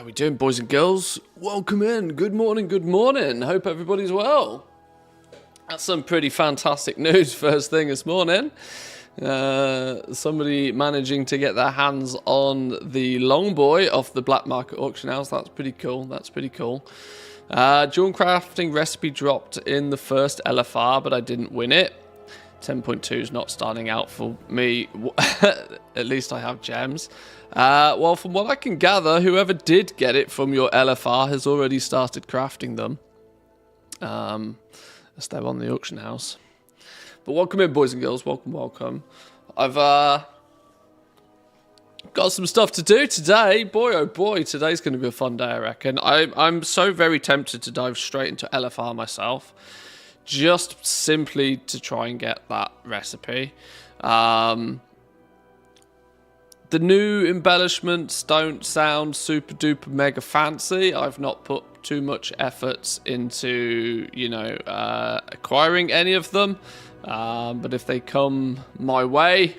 How we doing, boys and girls? Welcome in. Good morning, good morning. Hope everybody's well. That's some pretty fantastic news first thing this morning. Somebody managing to get their hands on the long boy off the black market auction house. That's pretty cool. That's pretty cool. Dual crafting recipe dropped in the first LFR, but I didn't win it. 10.2 is not starting out for me. At least I have gems. Well, from what I can gather, whoever did get it from your LFR has already started crafting them. As they're on the auction house. But welcome in, boys and girls. Welcome, welcome. I've got some stuff to do today. Boy, oh boy, today's going to be a fun day, I reckon. I'm so very tempted to dive straight into LFR myself. Just simply to try and get that recipe. The new embellishments don't sound super duper mega fancy. I've not put too much effort into, acquiring any of them. But if they come my way,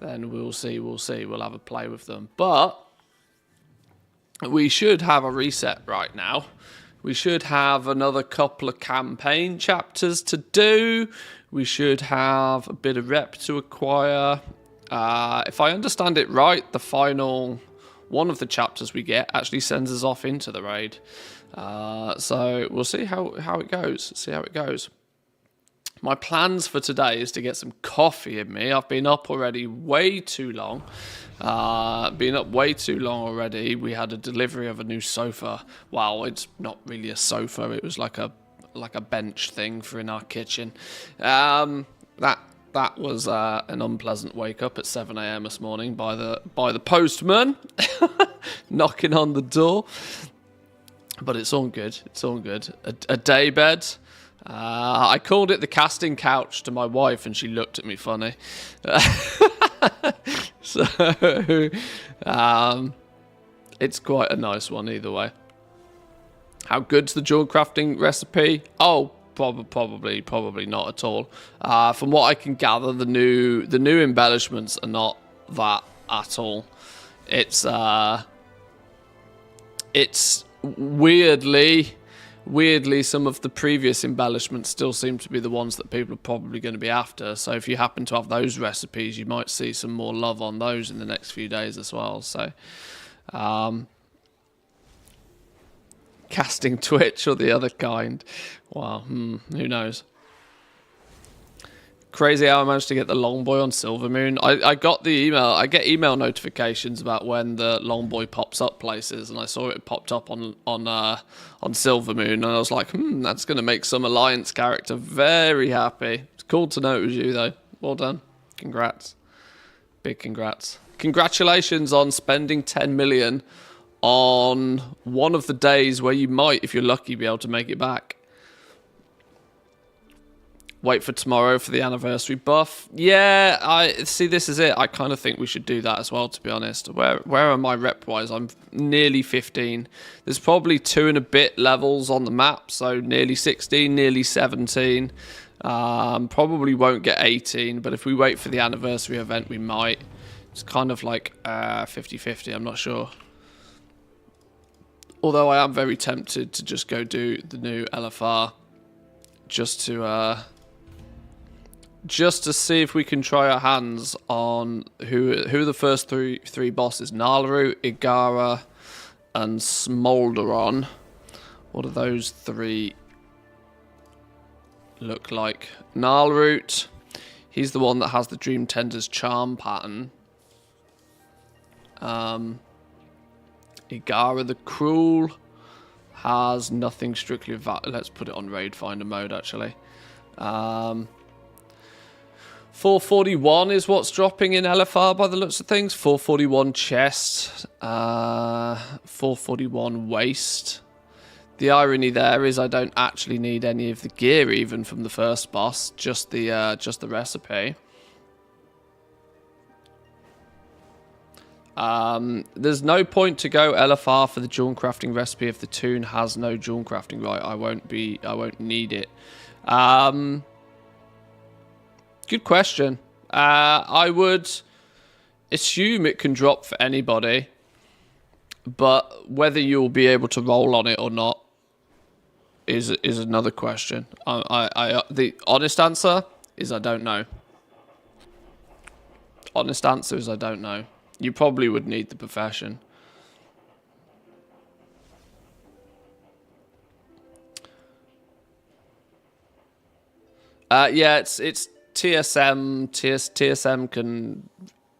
then we'll see. We'll have a play with them. But we should have a reset right now. We should have another couple of campaign chapters to do. We should have a bit of rep to acquire. If I understand it right, the final one of the chapters we get actually sends us off into the raid. So we'll see how it goes. My plans for today is to get some coffee in me. I've been up already way too long. Already. We had a delivery of a new sofa. Well, it's not really a sofa. It was like a bench thing for in our kitchen. That was an unpleasant wake up at 7 a.m. this morning by the postman knocking on the door. But it's all good. It's all good. A day bed. I called it the casting couch to my wife, and she looked at me funny. So, it's quite a nice one either way. How good's the dual crafting recipe? Oh, probably not at all. From what I can gather, the new embellishments are not that at all. It's weirdly, some of the previous embellishments still seem to be the ones that people are probably going to be after. So if you happen to have those recipes, you might see some more love on those in the next few days as well. So, casting Twitch or the other kind. Wow, who knows? Crazy how I managed to get the long boy on Silvermoon. I got the email. I get email notifications about when the long boy pops up places, and I saw it popped up on Silvermoon, and I was like, that's going to make some Alliance character very happy. It's cool to know it was you, though. Well done. Congrats. Big congrats. Congratulations on spending 10 million on one of the days where you might, if you're lucky, be able to make it back. Wait for tomorrow for the anniversary buff. Yeah, I see. This is it. I kind of think we should do that as well, to be honest. Where am I rep-wise? I'm nearly 15. There's probably 2 and a bit levels on the map, so nearly 16, nearly 17. Probably won't get 18, but if we wait for the anniversary event, we might. It's kind of like 50-50. I'm not sure. Although I am very tempted to just go do the new LFR just to see if we can try our hands on who the first three bosses: Nalaru, Igara, and Smolderon. What do those three look like? Nalaru, he's the one that has the Dream Tender's charm pattern. Igara the Cruel has nothing strictly let's put it on Raid Finder mode, actually. 441 is what's dropping in LFR by the looks of things. 441 chest, 441 waist. The irony there is I don't actually need any of the gear even from the first boss, just the recipe. There's no point to go LFR for the dual crafting recipe if the toon has no dual crafting. Right, I won't need it. Good question. I would assume it can drop for anybody. But whether you'll be able to roll on it or not is another question. The honest answer is I don't know. Honest answer is I don't know. You probably would need the profession. Yeah, it's TSM. TSM can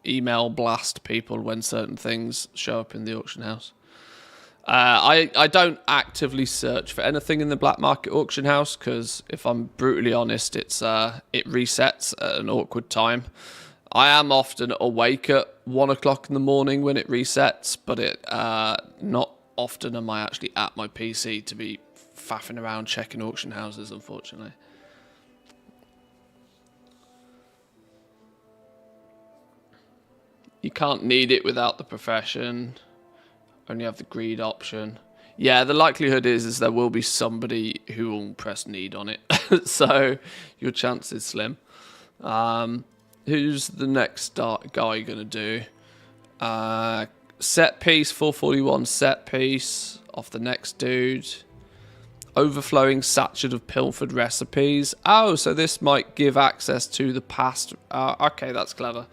email blast people when certain things show up in the auction house. I don't actively search for anything in the black market auction house because, if I'm brutally honest, it resets at an awkward time. I am often awake at 1 o'clock in the morning when it resets, but not often am I actually at my PC to be faffing around checking auction houses, unfortunately. You can't need it without the profession. Only have the greed option. Yeah, the likelihood is there will be somebody who will press need on it. So your chance is slim. Who's the next guy going to do? Set piece, 441 set piece off the next dude. Overflowing sachet of pilfered recipes. Oh, so this might give access to the past. Okay, that's clever.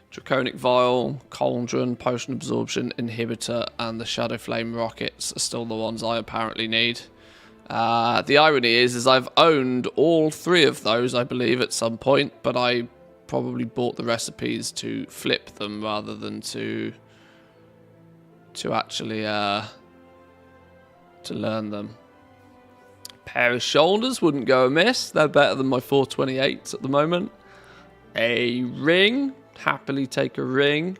Draconic Vial, Cauldron, Potion Absorption, Inhibitor, and the Shadow Flame Rockets are still the ones I apparently need. The irony is I've owned all 3 of those, I believe, at some point, but I probably bought the recipes to flip them rather than to actually to learn them. Pair of shoulders wouldn't go amiss. They're better than my 428s at the moment. A ring. Happily take a ring.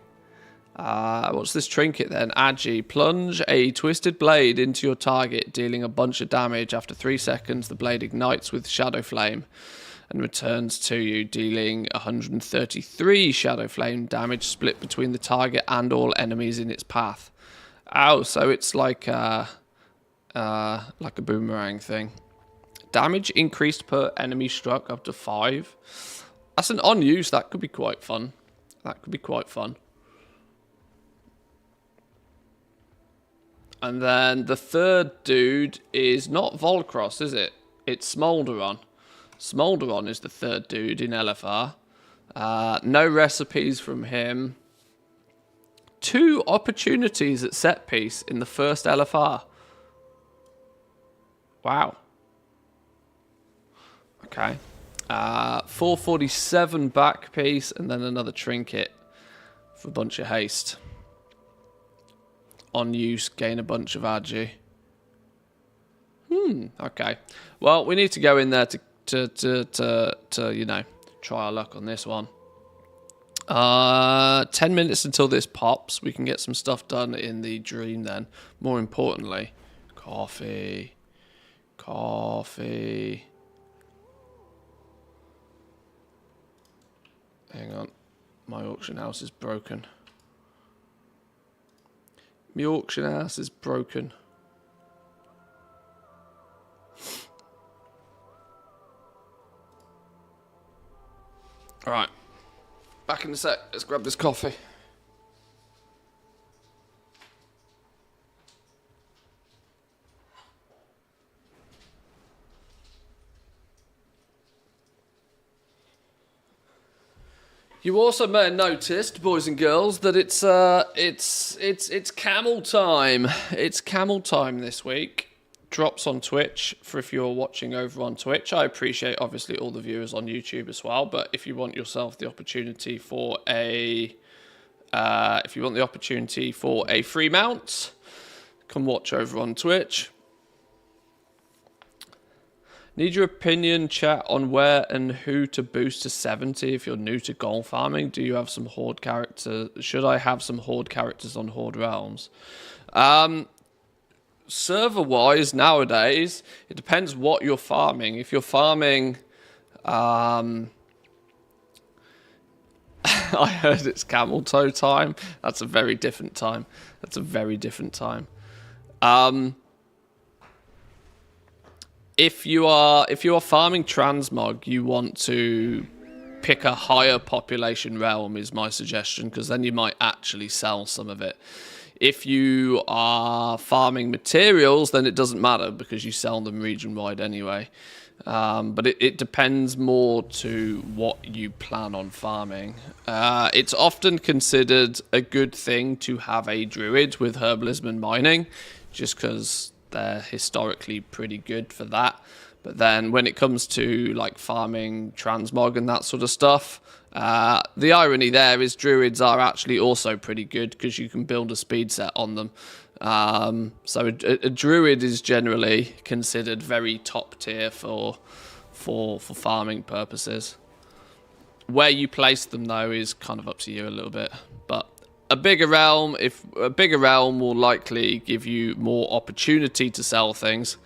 What's this trinket then? Agi. Plunge a twisted blade into your target, dealing a bunch of damage. After 3 seconds, the blade ignites with Shadow Flame and returns to you, dealing 133 Shadow Flame damage split between the target and all enemies in its path. Ow, so it's like a boomerang thing. Damage increased per enemy struck up to 5. That's an on-use. That could be quite fun. That could be quite fun. And then the third dude is not Volcross, is it? It's Smolderon. Smolderon is the third dude in LFR. No recipes from him. 2 opportunities at set piece in the first LFR. Wow. Okay. 447 back piece and then another trinket for a bunch of haste. On use, gain a bunch of agi. Okay. Well, we need to go in there to you know, try our luck on this one. 10 minutes until this pops. We can get some stuff done in the dream then. More importantly, coffee. Hang on. My auction house is broken. My auction house is broken. Alright. Back in a sec. Let's grab this coffee. You also may have noticed, boys and girls, that it's camel time. It's camel time this week. Drops on Twitch for if you're watching over on Twitch. I appreciate obviously all the viewers on YouTube as well, but if you want yourself the opportunity for a free mount, come watch over on Twitch. Need your opinion, chat, on where and who to boost to 70 if you're new to gold farming. Do you have some horde characters? Should I have some horde characters on Horde Realms? Server-wise, nowadays, it depends what you're farming. If you're farming... I heard it's camel toe time. That's a very different time. If you are farming transmog, you want to pick a higher population realm is my suggestion, because then you might actually sell some of it. If you are farming materials, then it doesn't matter because you sell them region-wide anyway. But it depends more to what you plan on farming. It's often considered a good thing to have a druid with herbalism and mining, just because they're historically pretty good for that. But then when it comes to like farming transmog and that sort of stuff, the irony there is druids are actually also pretty good because you can build a speed set on them. So a druid is generally considered very top tier for farming purposes. Where you place them though is kind of up to you a little bit. But a bigger realm will likely give you more opportunity to sell things.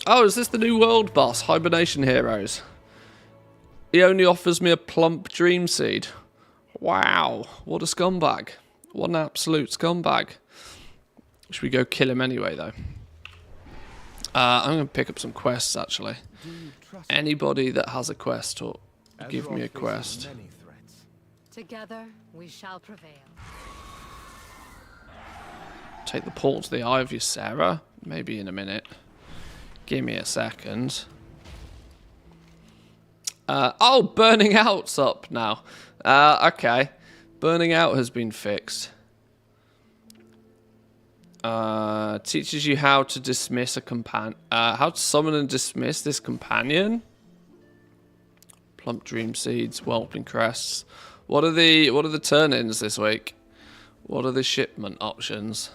Oh, is this the new world boss? Hibernation Heroes. He only offers me a plump dream seed. Wow, what a scumbag. What an absolute scumbag. Should we go kill him anyway, though? I'm going to pick up some quests, actually. Anybody that has a quest, or give me a quest. Together, we shall prevail. Take the portal to the Eye of Ysera. Maybe in a minute. Give me a second. Oh, Burning Out's up now. Okay. Burning Out has been fixed. Teaches you how to dismiss a how to summon and dismiss this companion. Plump Dream Seeds, Whelping Crests. What are the turn-ins this week? What are the shipment options?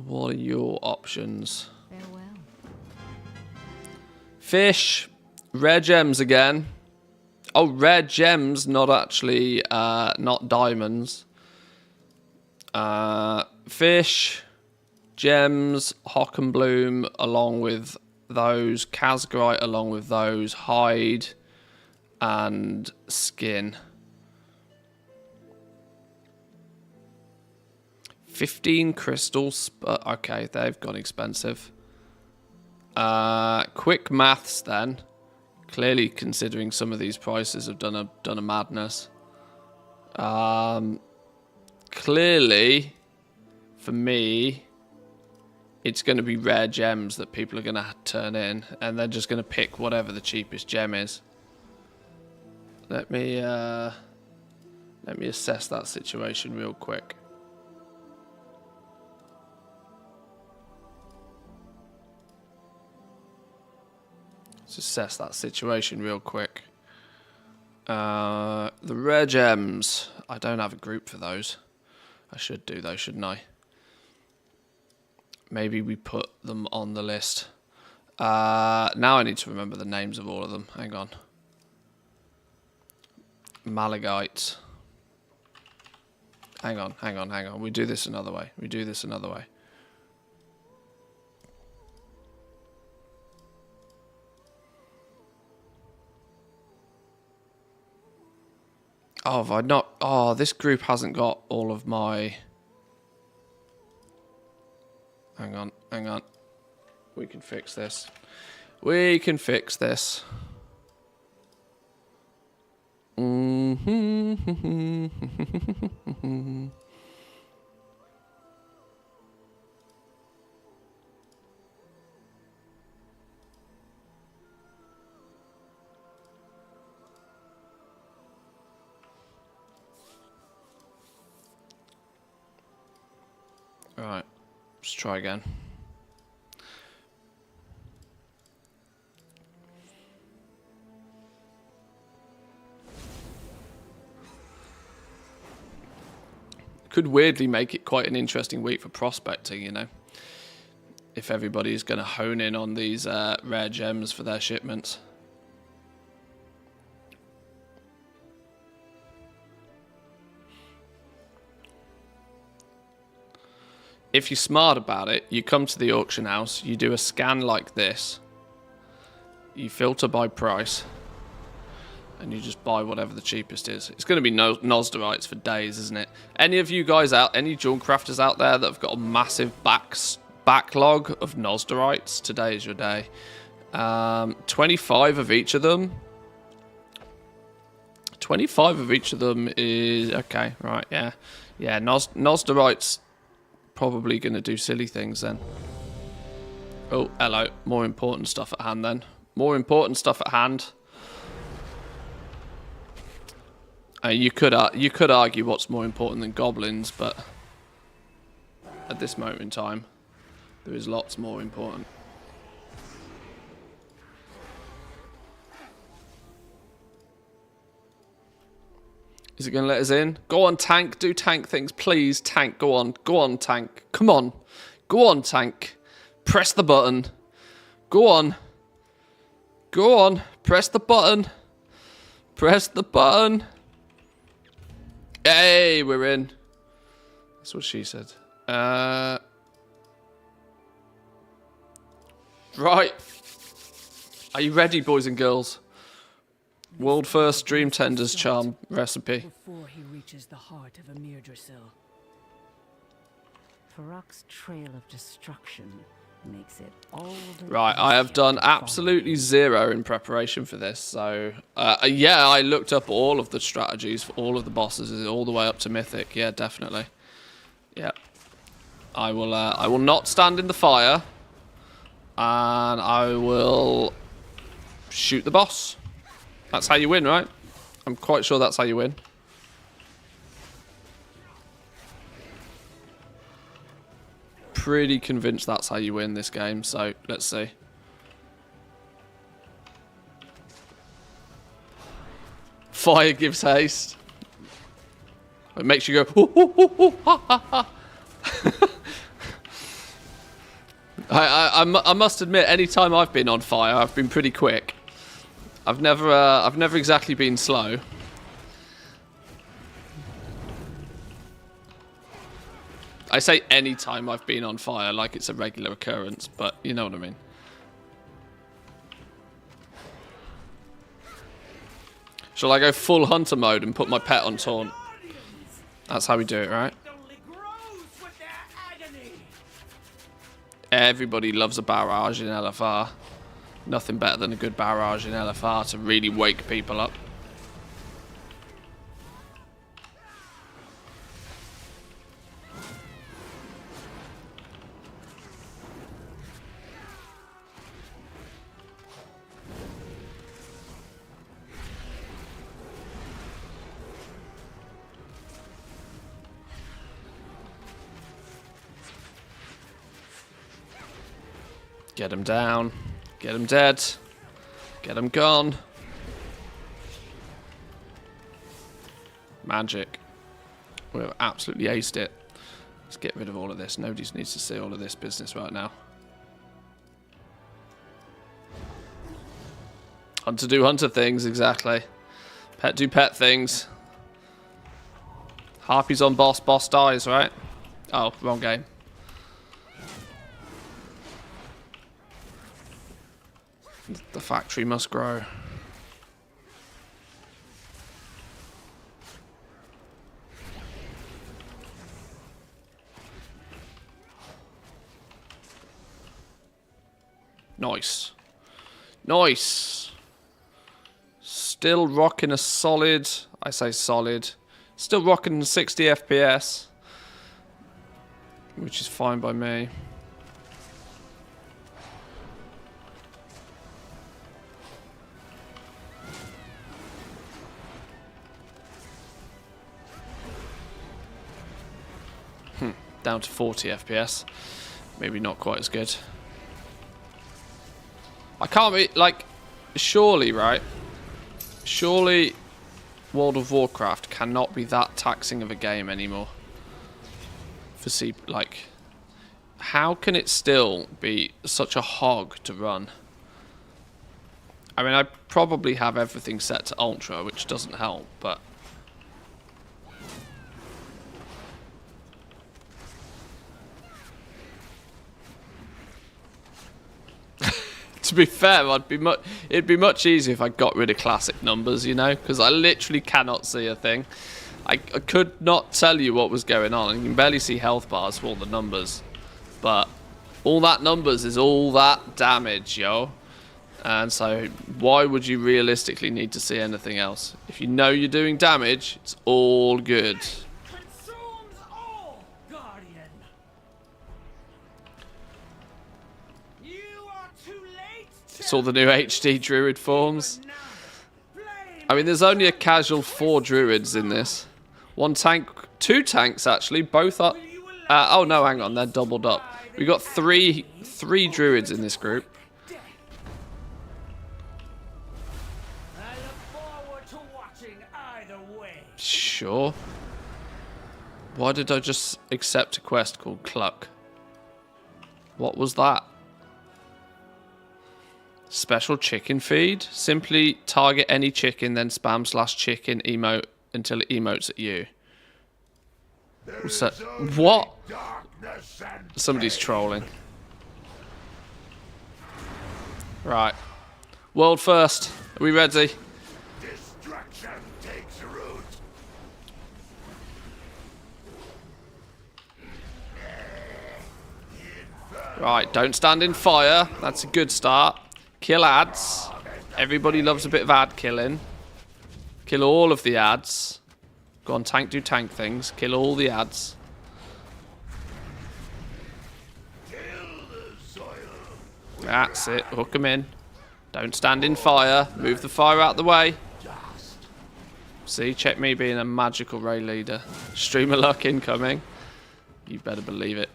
What are your options? Farewell. Fish. Rare gems again. Oh, rare gems, not actually, not diamonds. Fish, gems, Hockenbloom, along with those, Casgrite, along with those, hide, and skin. 15 crystals, but okay, they've gone expensive. Quick maths then. Clearly, considering some of these prices have done a madness. Clearly, for me, it's going to be rare gems that people are going to turn in, and they're just going to pick whatever the cheapest gem is. Let me assess that situation real quick. Let's assess that situation real quick. The rare gems. I don't have a group for those. I should do though, shouldn't I? Maybe we put them on the list. Now I need to remember the names of all of them. Hang on. Malagite. Hang on. We do this another way. Oh, have I not? Oh, this group hasn't got all of my... Hang on. We can fix this. Alright, let's try again. Could weirdly make it quite an interesting week for prospecting, you know. If everybody's going to hone in on these rare gems for their shipments. If you're smart about it, you come to the auction house, you do a scan like this, you filter by price, and you just buy whatever the cheapest is. It's going to be Nosderites for days, isn't it? Any of you guys any jewel crafters out there that have got a massive backlog of Nosderites, today is your day. 25 of each of them. 25 of each of them is... Okay, right, yeah. Yeah, Nosderite's probably going to do silly things then. Oh, hello. More important stuff at hand then. More important stuff at hand. You could argue what's more important than goblins, but at this moment in time, there is lots more important. Is it going to let us in? Go on, tank. Do tank things, please. Tank, go on. Go on, tank. Come on. Go on, tank. Press the button. Go on. Go on. Press the button. Press the button. Hey, we're in. That's what she said. Right. Are you ready, boys and girls? World first Dream Tenders charm recipe. Before he reaches the heart of Amirdrasil. Fyrakk-'s trail of destruction makes it all the Right, I have done absolutely zero in preparation for this. So, yeah, I looked up all of the strategies for all of the bosses, all the way up to Mythic. Yeah, definitely. Yeah. I will not stand in the fire. And I will shoot the boss. That's how you win, right? I'm quite sure that's how you win. Pretty convinced that's how you win this game, so let's see. Fire gives haste. It makes you go, ooh, ooh, ooh, ooh, ha, ha, ha. I must admit, any time I've been on fire, I've been pretty quick. I've never exactly been slow. I say any time I've been on fire like it's a regular occurrence, but you know what I mean. Shall I go full hunter mode and put my pet on taunt? That's how we do it, right? Everybody loves a barrage in LFR. Nothing better than a good barrage in LFR to really wake people up. Get him down. Get him dead. Get him gone. Magic. We've absolutely aced it. Let's get rid of all of this. Nobody needs to see all of this business right now. Hunter do hunter things, exactly. Pet do pet things. Harpy's on boss, boss dies, right? Oh, wrong game. The factory must grow. Nice. Nice. Still rocking a solid, I say solid, still rocking 60 FPS, which is fine by me. Down to 40 FPS. Maybe not quite as good. I can't be, like, surely, right? Surely World of Warcraft cannot be that taxing of a game anymore. Like, how can it still be such a hog to run? I mean, I probably have everything set to Ultra, which doesn't help, but... To be fair, it'd be much easier if I got rid of classic numbers, you know, because I literally cannot see a thing. I could not tell you what was going on. You can barely see health bars for all the numbers, but all that numbers is all that damage, yo. And so why would you realistically need to see anything else? If you know you're doing damage, it's all good. Consumes all, Guardian. You are too late. It's all the new HD druid forms. I mean, there's only a casual 4 druids in this. 1 tank, 2 tanks actually, both are... oh no, hang on, they're doubled up. We got three druids in this group. I look forward to watching either way. Sure. Why did I just accept a quest called Cluck? What was that? Special chicken feed? Simply target any chicken, then spam /chicken emote until it emotes at you. So, what? Somebody's trolling. Right. World first. Are we ready? Destruction takes root. Right, don't stand in fire. That's a good start. Kill ads. Everybody loves a bit of ad killing. Kill all of the ads. Go on, tank, do tank things. Kill all the ads. That's it. Hook them in. Don't stand in fire. Move the fire out the way. See, check me being a magical raid leader. Streamer luck incoming. You better believe it.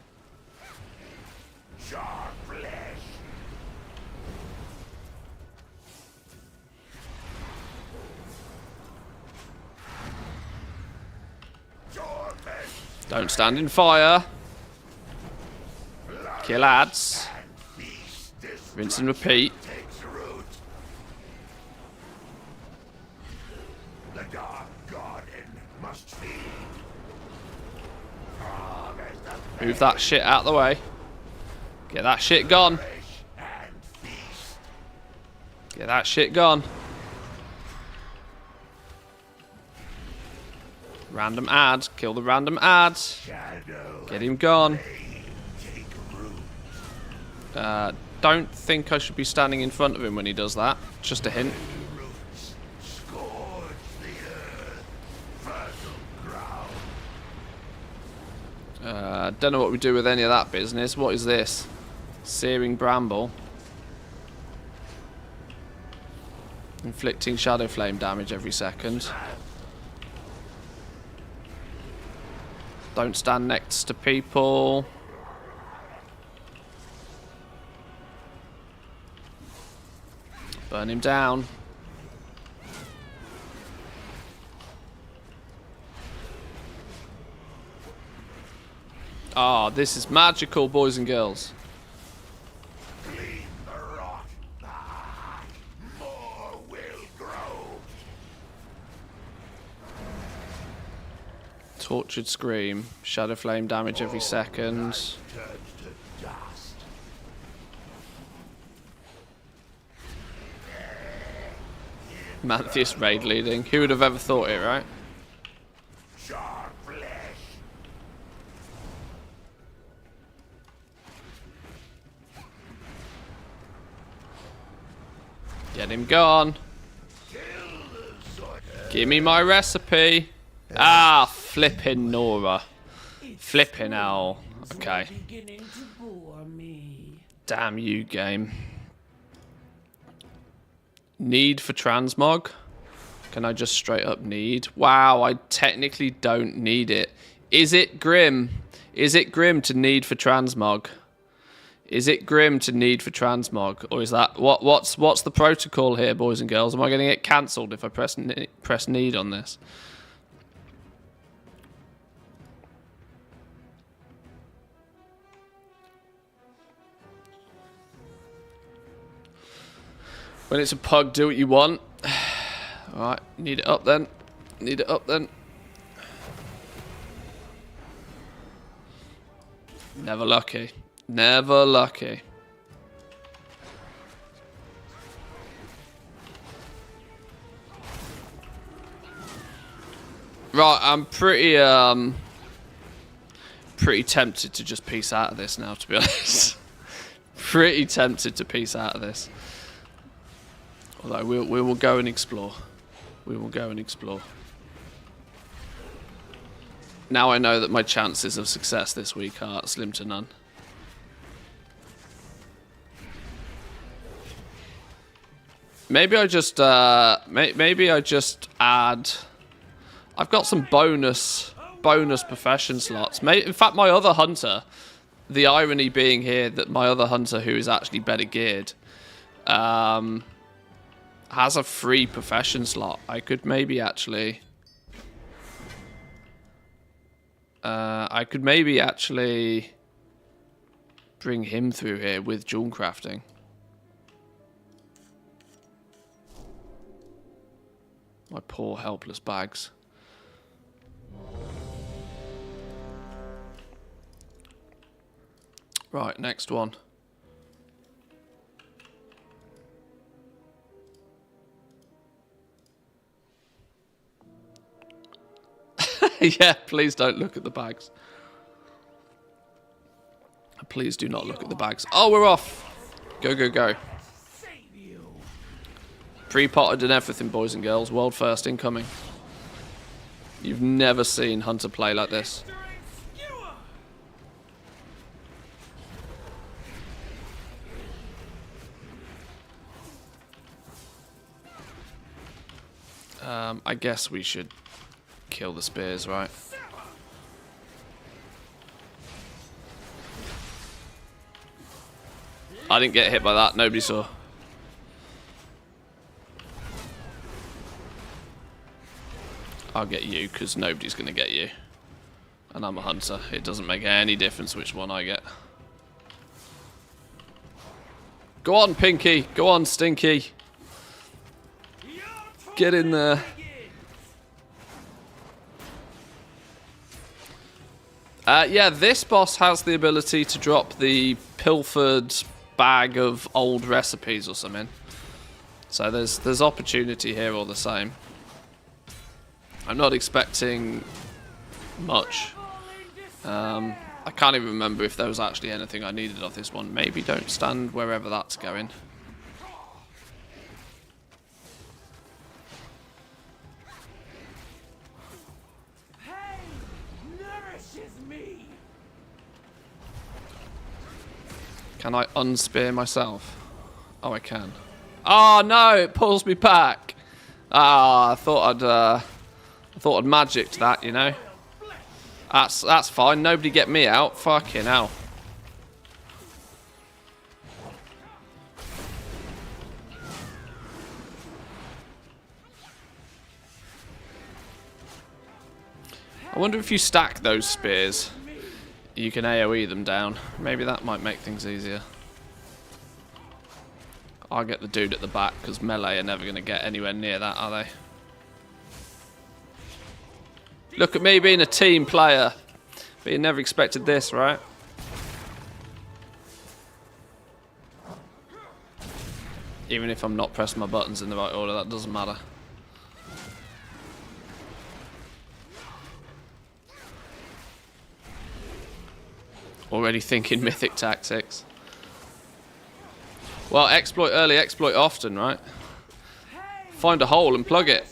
Don't stand in fire. Kill ads. Rinse and repeat. The Dark Garden must feed. Move that shit out the way. Get that shit gone. Get that shit gone. Random ad. Kill the random ad. Get him gone. Don't think I should be standing in front of him when he does that. Just a hint. Don't know what we do with any of that business. What is this? Searing Bramble. Inflicting Shadow Flame damage every second. Don't stand next to people. Burn him down. Ah, this is magical, boys and girls. Clean the rot. More will grow. Tortured Scream. Shadow Flame damage every second. Turns to dust. Manthieus raid leading. Who would have ever thought it, right? Sharp flesh. Get him gone. Give me my recipe. Ah, flipping Nora. Flipping hell. Okay. Beginning to bore me. Damn you, game. Need for transmog? Can I just straight up need? Wow, I technically don't need it. Is it grim? Is it grim to need for transmog? Is it grim to need for transmog? Or is that... What's the protocol here, boys and girls? Am I going to get cancelled if I press need on this? When it's a pug, do what you want. Alright, need it up then. Need it up then. Never lucky. Never lucky. Right, I'm pretty tempted to just peace out of this now, to be honest. Pretty tempted to peace out of this. Although we will go and explore. We will go and explore. Now I know that my chances of success this week are slim to none. Maybe I just maybe I just add. I've got some bonus profession slots. In fact, my other hunter. The irony being here that my other hunter, who is actually better geared, has a free profession slot. I could maybe actually. I could maybe actually bring him through here with jewel crafting. My poor helpless bags. Right, next one. Yeah, please don't look at the bags. Please do not look at the bags. Oh, we're off. Go, go, go. Pre-potted and everything, boys and girls. World first incoming. You've never seen Hunter play like this. I guess we should kill the spears, right? I didn't get hit by that. Nobody saw. I'll get you, because nobody's going to get you. And I'm a hunter. It doesn't make any difference which one I get. Go on, Pinky. Go on, Stinky. Get in there. Yeah, this boss has the ability to drop the pilfered bag of old recipes or something. So there's opportunity here all the same. I'm not expecting much. I can't even remember if there was actually anything I needed off this one. Maybe don't stand wherever that's going. Can I unspear myself? Oh, I can. Oh no! It pulls me back. Ah, I thought I'd magicked that, you know. That's fine. Nobody get me out. Fucking hell. I wonder if you stack those spears, you can AoE them down. Maybe that might make things easier. I'll get the dude at the back, because melee are never going to get anywhere near that, are they? Look at me being a team player. But you never expected this, right? Even if I'm not pressing my buttons in the right order, that doesn't matter. Already thinking mythic tactics. Well, exploit early, exploit often, right? Find a hole and plug it.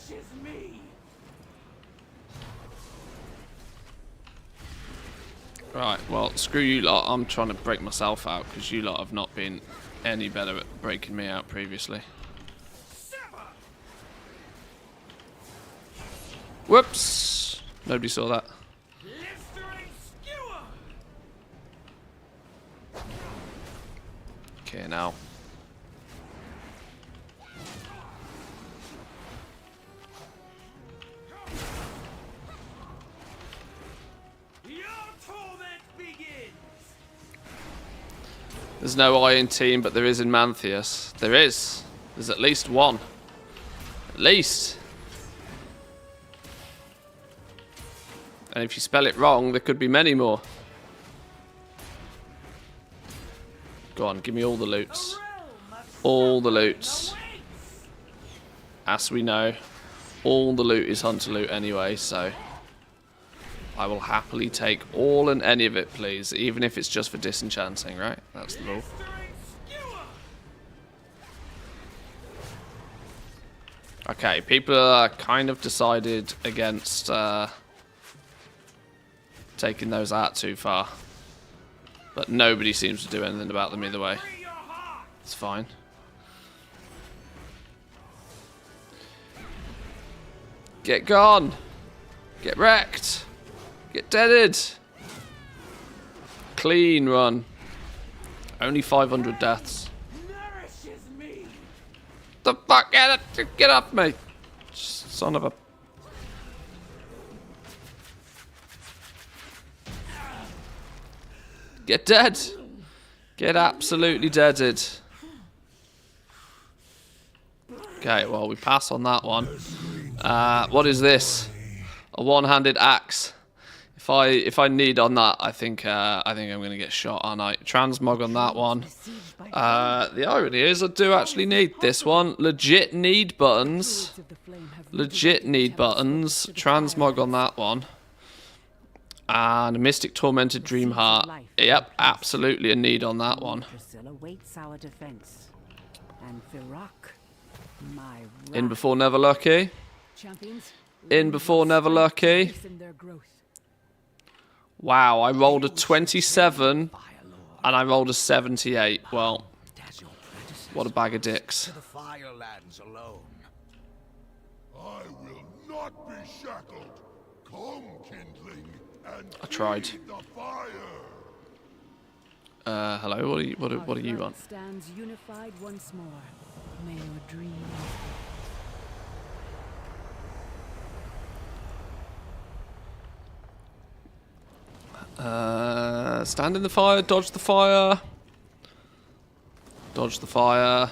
Right, well, screw you lot. I'm trying to break myself out because you lot have not been any better at breaking me out previously. Whoops! Nobody saw that. Okay, now. There's no iron team, but there is in Manthieus. There is. There's at least one. At least. And if you spell it wrong, there could be many more. Go on, give me all the loots. All the loots. As we know, all the loot is hunter loot anyway, so I will happily take all and any of it, please, even if it's just for disenchanting, right? That's the rule. Okay, people are kind of decided against taking those out too far. But nobody seems to do anything about them either way. It's fine. Get gone! Get wrecked! Get deaded! Clean run. Only 500 deaths. Nourishes me. The fuck? Get off me! Son of a... Get dead! Get absolutely deaded. Okay, well, we pass on that one. What is this? A one-handed axe. If I need on that, I think I'm gonna get shot, aren't I? Transmog on that one. The irony is, I do actually need this one. Legit need buttons. Legit need buttons. Transmog on that one. And Mystic Tormented Dreamheart. Yep, absolutely a need on that one. Awaits our defense. And Fyrakk, my In before never lucky. champions. In before never lucky. Wow, I rolled a 27 and I rolled a 78. Well, what a bag of dicks. The Firelands alone. I will not be shackled. Come, kindling, and I tried. feed the fire. Hello, what do you want? Stands unified once more. May your dreams. Stand in the fire, dodge the fire. Dodge the fire.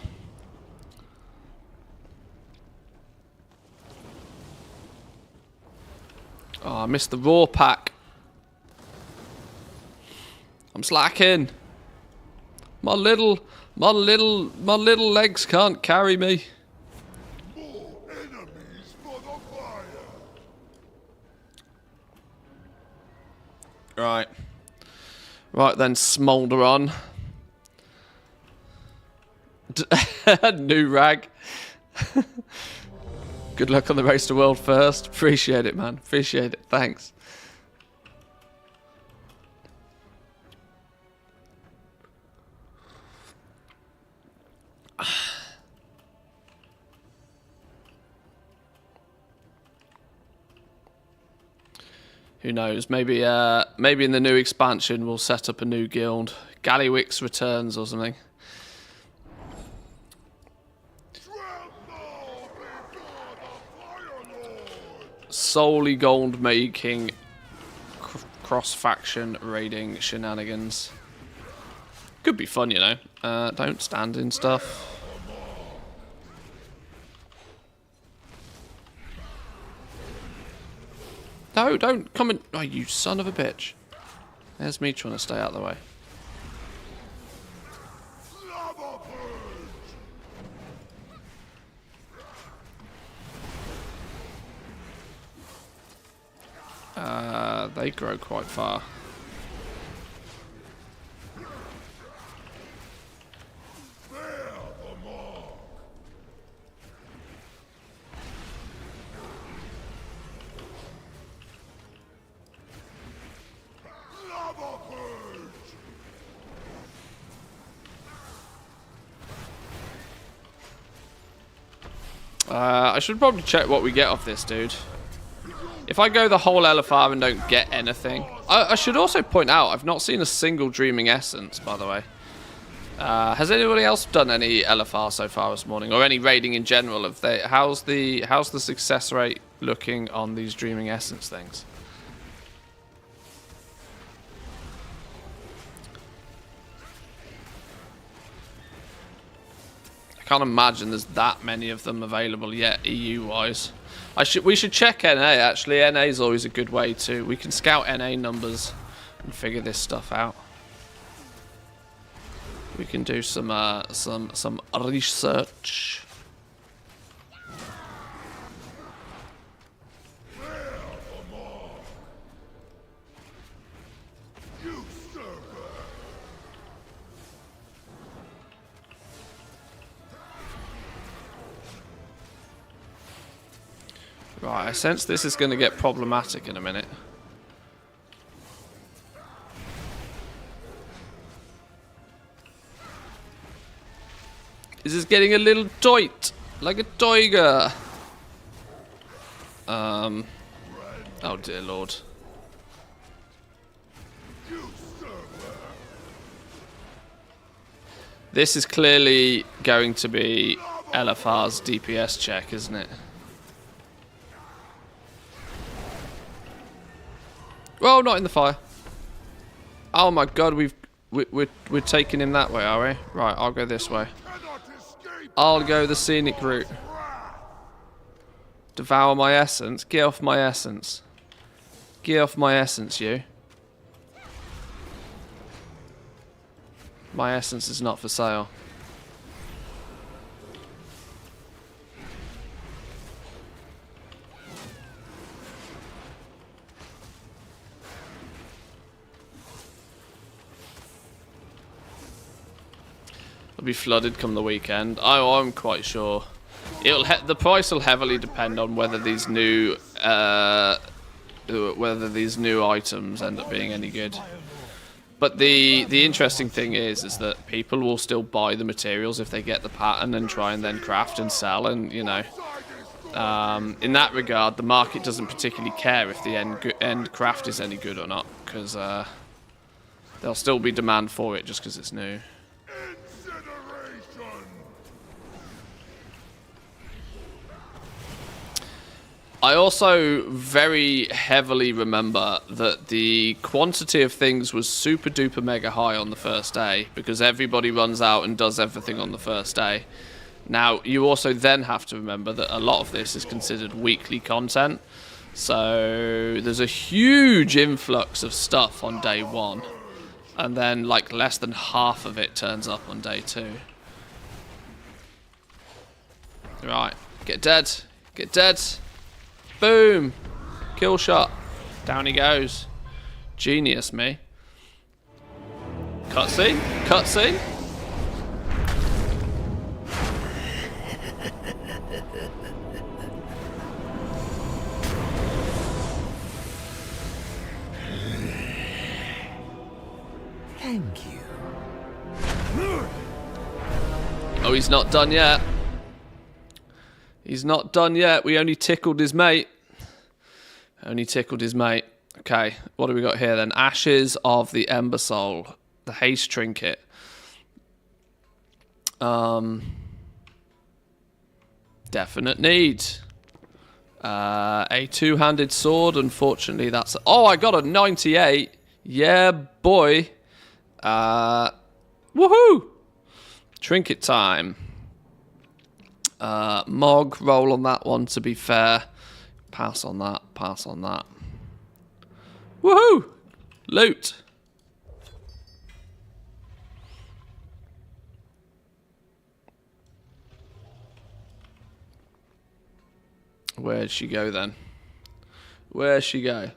Oh, I missed the raw pack. I'm slacking. My little legs can't carry me. More enemies for the fire. Right. Right then, smolder on. New rag. Good luck on the race to world first. Appreciate it, man. Appreciate it. Thanks. Who knows? Maybe maybe in the new expansion we'll set up a new guild. Gallywix returns or something. Solely gold making cross-faction raiding shenanigans. Could be fun, you know. Don't stand in stuff. No, don't come in. Oh, you son of a bitch. There's me trying to stay out of the way. They grow quite far. I should probably check what we get off this dude. If I go the whole LFR and don't get anything... I should also point out, I've not seen a single Dreaming Essence, by the way. Has anybody else done any LFR so far this morning? Or any raiding in general? How's the success rate looking on these Dreaming Essence things? I can't imagine there's that many of them available yet, EU-wise. We should check NA, actually. NA is always a good way to... We can scout NA numbers and figure this stuff out. We can do some research. Right, I sense this is going to get problematic in a minute. This is getting a little tight, like a tiger. Oh dear lord. This is clearly going to be LFR's DPS check, isn't it? Oh, not in the fire. Oh my god, we're taking him that way, are we? Right, I'll go this way. I'll go the scenic route. Devour my essence. Get off my essence. Get off my essence, you. My essence is not for sale. It'll be flooded come the weekend. I'm quite sure. The price will heavily depend on whether these new items end up being any good. But the interesting thing is that people will still buy the materials if they get the pattern and try and then craft and sell, and you know, in that regard, the market doesn't particularly care if the end craft is any good or not, because there'll still be demand for it just because it's new. I also very heavily remember that the quantity of things was super duper mega high on the first day because everybody runs out and does everything on the first day. Now, you also then have to remember that a lot of this is considered weekly content. So there's a huge influx of stuff on day one. And then like less than half of it turns up on day two. Right, get dead. Get dead. Boom! Kill shot. Down he goes. Genius, me. Cutscene? Cutscene? Thank you. Oh, he's not done yet. He's not done yet. We only tickled his mate. Only tickled his mate. Okay, what do we got here then? Ashes of the Ember Soul. The haste trinket. Definite need. A two-handed sword. Unfortunately, that's... Oh, I got a 98. Yeah, boy. Woohoo! Trinket time. Mog, roll on that one, to be fair. Pass on that, pass on that. Woohoo! Loot. Where'd she go then? Where'd she go?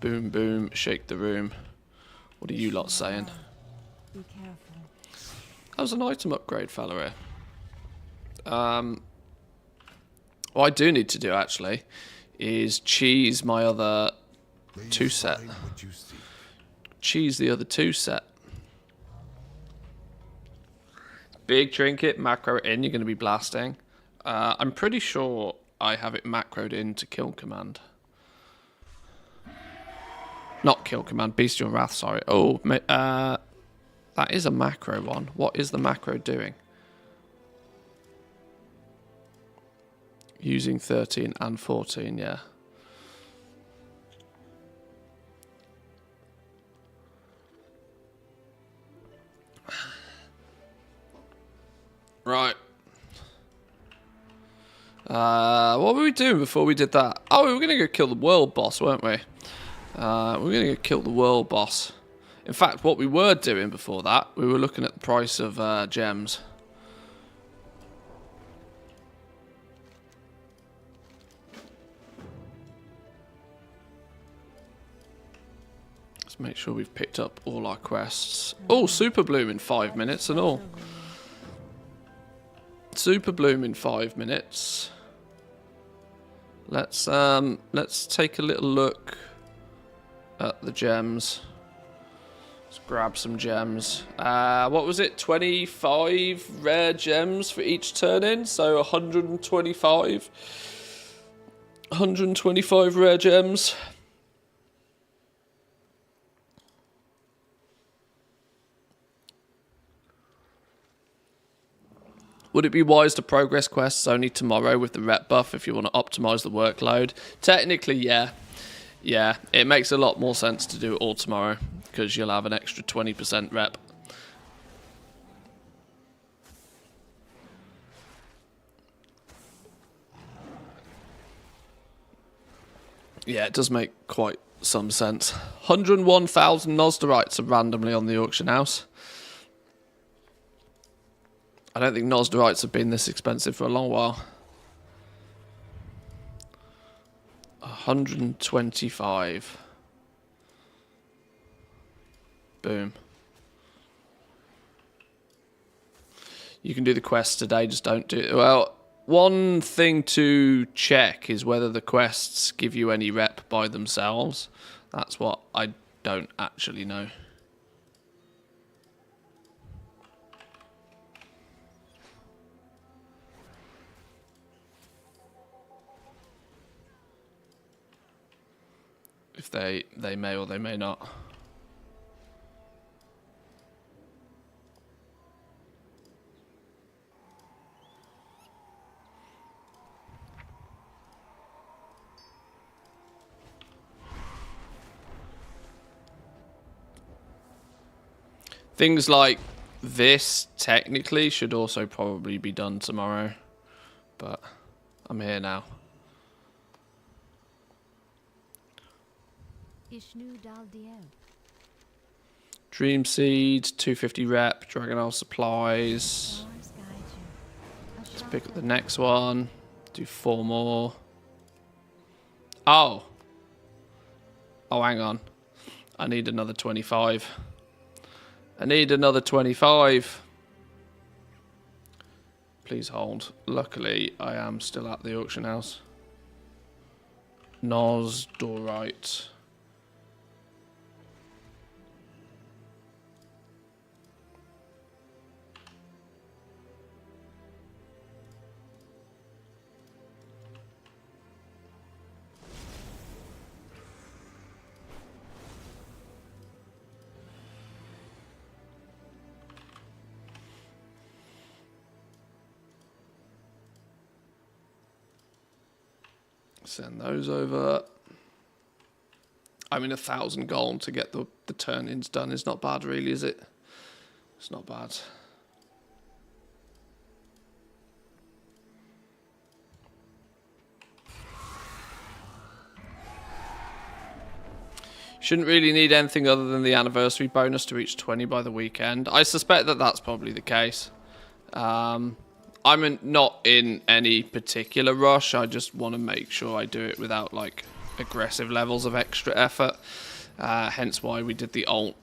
Boom, boom, shake the room. What are you lot saying? Be careful. That was an item upgrade, fella here. What I do need to do, actually, is cheese my other two set. Cheese the other two set. Big trinket, macro in, you're going to be blasting. I'm pretty sure I have it macroed in to kill command. Not kill command, bestial wrath, sorry. Oh, that is a macro one. What is the macro doing? Using 13 and 14, yeah. Right. What were we doing before we did that? Oh, we were going to go kill the world boss, weren't we? We're going to go kill the world boss. In fact, what we were doing before that, we were looking at the price of gems. Let's Let's make sure we've picked up all our quests. Oh, Super Bloom in 5 minutes and all. Super Bloom in 5 minutes. Let's take a little look at the gems. Let's grab some gems. What was it? 25 rare gems for each turn in, so 125. 125 rare gems. Would it be wise to progress quests only tomorrow with the rep buff if you want to optimize the workload? Technically, yeah. Yeah, it makes a lot more sense to do it all tomorrow because you'll have an extra 20% rep. Yeah, it does make quite some sense. 101,000 Nosderites are randomly on the auction house. I don't think Nosderites have been this expensive for a long while. 125. Boom. You can do the quests today, just don't do it. Well, one thing to check is whether the quests give you any rep by themselves. That's what I don't actually know. If they may or they may not. Things like this technically should also probably be done tomorrow, but I'm here now. Dream Seed, 250 rep, Dragon Isle supplies. Let's pick up the next one. Do 4 more. Oh, hang on. I need another 25. I need another 25. Please hold. Luckily, I am still at the auction house. Nosdorite. Send those over. I mean, 1,000 gold to get the turn-ins done is not bad, really, is it? It's not bad. Shouldn't really need anything other than the anniversary bonus to reach 20 by the weekend. I suspect that that's probably the case. I'm not in any particular rush. I just want to make sure I do it without like aggressive levels of extra effort. Hence why we did the alt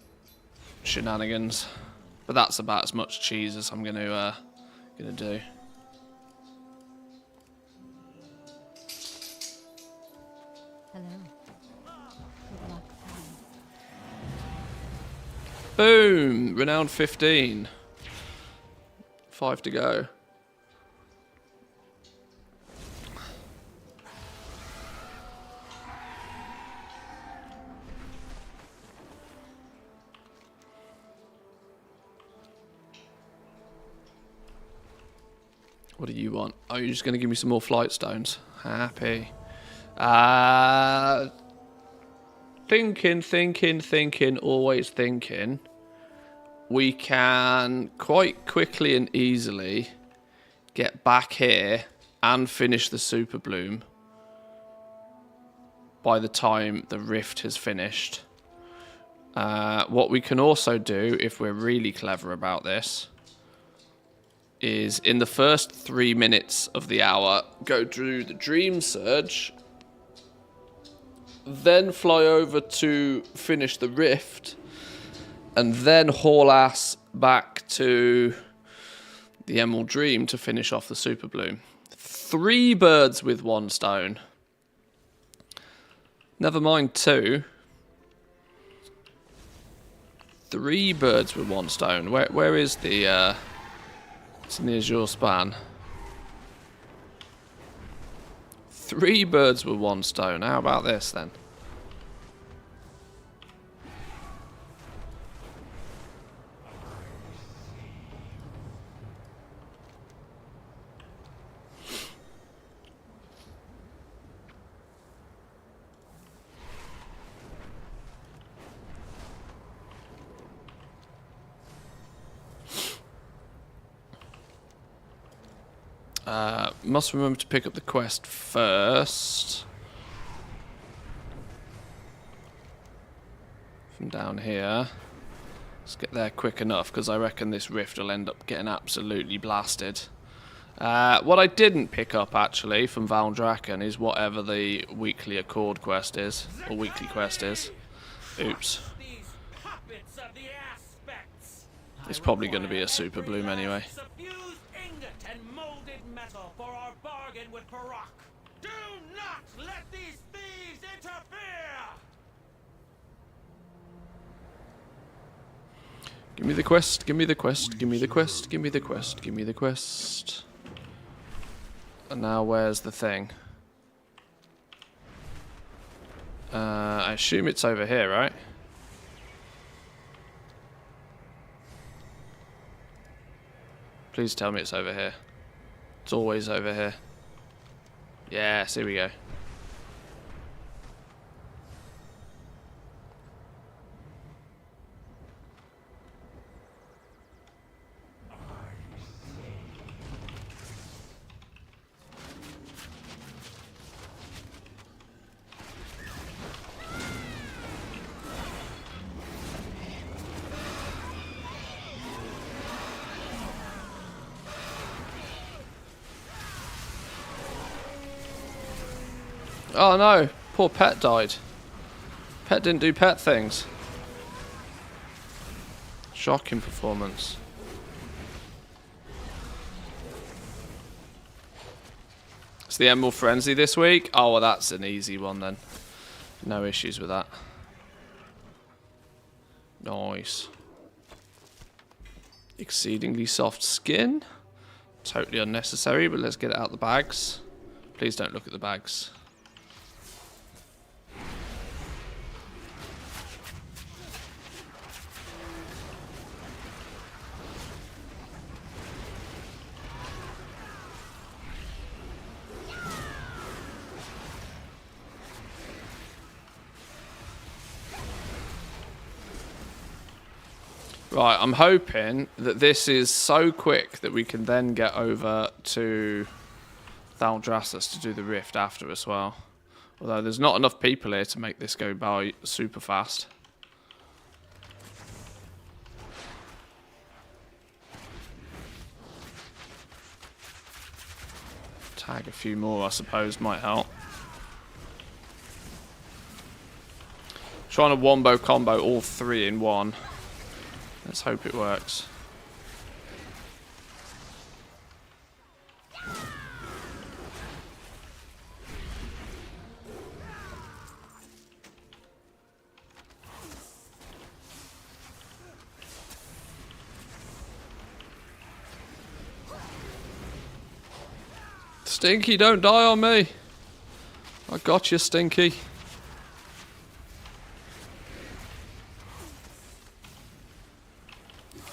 shenanigans. But that's about as much cheese as I'm gonna do. Hello. Good luck. Boom! Renowned 15. 5 to go. What do you want? Oh, you're just going to give me some more flight stones. Happy. Thinking, always thinking. We can quite quickly and easily get back here and finish the Super Bloom by the time the Rift has finished. What we can also do, if we're really clever about this, is in the first 3 minutes of the hour, go through the Dream Surge then fly over to finish the rift, and then haul ass back to the Emerald Dream to finish off the Super Bloom. 3 birds with 1 stone. Never mind 2. 3 birds with 1 stone. Where is the it's near your span. 3 birds with 1 stone. How about this then? Must remember to pick up the quest first. From down here. Let's get there quick enough, because I reckon this rift will end up getting absolutely blasted. What I didn't pick up, actually, from Valdrakken is whatever the weekly Accord quest is. Or weekly quest is. Oops. It's probably going to be a Super Bloom anyway. For our bargain with Fyrakk. Do not let these thieves interfere! Give me the quest, give me the quest, give me the quest, give me the quest, give me the quest. And now where's the thing? I assume it's over here, right? Please tell me it's over here. It's always over here. Yes, here we go. Oh no, poor Pet died. Pet didn't do pet things. Shocking performance. It's the Emerald Frenzy this week? Oh, well that's an easy one then. No issues with that. Nice. Exceedingly soft skin. Totally unnecessary, but let's get it out the bags. Please don't look at the bags. Right, I'm hoping that this is so quick that we can then get over to Thaldraszus to do the rift after as well. Although there's not enough people here to make this go by super fast. Tag a few more, I suppose, might help. Trying to wombo combo all 3 in one. Let's hope it works. Stinky, don't die on me. I got you, Stinky.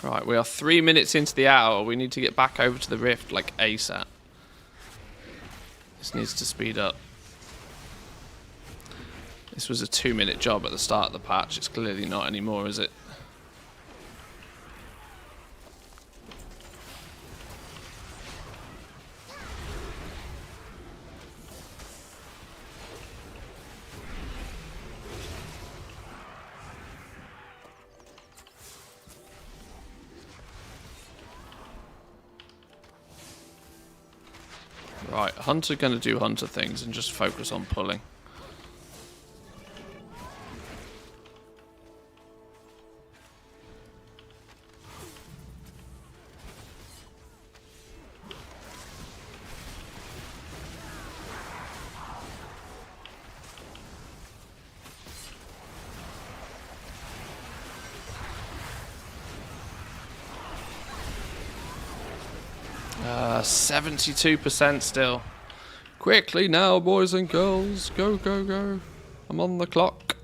Right, we are 3 minutes into the hour. We need to get back over to the rift like ASAP. This needs to speed up. This was a 2-minute job at the start of the patch. It's clearly not anymore, is it? Right, Hunter gonna do Hunter things and just focus on pulling. 72% still. Quickly now, boys and girls. Go, go, go. I'm on the clock.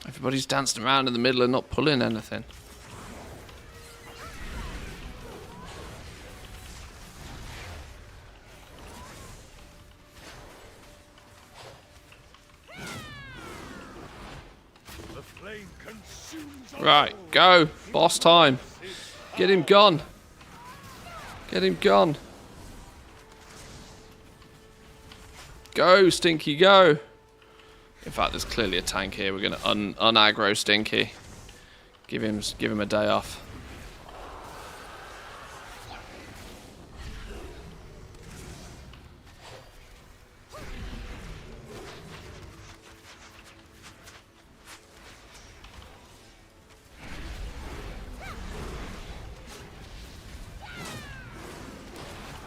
Everybody's dancing around in the middle and not pulling anything. The flame consumes all. Right, go. Boss time. Get him gone. Get him gone. Go, Stinky, go. In fact, there's clearly a tank here. We're going to un-aggro Stinky. Give him a day off.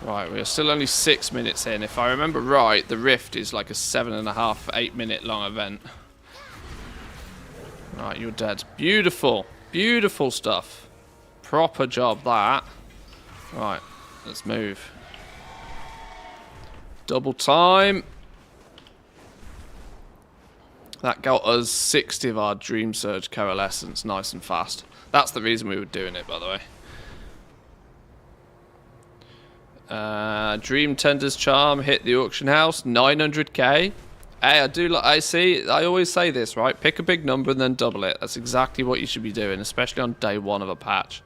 Right, we are still only 6 minutes in. If I remember right, the Rift is like a 7.5, 8 minute long event. Right, you're dead. Beautiful. Beautiful stuff. Proper job, that. Right, let's move. Double time. That got us 60 of our Dream Surge Coalescence nice and fast. That's the reason we were doing it, by the way. Dream Tender's Charm hit the auction house, 900k. Hey, I always say this, right? Pick a big number and then double it. That's exactly what you should be doing, especially on day one of a patch.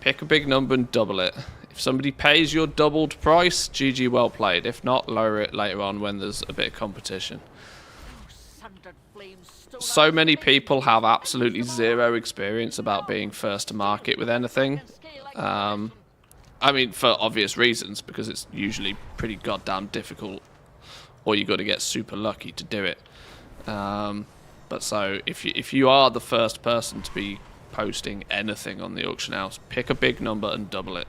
Pick a big number and double it. If somebody pays your doubled price, GG, well played. If not, lower it later on when there's a bit of competition. So many people have absolutely zero experience about being first to market with anything. I mean, for obvious reasons, because it's usually pretty goddamn difficult, or you got to get super lucky to do it. But so, if you are the first person to be posting anything on the auction house, pick a big number and double it.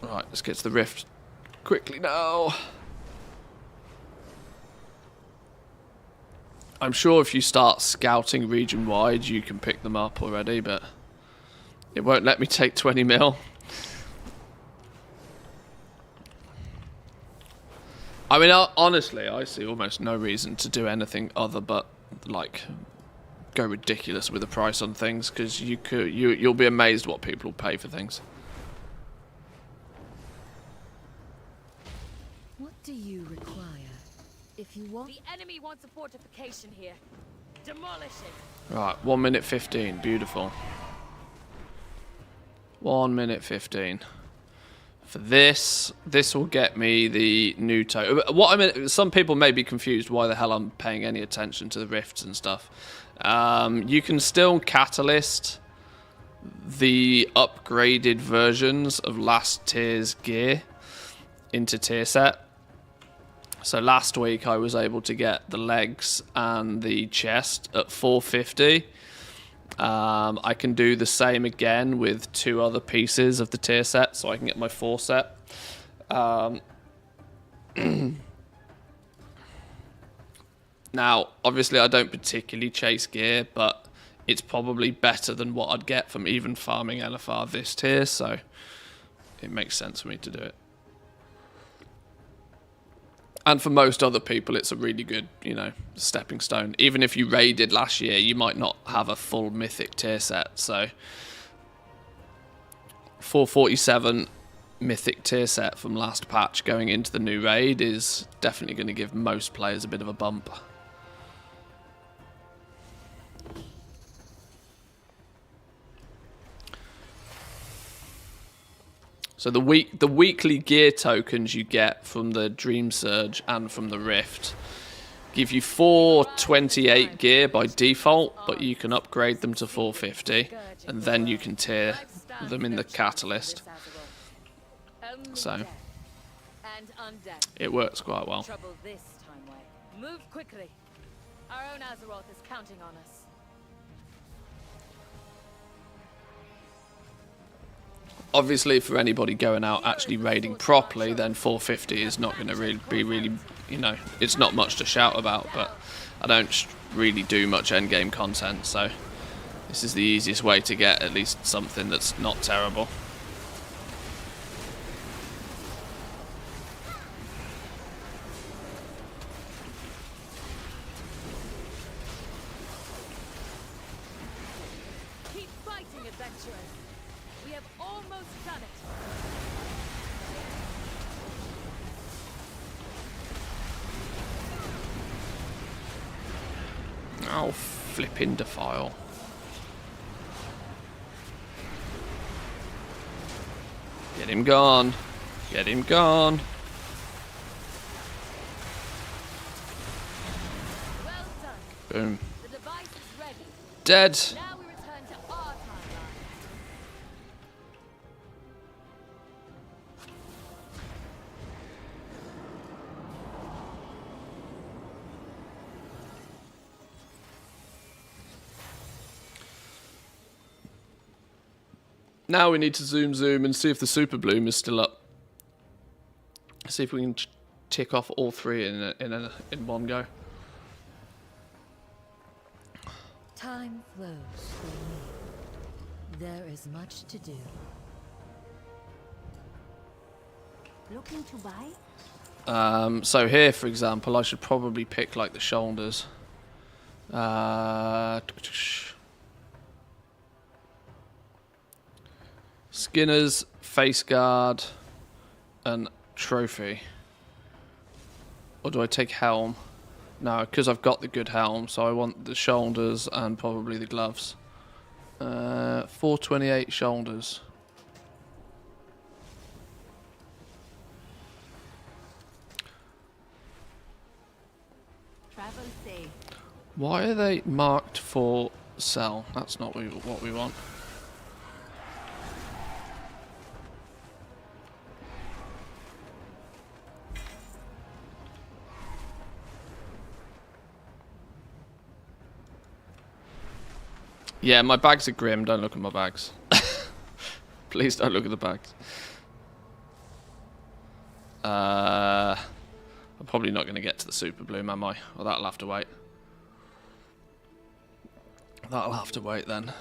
Right, let's get to the Rift quickly now. I'm sure if you start scouting region-wide, you can pick them up already, but it won't let me take 20 mil. I mean, honestly, I see almost no reason to do anything other but, like, go ridiculous with the price on things, because you'll be amazed what people will pay for things. What do you require? If you want... The enemy wants a fortification here. Demolish it. Right, 1 minute 15. Beautiful. 1 minute 15. For this will get me the new token. What I mean, some people may be confused why the hell I'm paying any attention to the rifts and stuff. You can still catalyst the upgraded versions of last tier's gear into tier set. So last week I was able to get the legs and the chest at 450. I can do the same again with 2 other pieces of the tier set, so I can get my 4 set. Now, obviously I don't particularly chase gear, but it's probably better than what I'd get from even farming LFR this tier, so it makes sense for me to do it. And for most other people, it's a really good, you know, stepping stone. Even if you raided last year, you might not have a full mythic tier set. So 447 mythic tier set from last patch going into the new raid is definitely going to give most players a bit of a bump. So the weekly gear tokens you get from the Dream Surge and from the Rift give you 428 gear by default, but you can upgrade them to 450. and then you can tear them in the catalyst. So it works quite well. Trouble this time, way. Move quickly. Our own Azeroth is counting on us. Obviously, for anybody going out actually raiding properly, then 450 is not going to be really, you know, it's not much to shout about. But I don't really do much endgame content, so this is the easiest way to get at least something that's not terrible. Keep fighting, adventurers. We have almost done it. Oh, flipping defile. Get him gone. Get him gone. Well done. Boom. The device is ready. Dead. Now we return to our timeline. Now we need to zoom and see if the super bloom is still up. See if we can tick off all three in one go. Time flows for me. There is much to do. Looking to buy? So here, for example, I should probably pick like the shoulders. Skinners, face guard, and trophy. Or do I take helm? No, because I've got the good helm, so I want the shoulders and probably the gloves. 428 shoulders. Travel safe. Why are they marked for sell? That's not what we want. Yeah, my bags are grim. Don't look at my bags. Please don't look at the bags. I'm probably not going to get to the super bloom, am I? Well, that'll have to wait. That'll have to wait then.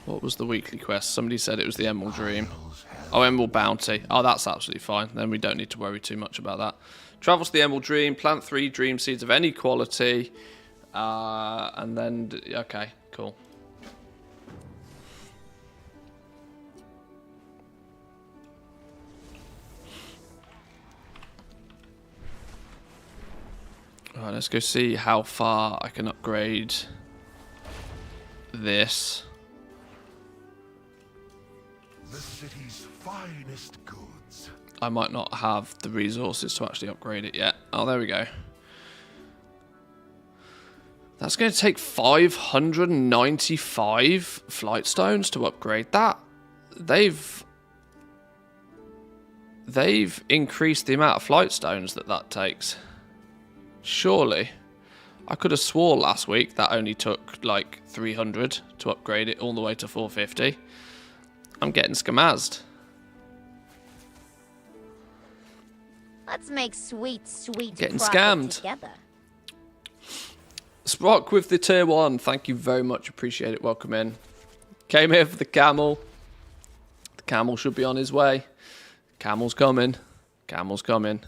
What was the weekly quest? Somebody said it was the Emerald Dream. Oh, Emerald Bounty. Oh, that's absolutely fine. Then we don't need to worry too much about that. Travel to the Emerald Dream, plant 3 dream seeds of any quality, and then, okay, cool. Alright, let's go see how far I can upgrade this. The city's finest goods. I might not have the resources to actually upgrade it yet. Oh, there we go. That's going to take 595 flight stones to upgrade that. They've increased the amount of flight stones that takes. Surely. I could have swore last week that only took like 300 to upgrade it all the way to 450. I'm getting scamazed. Let's make sweet Getting profit scammed. together. Sprock with the tier 1. Thank you very much. Appreciate it. Welcome in. Came here for the camel. The camel should be on his way. Camel's coming. Camel's coming.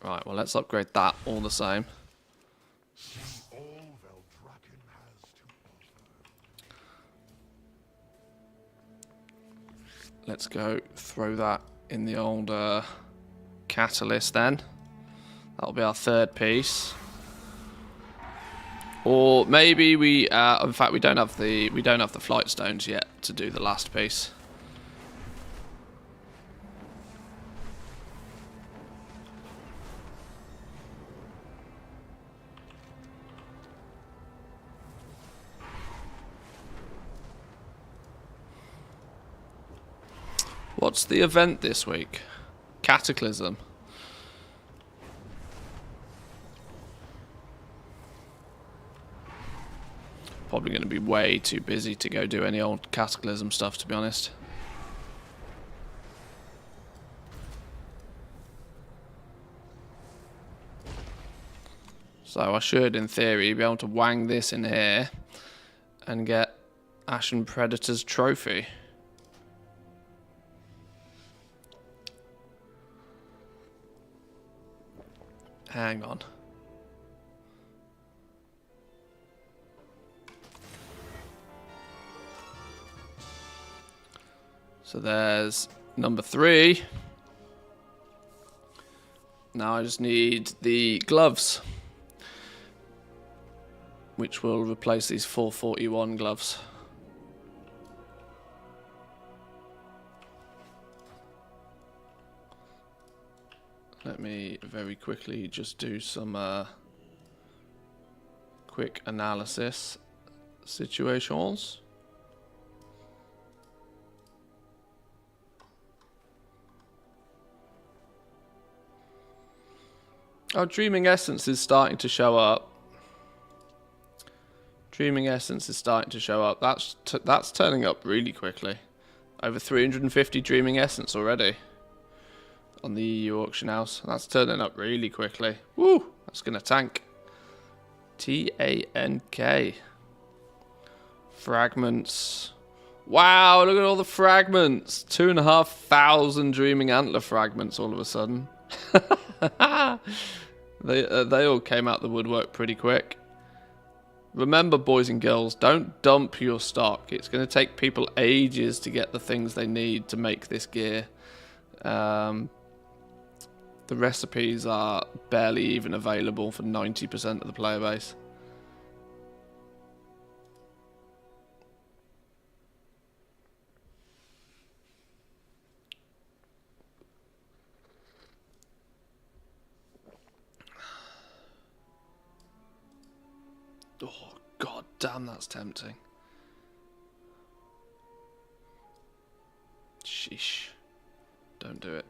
Right, well, let's upgrade that all the same. Let's go throw that in the old catalyst then. That'll be our third piece. Or maybe we in fact we don't have the flight stones yet to do the last piece. What's the event this week? Cataclysm. Probably going to be way too busy to go do any old Cataclysm stuff, to be honest. So I should, in theory, be able to wang this in here and get Ashen Predator's trophy. Hang on. So there's number 3. Now I just need the gloves, which will replace these 441 gloves. Let me very quickly just do some quick analysis situations. Oh, Dreaming Essence is starting to show up. Dreaming Essence is starting to show up. That's turning up really quickly. Over 350 Dreaming Essence already on the EU auction house. That's turning up really quickly. Woo! That's gonna tank. T-A-N-K. Fragments. Wow, look at all the fragments. 2,500 Dreaming Antler fragments all of a sudden. They all came out the woodwork pretty quick. Remember, boys and girls, don't dump your stock. It's going to take people ages to get the things they need to make this gear. The recipes are barely even available for 90% of the player base. Oh, god damn, that's tempting. Sheesh. Don't do it.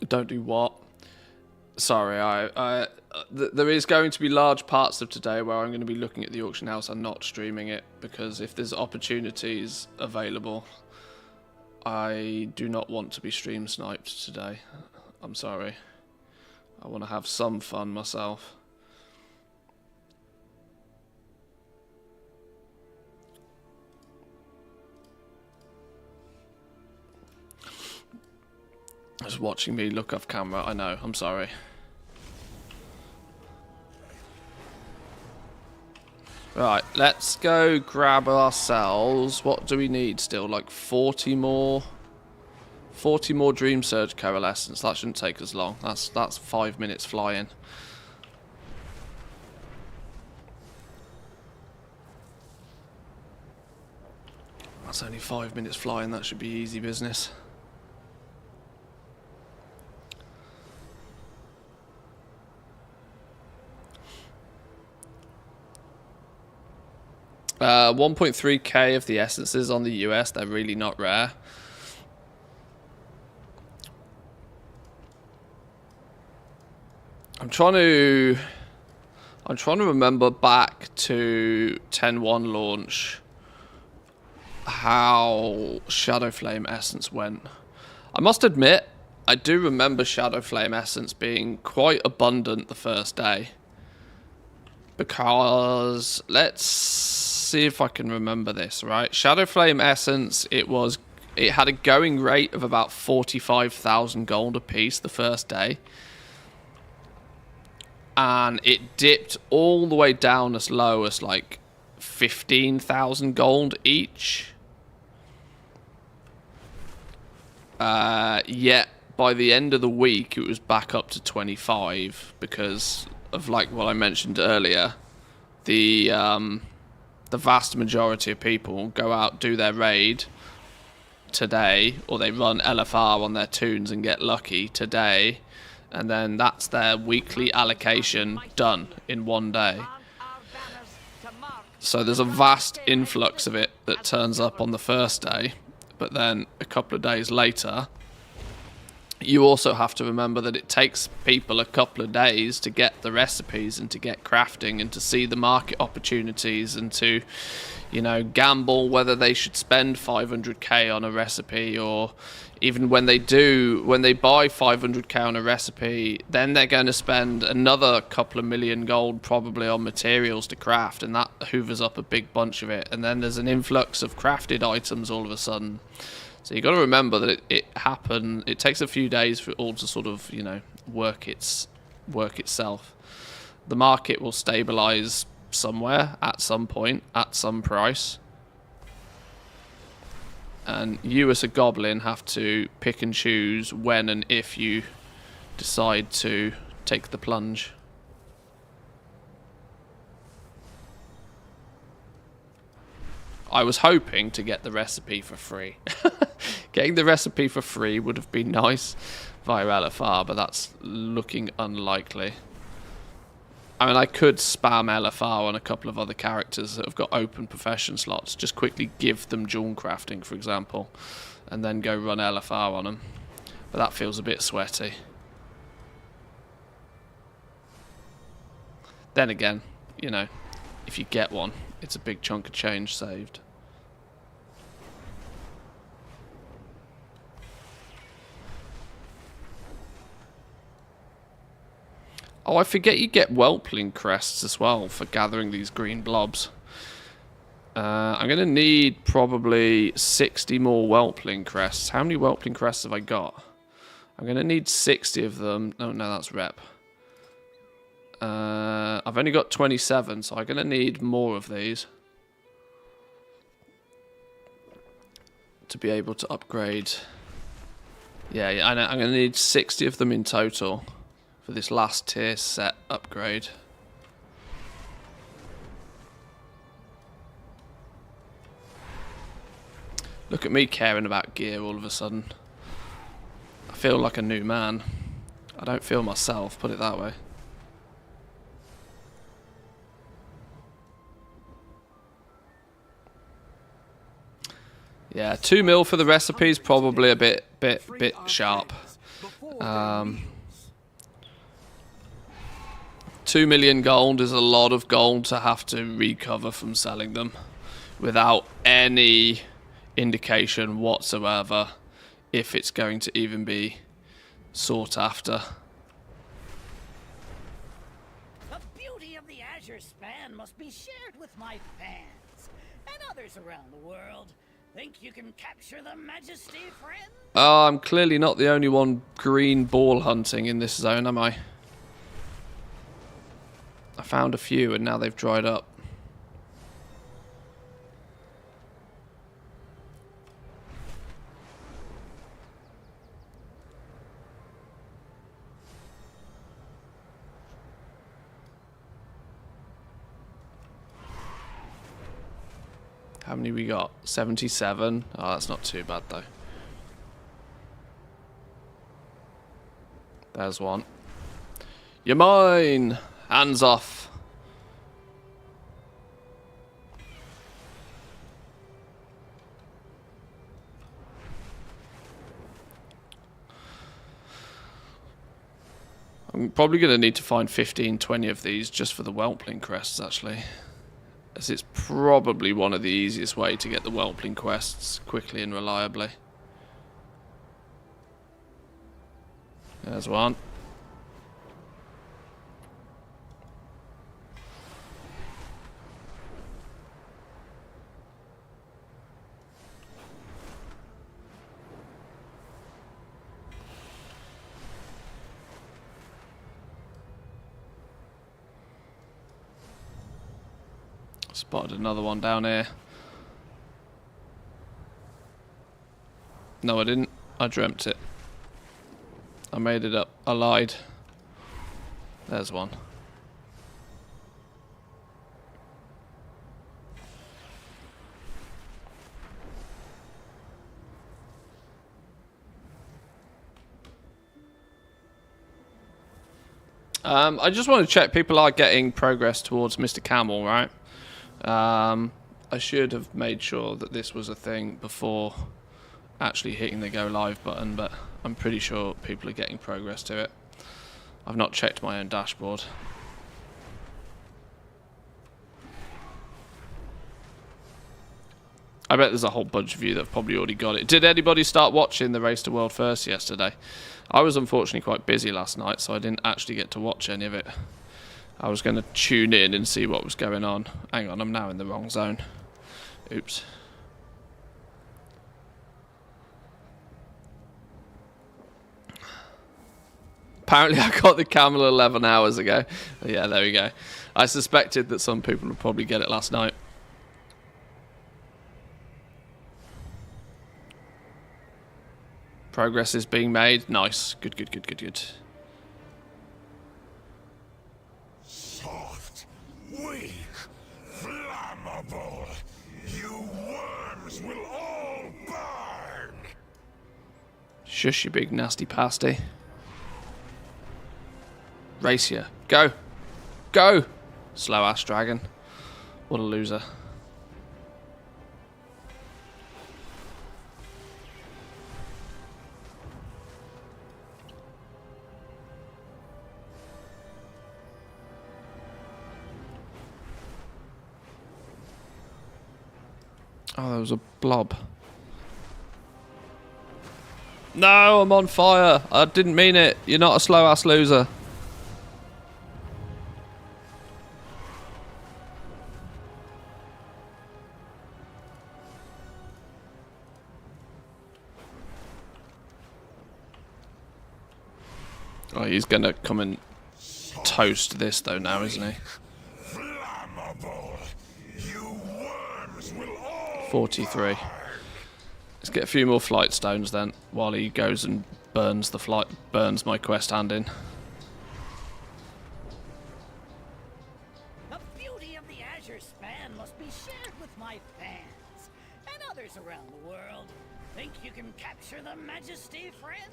Don't do what? Sorry, there is going to be large parts of today where I'm going to be looking at the auction house and not streaming it, because if there's opportunities available, I do not want to be stream sniped today. I'm sorry. I want to have some fun myself. Just watching me look off camera, I know, I'm sorry. Right, let's go grab ourselves, what do we need still, like 40 more Dream Surge Coalescence. That shouldn't take us long, that's 5 minutes flying. That's only 5 minutes flying, that should be easy business. 1.3k of the essences on the US, they're really not rare. I'm trying to remember back to 10.1 launch how Shadowflame Essence went. I must admit, I do remember Shadowflame Essence being quite abundant the first day. Because, let's see if I can remember this, right? Shadowflame Essence, it had a going rate of about 45,000 gold a piece the first day. And it dipped all the way down as low as like 15,000 gold each. Yet by the end of the week it was back up to 25 because of, like what I mentioned earlier, the vast majority of people go out, do their raid, today, or they run LFR on their tunes and get lucky today, and then that's their weekly allocation done in one day. So there's a vast influx of it that turns up on the first day, but then a couple of days later, you also have to remember that it takes people a couple of days to get the recipes and to get crafting and to see the market opportunities and to, you know, gamble whether they should spend 500k on a recipe, or even when they buy 500k on a recipe, then they're going to spend another couple of million gold probably on materials to craft, and that hoovers up a big bunch of it, and then there's an influx of crafted items all of a sudden. So you got to remember that it takes a few days for it all to sort of, you know, work itself. The market will stabilize somewhere at some point at some price, and you as a goblin have to pick and choose when and if you decide to take the plunge. I was hoping to get the recipe for free. Getting the recipe for free would have been nice via LFR, but that's looking unlikely. I mean, I could spam LFR on a couple of other characters that have got open profession slots. Just quickly give them jewel crafting, for example, and then go run LFR on them. But that feels a bit sweaty. Then again, you know, if you get one, it's a big chunk of change saved. Oh, I forget you get whelpling crests as well for gathering these green blobs. I'm going to need probably 60 more whelpling crests. How many whelpling crests have I got? I'm going to need 60 of them. Oh, no, that's rep. I've only got 27, so I'm going to need more of these to be able to upgrade. Yeah, I know. I'm going to need 60 of them in total for this last tier set upgrade. Look at me caring about gear all of a sudden. I feel like a new man. I don't feel myself, put it that way. Yeah, 2 mil for the recipes, probably a bit sharp. 2 million gold is a lot of gold to have to recover from selling them without any indication whatsoever if it's going to even be sought after. The beauty of the Azure Span must be shared with my fans and others around the world. Think you can capture the majesty, friend? Oh, I'm clearly not the only one green ball hunting in this zone, am I? I found a few and now they've dried up. How many we got? 77. Oh, that's not too bad though. There's one. You're mine! Hands off. I'm probably going to need to find 15, 20 of these just for the whelpling crests, actually. As it's probably one of the easiest way to get the whelpling quests quickly and reliably. There's one. Spotted another one down here. No, I didn't. I dreamt it. I made it up. I lied. There's one. I just want to check people are getting progress towards Mr. Camel, right? I should have made sure that this was a thing before actually hitting the go live button, but I'm pretty sure people are getting progress to it. I've not checked my own dashboard. I bet there's a whole bunch of you that have probably already got it. Did anybody start watching the Race to World First yesterday? I was unfortunately quite busy last night, so I didn't actually get to watch any of it. I was going to tune in and see what was going on. Hang on, I'm now in the wrong zone. Oops. Apparently I got the camel 11 hours ago. Yeah, there we go. I suspected that some people would probably get it last night. Progress is being made. Nice. Good, good, good, good, good. Soft, weak, flammable. You worms will all burn. Shush, you big nasty pasty. Race you. Go. Go. Slow ass dragon. What a loser. Oh, there was a blob. No, I'm on fire. I didn't mean it. You're not a slow ass loser. Oh, he's gonna come and toast this though now, isn't he? Flammable. You worms will all 43. Let's get a few more flight stones then, while he goes and burns my quest hand in. The beauty of the Azure Span must be shared with my fans and others around the world. Think you can capture the majesty, friend?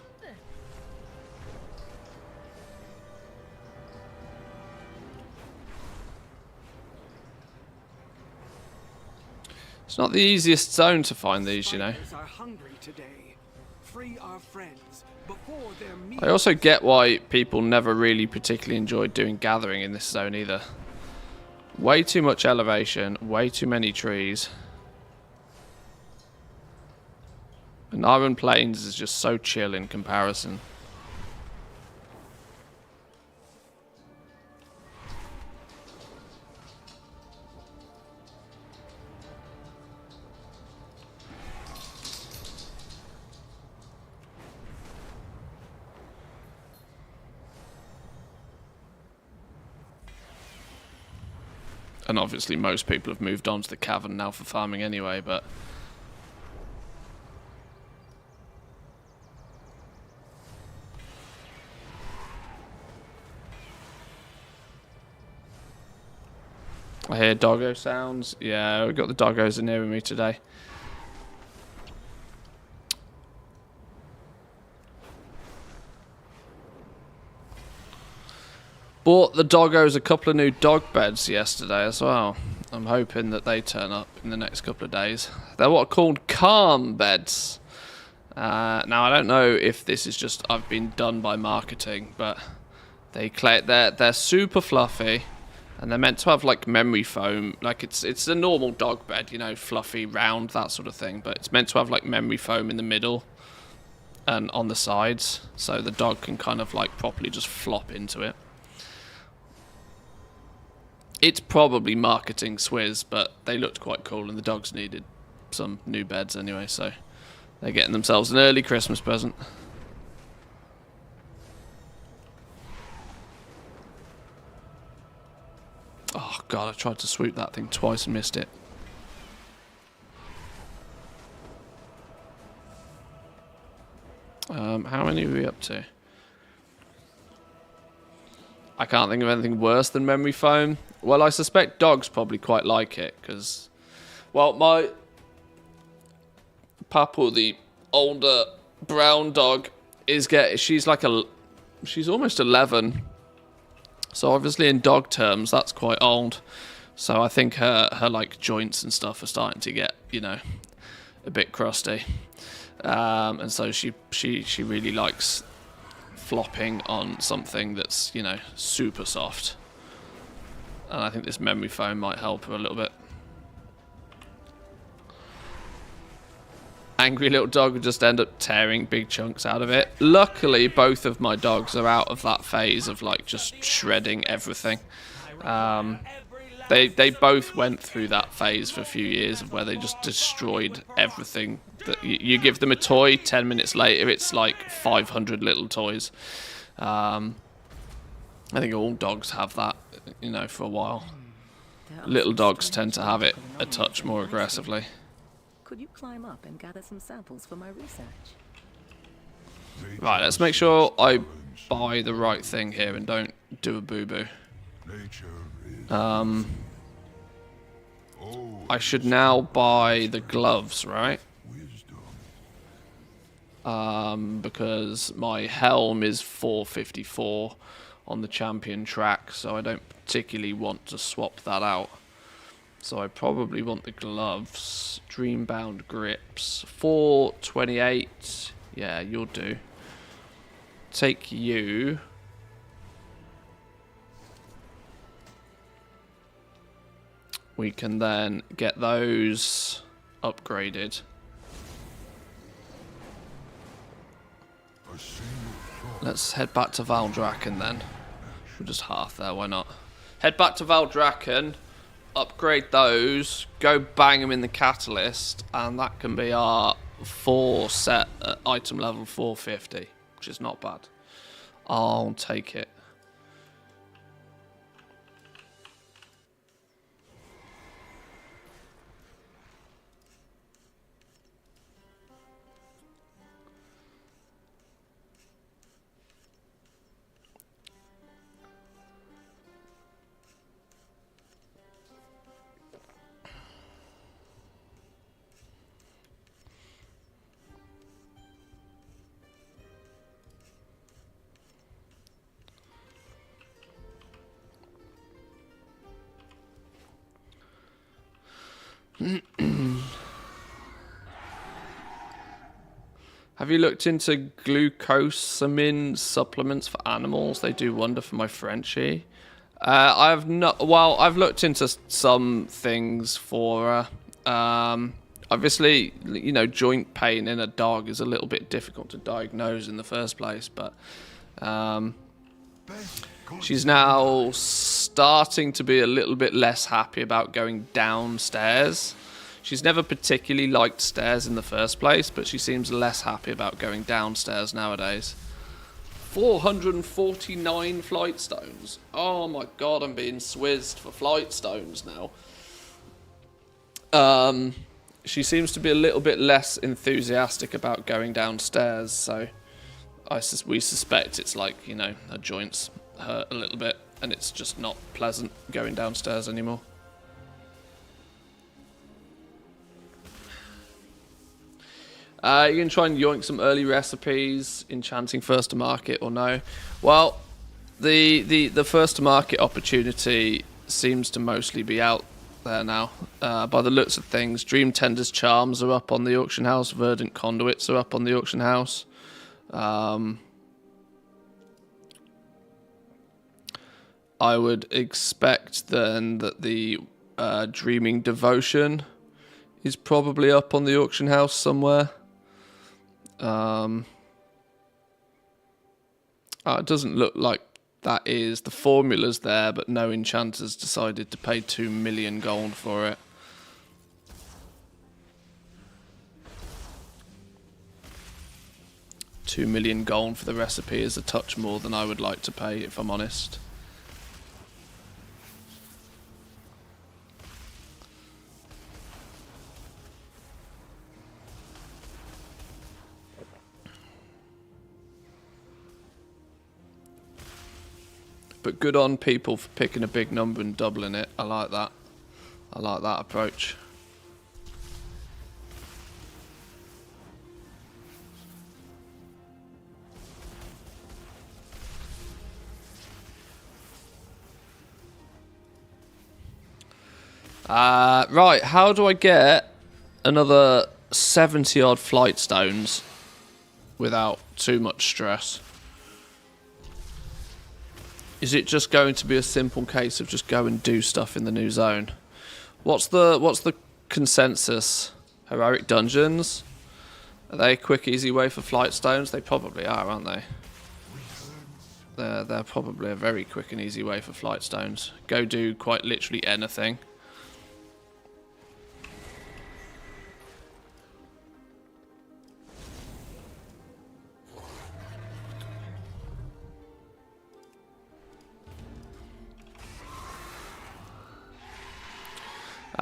It's not the easiest zone to find these, you know. Are hungry today. Free our friends before their meal. I also get why people never really particularly enjoyed doing gathering in this zone either. Way too much elevation, way too many trees. And Iron Plains is just so chill in comparison. And obviously most people have moved on to the cavern now for farming anyway, but... I hear doggo sounds. Yeah, we've got the doggos in here with me today. Bought the doggos a couple of new dog beds yesterday as well. I'm hoping that they turn up in the next couple of days. They're what are called calm beds. Now I don't know if this is just I've been done by marketing, but they're super fluffy, and they're meant to have like memory foam. Like it's a normal dog bed, you know, fluffy, round, that sort of thing. But it's meant to have like memory foam in the middle and on the sides, so the dog can kind of like properly just flop into it. It's probably marketing swizz, but they looked quite cool, and the dogs needed some new beds anyway, so they're getting themselves an early Christmas present. Oh god, I tried to swoop that thing twice and missed it. How many are we up to? I can't think of anything worse than memory foam. Well, I suspect dogs probably quite like it, because... Well, my... Papu, the older brown dog, she's like she's almost 11. So obviously in dog terms, that's quite old. So I think her like joints and stuff are starting to get, you know, a bit crusty. And so she really likes flopping on something that's, you know, super soft. And I think this memory foam might help her a little bit. Angry little dog would just end up tearing big chunks out of it. Luckily, both of my dogs are out of that phase of like just shredding everything. They both went through that phase for a few years of where they just destroyed everything. That you give them a toy, 10 minutes later it's like 500 little toys. I think all dogs have that, you know, for a while. Little dogs tend to have it a touch more aggressively. Could you climb up and gather some samples for my research? Right, let's make sure I buy the right thing here and don't do a boo-boo. I should now buy the gloves, right? Because my helm is 454 on the champion track, so I don't particularly want to swap that out. So I probably want the gloves. Dreambound grips. 428. Yeah, you'll do. Take you. We can then get those upgraded. Let's head back to Valdrakken then. We'll just half there, why not? Head back to Valdrakken. Upgrade those, go bang them in the catalyst, and that can be our 4 set at item level 450, which is not bad. I'll take it. Have you looked into glucosamine supplements for animals? They do wonder for my Frenchie. I've not. Well, I've looked into some things for. Obviously, you know, joint pain in a dog is a little bit difficult to diagnose in the first place, but she's now starting to be a little bit less happy about going downstairs. She's never particularly liked stairs in the first place, but she seems less happy about going downstairs nowadays. 449 flight stones. Oh my god, I'm being swizzed for flight stones now. She seems to be a little bit less enthusiastic about going downstairs, so we suspect it's like, you know, her joints hurt a little bit, and it's just not pleasant going downstairs anymore. You can try and yoink some early recipes, enchanting first to market or no. Well, the first to market opportunity seems to mostly be out there now. By the looks of things, Dream Tender's Charms are up on the auction house, Verdant Conduits are up on the auction house. I would expect then that the Dreaming Devotion is probably up on the auction house somewhere. It doesn't look like that is. The formula's there, but no enchanters decided to pay 2 million gold for it. $2 million gold for the recipe is a touch more than I would like to pay, if I'm honest. But good on people for picking a big number and doubling it. I like that. I like that approach. Right, how do I get another 70 odd flight stones without too much stress? Is it just going to be a simple case of just go and do stuff in the new zone? What's the consensus? Heroic dungeons? Are they a quick, easy way for flight stones? They probably are, aren't they? They're probably a very quick and easy way for flight stones. Go do quite literally anything.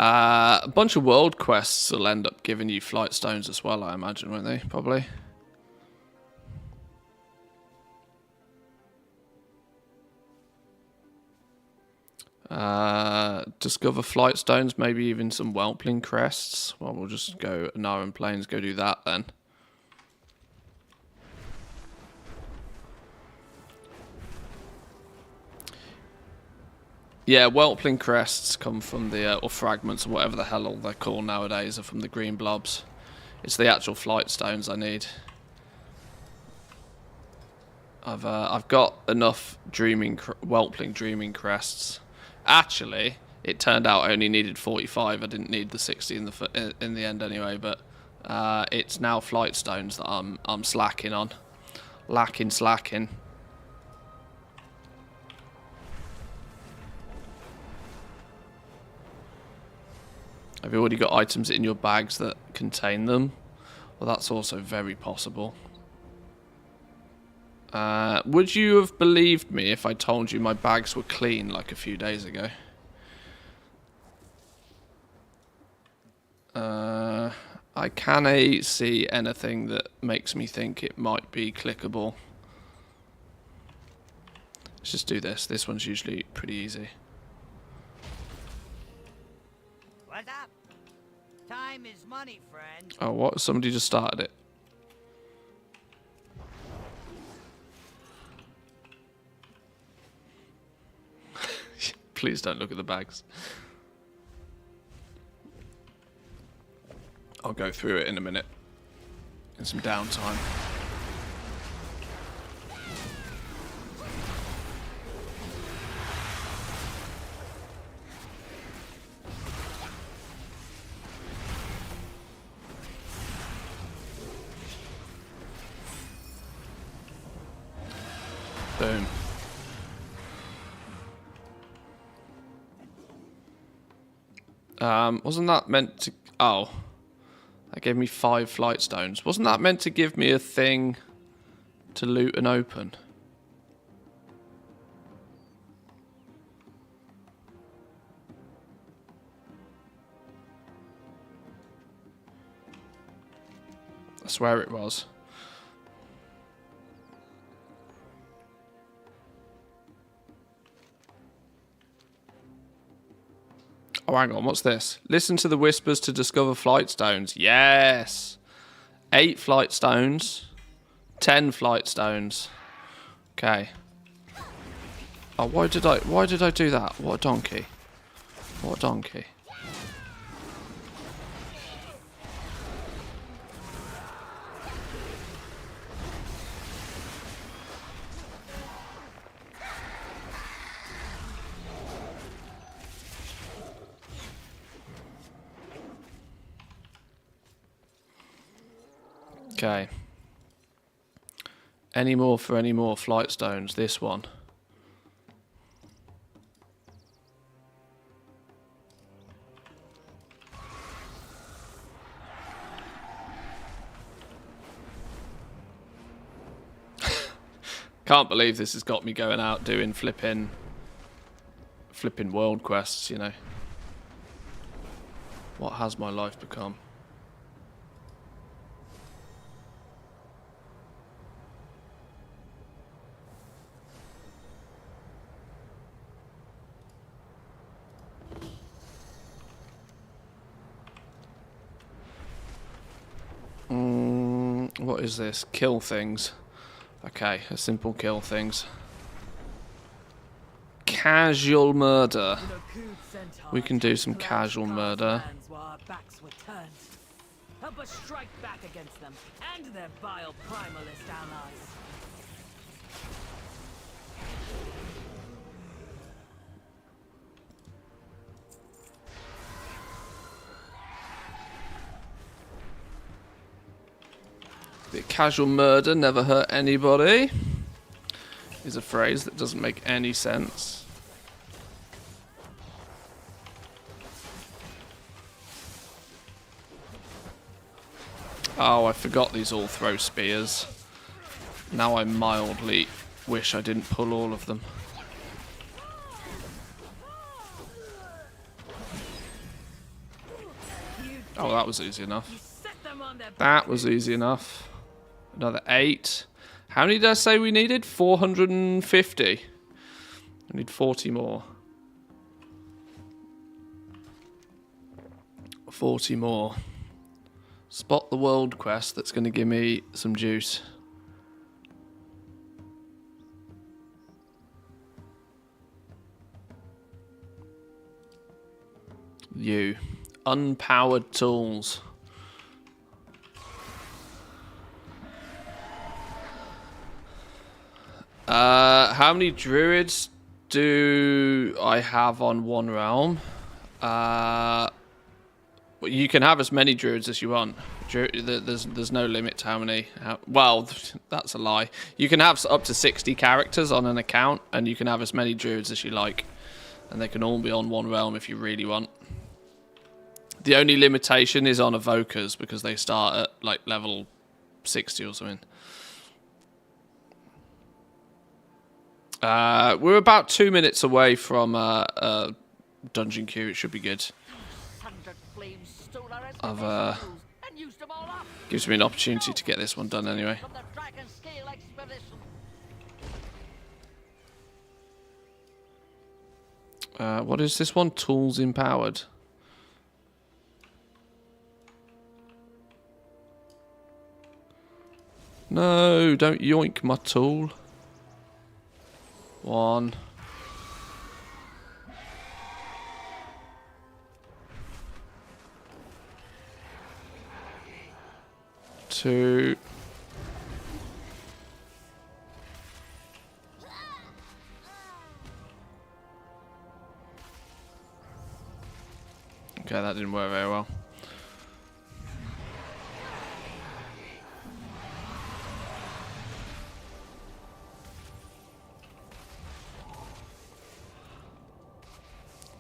A bunch of world quests will end up giving you flight stones as well, I imagine, won't they? Probably. Discover flight stones, maybe even some whelpling crests. Well, we'll just go Naran Plains, go do that then. Yeah, whelpling crests come from the, or fragments or whatever the hell they're called nowadays, are from the green blobs. It's the actual flight stones I need. I've got enough whelpling dreaming crests. Actually, it turned out I only needed 45. I didn't need the 60 in the end anyway. But it's now flight stones that I'm slacking on, slacking. Have you already got items in your bags that contain them? Well, that's also very possible. Would you have believed me if I told you my bags were clean like a few days ago? I can't see anything that makes me think it might be clickable. Let's just do this. This one's usually pretty easy. What's up? Time is money, friend. Oh, what? Somebody just started it. Please don't look at the bags. I'll go through it in a minute. In some downtime. Boom. Wasn't that meant to... Oh. That gave me 5 flight stones. Wasn't that meant to give me a thing to loot and open? I swear it was. Oh, hang on, what's this? Listen to the whispers to discover flight stones. Yes! 8 flight stones. 10 flight stones. Okay. Oh, why did I do that? What a donkey. What a donkey. Okay. Any more for any more flight stones? This one. Can't believe this has got me going out doing flipping world quests, you know. What has my life become? What is this? Kill things. Okay, a simple kill things. casual murder. We can do some casual murder. Help us strike back against them and their vile primalist allies. Bit casual murder, never hurt anybody, is a phrase that doesn't make any sense. Oh, I forgot these all throw spears. Now I mildly wish I didn't pull all of them. Oh, that was easy enough. That was easy enough. Another 8. How many did I say we needed? 450. We need 40 more. 40 more. Spot the world quest that's going to give me some juice. You. Unpowered tools. How many druids do I have on one realm? You can have as many druids as you want. There's no limit to how many. Well, that's a lie. You can have up to 60 characters on an account, and you can have as many druids as you like, and they can all be on one realm if you really want. The only limitation is on evokers because they start at like level 60 or something. We're about 2 minutes away from dungeon queue. It should be good. Gives me an opportunity to get this one done anyway. What is this one? Tools empowered. No, don't yoink my tool. 1. 2. Okay, that didn't work very well.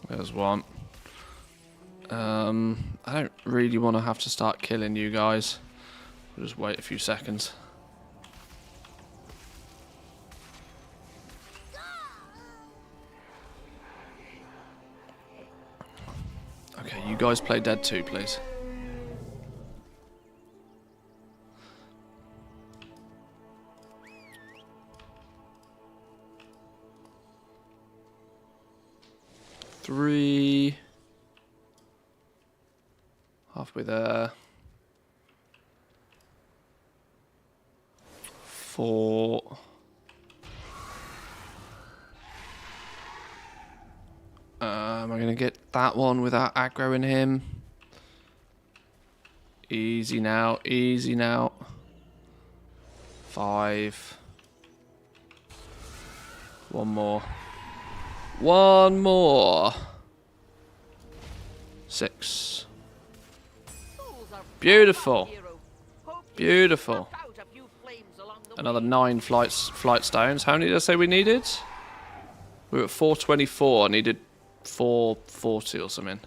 There's one. I don't really want to have to start killing you guys. We'll just wait a few seconds. Okay, you guys play dead too, please. Three. Halfway there. 4. Am I going to get that one without aggroing him? Easy now, easy now. 5. One more. One more. 6. Beautiful. Beautiful. Another 9 flight stones. How many did I say we needed? We were at 424. I needed 440 or something.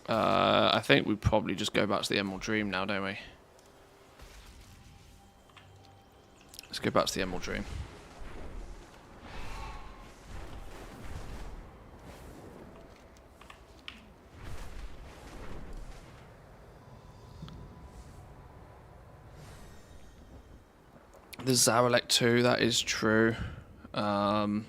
I think we probably just go back to the Emerald Dream now, don't we? Let's go back to the Emerald Dream. There's Zarelek 2, that is true. Yeah,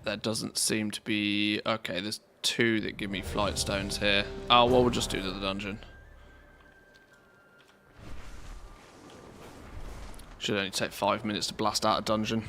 that doesn't seem to be... Okay, there's 2 that give me flight stones here. Oh, well, we'll just do the dungeon. Should only take 5 minutes to blast out a dungeon.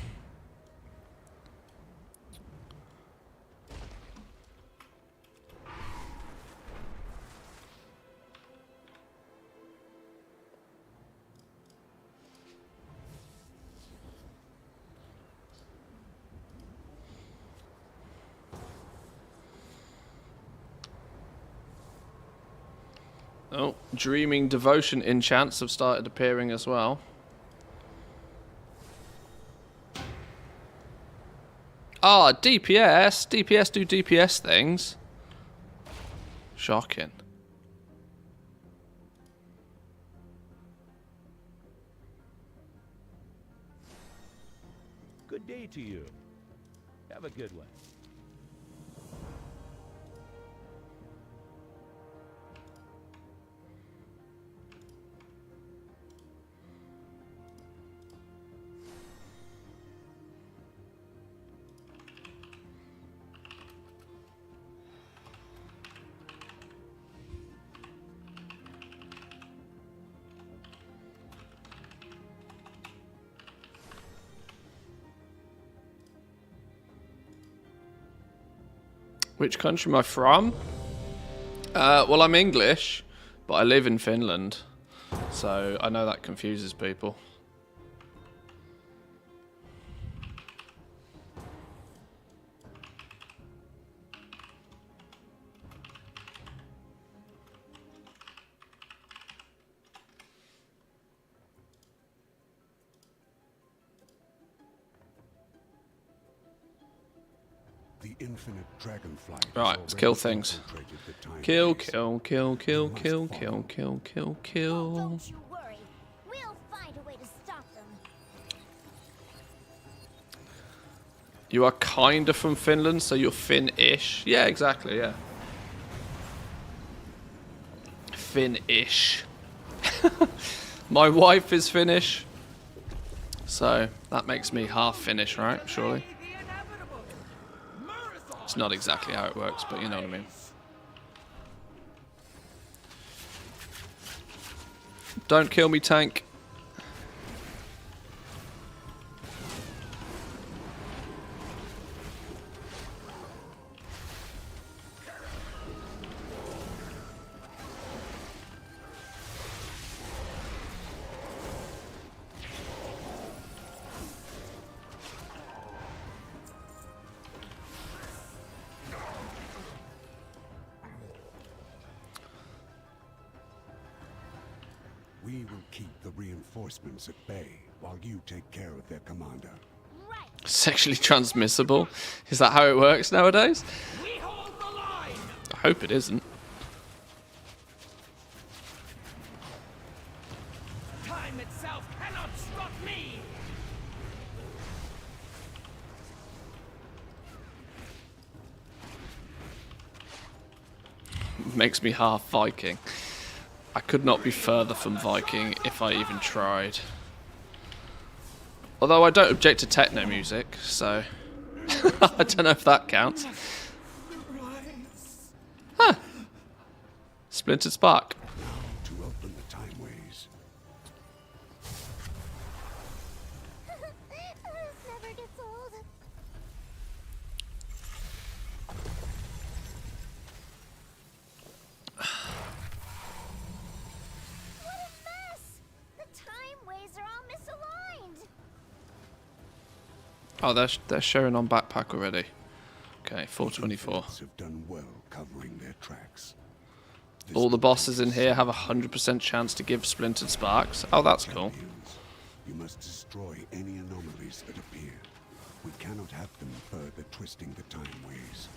Oh, Dreaming Devotion enchants have started appearing as well. Ah, DPS! DPS do DPS things. Shocking. Good day to you. Have a good one. Which country am I from? Well, I'm English, but I live in Finland. So I know that confuses people. The infinite dragonfly. Right, let's kill things. Kill, kill, kill, kill, kill, kill, kill, kill, kill. Don't you worry. We'll find a way to stop them. You are kinda from Finland, so you're Finn-ish. Yeah, exactly, yeah. Finn-ish. My wife is Finnish. So, that makes me half Finnish, right? Surely. It's not exactly how it works, but you know what I mean. Don't kill me, tank. We will keep the reinforcements at bay while you take care of their commander. Right. Sexually transmissible? Is that how it works nowadays? We hold the line. I hope it isn't. Time itself cannot stop me. Makes me half Viking. I could not be further from Viking if I even tried. Although I don't object to techno music, so I don't know if that counts. Huh. Splintered Spark. To open the time ways. This never gets old. What a mess! The time ways are all misaligned. Oh, they're sharing on backpack already. Okay, 424. Infinites have done well covering their tracks. This All the bosses in here have a 100% chance to give Splintered Sparks. Oh, that's cool. champions. You must destroy any anomalies that appear. We cannot have them further twisting the time ways.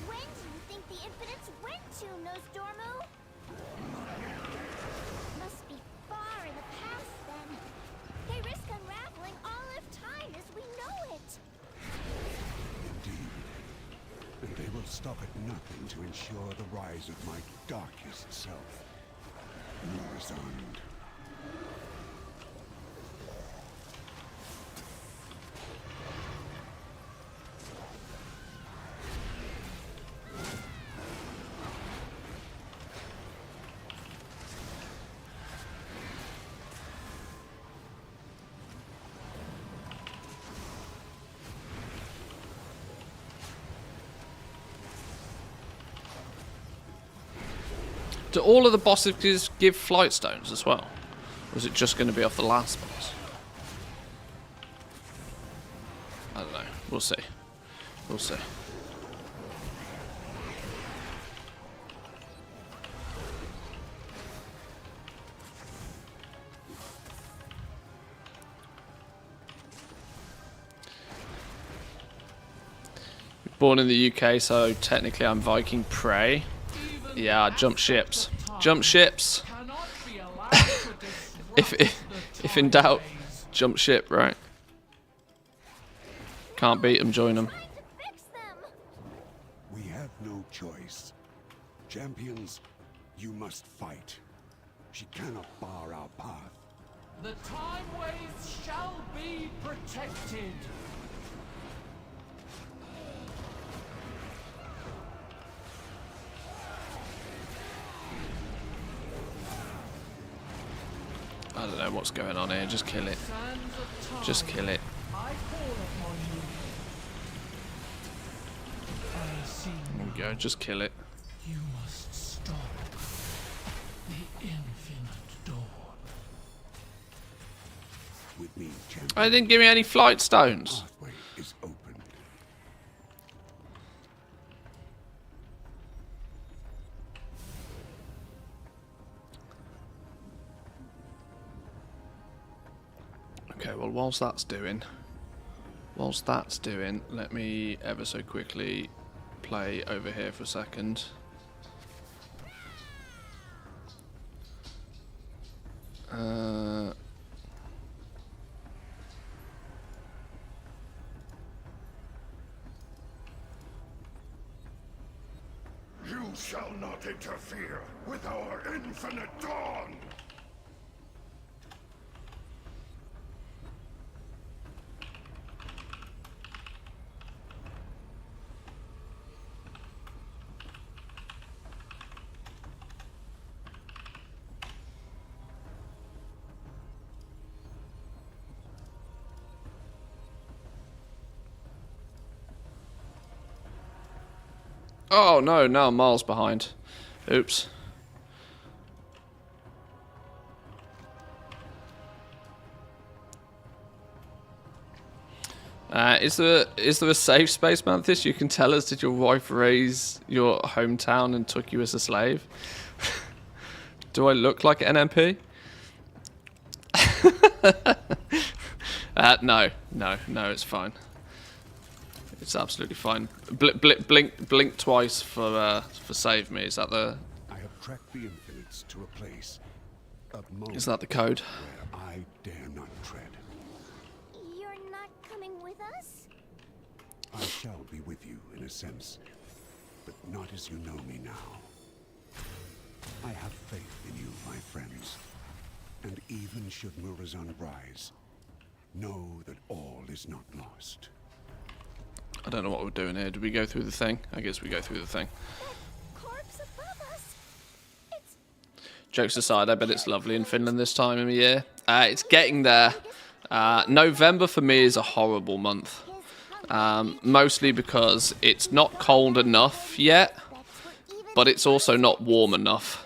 When do you think the Infinites went to, Nosdormu? Must be far in the past, then. They risk unraveling all of time as we know it. Indeed. And they will stop at nothing to ensure the rise of my darkest self. You resigned. Do all of the bosses give flight stones as well? Or is it just going to be off the last boss? I don't know. We'll see. We'll see. Born in the UK, so technically I'm Viking prey. Yeah, jump ships. Jump ships. if in doubt, jump ship, right? Can't beat them, join them. We have no choice. Champions, you must fight. She cannot bar our path. The Time Waves shall be protected. I don't know what's going on here. Just kill it. Just kill it. There we go. Just kill it. You must stop the infinite dawn. With me, champion. I didn't give me any flight stones. Pathway is open. Okay, well, whilst that's doing, let me ever so quickly play over here for a second. You shall not interfere with our infinite dawn! Oh no, now I'm miles behind. Oops. Is there a safe space, Manthieus? You can tell us, did your wife raise your hometown and took you as a slave? Do I look like an MP? No, it's fine. It's absolutely fine. Blink twice for save me. Is that the? I have tracked the infinites to a place. Is that the code? Where I dare not tread. You're not coming with us? I shall be with you in a sense, but not as you know me now. I have faith in you, my friends. And even should Murazan rise, know that all is not lost. I don't know what we're doing here. Do we go through the thing? I guess we go through the thing. Corpse above us. It's Jokes aside, I bet it's lovely in Finland this time of year. It's getting there. November for me is a horrible month. Mostly because it's not cold enough yet, but it's also not warm enough.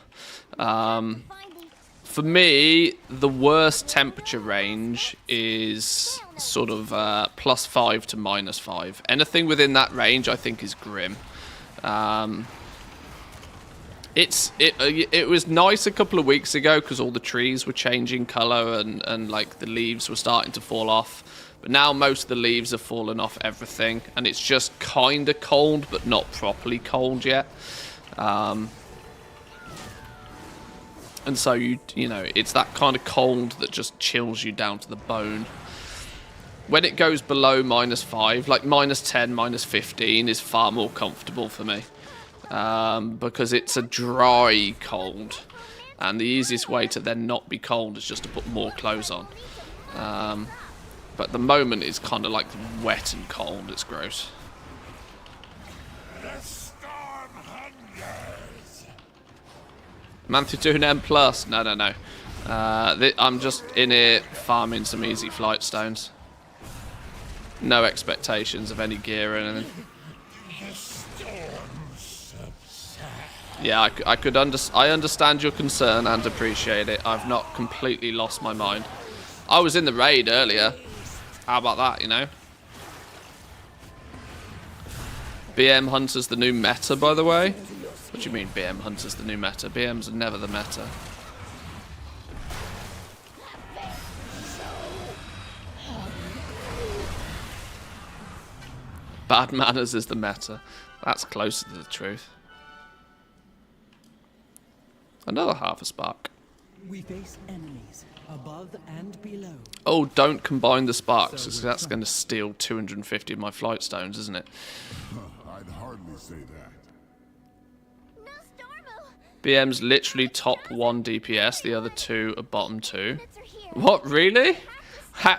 For me, the worst temperature range is sort of +5 to -5. Anything within that range, I think, is grim. It was nice a couple of weeks ago because all the trees were changing colour and like the leaves were starting to fall off. But now most of the leaves have fallen off everything, and it's just kind of cold, but not properly cold yet. And so you know, it's that kind of cold that just chills you down to the bone. When it goes below -5, like -10, -15 is far more comfortable for me. Because it's a dry cold. And the easiest way to then not be cold is just to put more clothes on. But at the moment it's kind of like wet and cold. It's gross. The storm hungers. Manthieus doing M+. No. I'm just in here farming some easy flight stones. No expectations of any gear or anything. Yeah, I understand your concern and appreciate it. I've not completely lost my mind. I was in the raid earlier. How about that, you know? BM Hunter's the new meta, by the way. What do you mean BM Hunter's the new meta? BM's never the meta. Bad manners is the meta. That's closer to the truth. Another half a spark. We face enemies above and below. Oh, don't combine the sparks, because that's going to steal 250 of my flight stones, isn't it? I'd hardly say that. BM's literally top 1 DPS, the other 2 are bottom 2. What, really?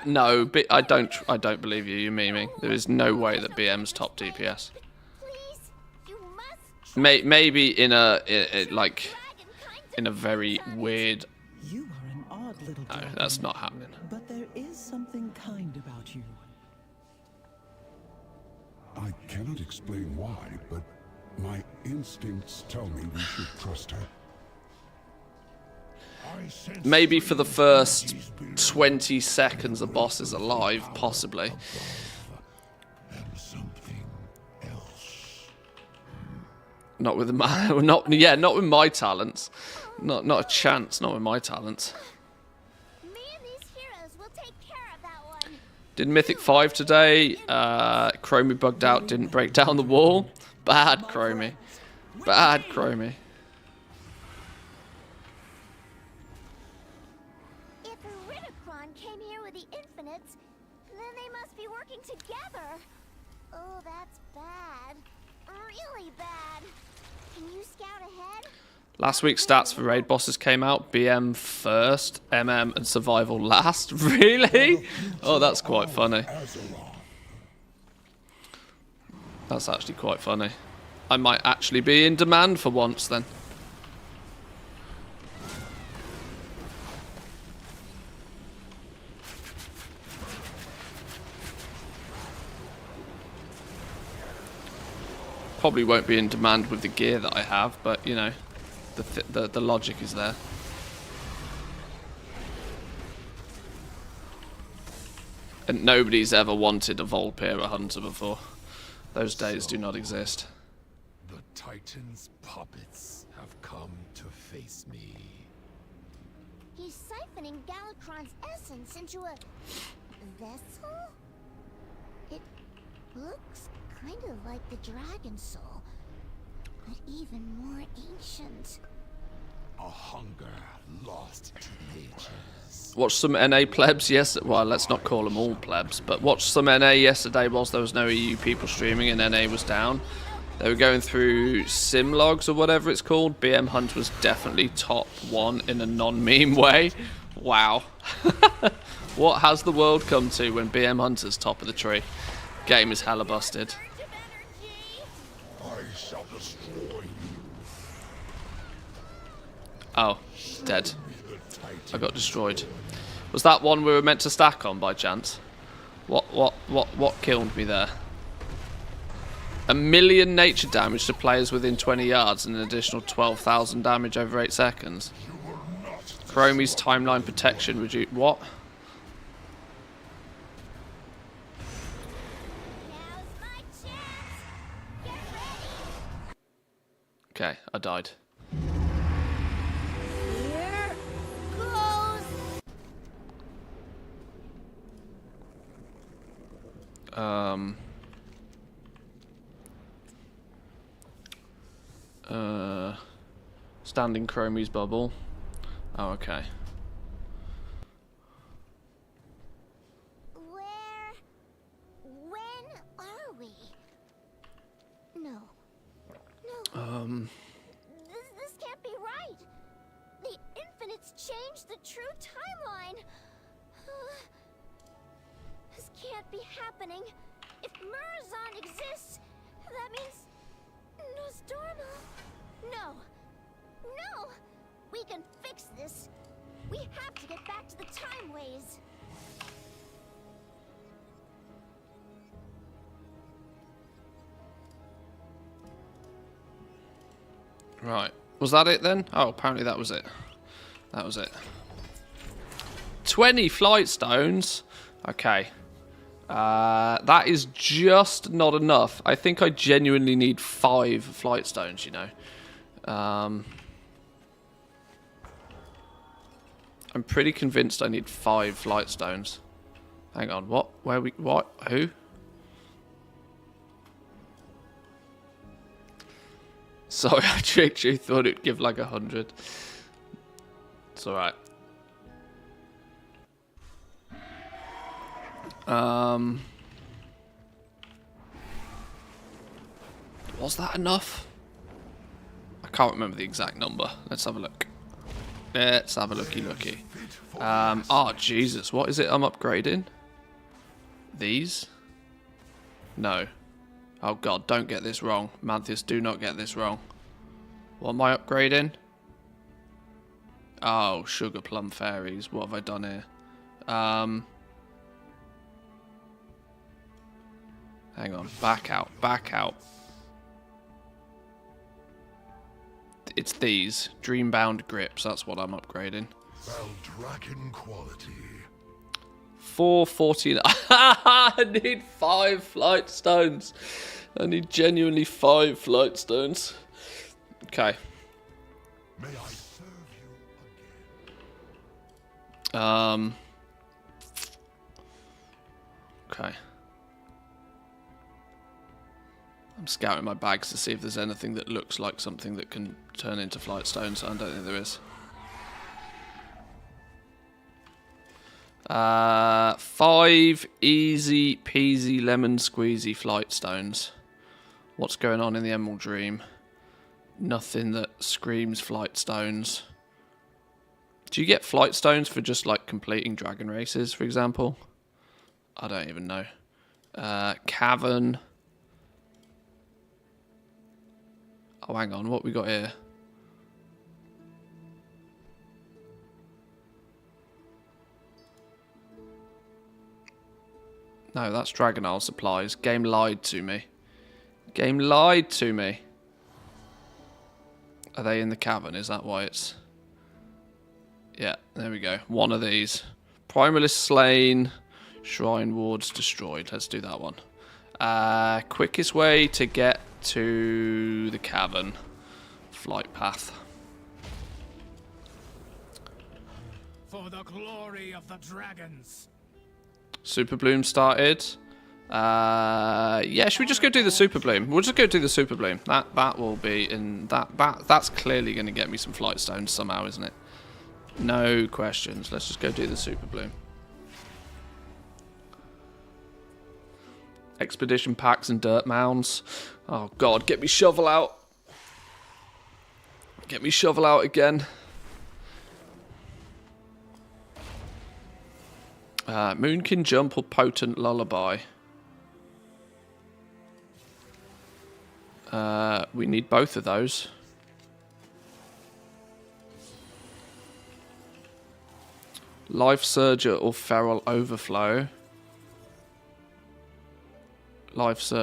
No, I don't believe you. You're memeing. There is no way that BM's top DPS. Maybe in a very weird. You are an odd little dragon, No, that's not happening. But there is something kind about you. I cannot explain why, but my instincts tell me we should trust her. Maybe for the first 20 seconds the boss is alive, possibly. Not with my not with my talents. Not a chance, not with my talents. Did Mythic 5 today. Chromie bugged out, didn't break down the wall. Bad Chromie. Bad Chromie. If Fyrakk-less came here with the Infinites, then they must be working together. Oh, that's bad. Really bad. Can you scout ahead? Last week's stats for raid bosses came out. BM first, MM and survival last. Really? Oh, that's quite funny. That's actually quite funny. I might actually be in demand for once then. Probably won't be in demand with the gear that I have, but you know, the logic is there. And nobody's ever wanted a Volpera Hunter before. Those days do not exist. The Titan's puppets have come to face me. He's siphoning Galakrond's essence into a vessel? It looks kind of like the Dragon Soul, but even more ancient. A hunger lost to ages. Watched some NA plebs, yes. Well, let's not call them all plebs, but watched some NA yesterday whilst there was no EU people streaming and NA was down. They were going through sim logs or whatever it's called. BM Hunt was definitely top 1 in a non-meme way. Wow. What has the world come to when BM Hunter's top of the tree? Game is hella busted. I shall destroy you. Oh, dead. I got destroyed. Was that one we were meant to stack on by chance? What killed me there? 1 million nature damage to players within 20 yards and an additional 12,000 damage over 8 seconds. Chromie's timeline protection reduced. What? Okay, I died. Here goes. Standing Chromie's bubble. Oh, okay. When are we? No. This can't be right. The Infinites changed the true timeline. This can't be happening. If Murozond exists, that means Nostormo. No. No! We can fix this. We have to get back to the time ways. Right. Was that it then? Oh, apparently that was it. That was it. 20 flight stones. Okay. That is just not enough. I think I genuinely need 5 flight stones, you know. I'm pretty convinced I need 5 flight stones. Hang on, what? Where we... What? Who? Sorry, I tricked you. Thought it'd give like 100. It's alright. Was that enough? I can't remember the exact number. Let's have a look. Let's have a looky. Oh, Jesus. What is it I'm upgrading? These? No. Oh, God. Don't get this wrong. Manthieus, do not get this wrong. What am I upgrading? Oh, sugar plum fairies. What have I done here? Hang on. Back out. Back out. It's these. Dreambound grips. That's what I'm upgrading. Dragon quality. 449. I need 5 flight stones. I need genuinely 5 flight stones. Okay. May I serve you again? Okay. I'm scouting my bags to see if there's anything that looks like something that can turn into flight stones. I don't think there is. 5 easy peasy lemon squeezy flight stones. What's going on in the Emerald Dream? Nothing that screams flight stones. Do you get flight stones for just like completing dragon races, for example? I don't even know. Cavern. Oh, hang on. What we got here? No, that's Dragon Isle supplies. Game lied to me. Game lied to me. Are they in the cavern? Is that why it's... Yeah, there we go. One of these. Primalist slain. Shrine wards destroyed. Let's do that one. Quickest way to get to the cavern. Flight path. For the glory of the dragons. Super Bloom started. Yeah, should we just go do the Super Bloom? We'll just go do the Super Bloom. That will be in that's clearly going to get me some flight stones somehow, isn't it? No questions. Let's just go do the Super Bloom. Expedition packs and dirt mounds. Oh God, get me shovel out. Get me shovel out again. Moonkin Jump or Potent Lullaby. We need both of those. Life Surger or Feral Overflow.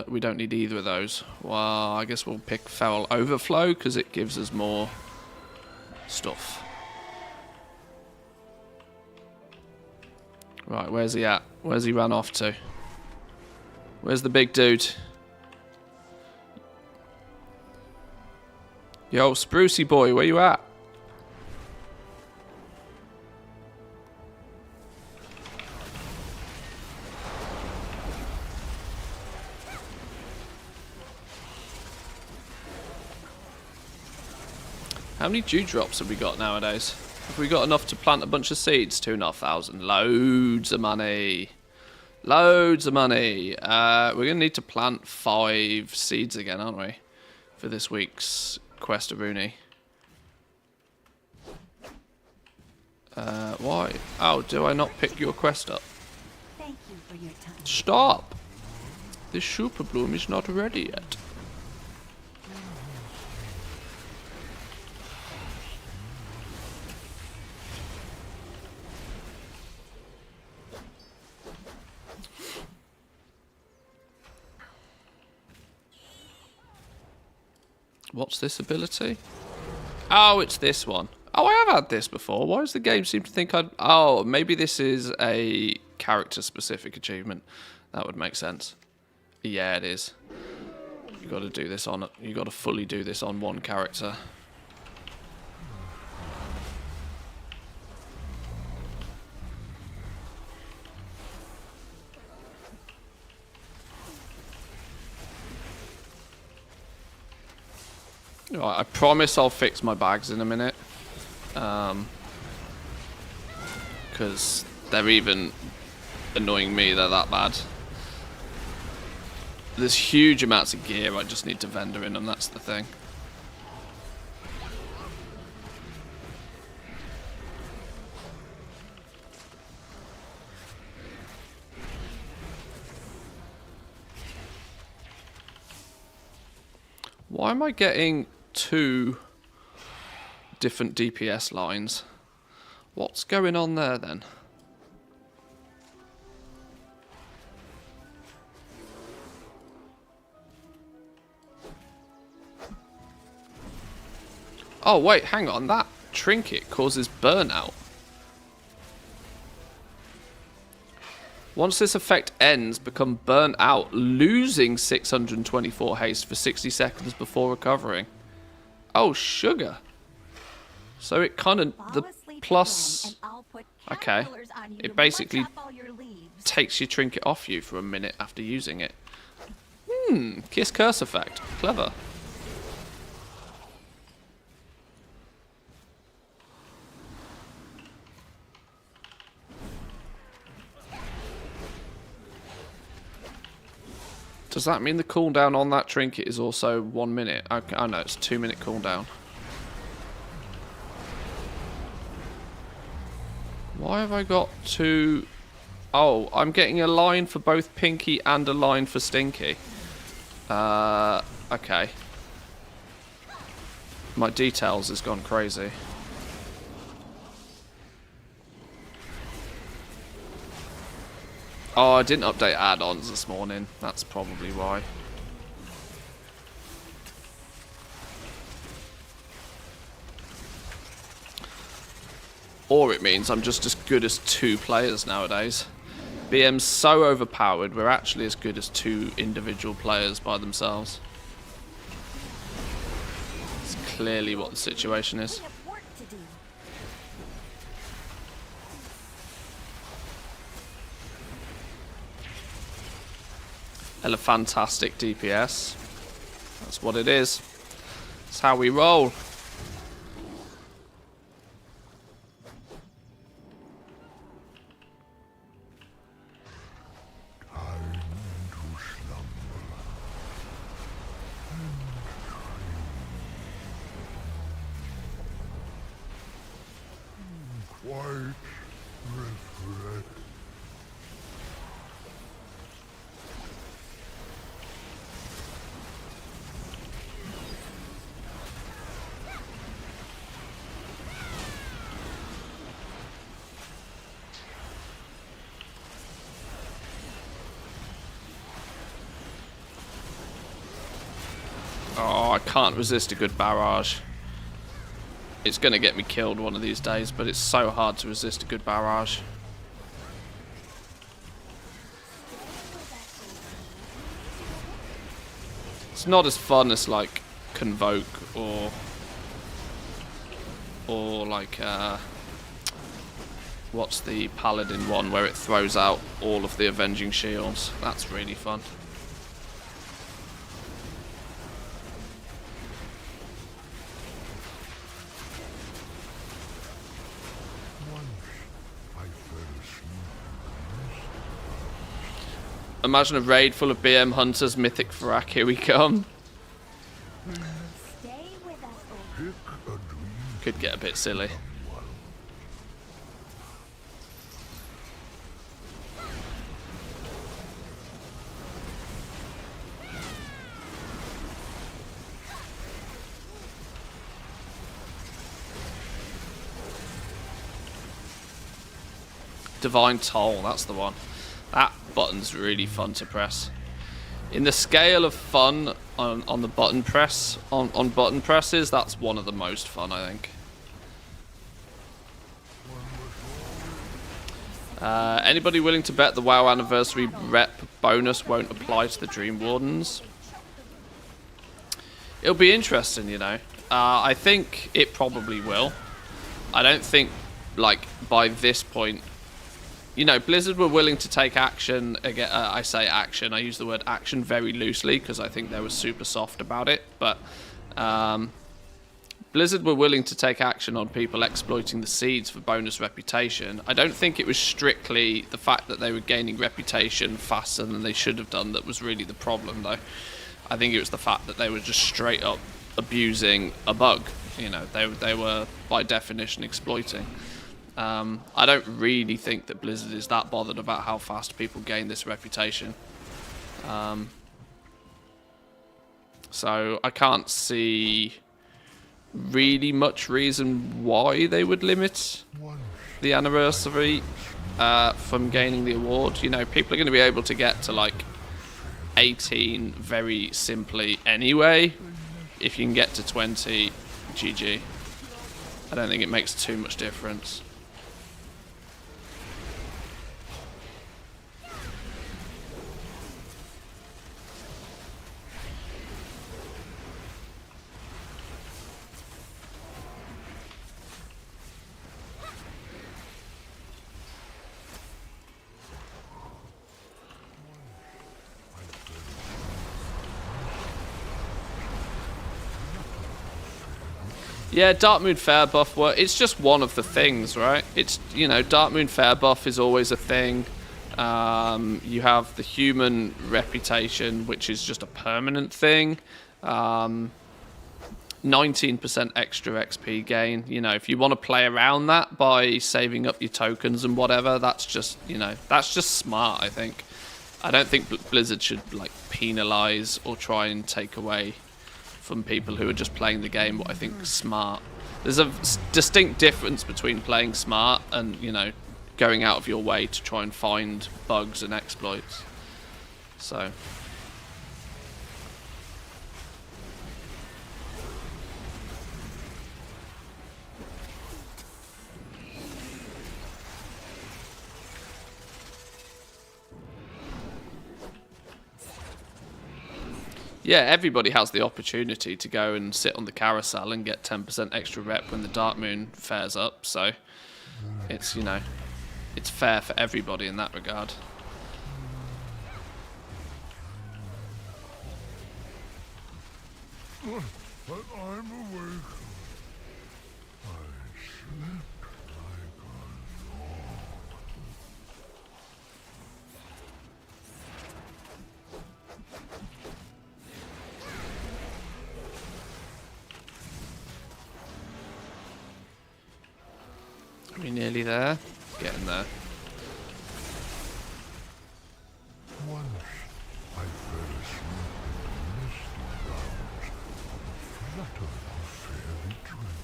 We don't need either of those. Well, I guess we'll pick Feral Overflow because it gives us more stuff. Right, where's he at? Where's he run off to? Where's the big dude? Yo, Sprucey boy, where you at? How many dewdrops have we got nowadays? Have we got enough to plant a bunch of seeds? 2,500. Loads of money. Loads of money. We're going to need to plant 5 seeds again, aren't we? For this week's Quest of Rooney. Why? Oh, do I not pick your quest up? Thank you for your time. Stop! This Super Bloom is not ready yet. What's this ability? Oh, it's this one. Oh, I have had this before. Why does the game seem to think I'd... Oh, maybe this is a character-specific achievement. That would make sense. Yeah, it is. You got to do this on... You got to fully do this on one character. Right, I promise I'll fix my bags in a minute. Because they're even annoying me, they're that bad. There's huge amounts of gear I just need to vendor in, and that's the thing. Why am I getting 2 different DPS lines? What's going on there then? Oh wait, hang on, that trinket causes burnout. Once this effect ends, become burnt out, losing 624 haste for 60 seconds before recovering. Oh, sugar. So it kind of, the plus, okay, it basically takes your trinket off you for a minute after using it. Kiss curse effect, clever. Does that mean the cooldown on that trinket is also 1 minute? Okay, oh no, it's 2 minute cooldown. Why have I got 2? Oh, I'm getting a line for both Pinky and a line for Stinky. Okay. My details has gone crazy. Oh, I didn't update add-ons this morning. That's probably why. Or it means I'm just as good as 2 players nowadays. BM's so overpowered, we're actually as good as 2 individual players by themselves. It's clearly what the situation is. Hella fantastic DPS. That's what it is. That's how we roll. Oh, I can't resist a good barrage. It's going to get me killed one of these days, but it's so hard to resist a good barrage. It's not as fun as like Convoke or like what's the Paladin one where it throws out all of the avenging shields. That's really fun. Imagine a raid full of BM hunters, mythic Fyrakk, here we come. Could get a bit silly. Divine Toll, that's the one. That button's really fun to press. In the scale of fun on the button press on button presses, that's one of the most fun, I think. Anybody willing to bet the WoW anniversary rep bonus won't apply to the Dream Wardens? It'll be interesting, you know. I think it probably will. I don't think, like, by this point, you know, Blizzard were willing to take action. Again, I say action. I use the word action very loosely because I think they were super soft about it. But Blizzard were willing to take action on people exploiting the seeds for bonus reputation. I don't think it was strictly the fact that they were gaining reputation faster than they should have done that was really the problem, though. I think it was the fact that they were just straight up abusing a bug. You know, they were by definition exploiting. I don't really think that Blizzard is that bothered about how fast people gain this reputation. So I can't see really much reason why they would limit the anniversary from gaining the award. You know, people are going to be able to get to like 18 very simply anyway. If you can get to 20, GG. I don't think it makes too much difference. Yeah, Darkmoon Fair buff, well, it's just one of the things, right? It's, you know, Darkmoon Fair buff is always a thing. You have the human reputation, which is just a permanent thing. 19% extra XP gain. You know, if you want to play around that by saving up your tokens and whatever, that's just, you know, that's just smart, I think. I don't think Blizzard should, like, penalize or try and take away from people who are just playing the game what I think is smart. There's a distinct difference between playing smart and, you know, going out of your way to try and find bugs and exploits. So yeah, everybody has the opportunity to go and sit on the carousel and get 10% extra rep when the Darkmoon fares up, so it's, you know, it's fair for everybody in that regard. But I'm awake. I slept like a lord. Are we nearly there? Getting there. Once I fell asleep in misty realms, fluttered a fairy dragon.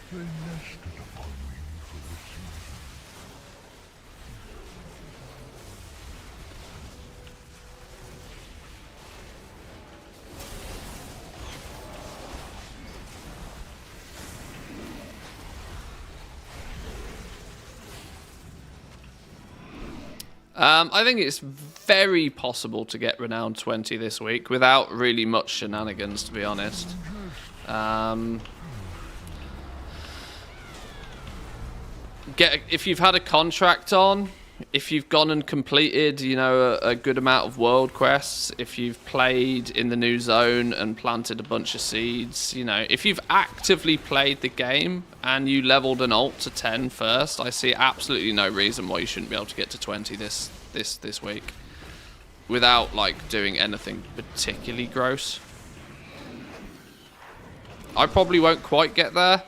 They nested upon me for the season. I think it's very possible to get Renown 20 this week without really much shenanigans, to be honest. If you've had a contract on, if you've gone and completed, you know, a good amount of world quests, if you've played in the new zone and planted a bunch of seeds, you know, if you've actively played the game and you leveled an alt to 10 first, I see absolutely no reason why you shouldn't be able to get to 20 this week without, like, doing anything particularly gross. I probably won't quite get there,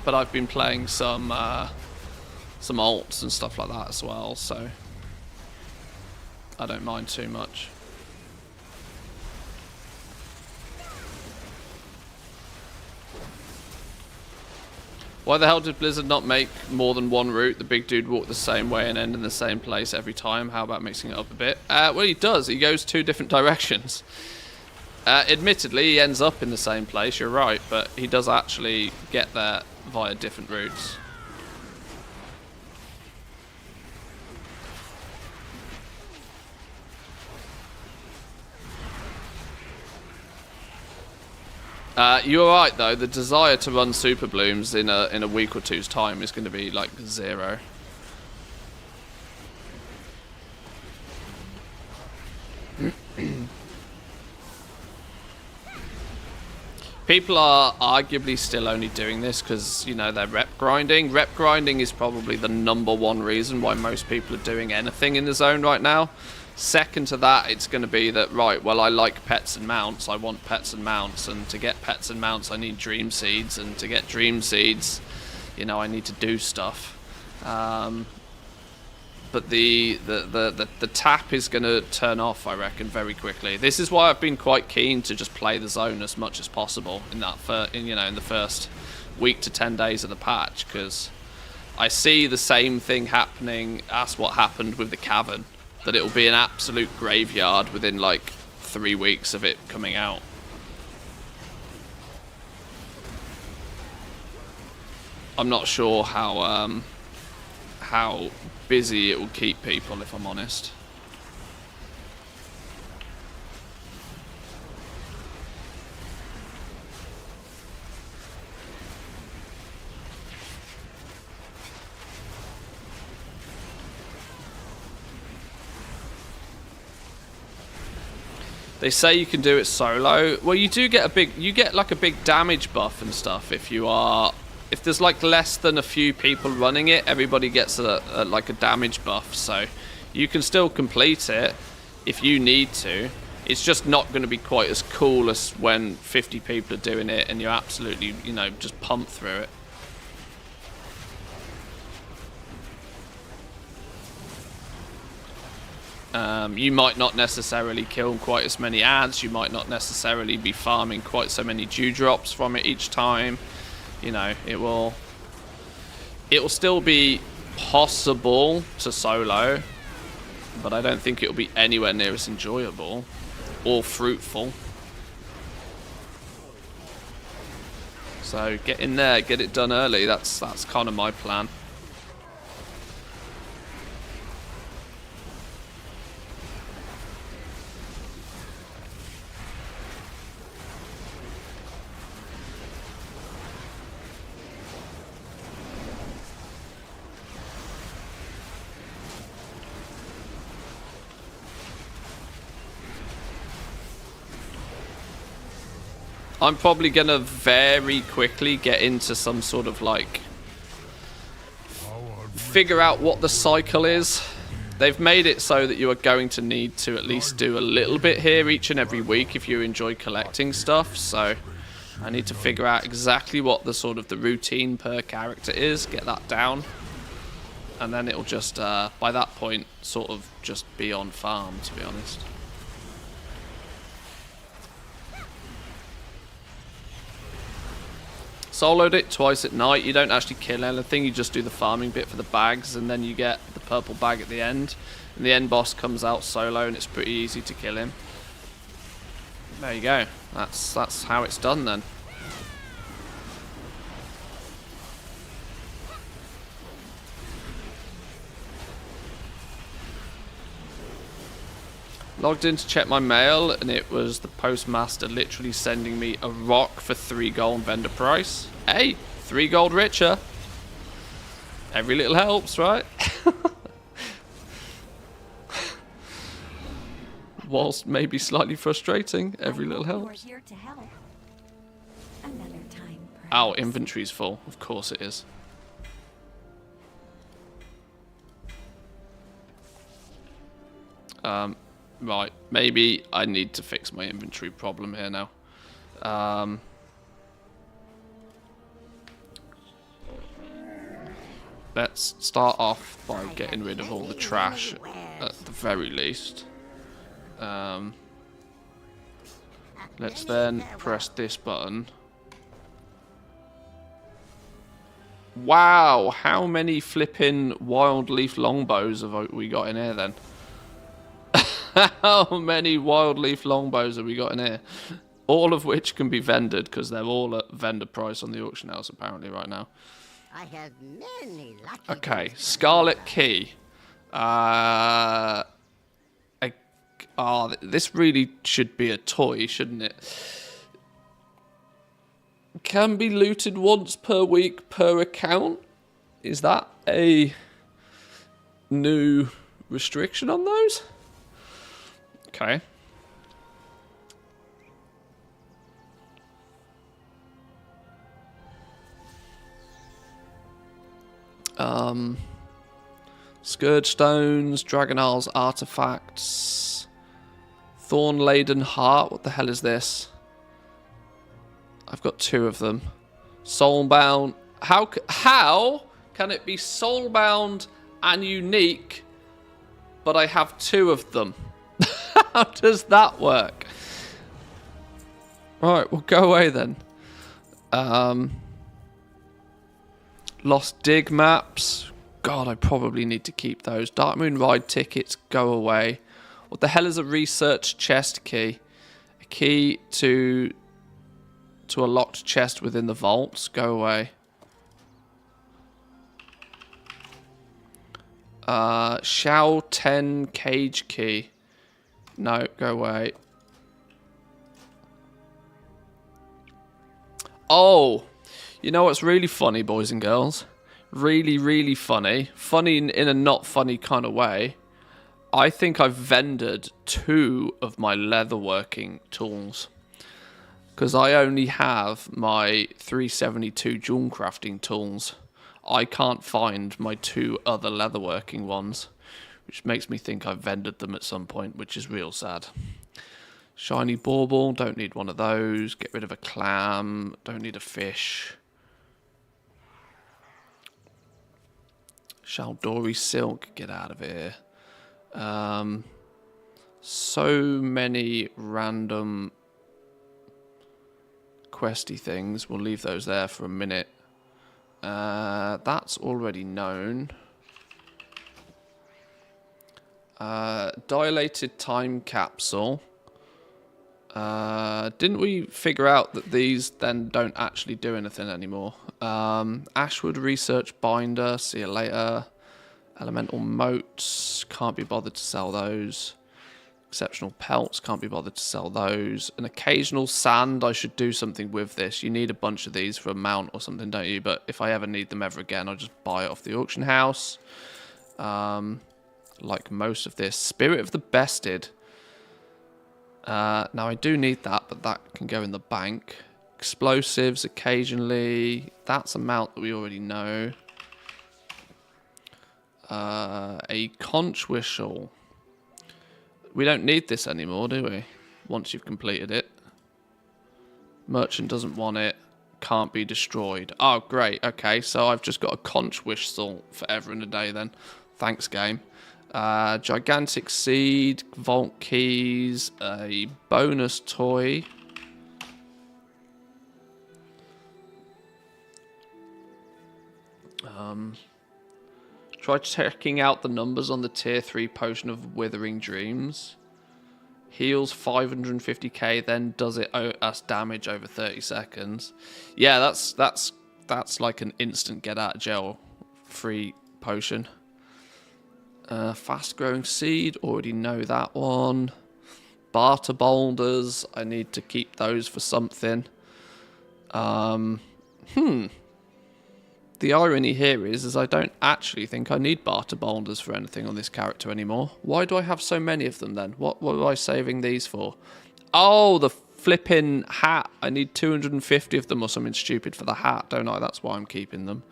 but I've been playing some alts and stuff like that as well, so I don't mind too much. Why the hell did Blizzard not make more than one route? The big dude walked the same way and end in the same place every time. How about mixing it up a bit? Well, he does. He goes 2 different directions. Admittedly, he ends up in the same place, you're right, but he does actually get there via different routes. You're right though. The desire to run super blooms in a week or two's time is going to be like 0. People are arguably still only doing this because, you know, they're rep grinding. Rep grinding is probably the #1 reason why most people are doing anything in the zone right now. Second to that, it's going to be that, right, well, I like pets and mounts. I want pets and mounts. And to get pets and mounts, I need dream seeds. And to get dream seeds, you know, I need to do stuff. But the tap is going to turn off, I reckon, very quickly. This is why I've been quite keen to just play the zone as much as possible in that in the first week to 10 days of the patch, because I see the same thing happening as what happened with the cavern. That it'll be an absolute graveyard within like 3 weeks of it coming out. I'm not sure how busy it will keep people, if I'm honest. They say you can do it solo. Well, you do get like a big damage buff and stuff if there's like less than a few people running it. Everybody gets like a damage buff, so you can still complete it if you need to. It's just not going to be quite as cool as when 50 people are doing it and you absolutely, you know, just pump through it. You might not necessarily kill quite as many ads. You might not necessarily be farming quite so many dewdrops from it each time. You know, it will still be possible to solo, but I don't think it will be anywhere near as enjoyable or fruitful. So get in there, get it done early. That's kind of my plan. I'm probably going to very quickly get into some sort of like figure out what the cycle is. They've made it so that you are going to need to at least do a little bit here each and every week if you enjoy collecting stuff. So I need to figure out exactly what the sort of the routine per character is, get that down. And then it'll just, by that point, sort of just be on farm, to be honest. Soloed it twice at night. You don't actually kill anything, you just do the farming bit for the bags, and then you get the purple bag at the end. And the end boss comes out solo, and it's pretty easy to kill him. There you go. That's how it's done then. Logged in to check my mail, and it was the postmaster literally sending me a rock for 3 gold vendor price. Hey, 3 gold richer. Every little helps, right? Whilst maybe slightly frustrating, every little helps. Our inventory's full. Of course it is. Right, maybe I need to fix my inventory problem here now. Let's start off by getting rid of all the trash at the very least. Let's then press this button. Wow, how many flipping wild leaf longbows have we got in here then? How many wild leaf longbows have we got in here? All of which can be vended because they're all at vendor price on the auction house apparently right now. I have many lucky Okay, Scarlet Key. This really should be a toy, shouldn't it? Can be looted once per week per account. Is that a new restriction on those? Okay. Scourge stones, Dragon Isles artifacts, Thorn-laden heart. What the hell is this? I've got 2 of them. Soulbound. How can it be soulbound and unique, but I have 2 of them? How does that work? Right, well, go away then. Lost Dig maps. God, I probably need to keep those. Dark Moon Ride tickets, go away. What the hell is a research chest key? A key to a locked chest within the vaults, go away. Shao 10 cage key. No, go away. Oh, you know what's really funny, boys and girls? Really, really funny. Funny in a not funny kind of way. I think I've vendored 2 of my leatherworking tools. Because I only have my 372 jewel crafting tools. I can't find my 2 other leatherworking ones. Which makes me think I've vendored them at some point, which is real sad. Shiny bauble, don't need one of those. Get rid of a clam, don't need a fish. Shaldori silk, get out of here. So many random questy things. We'll leave those there for a minute. That's already known. Dilated time capsule. Didn't we figure out that these then don't actually do anything anymore? Ashwood research binder, see you later. Elemental moats, can't be bothered to sell those. Exceptional pelts, can't be bothered to sell those. An occasional sand, I should do something with this. You need a bunch of these for a mount or something, don't you? But if I ever need them ever again, I'll just buy it off the auction house. Like most of this. Spirit of the Bested. Now I do need that, but that can go in the bank. Explosives occasionally. That's a mount that we already know. A conch whistle. We don't need this anymore, do we? Once you've completed it. Merchant doesn't want it. Can't be destroyed. Oh, great. Okay, so I've just got a conch whistle forever and a day then. Thanks, game. Gigantic seed, vault keys, a bonus toy. Try checking out the numbers on the tier 3 potion of Withering Dreams. Heals 550k, then does it us damage over 30 seconds. Yeah, that's like an instant get out of jail free potion. Fast growing seed, already know that one. Barter boulders, I need to keep those for something. The irony here is I don't actually think I need barter boulders for anything on this character anymore. Why do I have so many of them then? What am I saving these for? Oh, the flipping hat. I need 250 of them or something stupid for the hat, don't I? That's why I'm keeping them.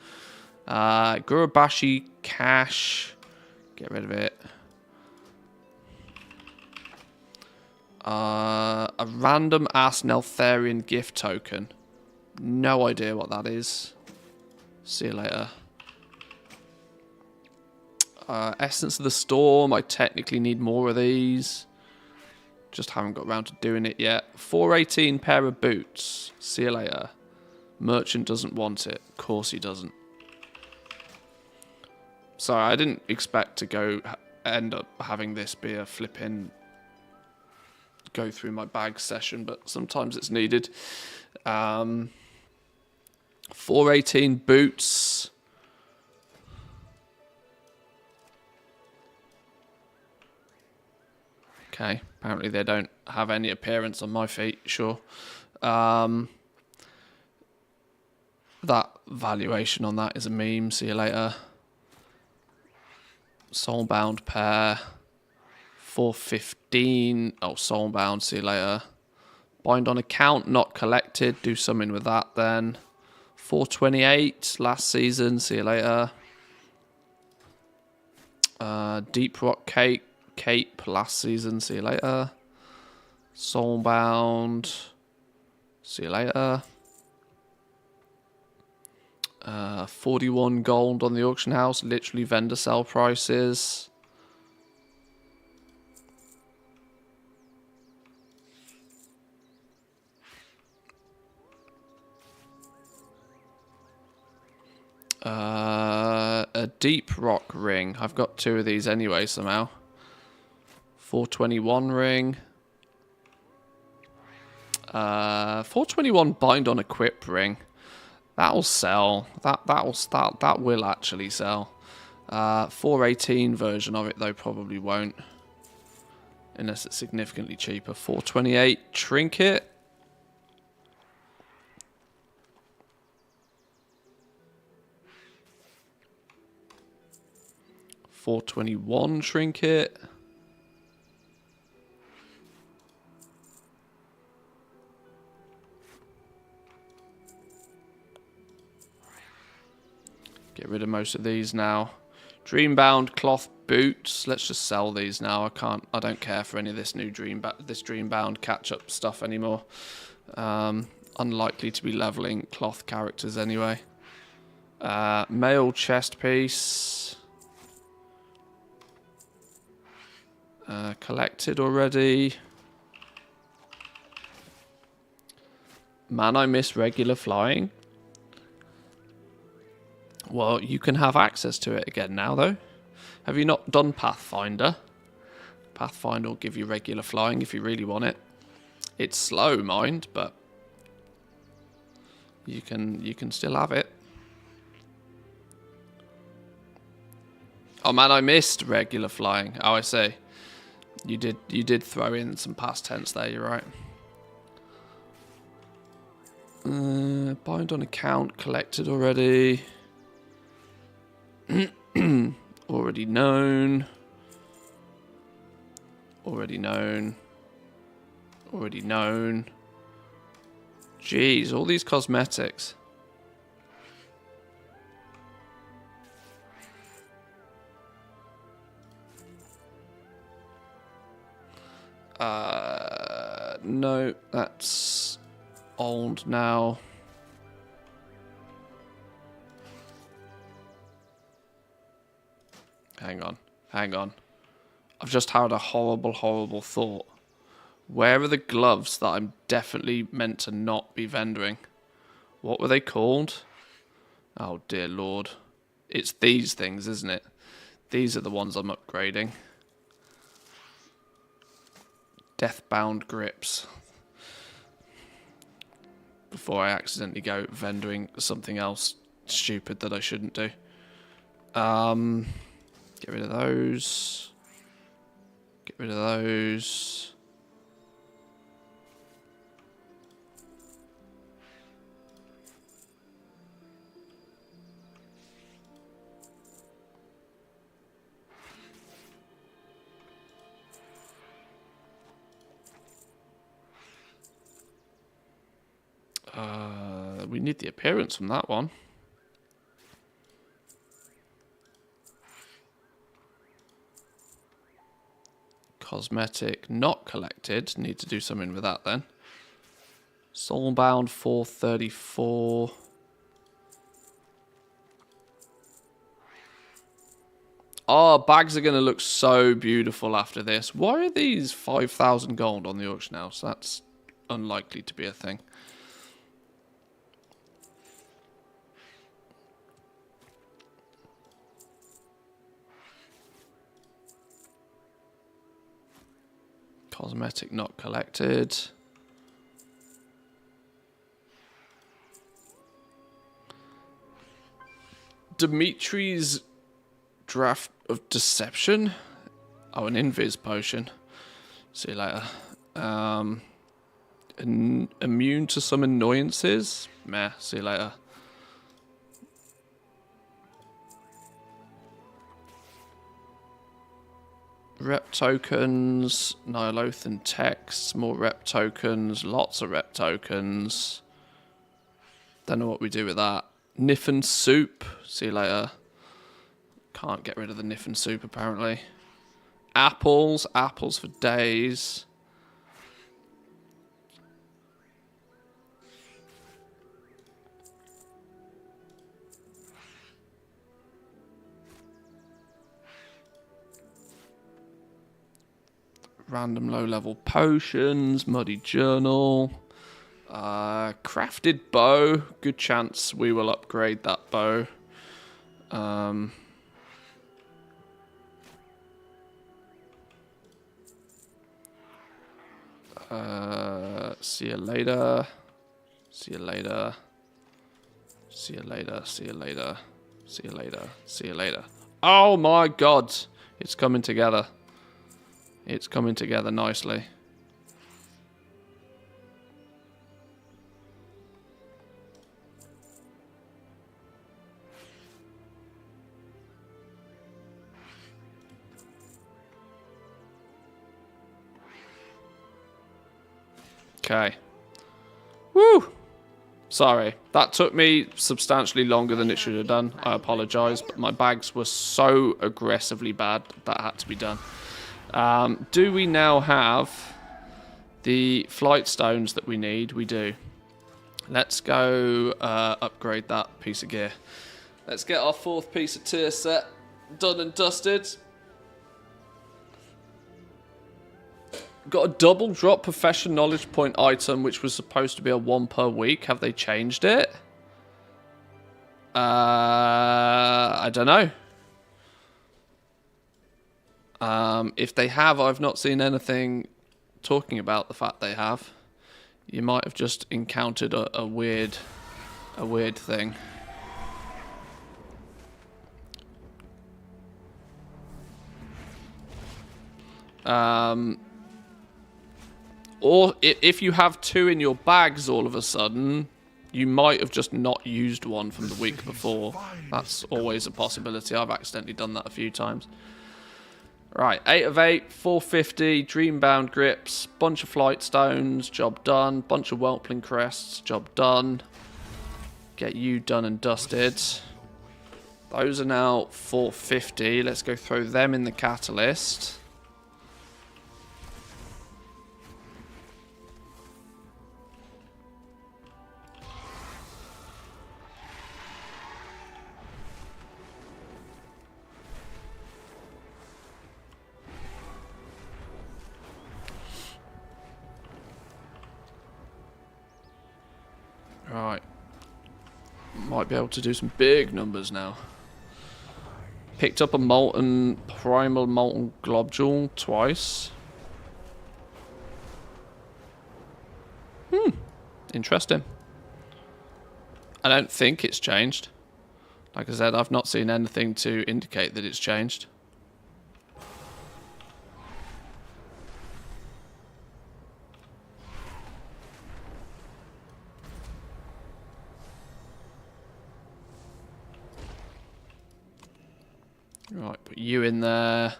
Gurubashi cash. Get rid of it. A random ass Neltharion gift token. No idea what that is. See you later. Essence of the Storm. I technically need more of these. Just haven't got around to doing it yet. 418 pair of boots. See you later. Merchant doesn't want it. Of course he doesn't. Sorry, I didn't expect to end up having this be a flipping go through my bag session, but sometimes it's needed. 418 boots. Okay, apparently they don't have any appearance on my feet, sure. That valuation on that is a meme, see you later. Soulbound pair. 415. Oh, soulbound, see you later. Bind on account, not collected. Do something with that then. 428, last season, see you later. Deep Rock Cape, last season, see you later. Soulbound, see you later. 41 gold on the auction house, literally vendor sell prices. A deep rock ring. I've got 2 of these anyway somehow. 421 ring. 421 bind on equip ring. That'll sell. That will actually sell. 418 version of it though probably won't, unless it's significantly cheaper. 428 trinket. $421 trinket. Get rid of most of these now. Dreambound cloth boots. Let's just sell these now. I don't care for any of this new Dreambound catch-up stuff anymore. Unlikely to be leveling cloth characters anyway. Male chest piece. Collected already. Man, I miss regular flying. Well, you can have access to it again now, though. Have you not done Pathfinder? Pathfinder will give you regular flying if you really want it. It's slow, mind, but you can still have it. Oh man, I missed regular flying. Oh, I see. You did throw in some past tense there. You're right. Bind on account collected already. Already known. Already known. Already known. Jeez, all these cosmetics. No, that's old now. Hang on. I've just had a horrible thought. Where are the gloves that I'm definitely meant to not be vendoring? What were they called? Oh dear lord. It's these things, isn't it? These are the ones I'm upgrading. Deathbound grips. Before I accidentally go vendoring something else stupid that I shouldn't do. Get rid of those. Get rid of those. We need the appearance from that one. Cosmetic not collected. Need to do something with that then. Soulbound 434. Oh, bags are going to look so beautiful after this. Why are these 5,000 gold on the auction house? That's unlikely to be a thing. Cosmetic not collected. Dimitri's draft of deception. Oh, an invis potion. See you later. Immune to some annoyances. Meh. See you later. Rep tokens, Nihilothan texts, more rep tokens, lots of rep tokens. Don't know what we do with that. Niffin soup, see you later. Can't get rid of the Niffin soup apparently. Apples, apples for days. Random low-level potions, muddy journal, crafted bow. Good chance we will upgrade that bow. See you later. See you later. See you later. See you later. See you later. See you later. Oh my God! It's coming together. It's coming together nicely. Okay. Woo! Sorry. That took me substantially longer than it should have done. I apologise, but my bags were so aggressively bad that had to be done. Do we now have the flight stones that we need? We do. Let's go upgrade that piece of gear. Let's get our 4th piece of tier set done and dusted. Got a double drop profession knowledge point item, which was supposed to be a 1 per week. Have they changed it? I don't know. If they have, I've not seen anything talking about the fact they have. You might have just encountered a weird thing. Or if you have 2 in your bags all of a sudden, you might have just not used one from the week before. That's always a possibility. I've accidentally done that a few times. Right, 8 of 8, 450, Dreambound grips, bunch of flight stones, job done. Bunch of Whelpling crests, job done. Get you done and dusted. Those are now 450. Let's go throw them in the catalyst. Right. Might be able to do some big numbers now. Picked up a primal molten globule twice. Interesting. I don't think it's changed. Like I said, I've not seen anything to indicate that it's changed. Right, put you in there.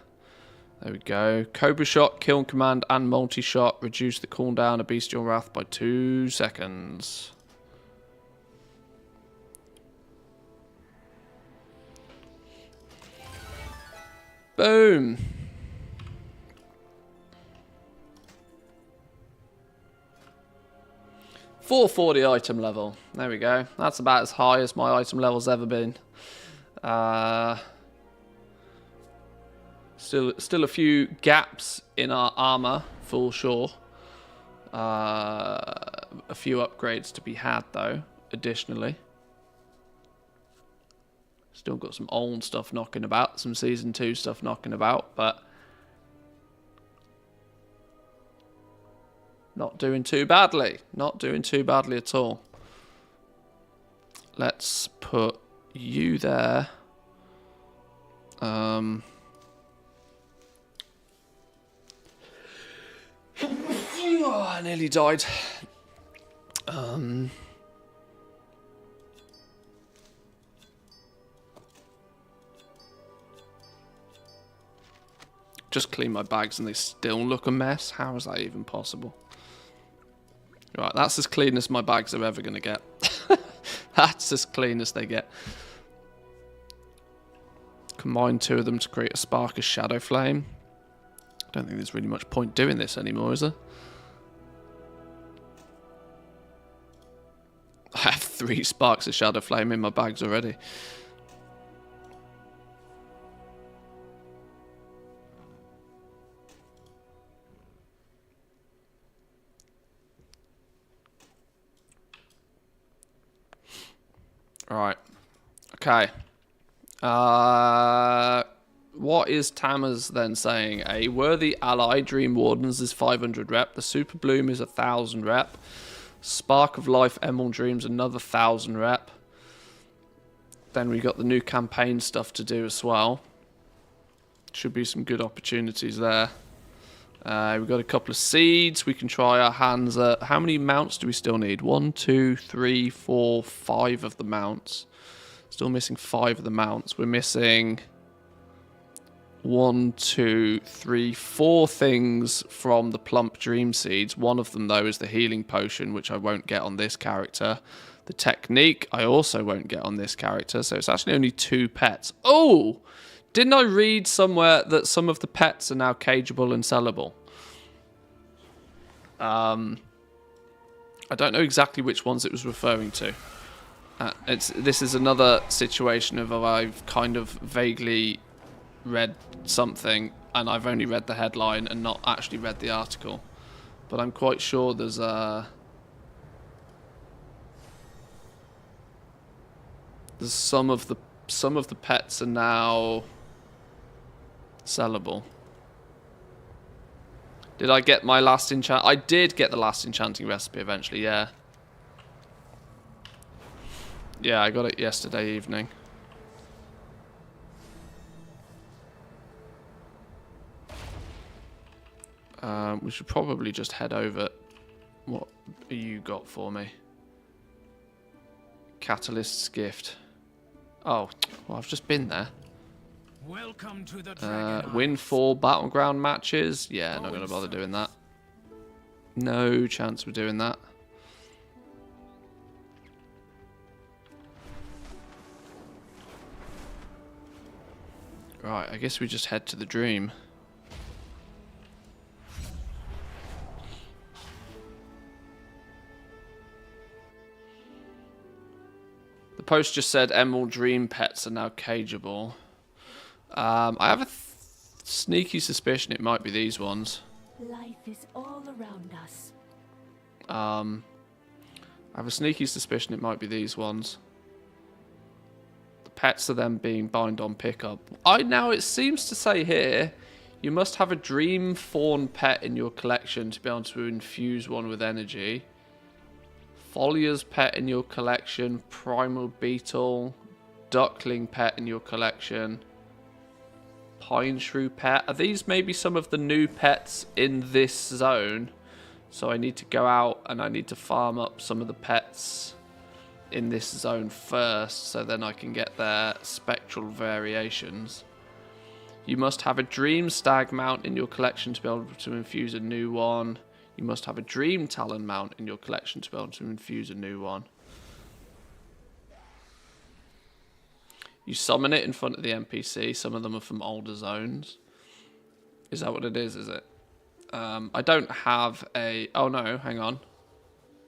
There we go. Cobra shot, kill command, and multi-shot. Reduce the cooldown of Bestial Wrath by 2 seconds. Boom. $440 item level. There we go. That's about as high as my item level's ever been. Still a few gaps in our armor, for sure. A few upgrades to be had, though, additionally. Still got some old stuff knocking about, some Season 2 stuff knocking about, but Not doing too badly. Not doing too badly at all. Let's put you there. I nearly died. Just clean my bags and they still look a mess. How is that even possible? Right, that's as clean as my bags are ever going to get. That's as clean as they get. Combine 2 of them to create a spark of shadow flame. I don't think there's really much point doing this anymore, is there? I have 3 sparks of shadow flame in my bags already. Right. Okay. What is Tamers then saying? A worthy ally, Dream Wardens, is 500 rep. The Super Bloom is 1,000 rep. Spark of Life, Emerald Dreams, another 1,000 rep. Then we got the new campaign stuff to do as well. Should be some good opportunities there. We've got a couple of seeds. We can try our hands at... How many mounts do we still need? 1, 2, 3, 4, 5 of the mounts. Still missing 5 of the mounts. We're missing 1, 2, 3, 4 things from the plump dream seeds. One of them, though, is the healing potion, which I won't get on this character. The technique, I also won't get on this character. So it's actually only 2 pets. Oh! Didn't I read somewhere that some of the pets are now cageable and sellable? I don't know exactly which ones it was referring to. This is another situation of I've kind of vaguely read something and I've only read the headline and not actually read the article. But I'm quite sure there's some of the pets are now sellable. Did I get my last enchant? I did get the last enchanting recipe eventually, yeah. Yeah, I got it yesterday evening. We should probably just head over. What you got for me? Catalyst's gift. Oh, well, I've just been there. Welcome to the win 4 battleground matches. Yeah, not going to bother doing that. No chance we're doing that. Right, I guess we just head to the dream. The post just said Emerald Dream pets are now cageable. I have a sneaky suspicion it might be these ones. Life is all around us. I have a sneaky suspicion it might be these ones. The pets are them being bind on pickup. Now it seems to say here, you must have a dream fawn pet in your collection to be able to infuse one with energy. Folia's pet in your collection. Primal beetle. Duckling pet in your collection. Pine shrew pet. Are these maybe some of the new pets in this zone? So I need to go out and I need to farm up some of the pets in this zone first, so then I can get their spectral variations. You must have a dream stag mount in your collection to be able to infuse a new one. You must have a dream talon mount in your collection to be able to infuse a new one. You summon it in front of the NPC. Some of them are from older zones. Is that what it is it? I don't have a... Oh, no, hang on.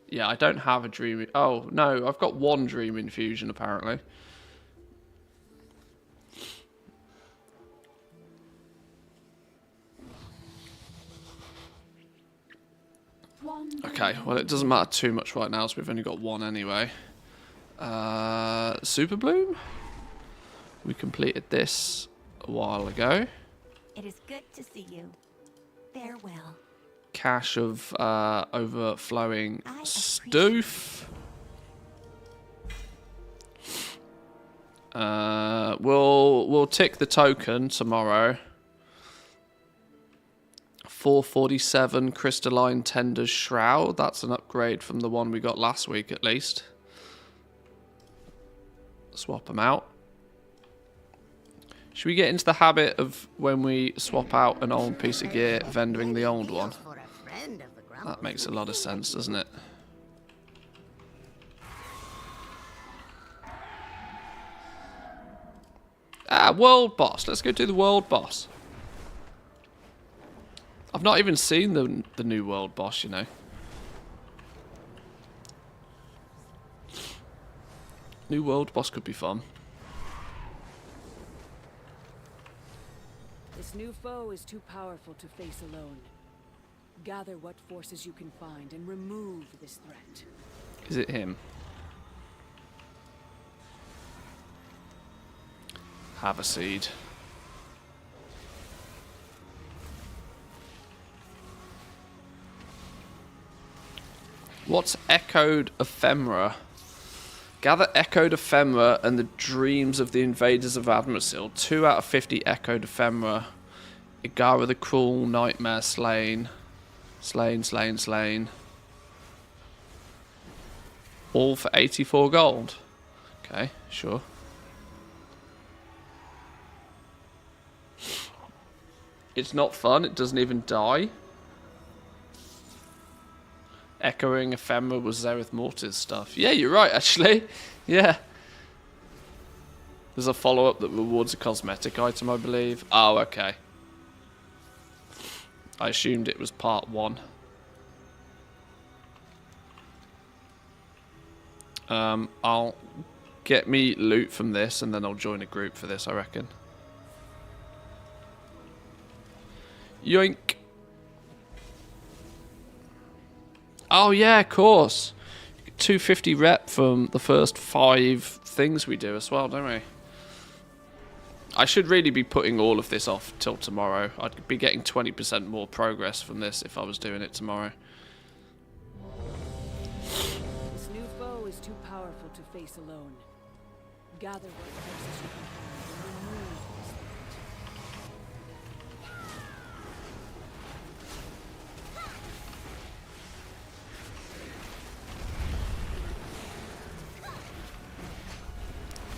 Yeah, I don't have a dream... Oh, no, I've got 1 dream infusion, apparently. Okay, well, it doesn't matter too much right now, so we've only got 1 anyway. Super Bloom? We completed this a while ago. It is good to see you. Farewell. cache of overflowing stoof. We'll tick the token tomorrow. 447 crystalline tender's shroud. That's an upgrade from the one we got last week at least. Swap them out. Should we get into the habit of when we swap out an old piece of gear, vendoring the old one? That makes a lot of sense, doesn't it? Ah, world boss. Let's go do the world boss. I've not even seen the new world boss, you know. New world boss could be fun. This new foe is too powerful to face alone. Gather what forces you can find and remove this threat. Is it him? Have a seed. What's echoed ephemera? Gather echoed ephemera and the dreams of the invaders of Admirsil. 2 out of 50 echoed ephemera. Igara the cruel nightmare slain. Slain. All for 84 gold. Okay, sure. It's not fun, it doesn't even die. Echoing ephemera was Zereth Mortis stuff. Yeah, you're right, actually. Yeah. There's a follow-up that rewards a cosmetic item, I believe. Oh, okay. I assumed it was part 1. I'll get me loot from this, and then I'll join a group for this, I reckon. Yoink. Oh yeah, of course. 250 rep from the first 5 things we do as well, don't we? I should really be putting all of this off till tomorrow. I'd be getting 20% more progress from this if I was doing it tomorrow. This new foe is too powerful to face alone. Gather what forces you can find and remove this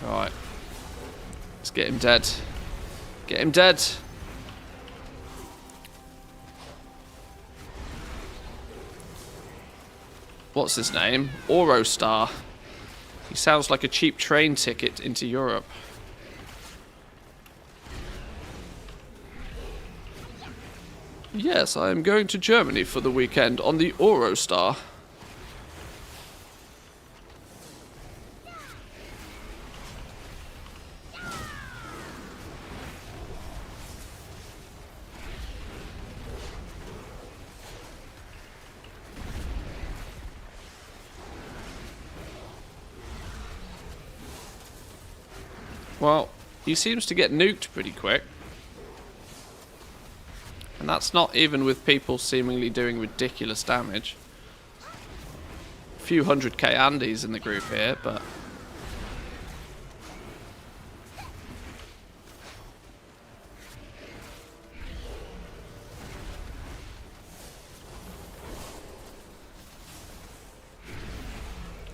Alright. Let's get him dead. Get him dead. What's his name? Orostar. He sounds like a cheap train ticket into Europe. Yes, I am going to Germany for the weekend on the Orostar. Well, he seems to get nuked pretty quick. And that's not even with people seemingly doing ridiculous damage. A few 100k Andys in the group here, but...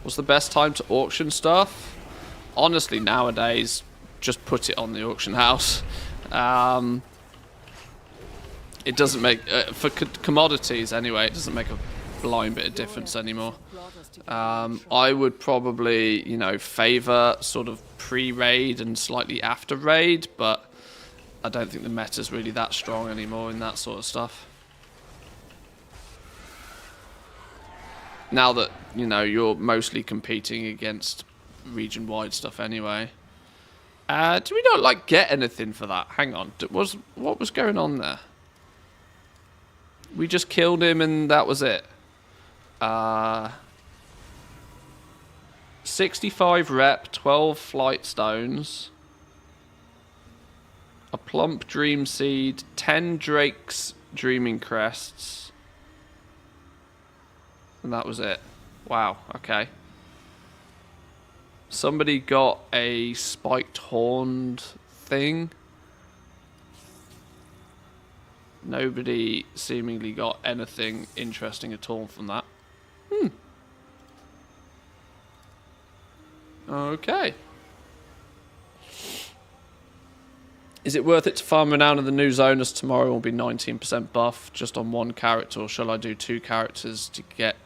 What's the best time to auction stuff? Honestly, nowadays, just put it on the auction house. It doesn't make, for commodities anyway, it doesn't make a blind bit of difference anymore. I would probably, you know, favour sort of pre-raid and slightly after raid, but I don't think the meta's really that strong anymore in that sort of stuff. Now that, you know, you're mostly competing against region-wide stuff anyway. Do we not, like, get anything for that? Hang on. What was going on there? We just killed him and that was it. 65 rep, 12 flight stones. A plump dream seed, 10 Drake's dreaming crests. And that was it. Wow, okay. Somebody got a spiked horned thing. Nobody seemingly got anything interesting at all from that. Okay. Is it worth it to farm renown in the new zone, as tomorrow will be 19% buff just on one character, or shall I do 2 characters to get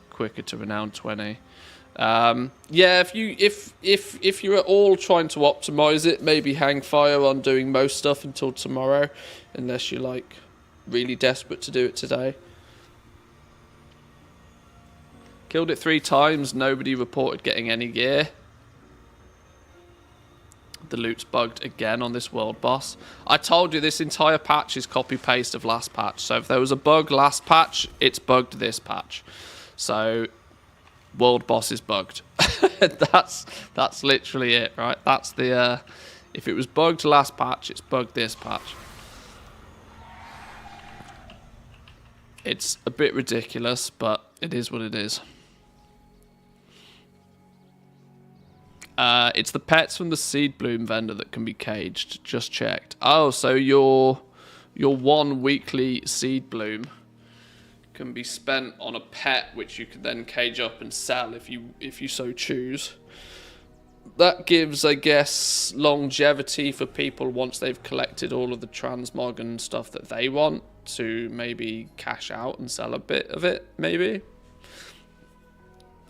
quicker to renown 20? Yeah, if you're at all trying to optimize it, maybe hang fire on doing most stuff until tomorrow, unless you're like really desperate to do it today. Killed it 3 times, nobody reported getting any gear. The loot's bugged again on this world boss. I told you this entire patch is copy-paste of last patch. So if there was a bug last patch, it's bugged this patch. So world boss is bugged. that's literally it, right? That's the if it was bugged last patch, it's bugged this patch. It's a bit ridiculous, but it is what it is. It's the pets from the seed bloom vendor that can be caged. Just checked. Oh, so your 1 weekly seed bloom can be spent on a pet, which you can then cage up and sell if you so choose. That gives, I guess, longevity for people once they've collected all of the transmog and stuff that they want to maybe cash out and sell a bit of it, maybe.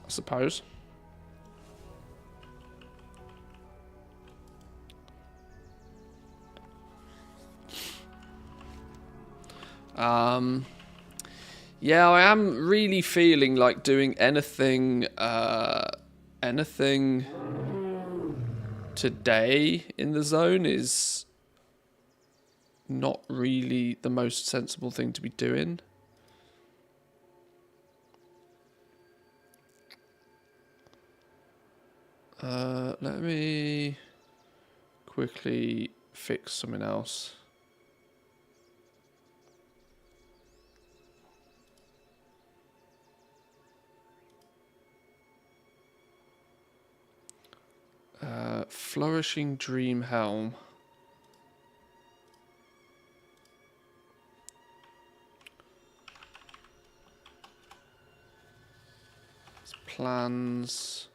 I suppose. Yeah, I am really feeling like doing anything today in the zone is not really the most sensible thing to be doing. Let me quickly fix something else. Flourishing Dream Helm. Plans.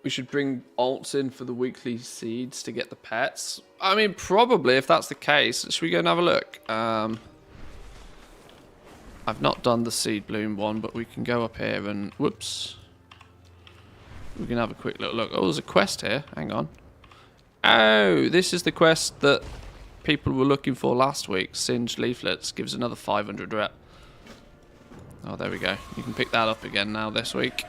We should bring alts in for the weekly seeds to get the pets. I mean, probably, if that's the case. Should we go and have a look? I've not done the seed bloom one, but we can go up here and... Whoops. We can have a quick look. Oh, there's a quest here. Hang on. Oh, this is the quest that people were looking for last week. Singed leaflets. Gives another 500 rep. Oh, there we go. You can pick that up again now this week.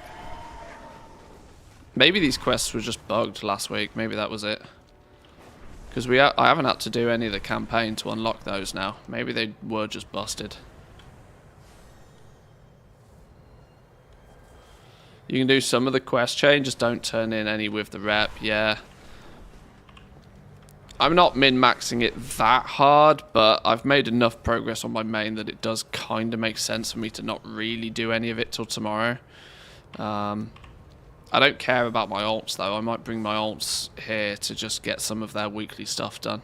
Maybe these quests were just bugged last week. Maybe that was it. Because I haven't had to do any of the campaign to unlock those now. Maybe they were just busted. You can do some of the quest chain, just don't turn in any with the rep. Yeah. I'm not min-maxing it that hard, but I've made enough progress on my main that it does kind of make sense for me to not really do any of it till tomorrow. I don't care about my alts though. I might bring my alts here to just get some of their weekly stuff done.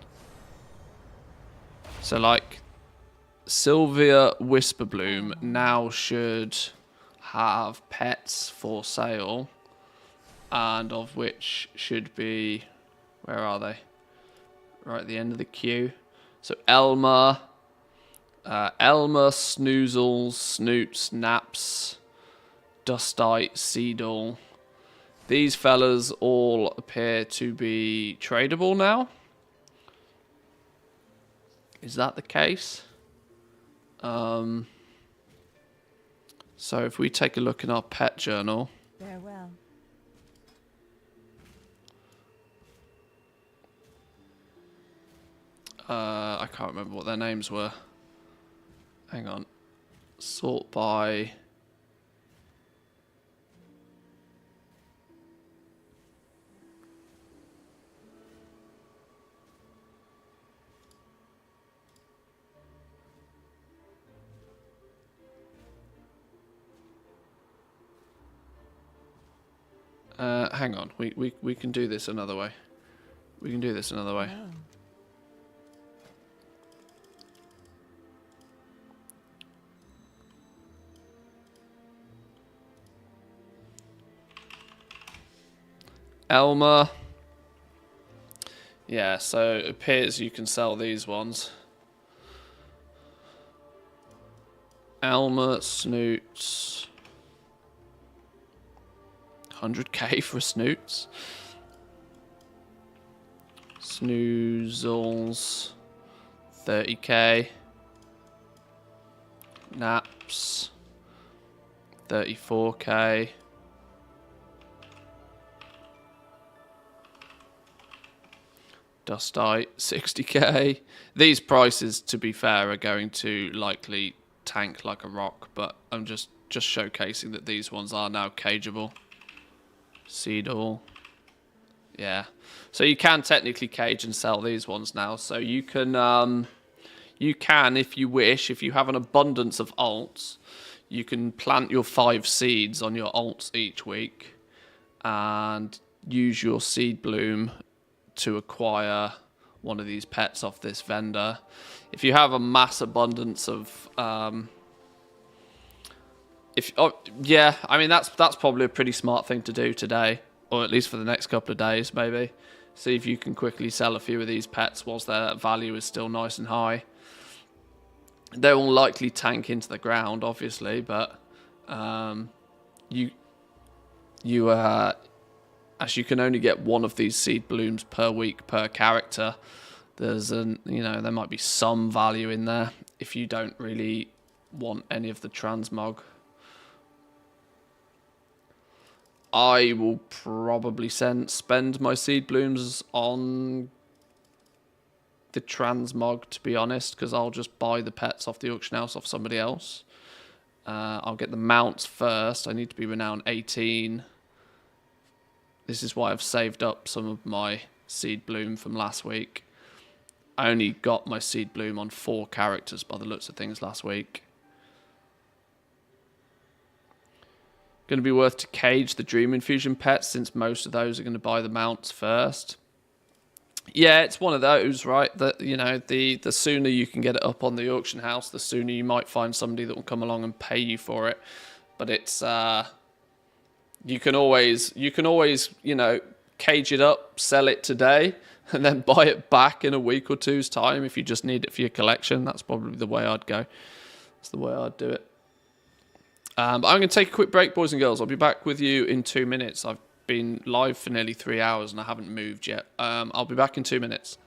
So like Sylvia Whisperbloom now should have pets for sale, and of which should be, where are they? Right at the end of the queue. So Elma, Snoozles, Snoots, Naps, Dustite, Seedle. These fellas all appear to be tradable now. Is that the case? So if we take a look in our pet journal. Farewell. I can't remember what their names were. Hang on. Sort by... hang on. We can do this another way. We can do this another way. Oh. Elmer. Yeah, so it appears you can sell these ones. Elmer, Snoots. 100k for Snoots. Snoozles. 30k. Naps. 34k. Thusday, 60k. These prices, to be fair, are going to likely tank like a rock, but I'm just showcasing that these ones are now cageable. Seedall. Yeah. So you can technically cage and sell these ones now. So you can, if you wish, if you have an abundance of alts, you can plant your 5 seeds on your alts each week and use your seed bloom to acquire one of these pets off this vendor. If you have a mass abundance of yeah, I mean that's probably a pretty smart thing to do today, or at least for the next couple of days maybe. See if you can quickly sell a few of these pets whilst their value is still nice and high. They will likely tank into the ground obviously, but as you can only get one of these seed blooms per week per character, there's there might be some value in there if you don't really want any of the transmog. I will probably spend my seed blooms on the transmog, to be honest, because I'll just buy the pets off the auction house off somebody else. I'll get the mounts first. I need to be renowned 18. This is why I've saved up some of my seed bloom from last week. I only got my seed bloom on 4 characters by the looks of things last week. Going to be worth to cage the Dream Infusion pets since most of those are going to buy the mounts first. Yeah, it's one of those, right? That the sooner you can get it up on the auction house, the sooner you might find somebody that will come along and pay you for it. But it's you can always, cage it up, sell it today, and then buy it back in a week or two's time if you just need it for your collection. That's probably the way I'd go. That's the way I'd do it. But I'm going to take a quick break, boys and girls. I'll be back with you in 2 minutes. I've been live for nearly 3 hours and I haven't moved yet. I'll be back in 2 minutes.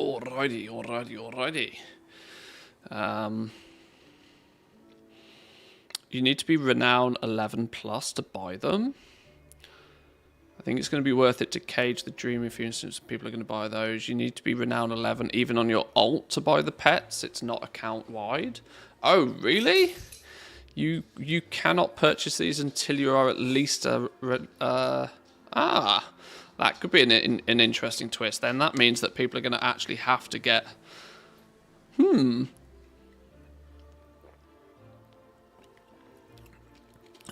Alrighty. You need to be renown 11 plus to buy them. I think it's going to be worth it to cage the dream if, for instance, people are going to buy those. You need to be renown 11 even on your alt to buy the pets. It's not account wide. Oh, really? You cannot purchase these until you are at least a... that could be an interesting twist. Then that means that people are going to actually have to get...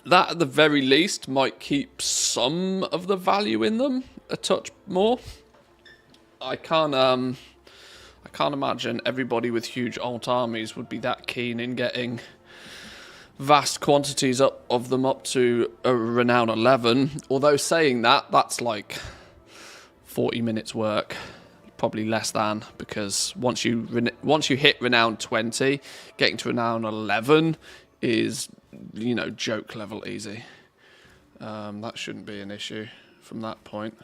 That, at the very least, might keep some of the value in them a touch more. I can't imagine everybody with huge alt armies would be that keen in getting vast quantities of them up to a renown 11. Although saying that, that's like 40 minutes work, probably less than, because once you hit renown 20, getting to renown 11 is, you know, joke level easy. That shouldn't be an issue from that point.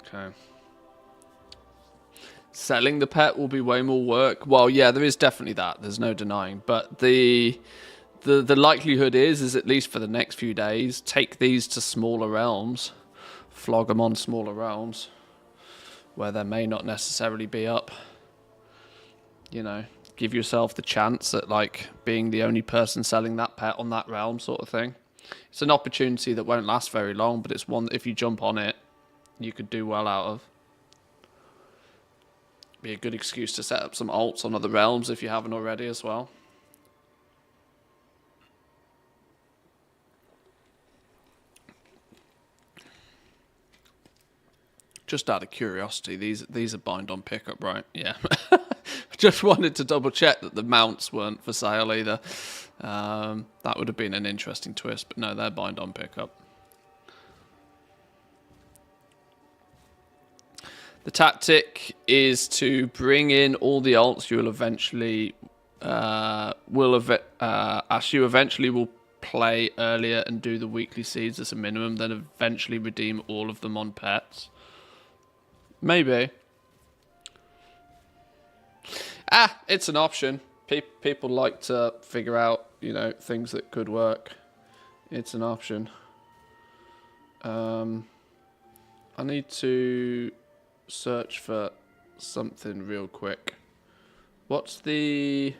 Okay. Selling the pet will be way more work. Well, yeah, there is definitely that. There's no denying. But the likelihood is at least for the next few days, take these to smaller realms, flog them on smaller realms, where there may not necessarily be up. You know, give yourself the chance at, like, being the only person selling that pet on that realm sort of thing. It's an opportunity that won't last very long, but it's one that if you jump on it, you could do well out of. Be a good excuse to set up some alts on other realms if you haven't already as well. Just out of curiosity, these are bind on pickup, right? Yeah. Just wanted to double check that the mounts weren't for sale either. That would have been an interesting twist, but no, they're bind on pickup. The tactic is to bring in all the alts you will eventually will play earlier and do the weekly seeds as a minimum, then eventually redeem all of them on pets. Maybe. It's an option. People like to figure out, you know, things that could work. It's an option. I need to search for something real quick. What's this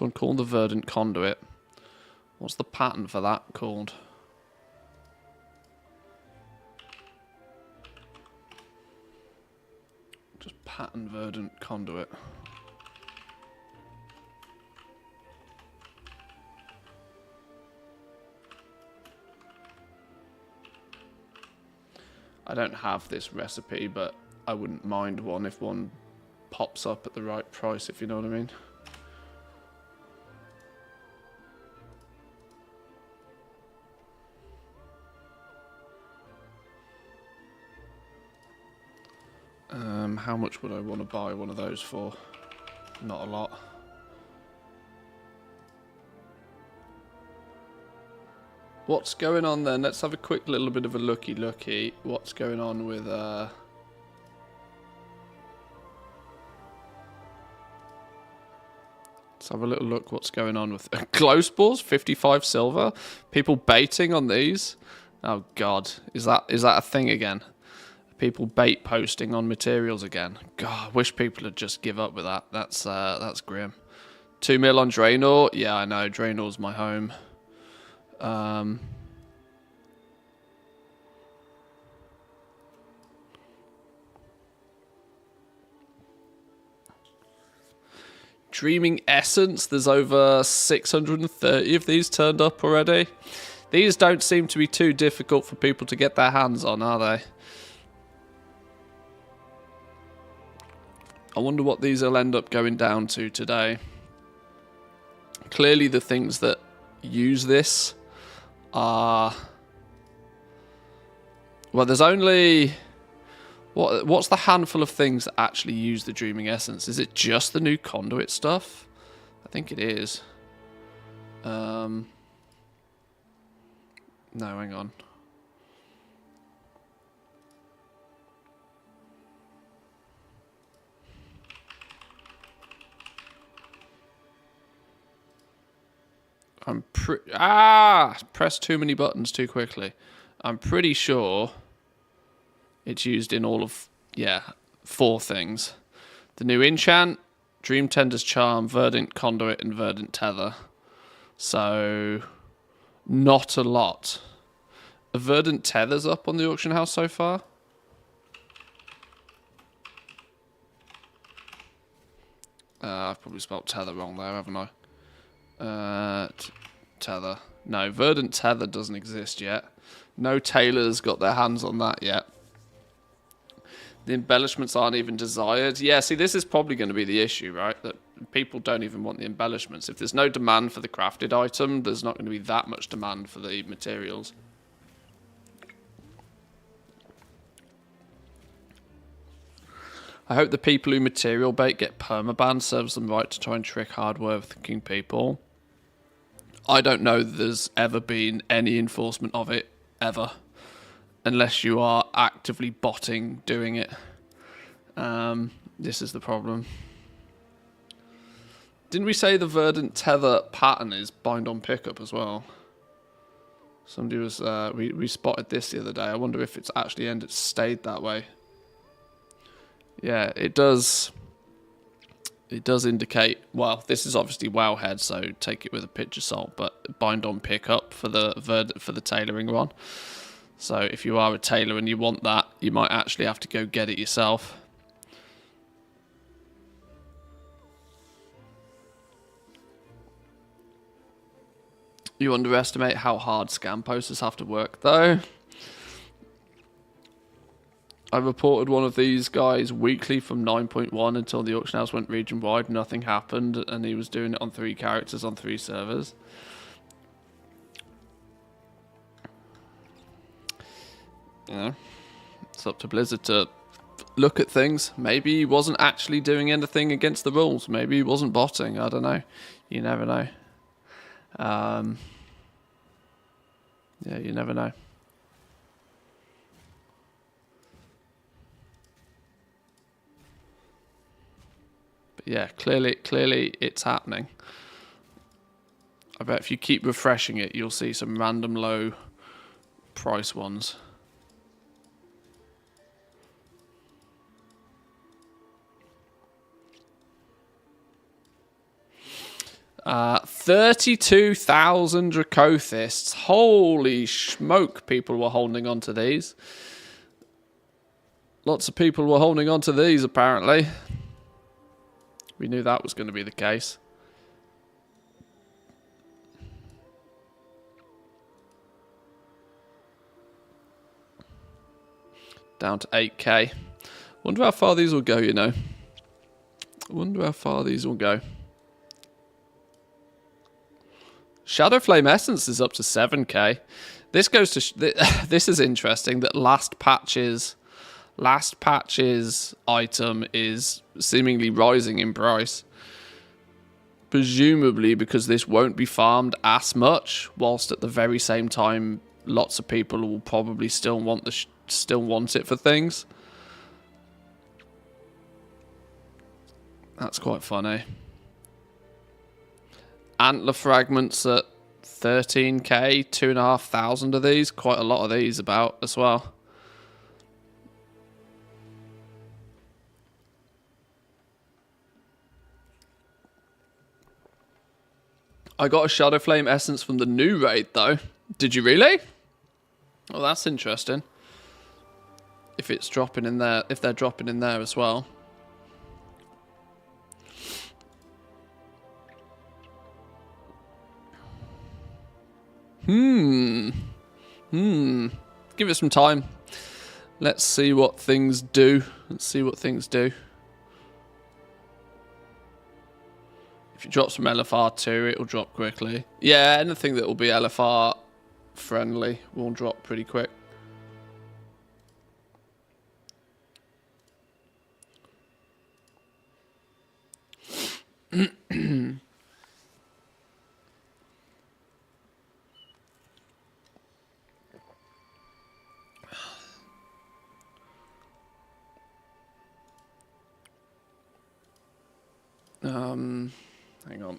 one called? The Verdant Conduit. What's the pattern for that called? Just pattern Verdant Conduit. I don't have this recipe, but I wouldn't mind one if one pops up at the right price, if you know what I mean. How much would I want to buy one of those for? Not a lot. What's going on then? Let's have a quick little bit of a looky. What's going on with let's have a little look what's going on with close balls, 55 silver. People baiting on these. Oh god, is that a thing again? People bait posting on materials again. God, I wish people would just give up with that. That's grim. 2 mil on Draenor. Yeah, I know. Draenor's my home. Dreaming Essence. There's over 630 of these turned up already. These don't seem to be too difficult for people to get their hands on, are they? I wonder what these will end up going down to today. Clearly the things that use this are... Well, there's only... What's the handful of things that actually use the Dreaming Essence? Is it just the new conduit stuff? I think it is. No, hang on. Pressed too many buttons too quickly. I'm pretty sure it's used in all of, 4 things. The new enchant, Dream Tender's Charm, Verdant Conduit, and Verdant Tether. So, not a lot. A Verdant Tether's up on the auction house so far. I've probably spelled tether wrong there, haven't I? Tether. No, Verdant Tether doesn't exist yet. No tailors got their hands on that yet. The embellishments aren't even desired. Yeah, see, this is probably going to be the issue, right? That people don't even want the embellishments. If there's no demand for the crafted item, there's not going to be that much demand for the materials. I hope the people who material bait get permaban serves them right to try and trick hard-working people. I don't know that there's ever been any enforcement of it, ever. Unless you are actively botting doing it. This is the problem. Didn't we say the Verdant Tether pattern is bind on pickup as well? Somebody was... we spotted this the other day. I wonder if it's actually stayed that way. Yeah, it does... It does indicate... Well, this is obviously Wowhead, so take it with a pinch of salt. But bind on pickup for the tailoring one. So if you are a tailor and you want that, you might actually have to go get it yourself. You underestimate how hard scam posters have to work, though. I reported one of these guys weekly from 9.1 until the auction house went region-wide. Nothing happened, and he was doing it on 3 characters on 3 servers. You know, it's up to Blizzard to look at things. Maybe he wasn't actually doing anything against the rules. Maybe he wasn't botting. I don't know. You never know. Yeah, you never know. But yeah, clearly it's happening. I bet if you keep refreshing it, you'll see some random low price ones. Uh, 32,000 Dracothists. Holy smoke, people were holding on to these. Lots of people were holding on to these, apparently. We knew that was going to be the case. Down to 8k. Wonder how far these will go, you know. Wonder how far these will go. Shadow Flame Essence is up to 7k. This goes to... this is interesting that last patch's item is seemingly rising in price. Presumably because this won't be farmed as much, whilst at the very same time lots of people will probably still want it for things. That's quite funny. Antler fragments at 13k, 2,500 of these. Quite a lot of these about as well. I got a Shadow Flame Essence from the new raid though. Did you really? Oh, that's interesting. If it's dropping in there, if they're dropping in there as well. Give it some time. Let's see what things do. If it drops from LFR 2, it'll drop quickly. Yeah, anything that will be LFR friendly will drop pretty quick. Hang on.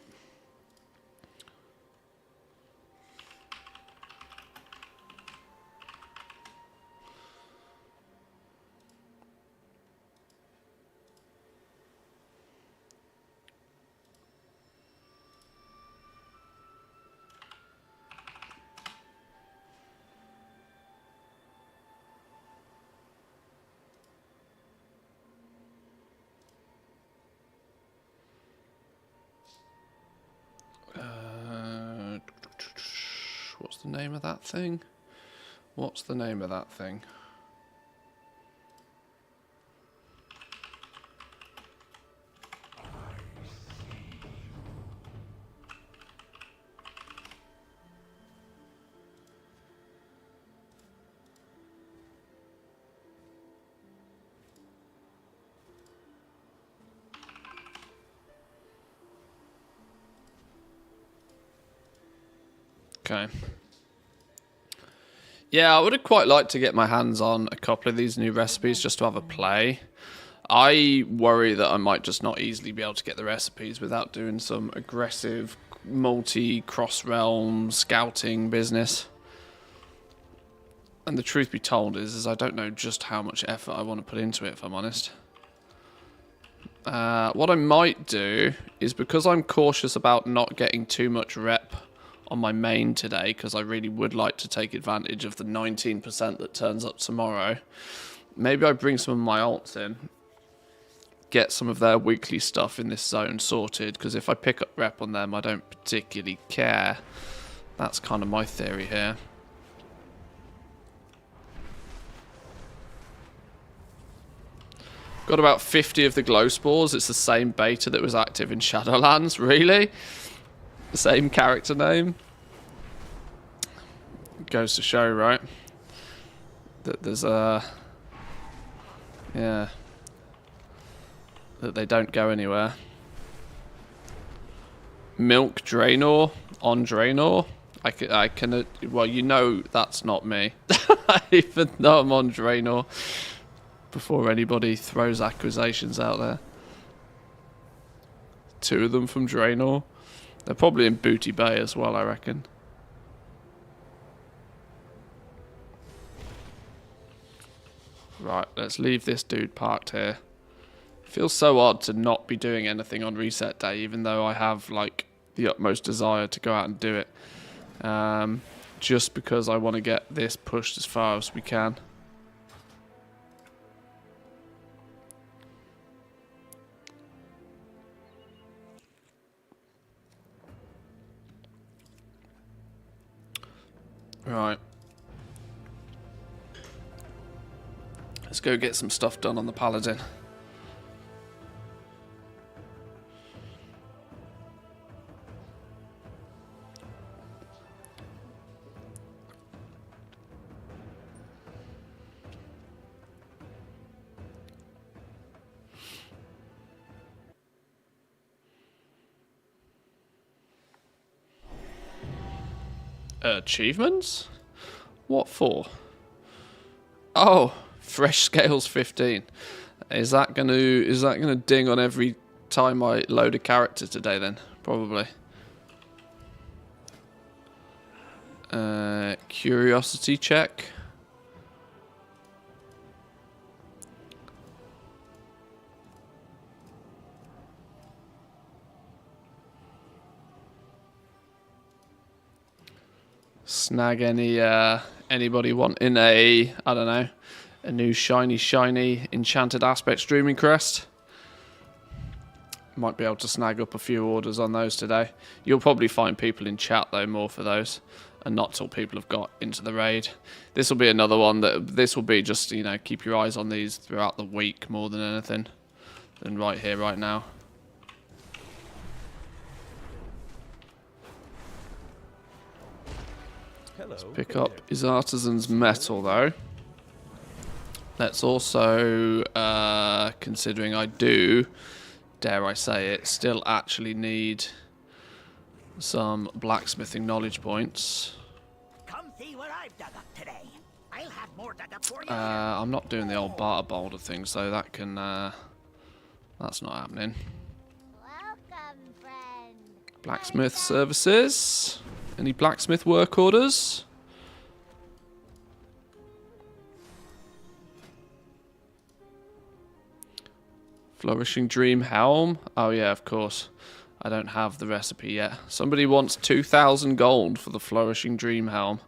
What's the name of that thing? Okay. Yeah, I would have quite liked to get my hands on a couple of these new recipes just to have a play. I worry that I might just not easily be able to get the recipes without doing some aggressive multi-cross-realm scouting business. And the truth be told is I don't know just how much effort I want to put into it, if I'm honest. What I might do is, because I'm cautious about not getting too much rep on my main today, because I really would like to take advantage of the 19% that turns up tomorrow, maybe I bring some of my alts in, get some of their weekly stuff in this zone sorted, because if I pick up rep on them, I don't particularly care. That's kind of my theory here. Got about 50 of the glow spores. It's the same beta that was active in Shadowlands. Really? The same character name? Goes to show, right? That there's a... yeah. That they don't go anywhere. Milk Draenor on Draenor. I can well, you know that's not me. Even though I'm on Draenor. Before anybody throws accusations out there. 2 of them from Draenor. They're probably in Booty Bay as well, I reckon. Right, let's leave this dude parked here. Feels so odd to not be doing anything on reset day, even though I have like the utmost desire to go out and do it. Just because I want to get this pushed as far as we can. Right. Let's go get some stuff done on the Paladin. Achievements? What for? Oh, fresh scales 15. Is that gonna ding on every time I load a character today then? Probably. Curiosity check. Snag anybody wanting a, I don't know, a new shiny enchanted aspect streaming crest. Might be able to snag up a few orders on those today. You'll probably find people in chat though more for those. and not till people have got into the raid. This will be another one that this will be just, you know, keep your eyes on these throughout the week more than anything, than right here, right now. Let's pick up his artisan's metal though. Let's also, considering I do, dare I say it, still actually need some blacksmithing knowledge points. Come see what I've dug up today. I'll have more dug up for you. I'm not doing the old barter boulder thing, so that can, that's not happening. Welcome, friend. Blacksmith services. Any blacksmith work orders? Flourishing Dream Helm. Oh yeah, of course. I don't have the recipe yet. Somebody wants 2,000 gold for the Flourishing Dream Helm.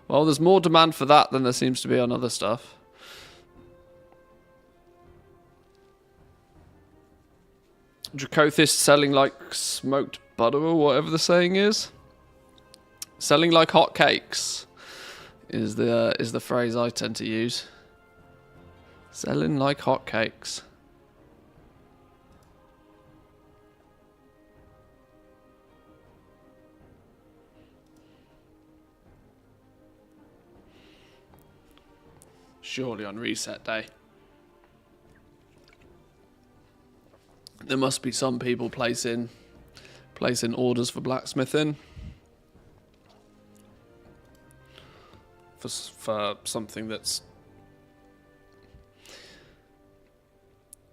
Well, there's more demand for that than there seems to be on other stuff. Dracothis selling like smoked butter or whatever the saying is. Selling like hotcakes is the phrase I tend to use. Selling like hotcakes. Surely on reset day. There must be some people placing orders for blacksmithing. For something that's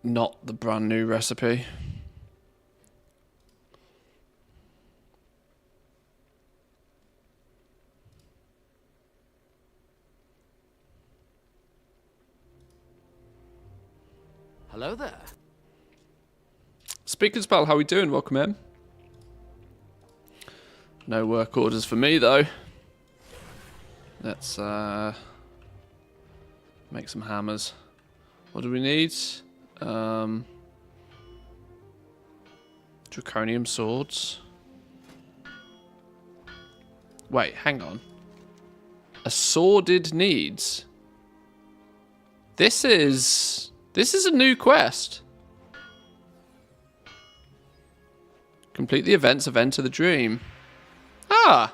not the brand new recipe. Hello there. Speaking spell, how we doing? Welcome in. No work orders for me though. Let's make some hammers. What do we need? Draconium swords. Wait, hang on. A sworded needs. This is a new quest. Complete the events of Enter the Dream. Ah!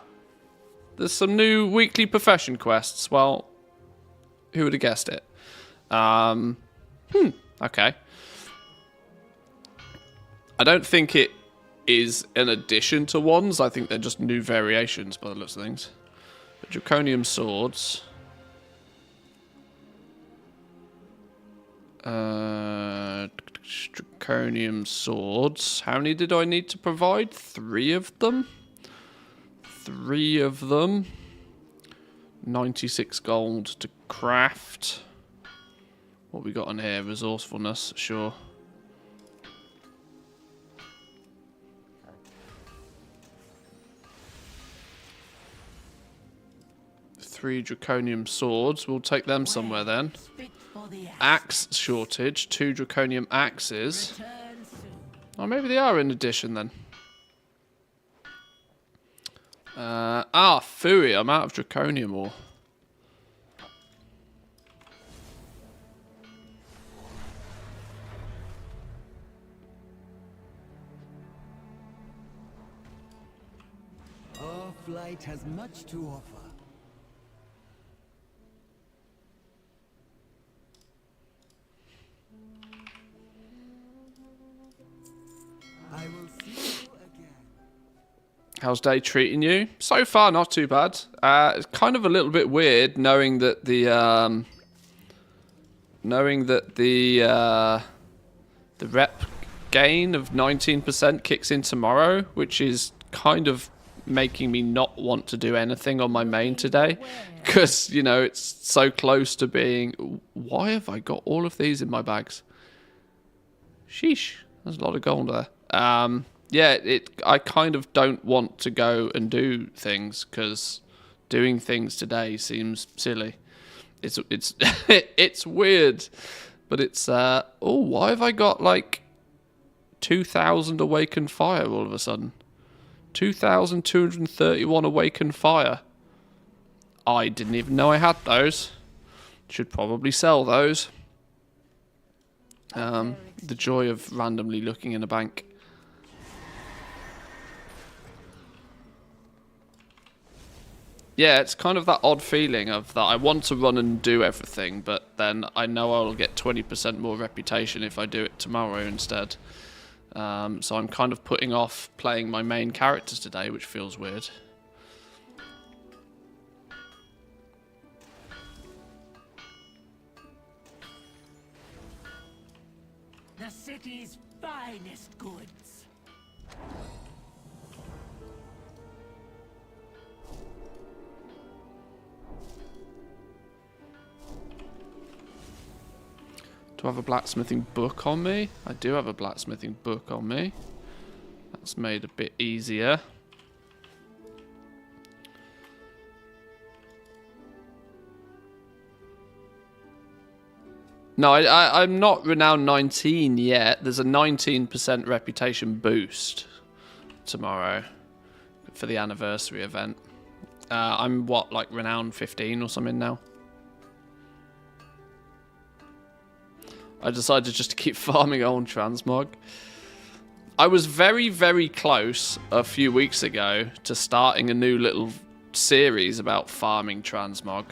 There's some new weekly profession quests. Well, who would have guessed it? Okay. I don't think it is an addition to ones. I think they're just new variations by the looks of things. But Draconium swords. Draconium swords. How many did I need to provide? 3 of them? 3 of them. 96 gold to craft. What we got on here? Resourcefulness, sure. Three draconium swords. We'll take them somewhere then. Axe shortage. 2 draconium axes. Oh, maybe they are in addition then. Fooey. I'm out of draconium ore. Our flight has much to offer. I will see you again. How's day treating you? So far, not too bad. It's kind of a little bit weird knowing that the rep gain of 19% kicks in tomorrow, which is kind of making me not want to do anything on my main today, because you know it's so close to being. Why have I got all of these in my bags? Sheesh, there's a lot of gold there. Yeah, I kind of don't want to go and do things because doing things today seems silly. It's it's weird, but it's why have I got like 2,000 awakened fire all of a sudden? 2,231 awakened fire. I didn't even know I had those. Should probably sell those. The joy of randomly looking in a bank. Yeah, it's kind of that odd feeling of that I want to run and do everything, but then I know I'll get 20% more reputation if I do it tomorrow instead. So I'm kind of putting off playing my main characters today, which feels weird. The city's finest goods. Do I have a blacksmithing book on me? I do have a blacksmithing book on me. That's made a bit easier. No, I'm not renowned 19 yet. There's a 19% reputation boost tomorrow for the anniversary event. I'm what, like renowned 15 or something now? I decided just to keep farming on transmog. I was very, very close a few weeks ago to starting a new little series about farming transmog.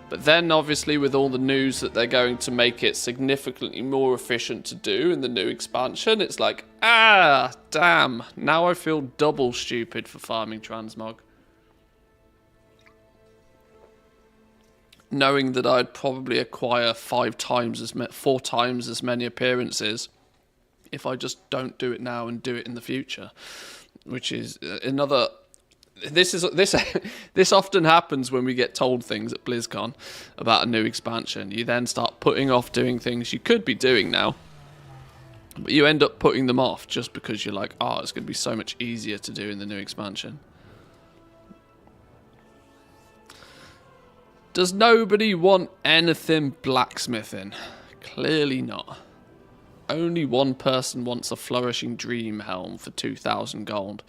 But then, obviously, with all the news that they're going to make it significantly more efficient to do in the new expansion, it's like, ah, damn. Now I feel double stupid for farming transmog. Knowing that I'd probably acquire 4 times as many appearances if I just don't do it now and do it in the future, which is another. This often happens when we get told things at BlizzCon about a new expansion. You then start putting off doing things you could be doing now, but you end up putting them off just because you're like, oh, it's going to be so much easier to do in the new expansion. Does nobody want anything blacksmithing? Clearly not. Only one person wants a flourishing dream helm for 2,000 gold.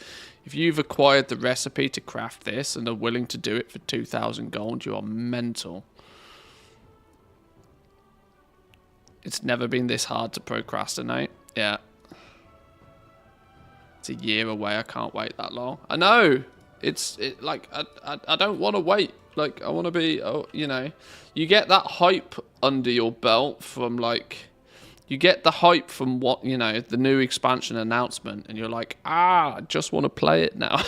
If you've acquired the recipe to craft this and are willing to do it for 2,000 gold, you are mental. It's never been this hard to procrastinate. Yeah. It's a year away. I can't wait that long. I know. I don't want to wait. Like, I want to be, you know, you get that hype under your belt from, like, you get the hype from what, you know, the new expansion announcement, and you're like, I just want to play it now.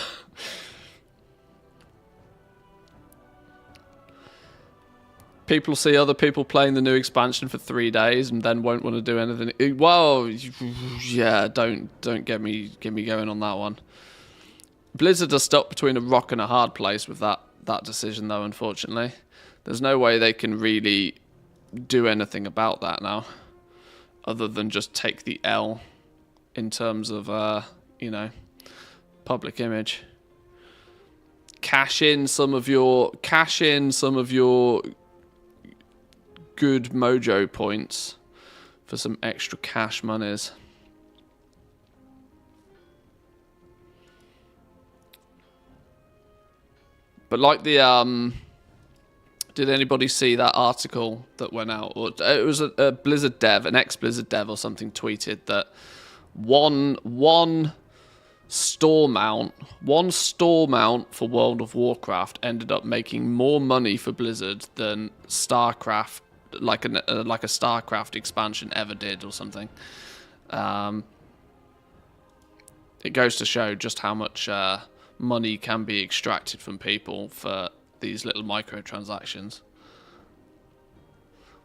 People see other people playing the new expansion for 3 days and then won't want to do anything. Well, yeah, don't get me going on that one. Blizzard are stuck between a rock and a hard place with that decision, though, unfortunately. There's no way they can really do anything about that now, other than just take the L in terms of, you know, public image. Cash in some of your good mojo points for some extra cash monies. But like the did anybody see that article that went out? Or it was a Blizzard dev, an ex-Blizzard dev or something, tweeted that one store mount for World of Warcraft ended up making more money for Blizzard than StarCraft, like a StarCraft expansion ever did or something. It goes to show just how much money can be extracted from people for these little microtransactions.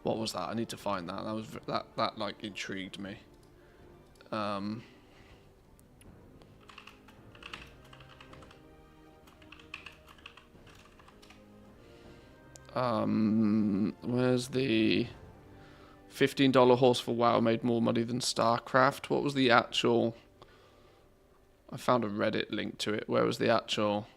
What was that? I need to find that. That like intrigued me. Where's the $15 horse for WoW made more money than StarCraft? What was the actual? I found a Reddit link to it. Where was the actual?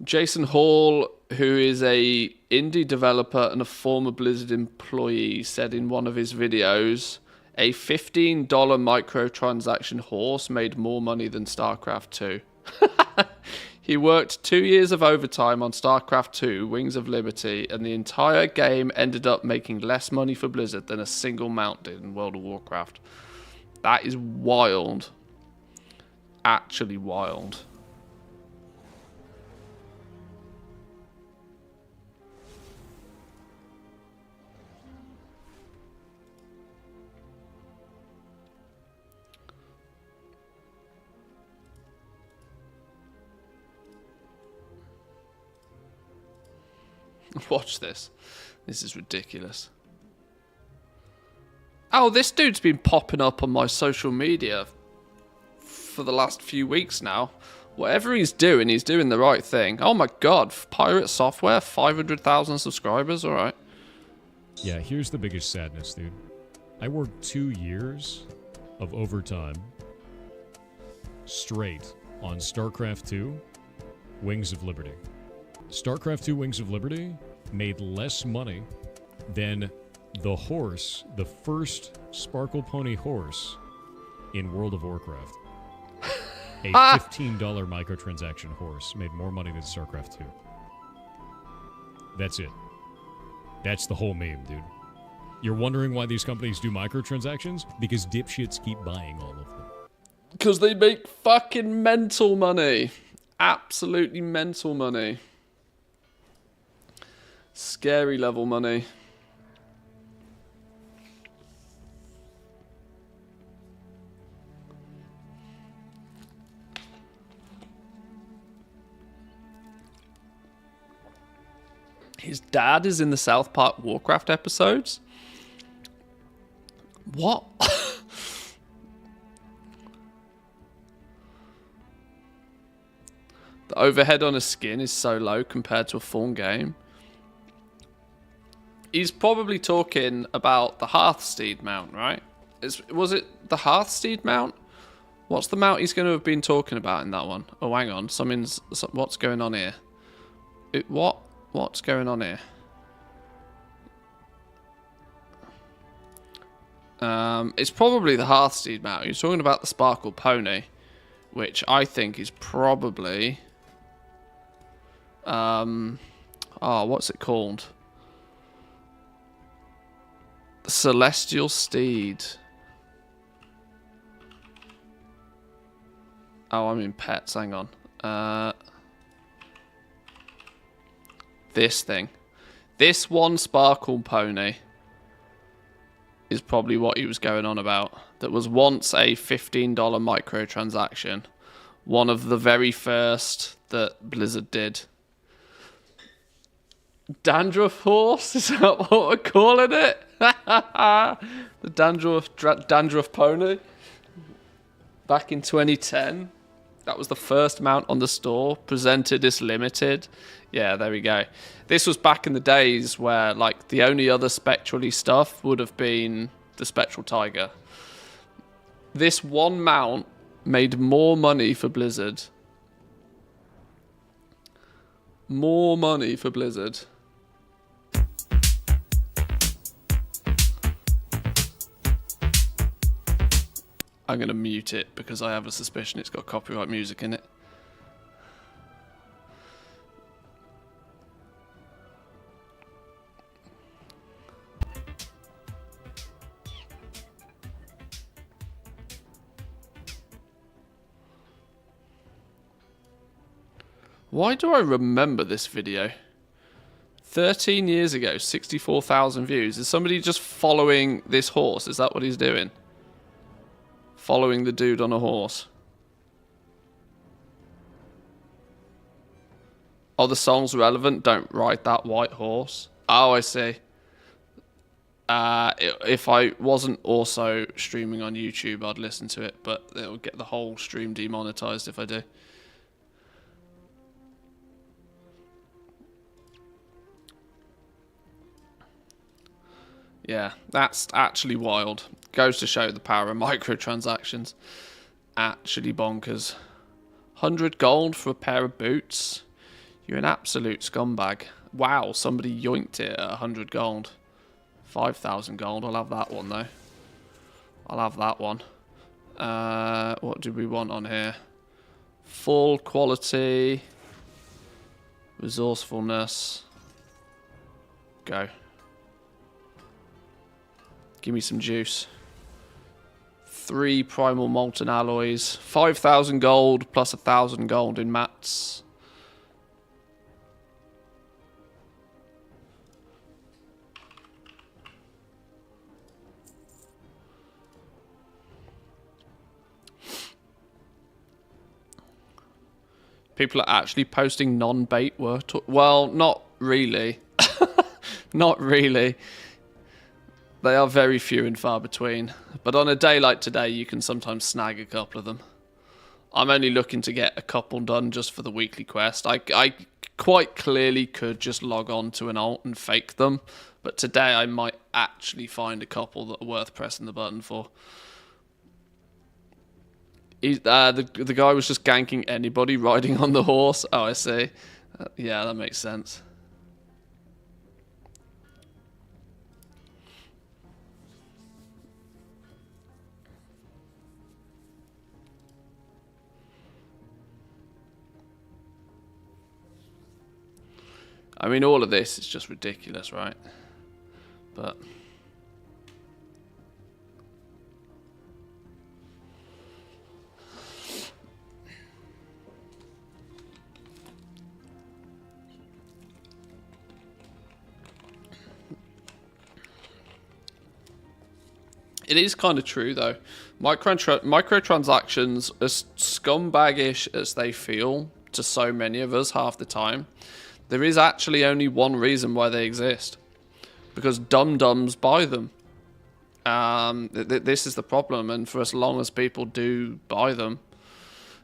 Jason Hall, who is a indie developer and a former Blizzard employee, said in one of his videos, a $15 microtransaction horse made more money than StarCraft 2. He worked 2 years of overtime on StarCraft 2, Wings of Liberty, and the entire game ended up making less money for Blizzard than a single mount did in World of Warcraft. That is wild. Actually wild. Watch this. This is ridiculous. Oh, this dude's been popping up on my social media for the last few weeks now. Whatever he's doing the right thing. Oh my god, Pirate Software, 500,000 subscribers, alright. Yeah, here's the biggest sadness, dude. I worked 2 years of overtime straight on StarCraft 2, Wings of Liberty. StarCraft 2 Wings of Liberty made less money than the horse, the first Sparkle Pony horse in World of Warcraft. A $15 microtransaction horse made more money than StarCraft 2. That's it. That's the whole meme, dude. You're wondering why these companies do microtransactions? Because dipshits keep buying all of them. Because they make fucking mental money. Absolutely mental money. Scary level money. His dad is in the South Park Warcraft episodes? What? The overhead on a skin is so low compared to a full game. He's probably talking about the Hearthsteed mount, right? Was it the Hearthsteed mount? What's the mount he's going to have been talking about in that one? Oh, hang on. What's going on here? What's going on here? It's probably the Hearthsteed mount. He's talking about the Sparkle Pony, which I think is probably... what's it called? Celestial Steed. Oh, I'm in pets. Hang on. This thing. This one Sparkle Pony is probably what he was going on about. That was once a $15 microtransaction. One of the very first that Blizzard did. Dandruff horse? Is that what we're calling it? The dandruff pony. Back in 2010. That was the first mount on the store. Presented as limited. Yeah, there we go. This was back in the days where, like, the only other spectrally stuff would have been the Spectral Tiger. This one mount made more money for Blizzard. More money for Blizzard. I'm going to mute it because I have a suspicion it's got copyright music in it. Why do I remember this video? 13 years ago, 64,000 views. Is somebody just following this horse? Is that what he's doing? Following the dude on a horse. Oh, the song's relevant. Don't ride that white horse. Oh, I see. If I wasn't also streaming on YouTube, I'd listen to it, but it'll get the whole stream demonetized if I do. Yeah, that's actually wild. Goes to show the power of microtransactions. Actually bonkers. 100 gold for a pair of boots. You're an absolute scumbag. Wow, somebody yoinked it at 100 gold. 5,000 gold. I'll have that one, though. I'll have that one. What do we want on here? Full quality. Resourcefulness. Go. Give me some juice. 3 primal molten alloys. 5,000 gold plus 1,000 gold in mats. People are actually posting non-bait work. Well, not really. Not really. They are very few and far between. But on a day like today, you can sometimes snag a couple of them. I'm only looking to get a couple done just for the weekly quest. I quite clearly could just log on to an alt and fake them. But today I might actually find a couple that are worth pressing the button for. The guy was just ganking anybody riding on the horse. Oh, I see. Yeah, that makes sense. I mean, all of this is just ridiculous, right? But... it is kind of true, though. Microtransactions, as scumbaggish as they feel to so many of us half the time, there is actually only one reason why they exist. Because dum-dums buy them. This is the problem, and for as long as people do buy them,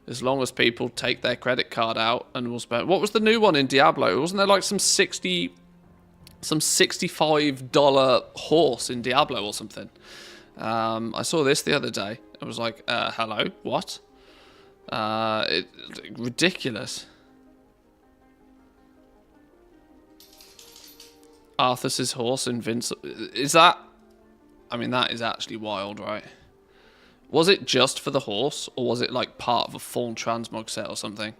as long as people take their credit card out and will spend... What was the new one in Diablo? Wasn't there like some $65 horse in Diablo or something? I saw this the other day. I was like, hello, what? Ridiculous. Arthas's horse, invincible. Is that... I mean, that is actually wild, right? Was it just for the horse, or was it like part of a full transmog set or something?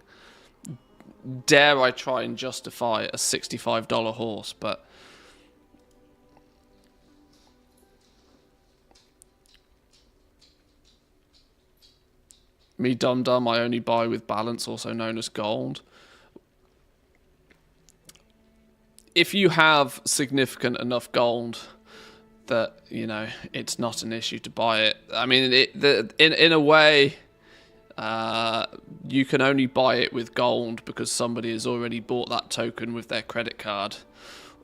Dare I try and justify a $65 horse, but... Me dum-dum, I only buy with balance, also known as gold. If you have significant enough gold that, you know, it's not an issue to buy it. I mean, in a way, you can only buy it with gold because somebody has already bought that token with their credit card.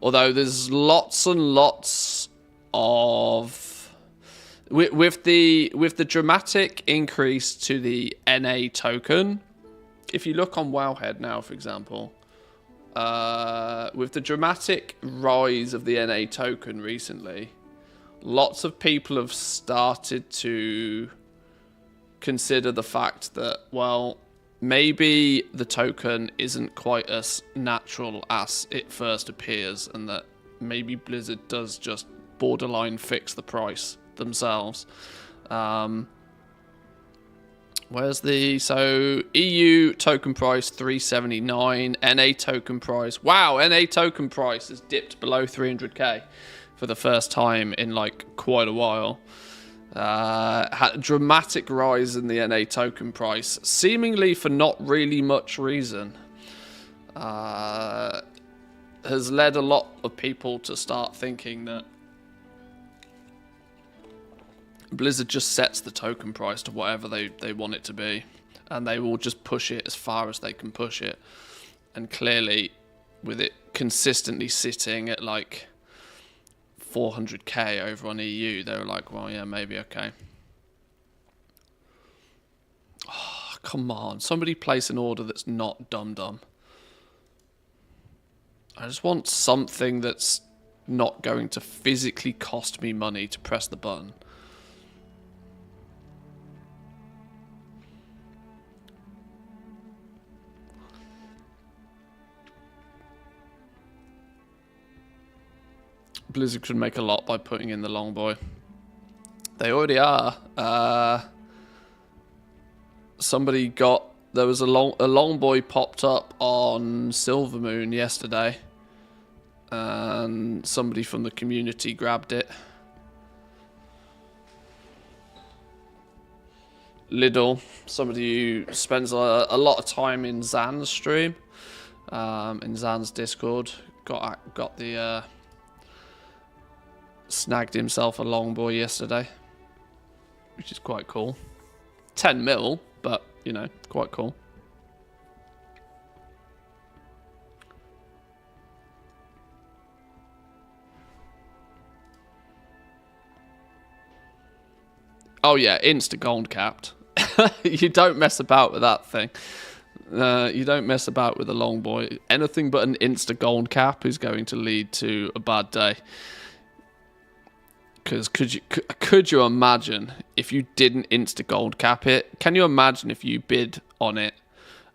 Although there's lots and lots of... With the dramatic increase to the NA token, if you look on Wowhead now, for example, with the dramatic rise of the NA token recently, lots of people have started to consider the fact that, well, maybe the token isn't quite as natural as it first appears, and that maybe Blizzard does just borderline fix the price themselves. Where's the... So, EU token price 379, NA token price... Wow, NA token price has dipped below 300k for the first time in, like, quite a while. Had a dramatic rise in the NA token price, seemingly for not really much reason. Has led a lot of people to start thinking that Blizzard just sets the token price to whatever they want it to be, and they will just push it as far as they can push it. And clearly, with it consistently sitting at like 400k over on EU, they were like, well, yeah, maybe, okay. Oh, come on, somebody place an order that's not dum-dum. I just want something that's not going to physically cost me money to press the button. Blizzard could make a lot by putting in the Longboy. They already are. Somebody got There was a long boy popped up on Silvermoon yesterday, and somebody from the community grabbed it. Lidl, somebody who spends a lot of time in Zan's stream, in Zan's Discord, got the snagged himself a long boy yesterday, which is quite cool. 10 mil, but you know, quite cool. Oh yeah, insta gold capped. You don't mess about with that thing. You don't mess about with a long boy. Anything but an insta gold cap is going to lead to a bad day. Because could you imagine if you didn't insta gold cap it? Can you imagine if you bid on it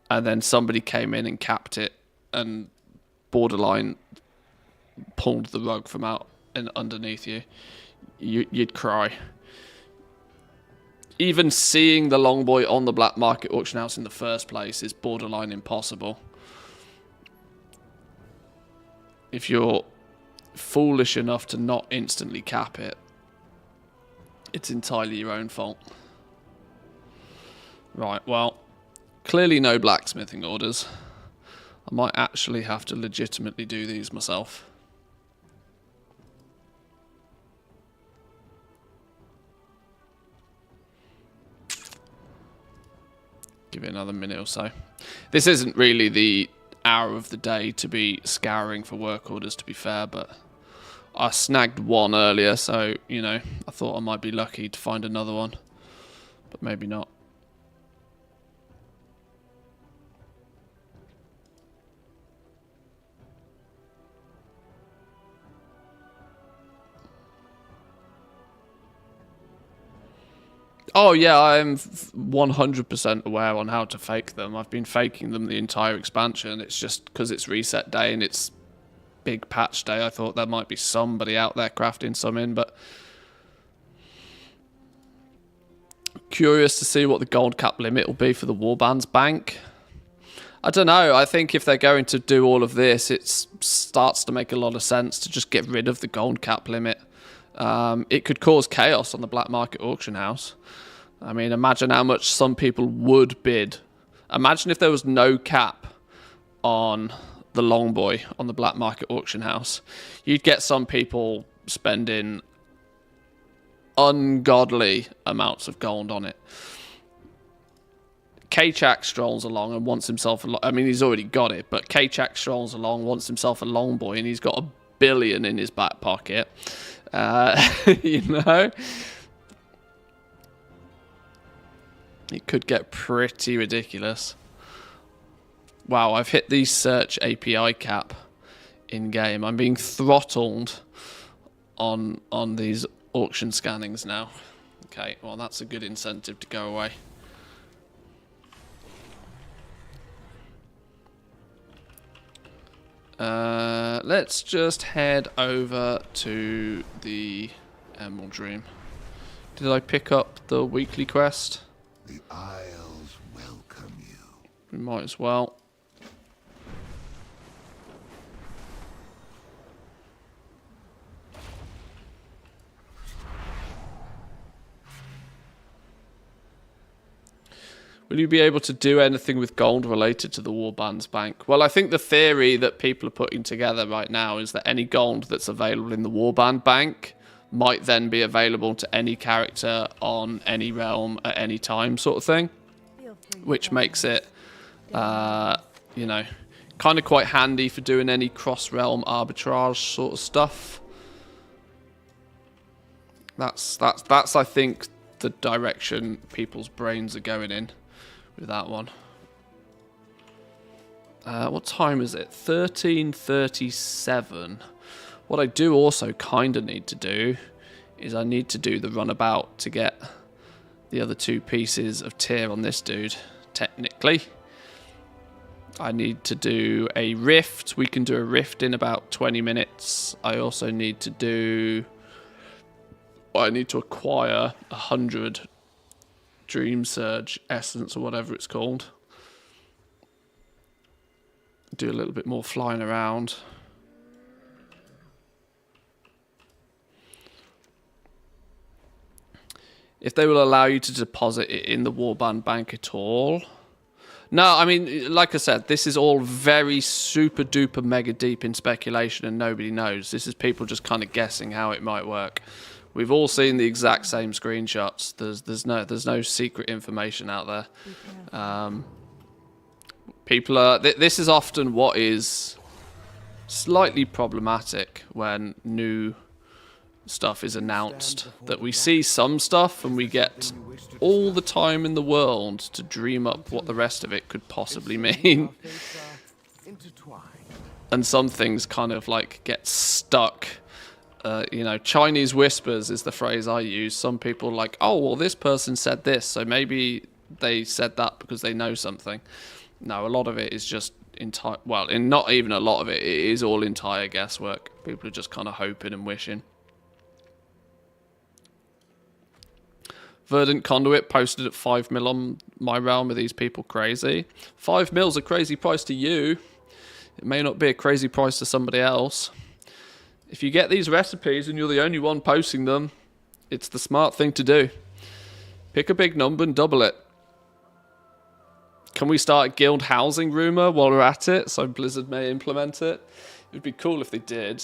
and then somebody came in and capped it and borderline pulled the rug from out and underneath you? You'd cry. Even seeing the long boy on the black market auction house in the first place is borderline impossible. If you're foolish enough to not instantly cap it, it's entirely your own fault. Right, well, clearly no blacksmithing orders. I might actually have to legitimately do these myself. Give it another minute or so. This isn't really the hour of the day to be scouring for work orders, to be fair, but I snagged one earlier, so, you know, I thought I might be lucky to find another one, but maybe not. Oh yeah, I'm 100% aware on how to fake them. I've been faking them the entire expansion. It's just because it's reset day and it's big patch day. I thought there might be somebody out there crafting some in, but curious to see what the gold cap limit will be for the Warbands bank. I don't know. I think if they're going to do all of this, it starts to make a lot of sense to just get rid of the gold cap limit. It could cause chaos on the black market auction house. I mean, imagine how much some people would bid. Imagine if there was no cap on the long boy on the black market auction house. You'd get some people spending ungodly amounts of gold on it. K-Chak strolls along and wants himself I mean, he's already got it, but K-Chak strolls along, wants himself a long boy, and he's got $1 billion in his back pocket. You know, it could get pretty ridiculous. Wow, I've hit the search API cap in game. I'm being throttled on these auction scannings now. Okay, well, that's a good incentive to go away. Let's just head over to the Emerald Dream. Did I pick up the weekly quest? The Isles welcome you. We might as well. Will you be able to do anything with gold related to the Warbands bank? Well, I think the theory that people are putting together right now is that any gold that's available in the Warband bank might then be available to any character on any realm at any time, sort of thing. Which makes it, you know, kind of quite handy for doing any cross-realm arbitrage sort of stuff. That's I think, the direction people's brains are going in with that one. What time is it? 13:37. What I do also kind of need to do is I need to do the runabout to get the other 2 pieces of tier on this dude, technically. I need to do a rift. We can do a rift in about 20 minutes. I also need to do... I need to acquire 100 Dream Surge Essence or whatever it's called. do a little bit more flying around. If they will allow you to deposit it in the Warband Bank at all. No, I mean, like I said, this is all very super duper mega deep in speculation and nobody knows. This is people just kind of guessing how it might work. We've all seen the exact same screenshots. There's no secret information out there. People are... This is often what is slightly problematic when new stuff is announced, that we see some stuff and we get all the time in the world to dream up what the rest of it could possibly mean. And some things kind of like get stuck. You know, Chinese whispers is the phrase I use. Some people are like, oh, well, this person said this, so maybe they said that because they know something. No, a lot of it is just entire... Well, not even a lot of it. It is all entire guesswork. People are just kind of hoping and wishing. Verdant Conduit posted at 5 mil on my realm. Are these people crazy? 5 mil's a crazy price to you. It may not be a crazy price to somebody else. If you get these recipes and you're the only one posting them, it's the smart thing to do. Pick a big number and double it. Can we start a guild housing rumour while we're at it, so Blizzard may implement it? It would be cool if they did.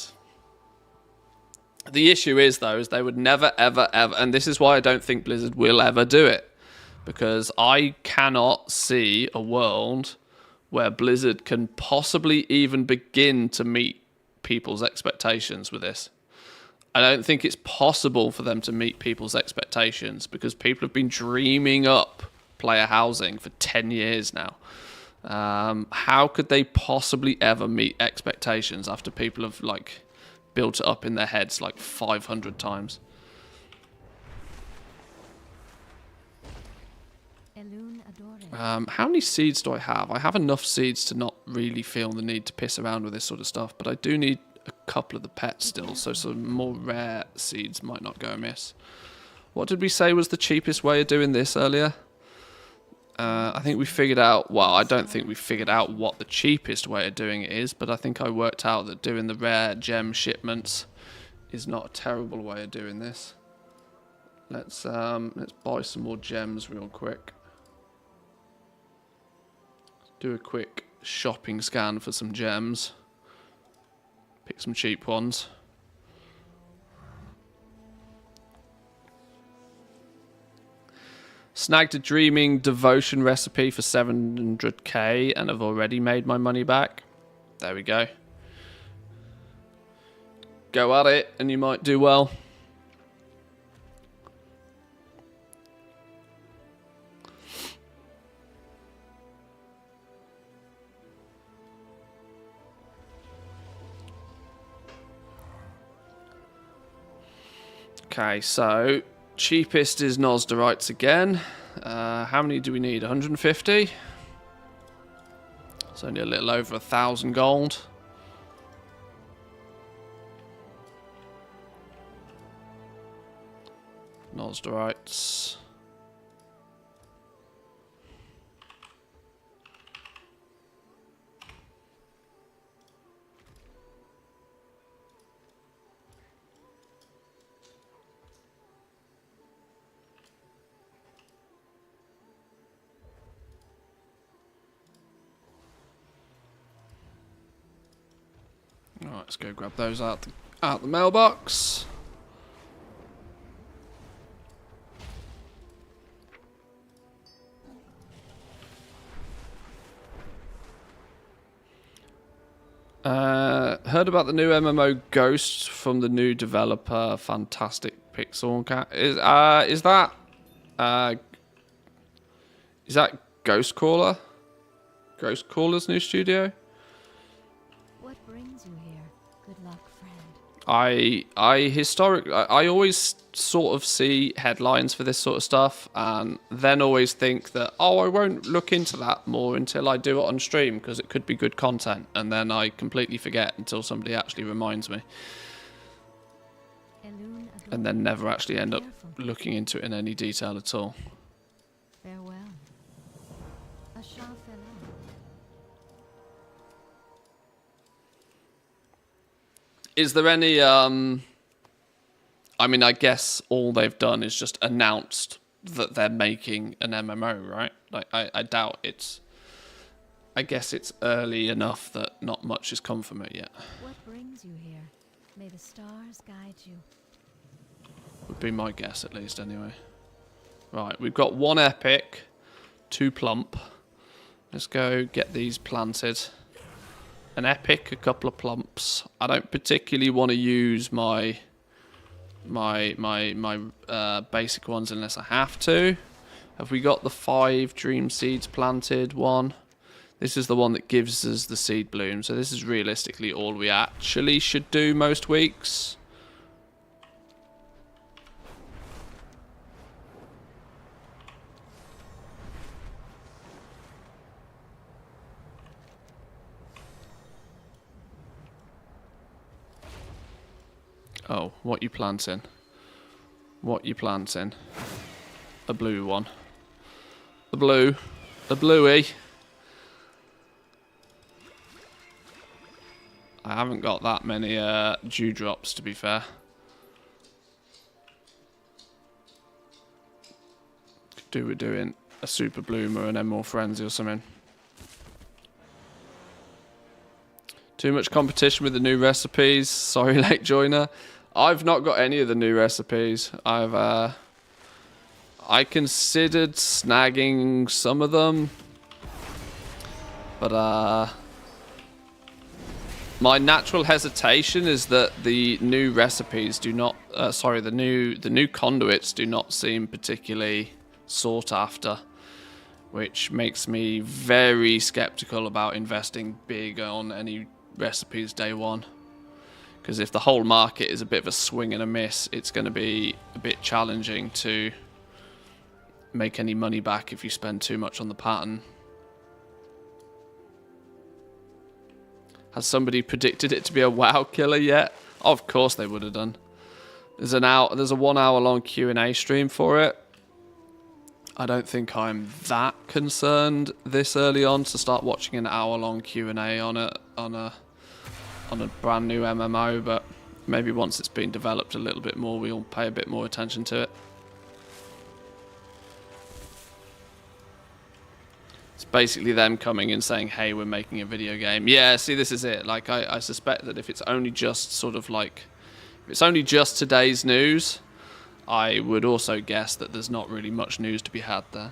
The issue is, though, is they would never, ever, ever... And this is why I don't think Blizzard will ever do it. Because I cannot see a world where Blizzard can possibly even begin to meet people's expectations with this. I don't think it's possible for them to meet people's expectations because people have been dreaming up player housing for 10 years now. How could they possibly ever meet expectations after people have, like... built it up in their heads like 500 times. How many seeds do I have? I have enough seeds to not really feel the need to piss around with this sort of stuff, but I do need a couple of the pets still, so some more rare seeds might not go amiss. What did we say was the cheapest way of doing this earlier? I think we figured out, well, I don't think we figured out what the cheapest way of doing it is, but I think I worked out that doing the rare gem shipments is not a terrible way of doing this. Let's buy some more gems real quick. Do a quick shopping scan for some gems. Pick some cheap ones. Snagged a Dreaming Devotion recipe for 700k and have already made my money back. There we go. Go at it and you might do well. Okay, so cheapest is Nosderites again. How many do we need? 150? It's only a little over 1,000 gold. Nosderites. Alright, let's go grab those out the mailbox. Heard about the new MMO Ghost from the new developer Fantastic Pixel Cat. Is that Ghost Caller? Ghost Caller's new studio? What brings you here? Good luck, friend. I always sort of see headlines for this sort of stuff and then always think that, oh, I won't look into that more until I do it on stream because it could be good content, and then I completely forget until somebody actually reminds me. And then never actually end up looking into it in any detail at all. Farewell. Is there any... I mean, I guess all they've done is just announced that they're making an MMO, right? Like, I doubt it's... I guess it's early enough that not much has come from it yet. What brings you here? May the stars guide you. Would be my guess, at least, anyway. Right, we've got 1 epic, 2 plump. Let's go get these planted. An epic, a couple of plumps. I don't particularly want to use my basic ones unless I have to. Have we got the 5 dream seeds planted? 1. This is the one that gives us the seed bloom. So this is realistically all we actually should do most weeks. Oh, what you planting? What you planting? A blue one. The blue. The bluey. I haven't got that many dewdrops, to be fair. Could do with doing a super bloom or an emerald frenzy or something. Too much competition with the new recipes. Sorry, late joiner. I've not got any of the new recipes. I considered snagging some of them, but my natural hesitation is that the new recipes do not. Sorry, the new conduits do not seem particularly sought after, which makes me very skeptical about investing big on any recipes day one. Because if the whole market is a bit of a swing and a miss, it's going to be a bit challenging to make any money back if you spend too much on the pattern. Has somebody predicted it to be a WoW killer yet? Of course they would have done. There's a 1 hour long Q&A stream for it. I don't think I'm that concerned this early on to start watching an hour long Q&A on a brand new MMO, but maybe once it's been developed a little bit more, we'll pay a bit more attention to it. It's basically them coming and saying, hey, we're making a video game. Yeah, see, this is it. Like, I suspect that if it's only just sort of like, if it's only just today's news, I would also guess that there's not really much news to be had there.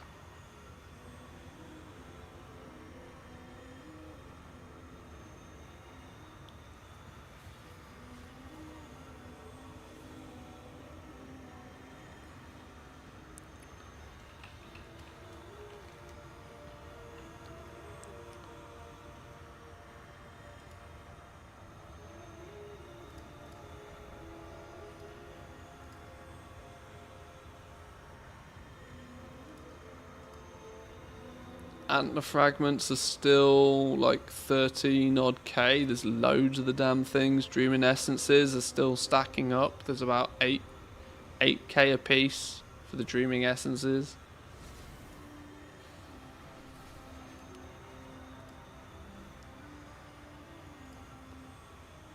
Antler fragments are still like 13 odd K. There's loads of the damn things. Dreaming essences are still stacking up. There's about 8K a piece for the dreaming essences.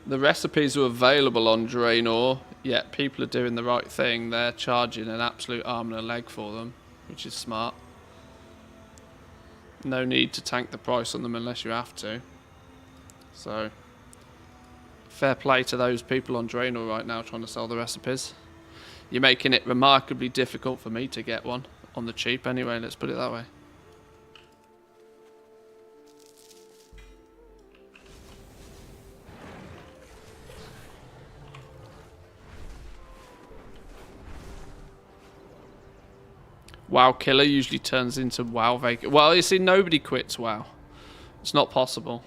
The recipes are available on Draenor, yet people are doing the right thing. They're charging an absolute arm and a leg for them, which is smart. No need to tank the price on them unless you have to. So, fair play to those people on Draenor right now trying to sell the recipes. You're making it remarkably difficult for me to get one on the cheap anyway, let's put it that way. WoW killer usually turns into WoW vacant. Well, you see, nobody quits WoW. It's not possible.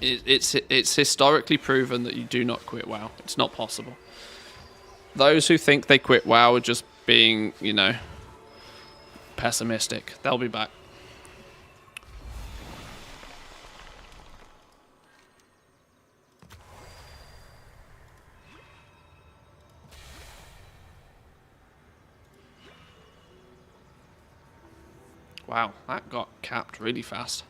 It's historically proven that you do not quit WoW. It's not possible. Those who think they quit WoW are just being, you know, pessimistic. They'll be back. Wow, that got capped really fast.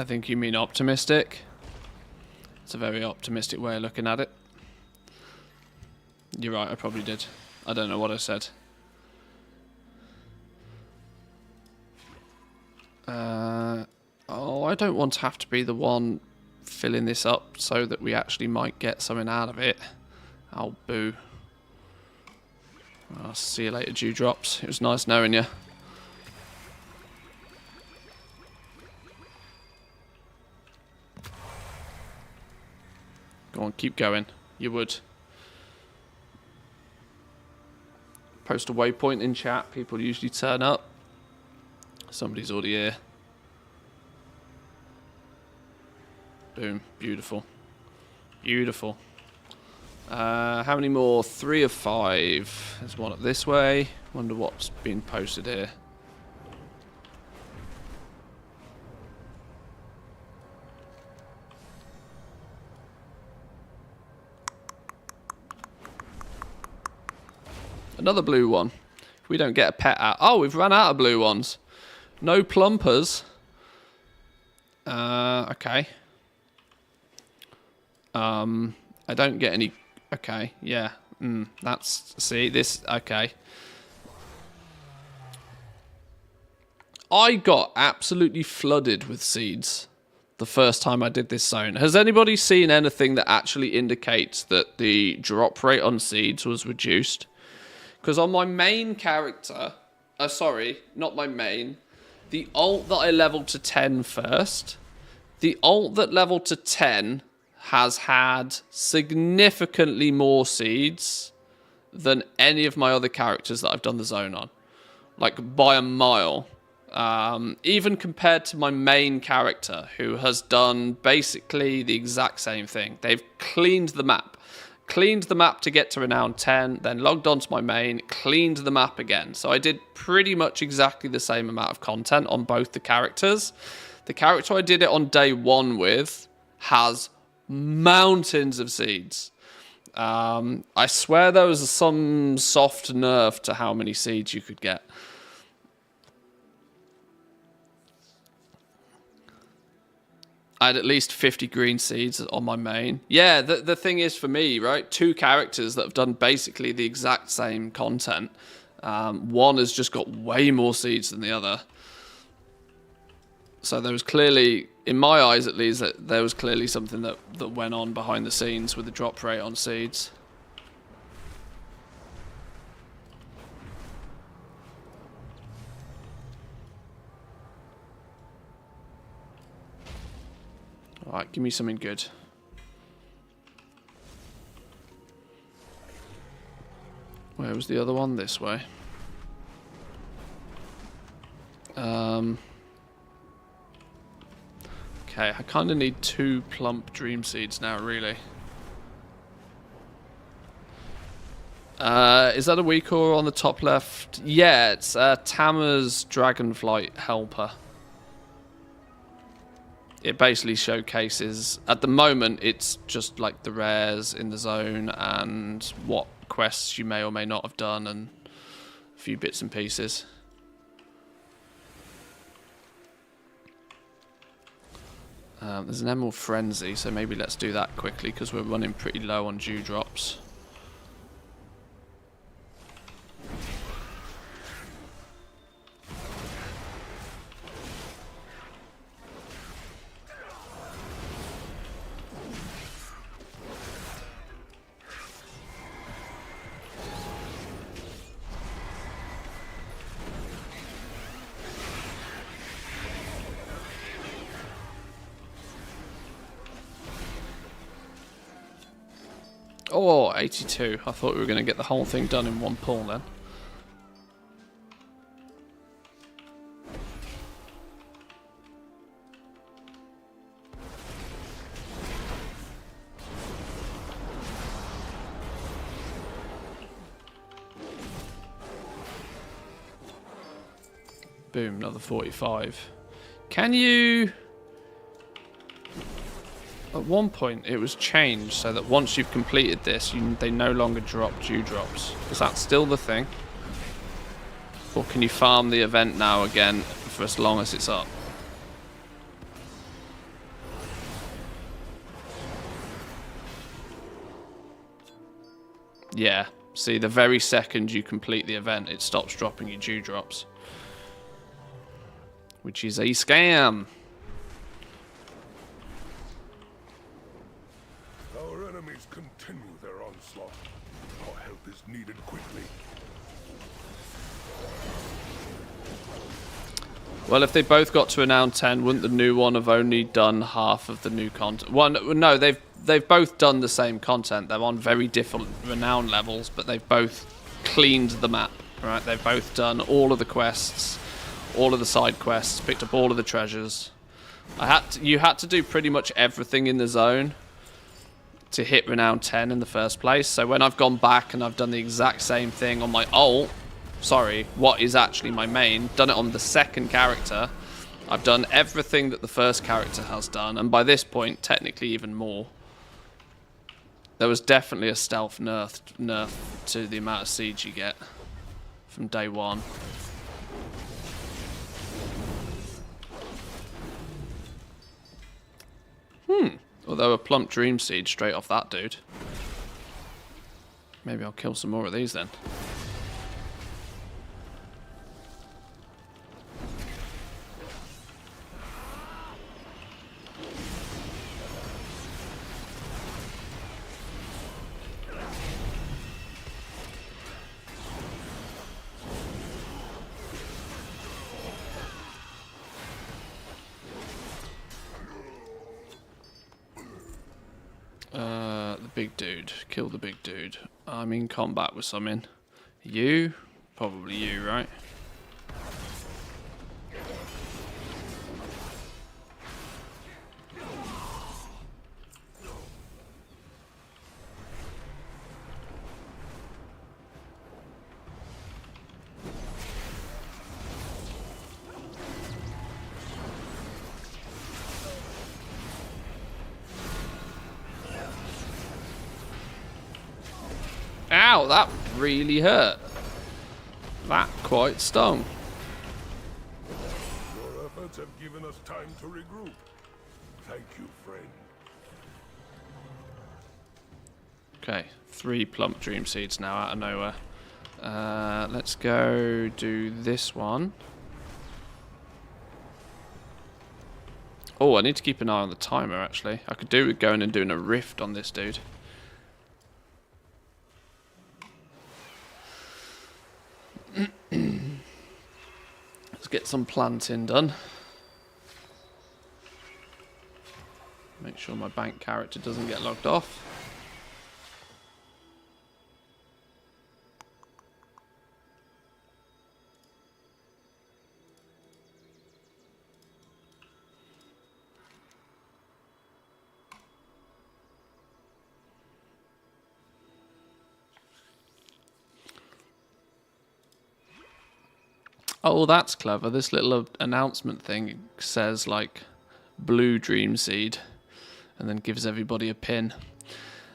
I think you mean optimistic. It's a very optimistic way of looking at it. You're right, I probably did. I don't know what I said. Oh, I don't want to have to be the one filling this up so that we actually might get something out of it. Oh, boo. I'll see you later, Dewdrops. It was nice knowing you. Go on, keep going. You would. Post a waypoint in chat. People usually turn up. Somebody's already here. Boom. Beautiful. Beautiful. How many more? 3 of 5. There's one up this way. Wonder what's been posted here. Another blue one. If we don't get a pet out. Oh, we've run out of blue ones. No plumpers. Okay. I don't get any. Okay, yeah. That's. See, this. Okay. I got absolutely flooded with seeds the first time I did this zone. Has anybody seen anything that actually indicates that the drop rate on seeds was reduced? Because on my main character, sorry, not my main, the alt that I leveled to 10 first, the alt that leveled to 10 has had significantly more seeds than any of my other characters that I've done the zone on. Like, by a mile. Even compared to my main character, who has done basically the exact same thing. They've cleaned the map. Cleaned the map to get to Renown 10, then logged onto my main, cleaned the map again. So I did pretty much exactly the same amount of content on both the characters. The character I did it on day 1 with has mountains of seeds. I swear there was some soft nerf to how many seeds you could get. I had at least 50 green seeds on my main. Yeah, the thing is for me, right? 2 characters that have done basically the exact same content. One has just got way more seeds than the other. So there was clearly, in my eyes at least, that there was clearly something that went on behind the scenes with the drop rate on seeds. Alright, give me something good. Where was the other one? This way. Okay, I kind of need 2 plump dream seeds now, really. Is that a weak ore on the top left? Yeah, it's Tama's Dragonflight Helper. It basically showcases, at the moment, it's just like the rares in the zone and what quests you may or may not have done and a few bits and pieces. There's an Emerald Frenzy, so maybe let's do that quickly because we're running pretty low on dewdrops. Oh, 82. I thought we were going to get the whole thing done in one pull then. Boom, another 45. Can you... At one point, it was changed so that once you've completed this, they no longer drop dewdrops. Is that still the thing? Or can you farm the event now again for as long as it's up? Yeah. See, the very second you complete the event, it stops dropping you dewdrops. Which is a scam. Our enemies continue their onslaught. Our help is needed quickly. Well, if they both got to renown 10, wouldn't the new one have only done half of the new content? No, they've both done the same content. They're on very different renown levels, but they've both cleaned the map, right? They've both done all of the quests, all of the side quests, picked up all of the treasures. You had to do pretty much everything in the zone to hit renown 10 in the first place. So when I've gone back and I've done the exact same thing on my ult, what is actually my main, done it on the second character, I've done everything that the first character has done, and by this point, technically even more. There was definitely a stealth nerf to the amount of siege you get from day one. Although a plump dream seed straight off that dude. Maybe I'll kill some more of these then. The big dude. Kill the big dude. I'm in combat with something. You? Probably you, right? Ow, that really hurt. That quite stung. Your efforts have given us time to regroup. Thank you, friend. Okay, 3 plump dream seeds now out of nowhere. Let's go do this one. Oh, I need to keep an eye on the timer, actually. I could do with going and doing a rift on this dude. Let's get some planting done. Make sure my bank character doesn't get logged off. Oh, that's clever. This little announcement thing says, like, blue dream seed, and then gives everybody a pin.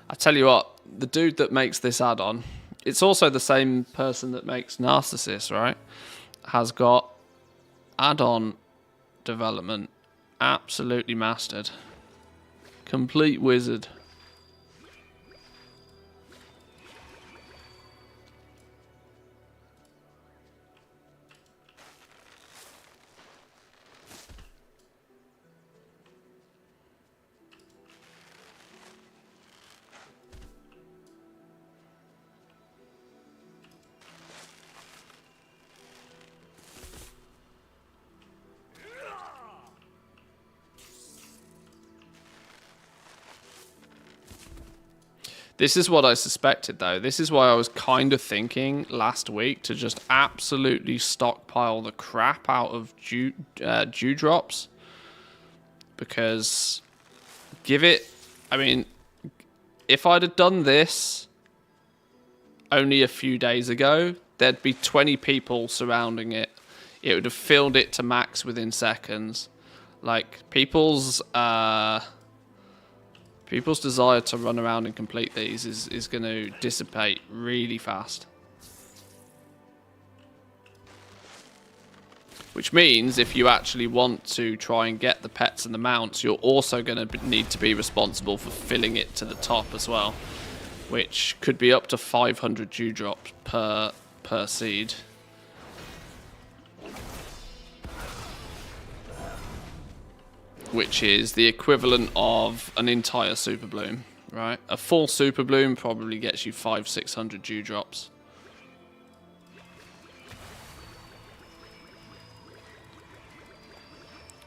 I tell you what, the dude that makes this add-on, it's also the same person that makes Narcissus, right? Has got add-on development absolutely mastered. Complete wizard. This is what I suspected, though. This is why I was kind of thinking last week to just absolutely stockpile the crap out of dewdrops. Because I mean, if I'd have done this only a few days ago, there'd be 20 people surrounding it. It would have filled it to max within seconds. Like, people's desire to run around and complete these is going to dissipate really fast. Which means if you actually want to try and get the pets and the mounts, you're also going to need to be responsible for filling it to the top as well. which could be up to 500 dewdrops per seed. Which is the equivalent of an entire super bloom, right? A full super bloom probably gets you 500-600 dewdrops.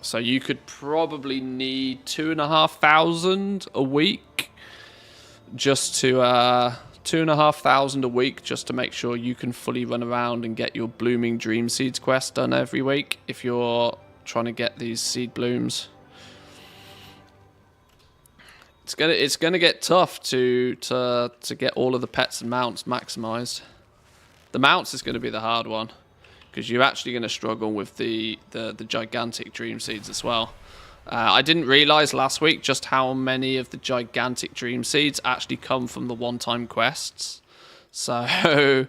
So you could probably need 2,500 a week just to 2,500 a week just to make sure you can fully run around and get your blooming dream seeds quest done every week if you're trying to get these seed blooms. It's gonna get tough to get all of the pets and mounts maximized. The mounts is going to be the hard one, because you're actually going to struggle with the gigantic dream seeds as well. I didn't realize last week just how many of the gigantic dream seeds actually come from the one-time quests. So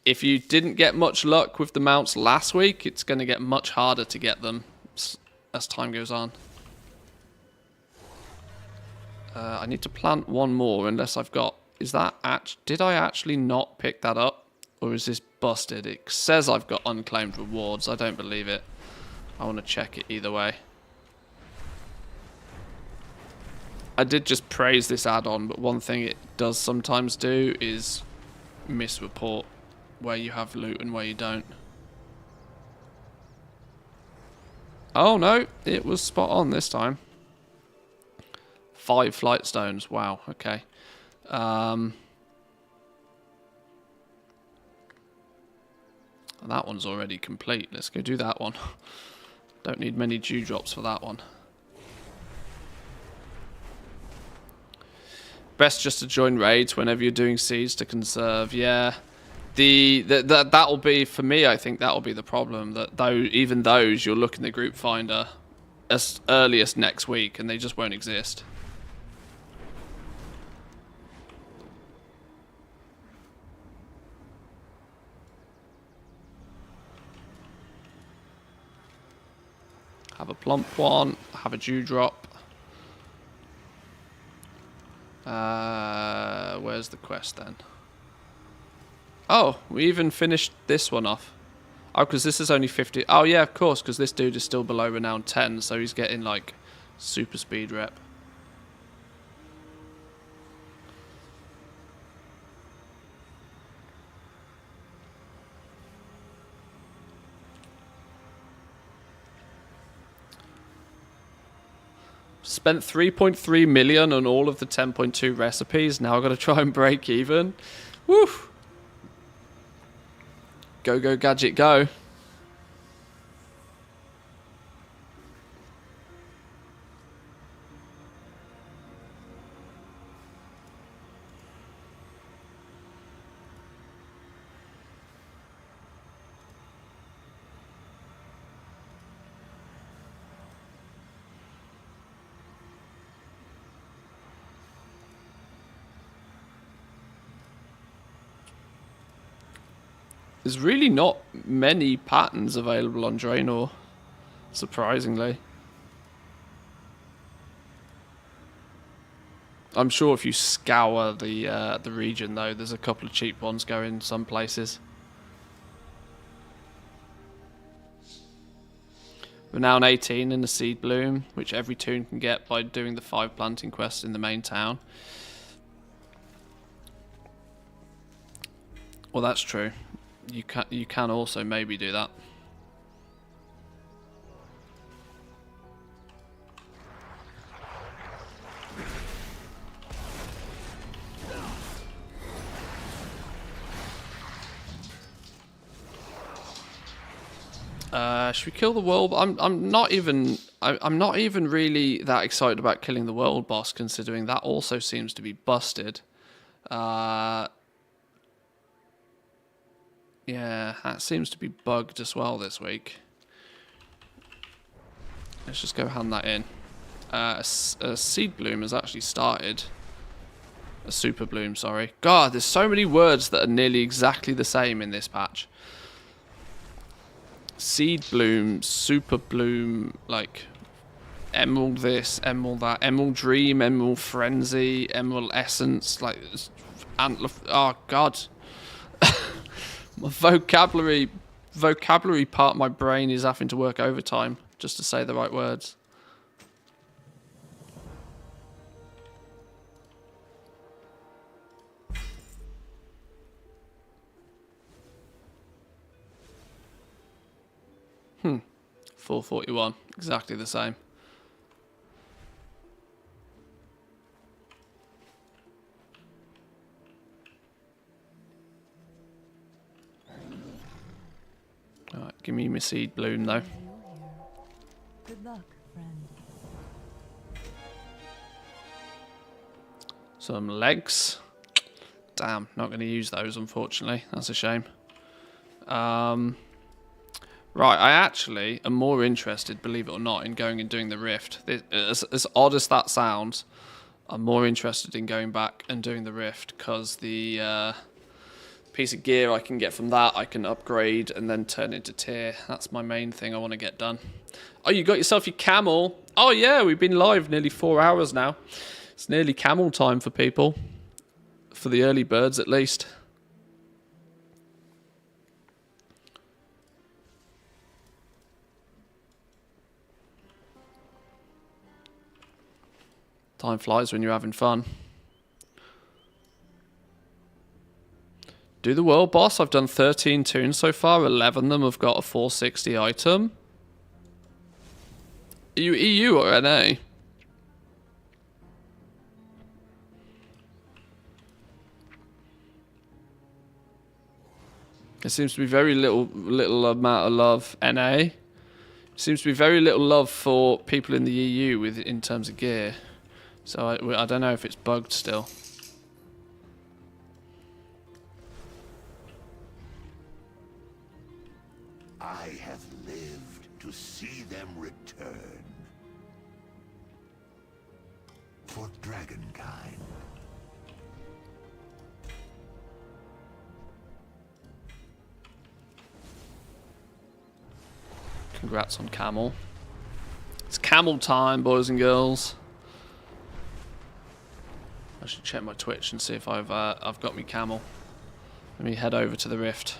if you didn't get much luck with the mounts last week, it's going to get much harder to get them as time goes on. I need to plant one more unless I've got... Did I actually not pick that up? Or is this busted? It says I've got unclaimed rewards. I don't believe it. I want to check it either way. I did just praise this add-on, but one thing it does sometimes do is misreport where you have loot and where you don't. Oh no, it was spot on this time. 5 flight stones. Wow, okay. That one's already complete. Let's go do that one. Don't need many dewdrops for that one. Best just to join raids whenever you're doing seeds to conserve. Yeah, that'll be, for me, I think that'll be the problem. That even those you'll look in the group finder as earliest next week and they just won't exist. Have a plump one, have a dewdrop. Where's the quest then? Oh, we even finished this one off. Oh, because this is only 50. Oh yeah, of course, because this dude is still below renown 10, so he's getting like super speed rep. Spent 3.3 million on all of the 10.2 recipes. Now I've got to try and break even. Woo! Go, go, gadget, go. There's really not many patterns available on Draenor, surprisingly. I'm sure if you scour the region, though, there's a couple of cheap ones going some places. Renown 18 in the Seed Bloom, which every toon can get by doing the 5 planting quests in the main town. Well, that's true. You can also maybe do that. Should we kill the world? I'm not even really that excited about killing the world boss, considering that also seems to be busted. Yeah, that seems to be bugged as well this week. Let's just go hand that in. A Seed Bloom has actually started. A Super Bloom, sorry. God, there's so many words that are nearly exactly the same in this patch. Seed Bloom, Super Bloom, like Emerald this, Emerald that, Emerald Dream, Emerald Frenzy, Emerald Essence, like antler. Oh God, my vocabulary part of my brain is having to work overtime just to say the right words. Hmm. 441, exactly the same. Alright, give me my seed bloom though. Good luck, friend. Some legs. Damn, not going to use those unfortunately. That's a shame. Right, I actually am more interested, believe it or not, in going and doing the rift. As odd as that sounds, I'm more interested in going back and doing the rift because the piece of gear I can get from that I can upgrade and then turn into tier. That's my main thing I want to get done. Oh, you got yourself your camel. Oh yeah, we've been live nearly 4 hours now. It's nearly camel time for people. For the early birds at least. Time flies when you're having fun. Do the world boss. I've done 13 toons so far. 11 of them have got a 460 item. Are you EU or NA? There seems to be very little amount of love. NA. Seems to be very little love for people in the EU in terms of gear. So I don't know if it's bugged still. I have lived to see them return. For dragonkind. Congrats on camel. It's camel time, boys and girls. I should check my Twitch and see if I've got me camel. Let me head over to the rift.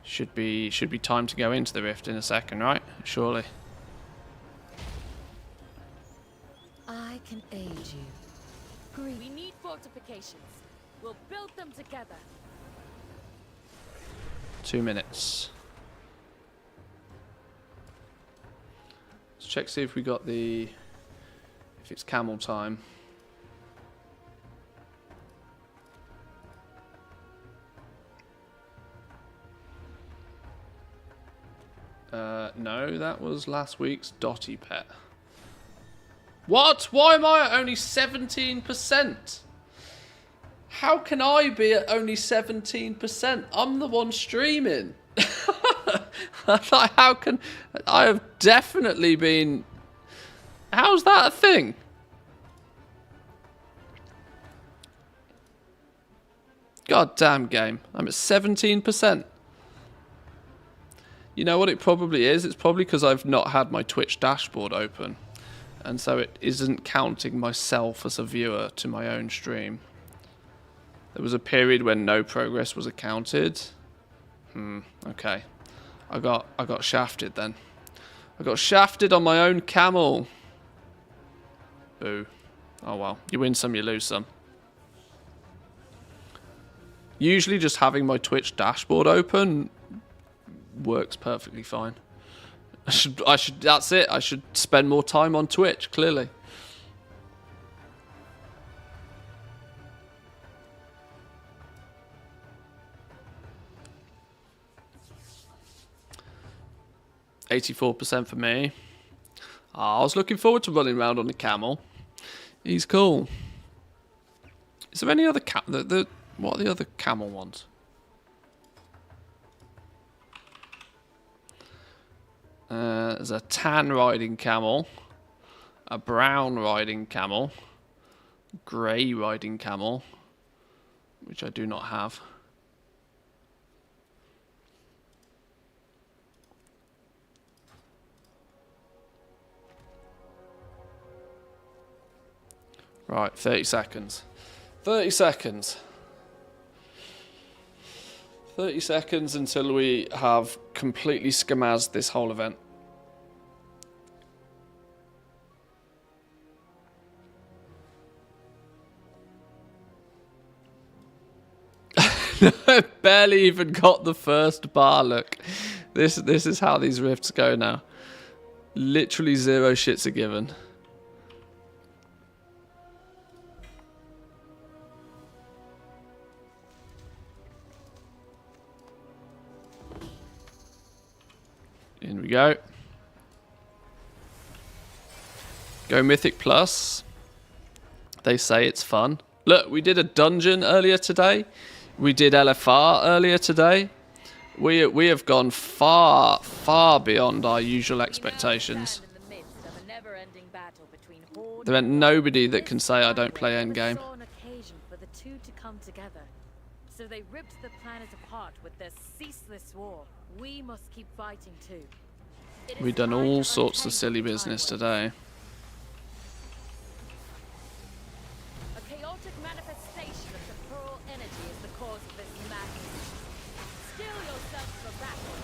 Should be time to go into the rift in a second, right? Surely. I can aid you. We need fortifications. We'll build them together. 2 minutes. Let's check see if we got the if it's camel time. No, that was last week's Dotty pet. What? Why am I at only 17%? How can I be at only 17%? I'm the one streaming. Like, how can... I have definitely been... How's that a thing? God damn game. I'm at 17%. You know what it probably is? It's probably because I've not had my Twitch dashboard open. And so it isn't counting myself as a viewer to my own stream. There was a period when no progress was accounted. Okay. I got shafted then. I got shafted on my own camel. Boo. Oh well. You win some, you lose some. Usually just having my Twitch dashboard open works perfectly fine. I should that's it. I should spend more time on Twitch, clearly. %84 for me. I was looking forward to running around on the camel. He's cool. Is there any other what are the other camel ones? There's a tan riding camel, a brown riding camel, grey riding camel, which I do not have. Right, 30 seconds. 30 seconds. 30 seconds until we have completely schemazzed this whole event. Barely even got the first bar, look. This is how these rifts go now. Literally 0 shits are given. In we go. Go Mythic Plus. They say it's fun. Look, we did a dungeon earlier today. We did LFR earlier today. We have gone far, far beyond our usual expectations. There ain't nobody that can say I don't play endgame. So they ripped the planet apart with their ceaseless war. We must keep fighting too. We've done all sorts of silly business today. A chaotic manifestation of the pearl energy is the cause of this madness. Steel yourself for battle.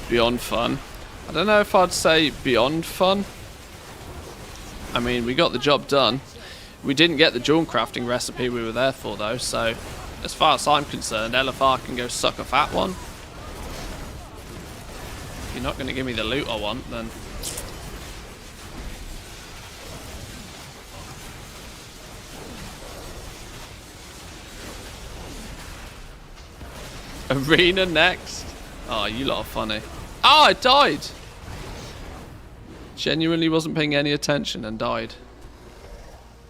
Beyond fun. I don't know if I'd say beyond fun. I mean, we got the job done. We didn't get the jewel crafting recipe we were there for, though, so as far as I'm concerned, LFR can go suck a fat one. If you're not going to give me the loot I want, then... Arena next. Oh, you lot are funny. Oh, I died! Genuinely wasn't paying any attention and died.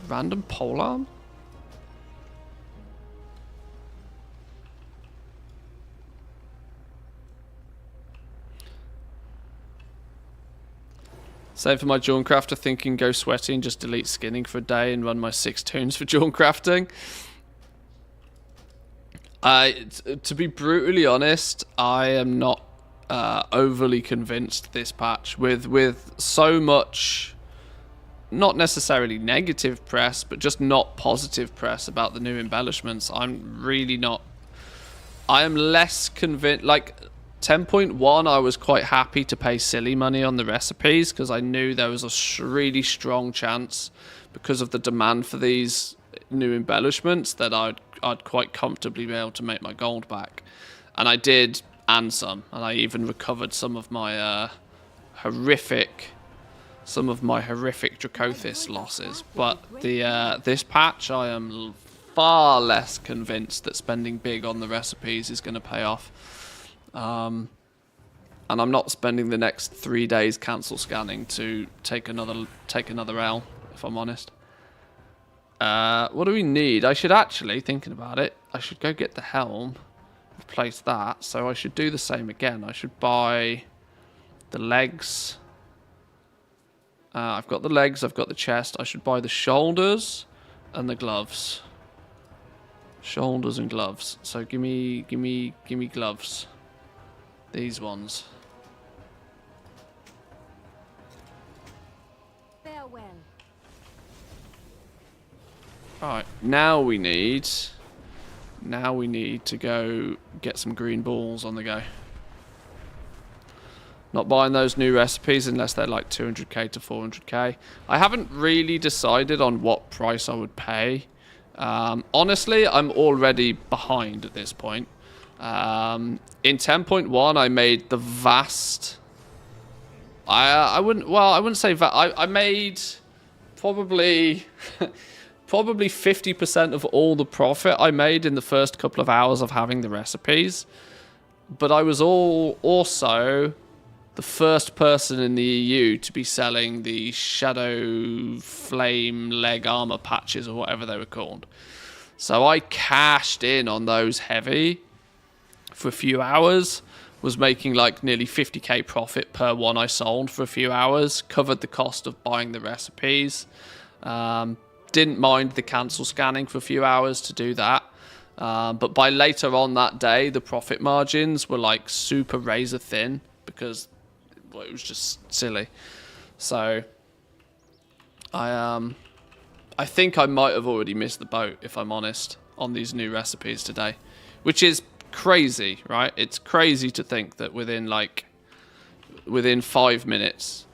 Random polearm? Same for my Jawn Crafter, thinking go sweaty and just delete skinning for a day and run my 6 tunes for Jawn Crafting. To be brutally honest, I am not overly convinced this patch with so much, not necessarily negative press, but just not positive press about the new embellishments. I'm really not. I am less convinced. Like 10.1, I was quite happy to pay silly money on the recipes because I knew there was a really strong chance because of the demand for these new embellishments that I'd quite comfortably be able to make my gold back, and I did. And some, and I even recovered some of my horrific Dracothis losses. But the this patch, I am far less convinced that spending big on the recipes is going to pay off. And I'm not spending the next 3 days cancel scanning to take another L, if I'm honest. What do we need? I should actually, thinking about it, I should go get the helm. Replace that, so I should do the same again. I should buy the legs. I've got the legs, I've got the chest. I should buy the shoulders and the gloves. Shoulders and gloves. So give me gloves. These ones. Farewell. Alright, now we need to go get some green balls on the go. Not buying those new recipes unless they're like 200k to 400k. I haven't really decided on what price I would pay. Honestly, I'm already behind at this point. In 10.1, I made the vast... I wouldn't say that. I made probably... Probably 50% of all the profit I made in the first couple of hours of having the recipes. But I was also the first person in the EU to be selling the Shadow Flame leg armor patches or whatever they were called. So I cashed in on those heavy for a few hours. Was making like nearly 50k profit per one I sold for a few hours. Covered the cost of buying the recipes. Didn't mind the cancel scanning for a few hours to do that. But by later on that day, the profit margins were like super razor thin because it was just silly. So I think I might have already missed the boat, if I'm honest, on these new recipes today, which is crazy, right? It's crazy to think that within 5 minutes,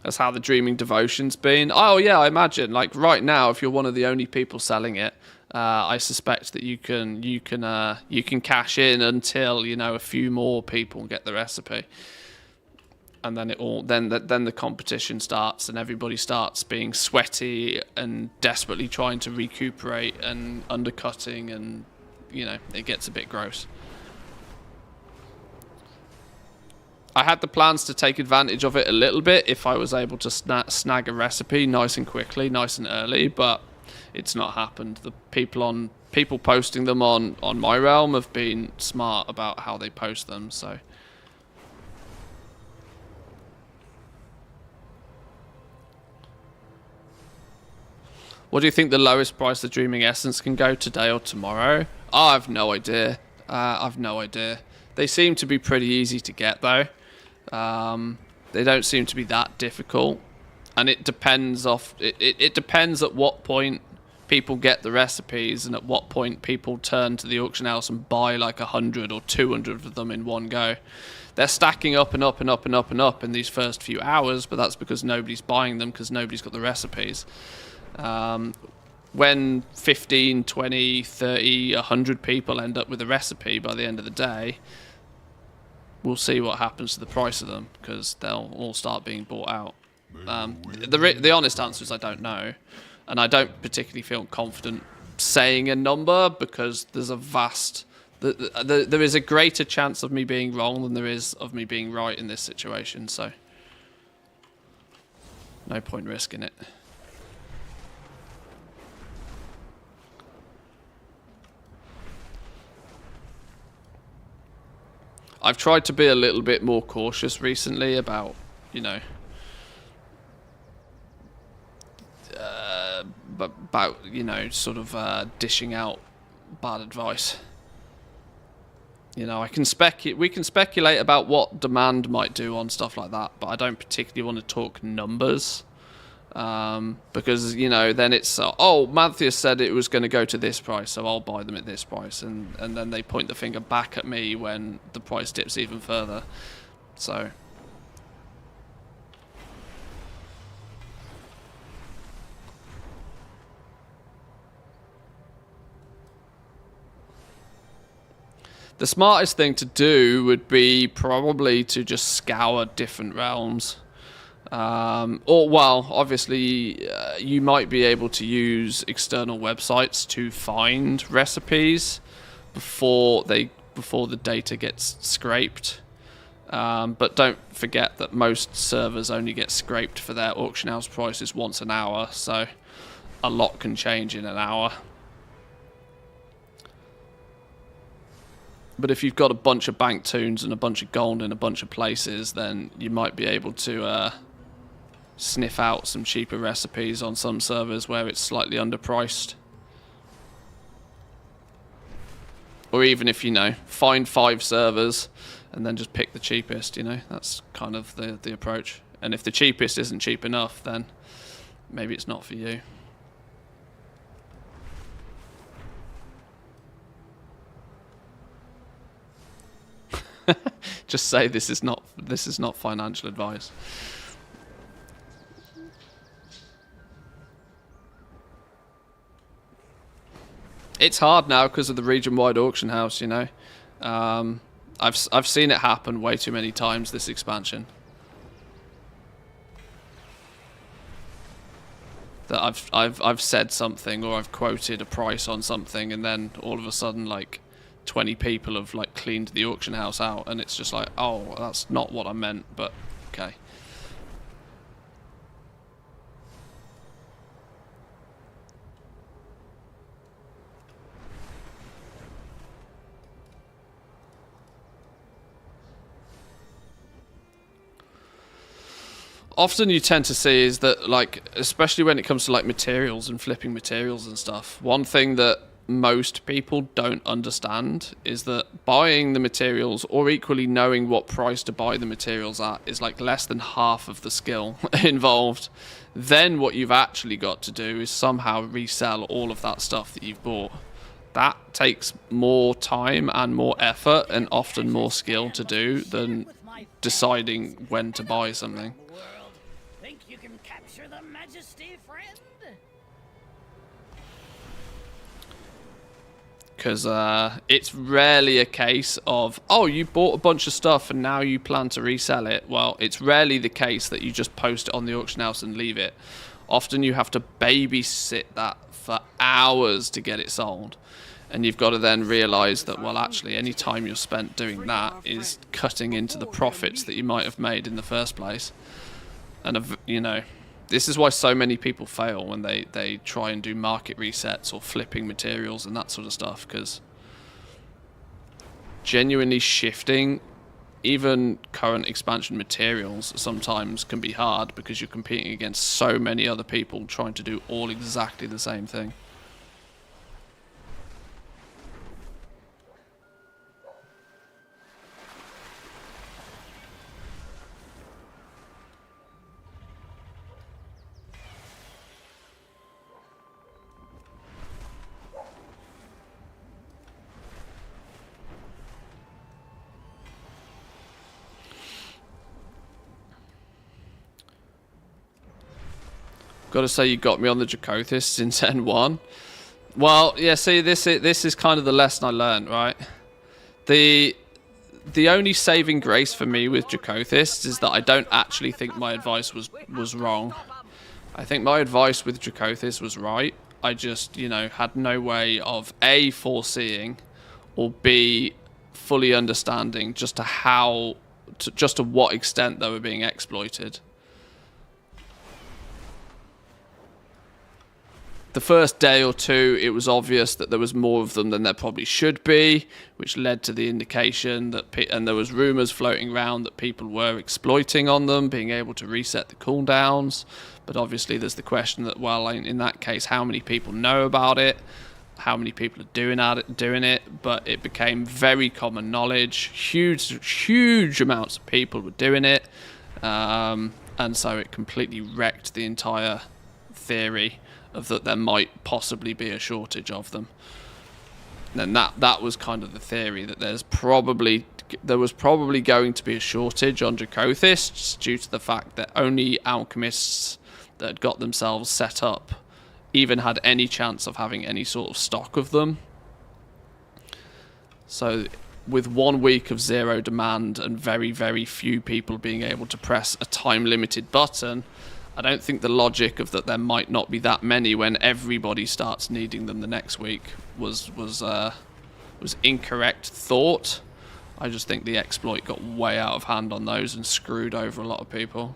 that's how the Dreaming Devotion's been. Oh yeah, I imagine like right now, if you're one of the only people selling it, I suspect that you can cash in until, you know, a few more people get the recipe, and then then the competition starts, and everybody starts being sweaty and desperately trying to recuperate and undercutting, and you know, it gets a bit gross. I had the plans to take advantage of it a little bit if I was able to snag a recipe nice and quickly, nice and early, but it's not happened. The people posting them on my realm have been smart about how they post them, so. What do you think the lowest price the Dreaming Essence can go today or tomorrow? Oh, I've no idea. I've no idea. They seem to be pretty easy to get though. They don't seem to be that difficult, and it depends it depends at what point people get the recipes and at what point people turn to the auction house and buy like 100 or 200 of them in one go. They're stacking up and up and up and up and up in these first few hours, but that's because nobody's buying them because nobody's got the recipes. When 15, 20, 30, 100 people end up with a recipe by the end of the day, we'll see what happens to the price of them, because they'll all start being bought out. The honest answer is I don't know, and I don't particularly feel confident saying a number, because there's a vast... there is a greater chance of me being wrong than there is of me being right in this situation, so no point risking it. I've tried to be a little bit more cautious recently about, you know, sort of dishing out bad advice. You know, we can speculate about what demand might do on stuff like that, but I don't particularly want to talk numbers, because, you know, then it's oh, Manthieus said it was going to go to this price, so I'll buy them at this price, and then they point the finger back at me when the price dips even further. So the smartest thing to do would be probably to just scour different realms. Or, well, obviously, you might be able to use external websites to find recipes before the data gets scraped. But don't forget that most servers only get scraped for their auction house prices once an hour, so a lot can change in an hour. But if you've got a bunch of bank tunes and a bunch of gold in a bunch of places, then you might be able to sniff out some cheaper recipes on some servers where it's slightly underpriced. Or even if, you know, find 5 servers and then just pick the cheapest, you know, that's kind of the approach. And if the cheapest isn't cheap enough, then maybe it's not for you. Just say this is not financial advice. It's hard now because of the region-wide auction house, you know. I've seen it happen way too many times this expansion. That I've said something, or I've quoted a price on something, and then all of a sudden, like, 20 people have like cleaned the auction house out, and it's just like, oh, that's not what I meant, but okay. Often you tend to see is that, like, especially when it comes to like materials and flipping materials and stuff, one thing that most people don't understand is that buying the materials, or equally knowing what price to buy the materials at, is like less than half of the skill involved. Then what you've actually got to do is somehow resell all of that stuff that you've bought. That takes more time and more effort and often more skill to do than deciding when to buy something. Think you can capture the Majesty, friend? Because it's rarely a case of, oh, you bought a bunch of stuff and now you plan to resell it. Well, it's rarely the case that you just post it on the auction house and leave it. Often you have to babysit that for hours to get it sold. And you've got to then realise that, well, actually, any time you're spent doing that is cutting into the profits that you might have made in the first place. And, you know, this is why so many people fail when they try and do market resets or flipping materials and that sort of stuff, because genuinely shifting even current expansion materials sometimes can be hard because you're competing against so many other people trying to do all exactly the same thing. Got to say, you got me on the Dracothis in 10-1. Well, yeah, see, this is kind of the lesson I learned, right? The only saving grace for me with Dracothis is that I don't actually think my advice was wrong. I think my advice with Dracothis was right. I just, you know, had no way of A, foreseeing, or B, fully understanding just to what extent they were being exploited. The first day or two, it was obvious that there was more of them than there probably should be, which led to the indication that, and there was rumours floating around that people were exploiting on them, being able to reset the cooldowns. But obviously there's the question that, well, in that case, how many people know about it? How many people are doing it? But it became very common knowledge. Huge amounts of people were doing it. And so it completely wrecked the entire theory of that there might possibly be a shortage of them. And that was kind of the theory, that there was probably going to be a shortage on Dracothis due to the fact that only alchemists that had got themselves set up even had any chance of having any sort of stock of them. So with 1 week of zero demand and very, very few people being able to press a time-limited button, I don't think the logic of that there might not be that many when everybody starts needing them the next week was incorrect thought. I just think the exploit got way out of hand on those and screwed over a lot of people.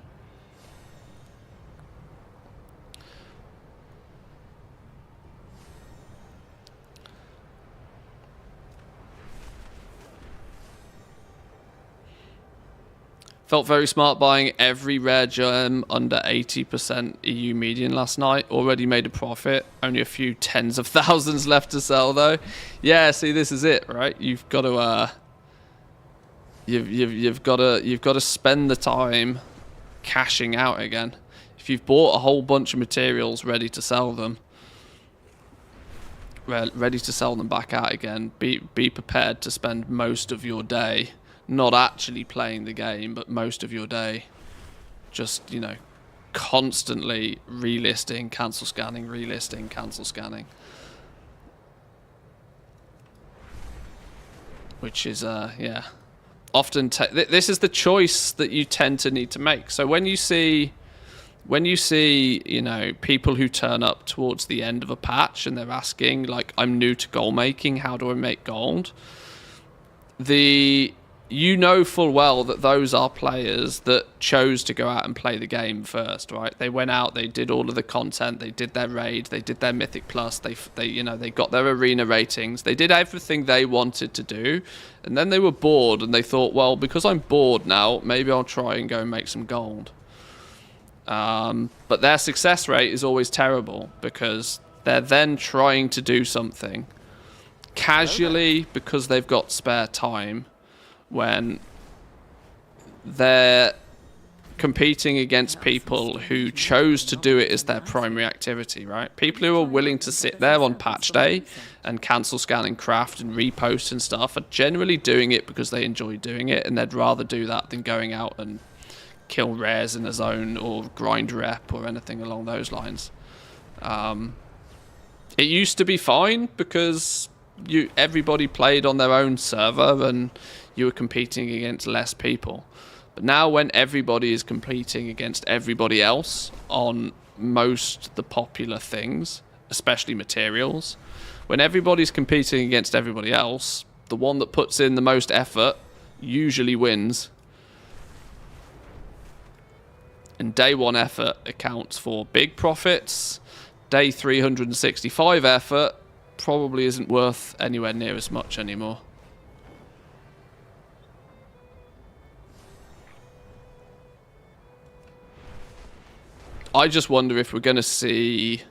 Felt very smart buying every rare gem under 80% EU median last night. Already made a profit. Only a few tens of thousands left to sell though. Yeah, see, this is it, right? You've got to you've got to spend the time cashing out again. If you've bought a whole bunch of materials ready to sell them, back out again, be prepared to spend most of your day not actually playing the game, but most of your day just, you know, constantly relisting, cancel scanning, relisting, cancel scanning. Which is, yeah, often this is the choice that you tend to need to make. So when you see, you know, people who turn up towards the end of a patch and they're asking, like, I'm new to gold making, how do I make gold? You know full well that those are players that chose to go out and play the game first, right? They went out, they did all of the content, they did their raid, they did their Mythic Plus, they you know, they got their arena ratings, they did everything they wanted to do, and then they were bored and they thought, well, because I'm bored now, maybe I'll try and go and make some gold. But their success rate is always terrible because they're then trying to do something casually because they've got spare time when they're competing against people who chose to do it as their primary activity, right? People who are willing to sit there on patch day and cancel scan and craft and repost and stuff are generally doing it because they enjoy doing it, and they'd rather do that than going out and kill rares in a zone or grind rep or anything along those lines. It used to be fine because everybody played on their own server and you were competing against less people. But now when everybody is competing against everybody else on most the popular things, especially materials, when everybody's competing against everybody else, the one that puts in the most effort usually wins. And day 1 effort accounts for big profits. Day 365 effort probably isn't worth anywhere near as much anymore. I just wonder if we're going to see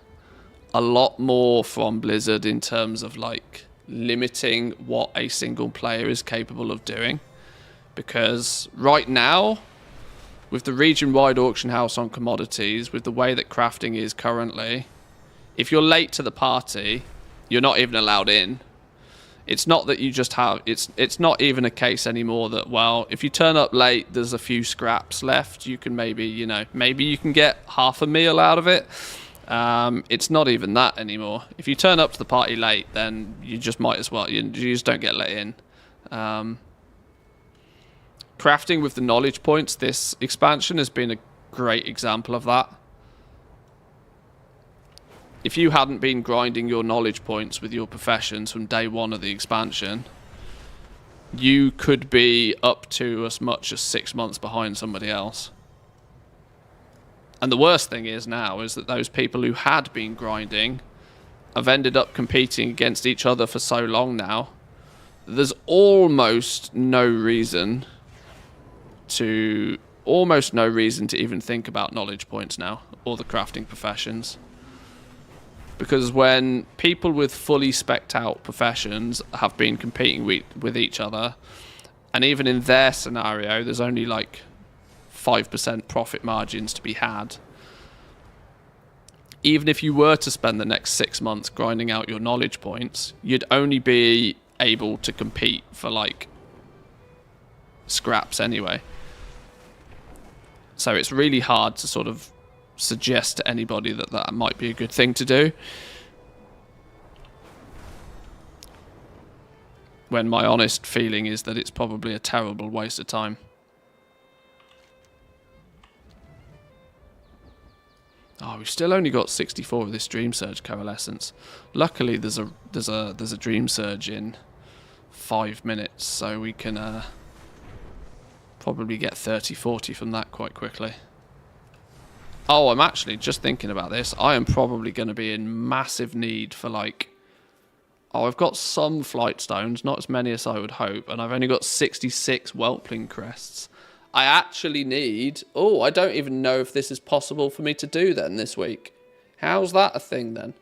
a lot more from Blizzard in terms of like limiting what a single player is capable of doing. Because right now, with the region-wide auction house on commodities, with the way that crafting is currently, if you're late to the party, you're not even allowed in. It's not that you just have... It's not even a case anymore that, well, if you turn up late, there's a few scraps left. You can maybe, you know, maybe you can get half a meal out of it. It's not even that anymore. If you turn up to the party late, then you just might as well. You just don't get let in. Crafting with the knowledge points, this expansion has been a great example of that. If you hadn't been grinding your knowledge points with your professions from day 1 of the expansion, you could be up to as much as 6 months behind somebody else. And the worst thing is now is that those people who had been grinding have ended up competing against each other for so long now. There's almost no reason to even think about knowledge points now, or the crafting professions. Because when people with fully spec'd out professions have been competing with each other, and even in their scenario, there's only like 5% profit margins to be had. Even if you were to spend the next 6 months grinding out your knowledge points, you'd only be able to compete for like scraps anyway. So it's really hard to sort of suggest to anybody that that might be a good thing to do, when my honest feeling is that it's probably a terrible waste of time. Oh, we've still only got 64 of this Dream Surge coalescence. Luckily, there's a Dream Surge in 5 minutes, so we can probably get 30-40 from that quite quickly. Oh, I'm actually just thinking about this. I am probably going to be in massive need for like... Oh, I've got some flight stones, not as many as I would hope, and I've only got 66 Whelpling crests. I actually need... Oh, I don't even know if this is possible for me to do then this week. How's that a thing then?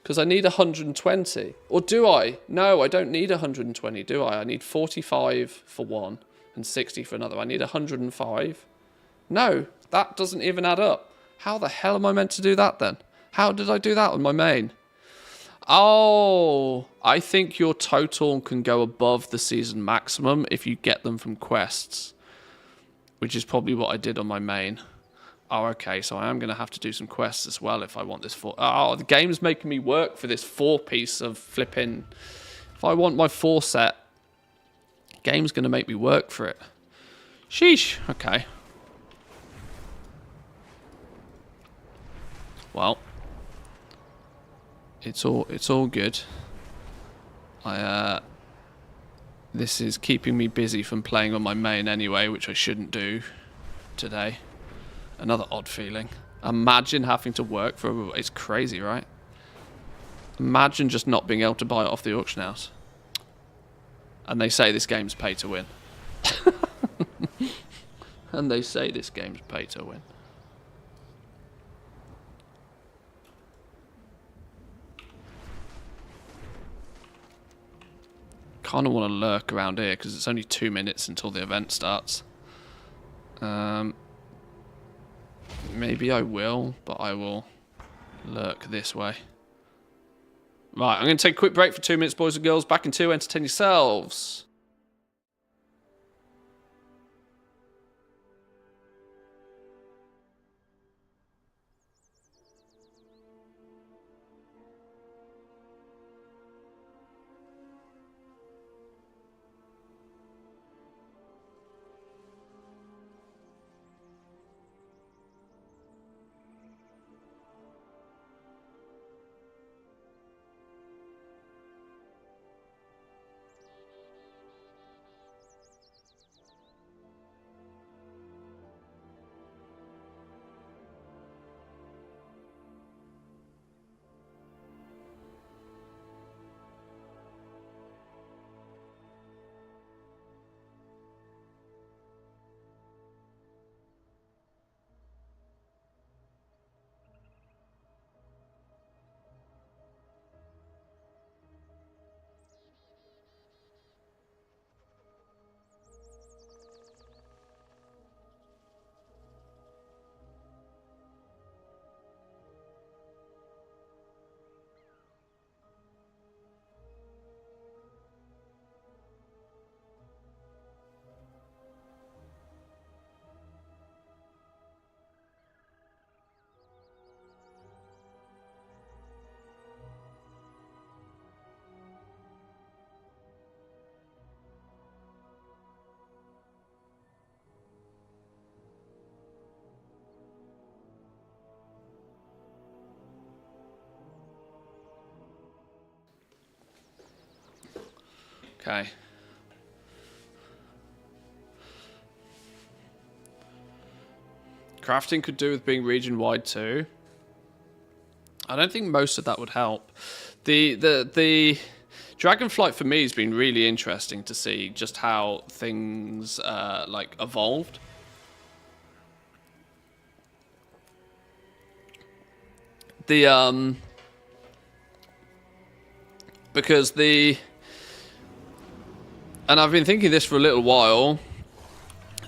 Because I need 120. Or do I? No, I don't need 120, do I? I need 45 for one and 60 for another. I need 105. No, that doesn't even add up. How the hell am I meant to do that then? How did I do that on my main? Oh, I think your total can go above the season maximum if you get them from quests, which is probably what I did on my main. Oh, okay, so I am going to have to do some quests as well if I want this 4... Oh, the game's making me work for this 4-piece of flipping... If I want my 4 set, the game's going to make me work for it. Sheesh, okay. Well, it's all good. This is keeping me busy from playing on my main anyway, which I shouldn't do today. Another odd feeling. Imagine having to work for... It's crazy, right? Imagine just not being able to buy it off the auction house. And they say this game's pay to win. And they say this game's pay to win. kind of want to lurk around here because it's only 2 minutes until the event starts. Maybe I will, but I will lurk this way. Right, I'm going to take a quick break for 2 minutes, boys and girls. Back in 2, entertain yourselves. Okay. Crafting could do with being region-wide too. I don't think most of that would help. The Dragonflight for me has been really interesting to see just how things like evolved. Because and I've been thinking this for a little while,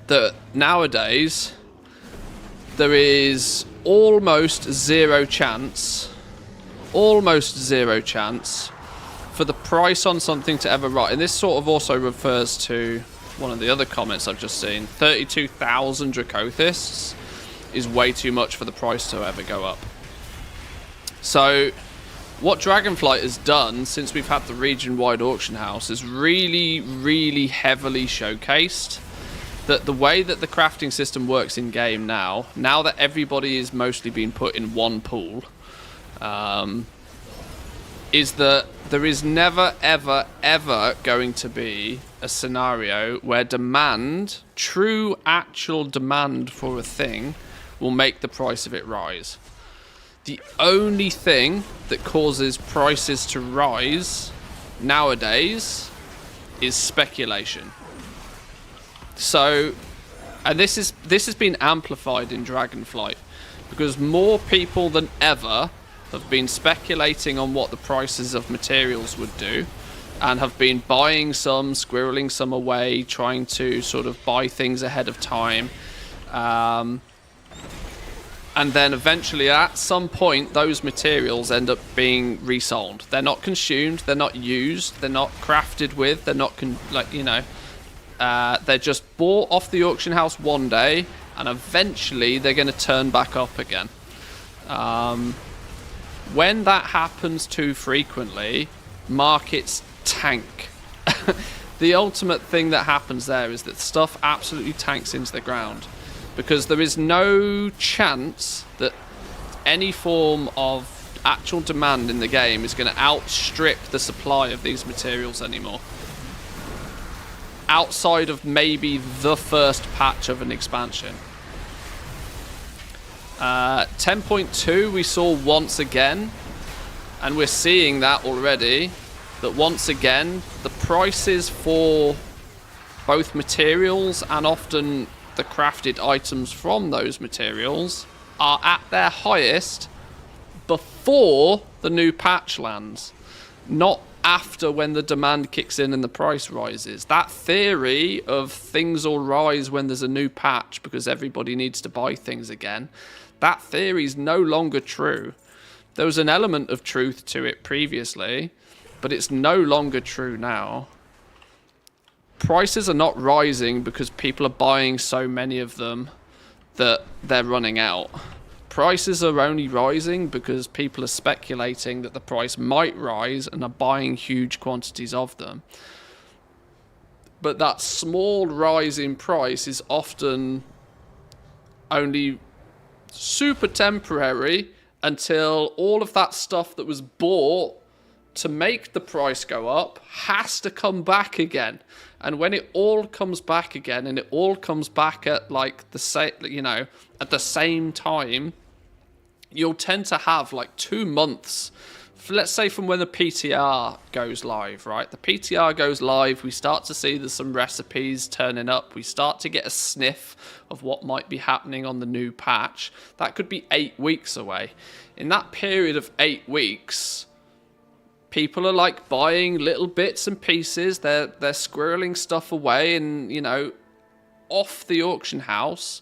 that nowadays there is almost zero chance for the price on something to ever rise. And this sort of also refers to one of the other comments I've just seen. 32,000 Dracothists is way too much for the price to ever go up. So what Dragonflight has done since we've had the region-wide auction house is really, really heavily showcased that the way that the crafting system works in game now that everybody is mostly being put in one pool, is that there is never, ever, ever going to be a scenario where demand, true, actual demand for a thing, will make the price of it rise. The only thing that causes prices to rise nowadays is speculation. So, and this has been amplified in Dragonflight because more people than ever have been speculating on what the prices of materials would do and have been buying some, squirreling some away, trying to sort of buy things ahead of time. And then eventually, at some point, those materials end up being resold. They're not consumed, they're not used, they're not crafted with, they're not, they're just bought off the auction house one day, and eventually they're going to turn back up again. When that happens too frequently, markets tank. The ultimate thing that happens there is that stuff absolutely tanks into the ground. Because there is no chance that any form of actual demand in the game is going to outstrip the supply of these materials anymore. Outside of maybe the first patch of an expansion. 10.2 we saw once again, and we're seeing that already, that once again the prices for both materials and often the crafted items from those materials are at their highest before the new patch lands, not after when the demand kicks in and the price rises. That theory of things will rise when there's a new patch because everybody needs to buy things again, that theory is no longer true. There was an element of truth to it previously, but it's no longer true now. Prices are not rising because people are buying so many of them that they're running out. Prices are only rising because people are speculating that the price might rise and are buying huge quantities of them. But that small rise in price is often only super temporary until all of that stuff that was bought to make the price go up has to come back again. And when it all comes back again, and it all comes back at like the same, you know, at the same time, you'll tend to have like 2 months. Let's say from when the PTR goes live, right? The PTR goes live, we start to see there's some recipes turning up. We start to get a sniff of what might be happening on the new patch. That could be 8 weeks away. In that period of 8 weeks, people are like buying little bits and pieces. They're squirreling stuff away and, you know, off the auction house.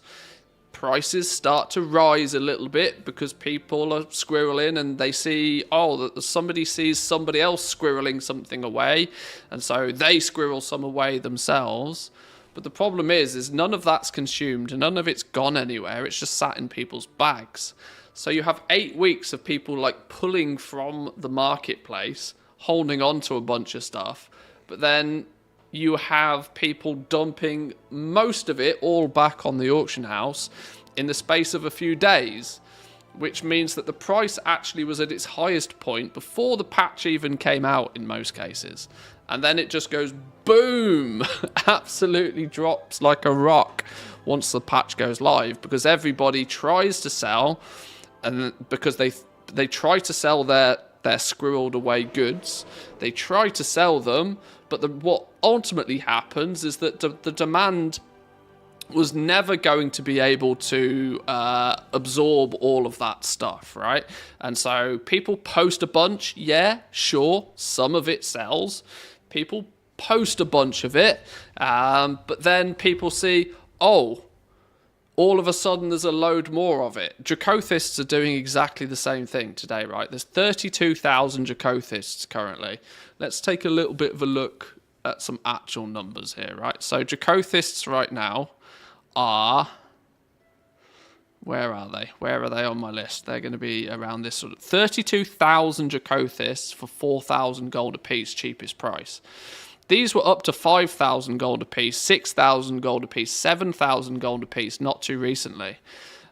Prices start to rise a little bit because people are squirreling and they see, oh, that somebody sees somebody else squirreling something away, and so they squirrel some away themselves. But the problem is none of that's consumed and none of it's gone anywhere. It's just sat in people's bags. So you have 8 weeks of people like pulling from the marketplace, holding on to a bunch of stuff, but then you have people dumping most of it all back on the auction house in the space of a few days, which means that the price actually was at its highest point before the patch even came out in most cases. And then it just goes boom, absolutely drops like a rock once the patch goes live, because everybody tries to sell, and because they try to sell their squirreled away goods, they try to sell them, but what ultimately happens is that the demand was never going to be able to absorb all of that stuff, right? And so people post a bunch, yeah, sure, some of it sells. People post a bunch of it, but then people see, oh, all of a sudden there's a load more of it. Dracothists are doing exactly the same thing today, right? There's 32,000 Dracothists currently. Let's take a little bit of a look at some actual numbers here, right? So Dracothists right now are... Where are they? Where are they on my list? They're going to be around this sort of 32,000 Dracothists for 4,000 gold apiece, cheapest price. These were up to 5,000 gold apiece, 6,000 gold apiece, 7,000 gold apiece not too recently.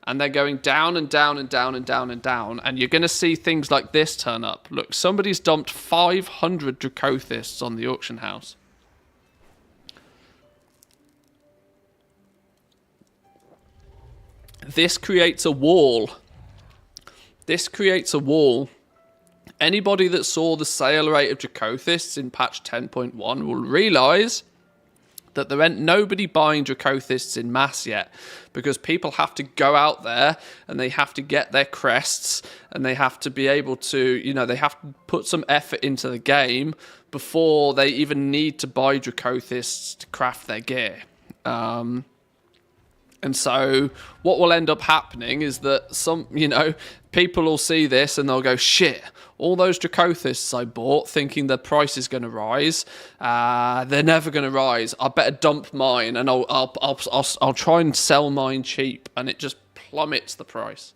And they're going down and down and down and down and down. And you're going to see things like this turn up. Look, somebody's dumped 500 Dracothists on the auction house. This creates a wall. This creates a wall. Anybody that saw the sale rate of Dracothists in patch 10.1 will realise that there ain't nobody buying Dracothists in mass yet, because people have to go out there and they have to get their crests and they have to be able to, you know, they have to put some effort into the game before they even need to buy Dracothists to craft their gear. And so what will end up happening is that some, you know, people will see this and they'll go, shit, all those Dracothists I bought thinking the price is going to rise, they're never going to rise. I better dump mine and I'll try and sell mine cheap, and it just plummets the price.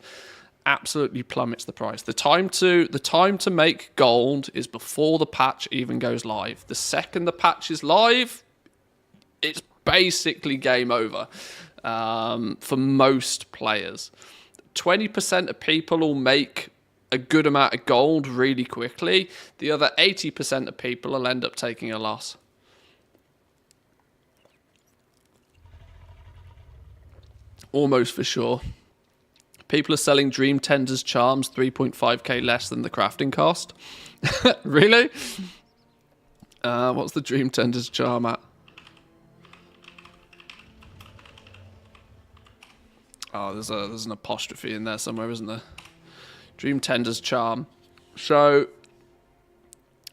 Absolutely plummets the price. The time to make gold is before the patch even goes live. The second the patch is live, it's basically game over. For most players, 20% of people will make a good amount of gold really quickly. The other 80% of people will end up taking a loss. Almost for sure. People are selling Dream Tender's charms 3.5k less than the crafting cost. Really? What's the Dream Tender's charm at? Oh, there's an apostrophe in there somewhere, isn't there? Dream Tender's charm. So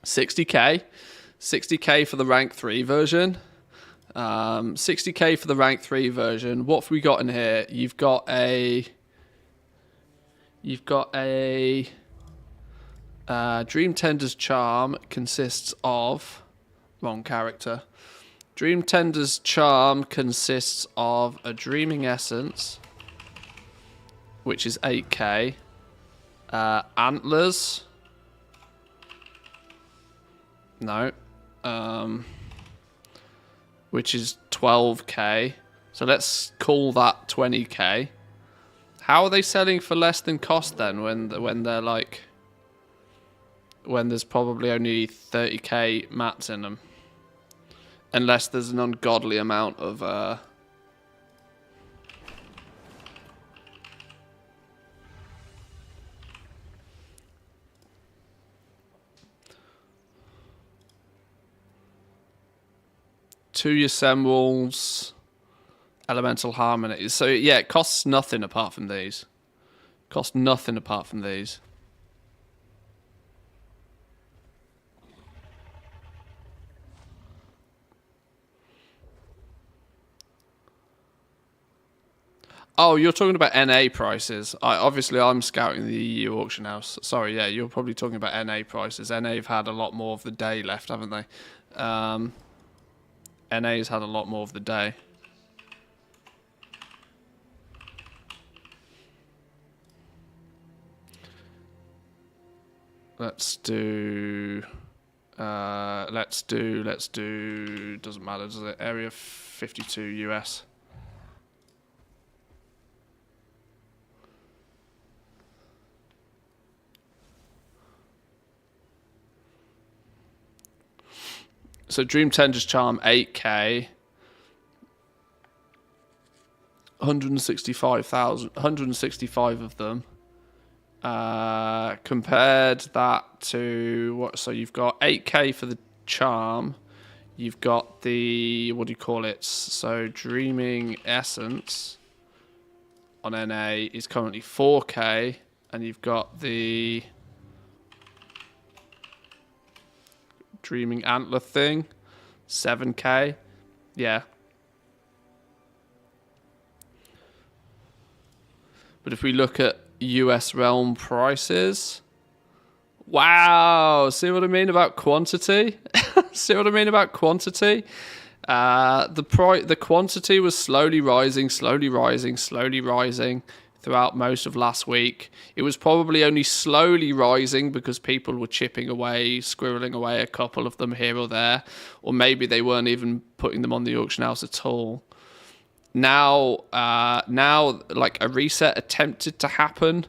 60k. 60k for the rank 3 version. 60k for the rank 3 version. What have we got in here? You've got a Dream Tender's charm consists of wrong character. Dream Tender's charm consists of a dreaming essence, which is 8k. Antlers. No. Which is 12k. So let's call that 20k. How are they selling for less than cost then when they're like when there's probably only 30k mats in them? Unless there's an ungodly amount of two Yosemwals, Elemental Harmony. So yeah, it costs nothing apart from these. Costs nothing apart from these. Oh, you're talking about NA prices. Obviously, I'm scouting the EU auction house. Sorry, yeah, you're probably talking about NA prices. NA've had a lot more of the day left, haven't they? NA's had a lot more of the day. Let's do, doesn't matter, does it? Area 52 US. So Dream Tender's charm 8k, 165 of them. Compared that to what? So you've got 8k for the charm. You've got the, what do you call it? So Dreaming Essence on NA is currently 4k, and you've got the Dreaming Antler thing, 7k. Yeah. But if we look at US realm prices, wow, see what I mean about quantity? See what I mean about quantity? The quantity was slowly rising throughout most of last week. It was probably only slowly rising because people were chipping away, squirreling away a couple of them here or there, or maybe they weren't even putting them on the auction house at all. Now, like a reset attempted to happen,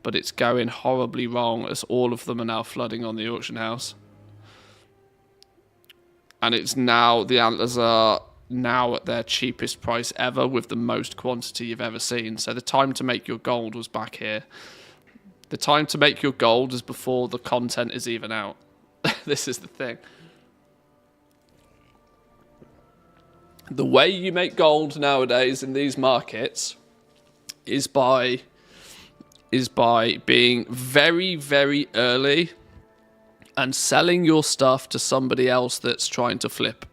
but it's going horribly wrong as all of them are now flooding on the auction house. And it's now, the antlers are now at their cheapest price ever with the most quantity you've ever seen. So the time to make your gold was back here. The time to make your gold is before the content is even out. This is the thing. The way you make gold nowadays in these markets is by being very, very early and selling your stuff to somebody else that's trying to flip.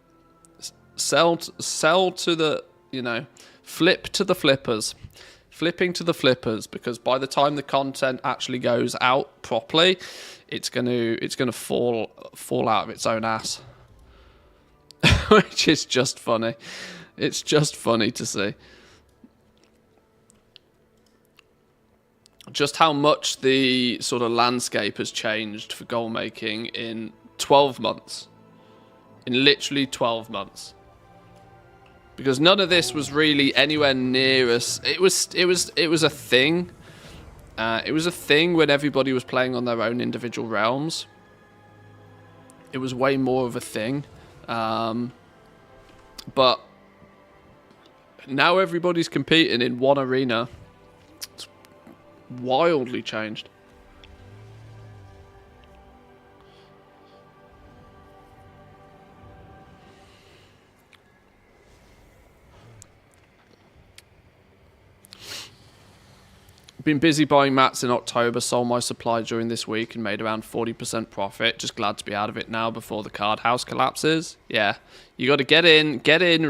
Sell to the, flip to the flippers. Flipping to the flippers, because by the time the content actually goes out properly, it's gonna fall out of its own ass. Which is just funny. It's just funny to see. Just how much the sort of landscape has changed for gold making in 12 months. In literally 12 months. Because none of this was really anywhere near us. It was a thing. It was a thing when everybody was playing on their own individual realms. It was way more of a thing. But now everybody's competing in one arena. It's wildly changed. Been busy buying mats in October, sold my supply during this week and made around 40% profit. Just glad to be out of it now before the card house collapses. Yeah, you got to get in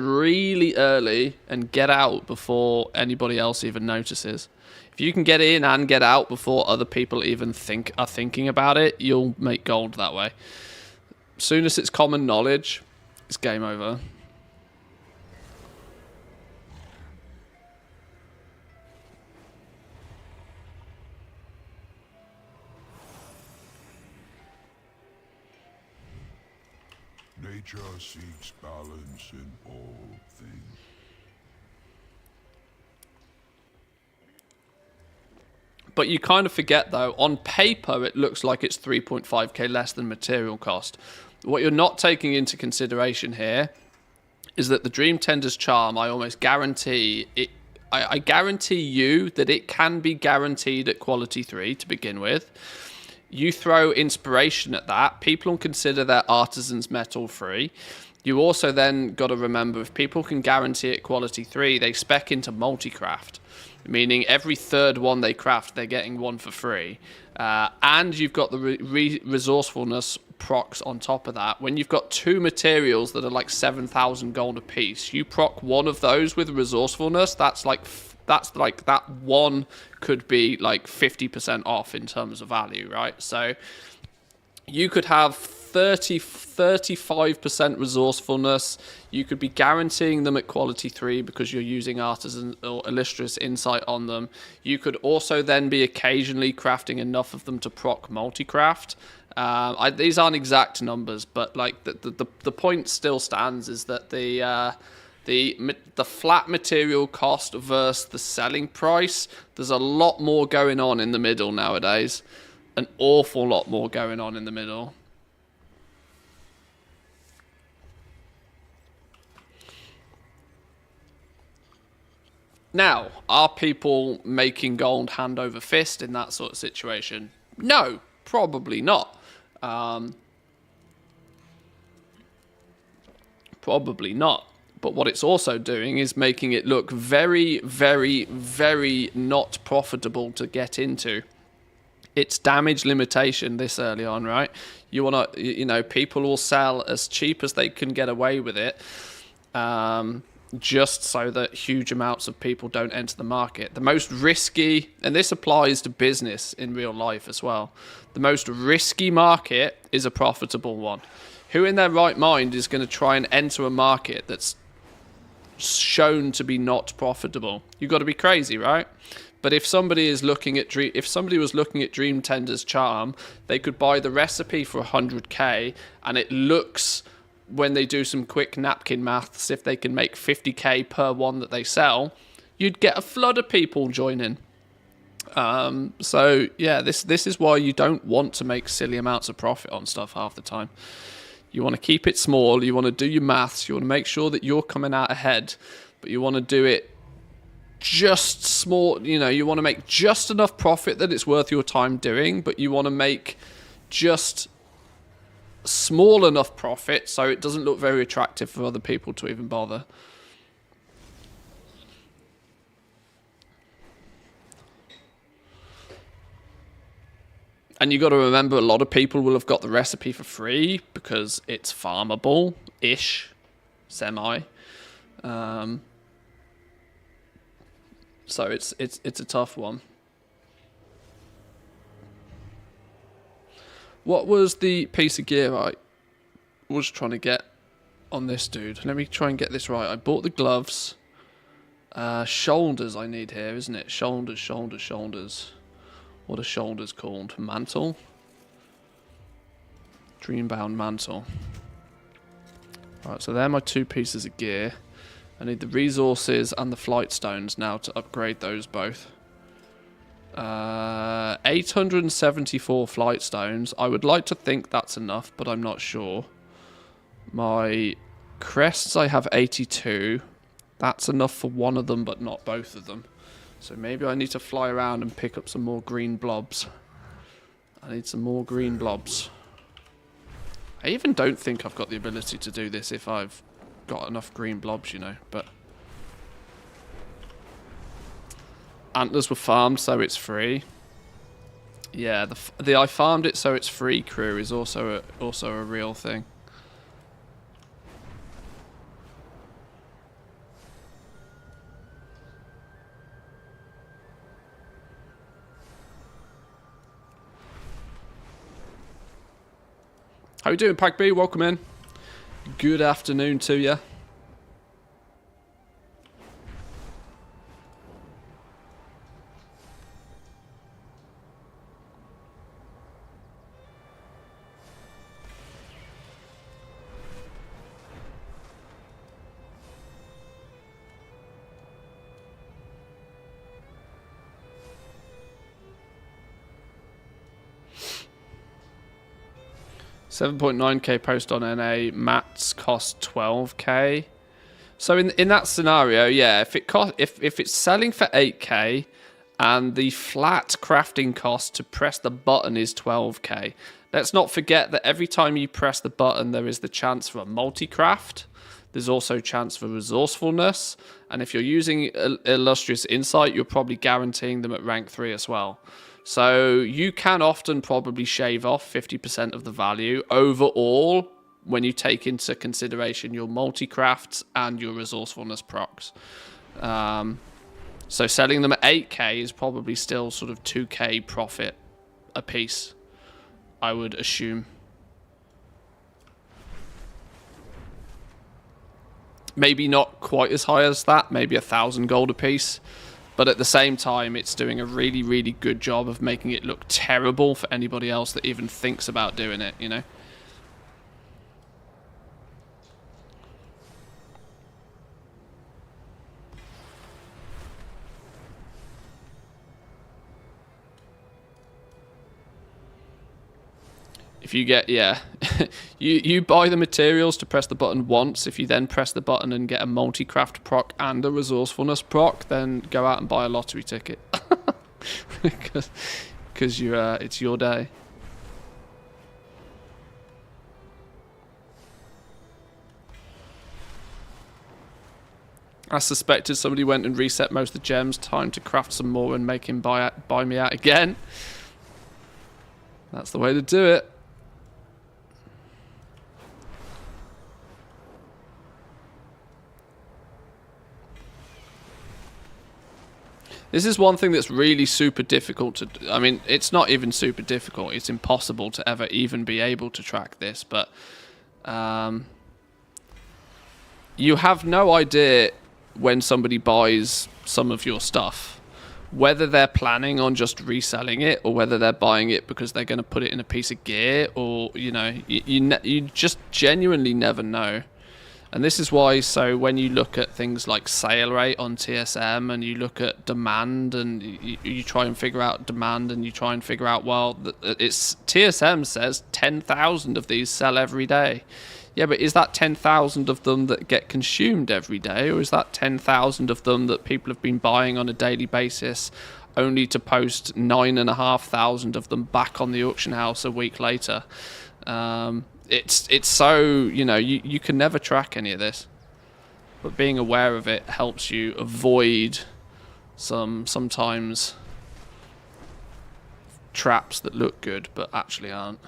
really early and get out before anybody else even notices. If you can get in and get out before other people even are thinking about it, you'll make gold that way. As soon as it's common knowledge, it's game over. Nature seeks balance in all things. But you kind of forget, though, on paper it looks like it's 3.5k less than material cost. What you're not taking into consideration here is that the Dream Tender's charm, I almost guarantee it. I guarantee you that it can be guaranteed at quality 3 to begin with. You throw inspiration at that, people will consider their artisans metal free. You also then got to remember, if people can guarantee it quality 3, they spec into multi-craft, meaning every third one they craft, they're getting one for free. And you've got the resourcefulness procs on top of that. When you've got 2 materials that are like 7,000 gold a piece, you proc one of those with resourcefulness, that's like that one could be like 50% off in terms of value, right? So you could have 35% resourcefulness. You could be guaranteeing them at quality 3 because you're using artisan or illustrious insight on them. You could also then be occasionally crafting enough of them to proc multi-craft. These aren't exact numbers, but like the point still stands, is that the flat material cost versus the selling price, there's a lot more going on in the middle nowadays. An awful lot more going on in the middle. Now, are people making gold hand over fist in that sort of situation? No, probably not. Probably not. But what it's also doing is making it look very, very, very not profitable to get into. It's damage limitation this early on, right? You want to, people will sell as cheap as they can get away with it, just so that huge amounts of people don't enter the market. The most risky, and this applies to business in real life as well, the most risky market is a profitable one. Who in their right mind is going to try and enter a market that's shown to be not profitable? You've got to be crazy, right? But if somebody was looking at Dream Tender's charm, they could buy the recipe for 100k, and it looks, when they do some quick napkin maths, if they can make 50k per one that they sell, you'd get a flood of people joining. So yeah, this is why you don't want to make silly amounts of profit on stuff half the time. You want to keep it small, you want to do your maths, you want to make sure that you're coming out ahead, but you want to do it just small, you want to make just enough profit that it's worth your time doing, but you want to make just small enough profit so it doesn't look very attractive for other people to even bother. And you got to remember, a lot of people will have got the recipe for free because it's farmable-ish, semi. So it's a tough one. What was the piece of gear I was trying to get on this dude? Let me try and get this right. I bought the gloves. Shoulders I need here, isn't it? Shoulders. What are shoulders called? Mantle? Dreambound mantle. Right, so they're my 2 pieces of gear. I need the resources and the flight stones now to upgrade those both. 874 flight stones. I would like to think that's enough, but I'm not sure. My crests, I have 82. That's enough for one of them, but not both of them. So maybe I need to fly around and pick up some more green blobs. I need some more green blobs. I even don't think I've got the ability to do this if I've got enough green blobs, but Antlers were farmed, so it's free. Yeah, the I farmed it so it's free crew is also a real thing. How you doing, Pack B? Welcome in. Good afternoon to you. $7.9k post on NA. Mats cost 12k. So in that scenario, yeah, if it's selling for 8k and the flat crafting cost to press the button is 12k, let's not forget that every time you press the button, there is the chance for a multi-craft. There's also a chance for resourcefulness, and if you're using Illustrious Insight, you're probably guaranteeing them at rank 3 as well. So you can often probably shave off 50% of the value overall when you take into consideration your multi-crafts and your resourcefulness procs. So selling them at 8k is probably still sort of 2k profit a piece, I would assume. Maybe not quite as high as that, maybe 1,000 gold a piece. But at the same time, it's doing a really, really good job of making it look terrible for anybody else that even thinks about doing it, you know? If you get, yeah, you buy the materials to press the button once. If you then press the button and get a multi-craft proc and a resourcefulness proc, then go out and buy a lottery ticket. Because it's your day. I suspected somebody went and reset most of the gems. Time to craft some more and make him buy me out again. That's the way to do it. This is one thing that's really super difficult to do. I mean, it's not even super difficult. It's impossible to ever even be able to track this. But you have no idea when somebody buys some of your stuff, whether they're planning on just reselling it or whether they're buying it because they're going to put it in a piece of gear, or, you know, you just genuinely never know. And this is why, so when you look at things like sale rate on TSM and you look at demand and you try and figure out demand and you try and figure out, well, it's TSM says 10,000 of these sell every day. Yeah, but is that 10,000 of them that get consumed every day, or is that 10,000 of them that people have been buying on a daily basis only to post 9,500 of them back on the auction house a week later? It's so, you know, you can never track any of this, but being aware of it helps you avoid sometimes traps that look good but actually aren't.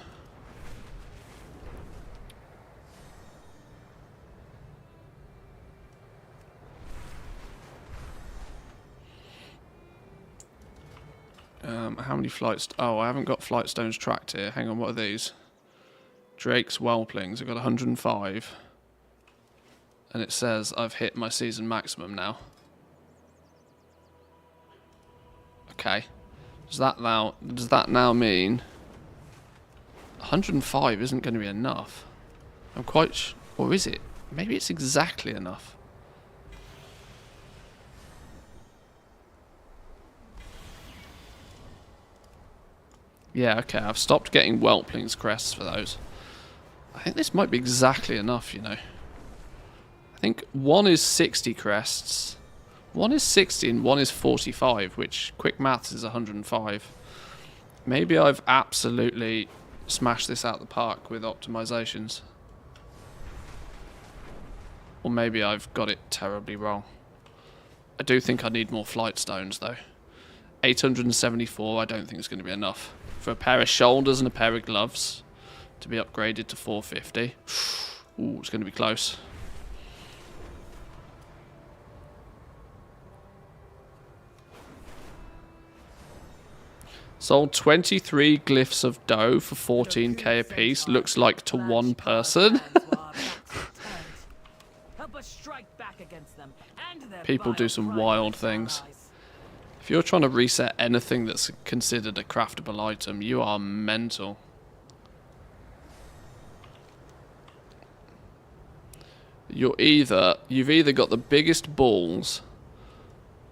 How many flights? Oh, I haven't got flight stones tracked here. Hang on, what are these? Drake's Whelplings. I've got 105. And it says I've hit my season maximum now. Okay. Does that now mean 105 isn't going to be enough? I'm quite or is it? Maybe it's exactly enough. Yeah, okay, I've stopped getting Whelplings crests for those. I think this might be exactly enough, you know. I think one is 60 crests, one is 60 and one is 45, which quick maths is 105. Maybe I've absolutely smashed this out the park with optimizations. Or maybe I've got it terribly wrong. I do think I need more flight stones though. 874, I don't think it's going to be enough. For a pair of shoulders and a pair of gloves to be upgraded to 450. Ooh, it's going to be close. Sold 23 glyphs of dough for 14k a piece. Looks like to one person. People do some wild things. If you're trying to reset anything that's considered a craftable item, you are mental. You've either got the biggest balls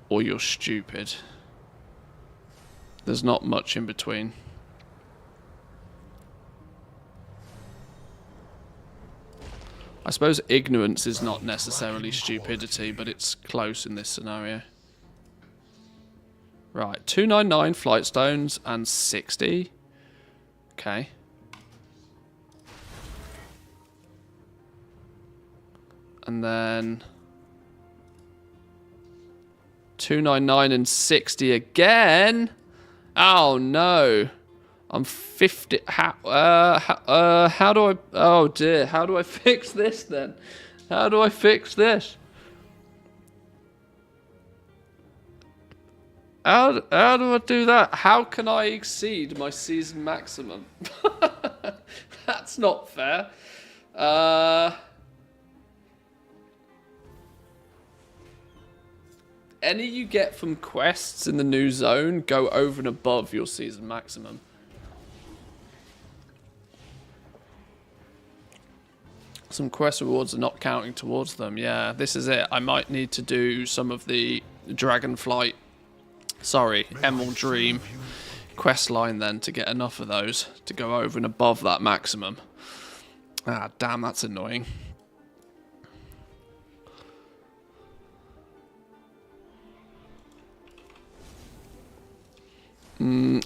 or you're stupid. There's not much in between. I suppose ignorance is not necessarily stupidity, but it's close in this scenario. Right, 299 flight stones and 60. Okay. And then 299 and 60 again. Oh no. I'm 50. How do I? Oh dear. How do I fix this then? How do I fix this? How do I do that? How can I exceed my season maximum? That's not fair. Any you get from quests in the new zone go over and above your season maximum. Some quest rewards are not counting towards them. Yeah, this is it. I might need to do some of the Dragonflight, Emerald Dream quest line then to get enough of those to go over and above that maximum. Ah, damn, that's annoying.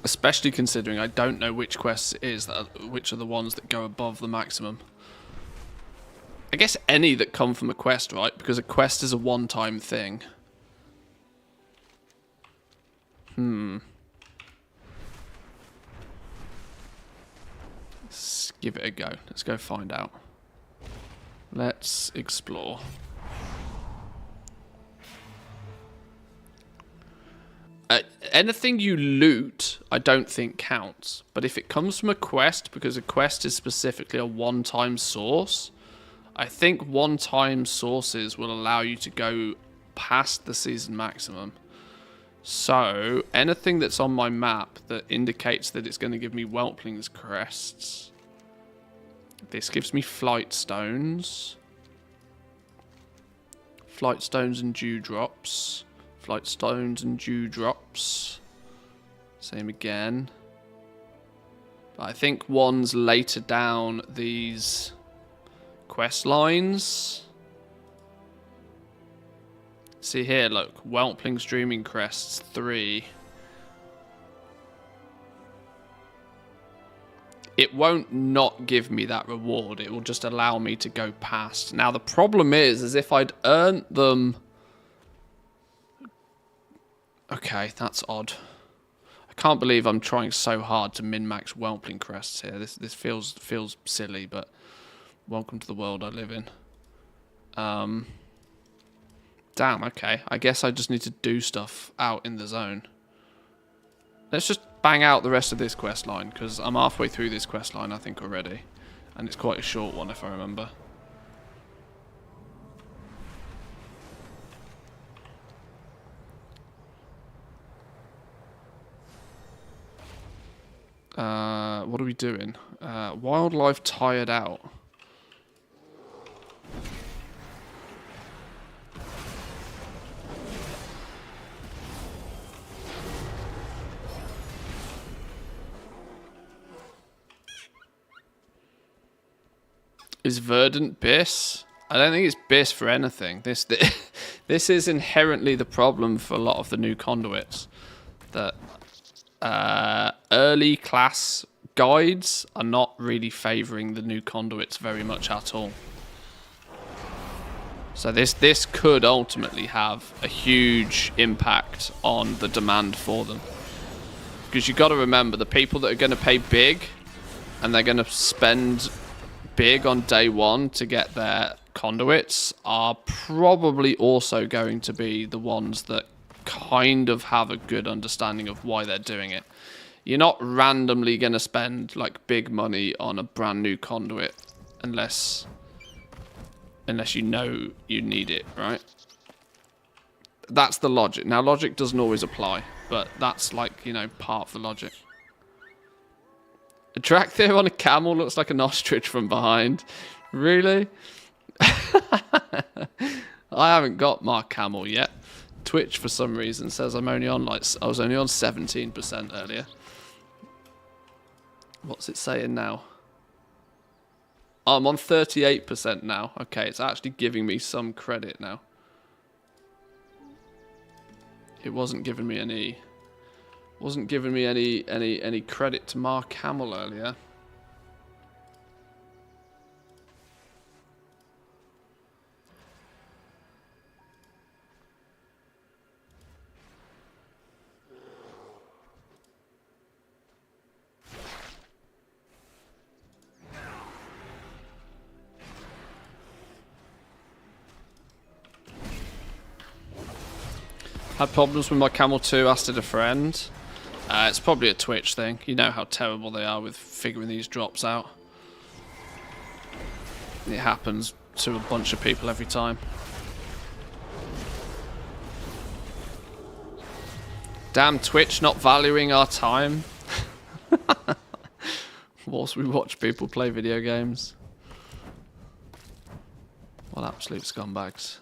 Especially considering I don't know which quests it is, which are the ones that go above the maximum. I guess any that come from a quest, right? Because a quest is a one-time thing. Let's give it a go. Let's go find out. Let's explore. Anything you loot, I don't think counts. But if it comes from a quest, because a quest is specifically a one-time source, I think one-time sources will allow you to go past the season maximum. So, anything that's on my map that indicates that it's going to give me Whelpling's crests. This gives me flight stones. Flight stones and dewdrops. Flight stones and dewdrops. Same again. But I think ones later down these quest lines. See here, look. Whelpling's Dreaming Crests 3. It won't not give me that reward. It will just allow me to go past. Now the problem is if I'd earned them... Okay, that's odd. I can't believe I'm trying so hard to min-max Whelpling crests here. This feels silly, but welcome to the world I live in. Damn, okay. I guess I just need to do stuff out in the zone. Let's just bang out the rest of this quest line, because I'm halfway through this quest line, I think, already. And it's quite a short one, if I remember. What are we doing? Wildlife tired out. Is Verdant Biss? I don't think it's Biss for anything. This is inherently the problem for a lot of the new conduits. That early class guides are not really favouring the new conduits very much at all. So this could ultimately have a huge impact on the demand for them. Because you've got to remember, the people that are going to pay big and they're going to spend big on day one to get their conduits are probably also going to be the ones that kind of have a good understanding of why they're doing it. You're not randomly going to spend like big money on a brand new conduit unless you know you need it, right? That's the logic. Now, logic doesn't always apply, but that's like, you know, part of the logic. A track there on a camel looks like an ostrich from behind. Really? I haven't got my camel yet. Twitch, for some reason, says I'm only on, like, I was only on 17% earlier. What's it saying now? Oh, I'm on 38% now. Okay, it's actually giving me some credit now. It wasn't giving me any any credit to Mark Hamill earlier. Had problems with my Camel 2, asked it a friend. It's probably a Twitch thing. You know how terrible they are with figuring these drops out. It happens to a bunch of people every time. Damn Twitch not valuing our time. Whilst we watch people play video games. What absolute scumbags.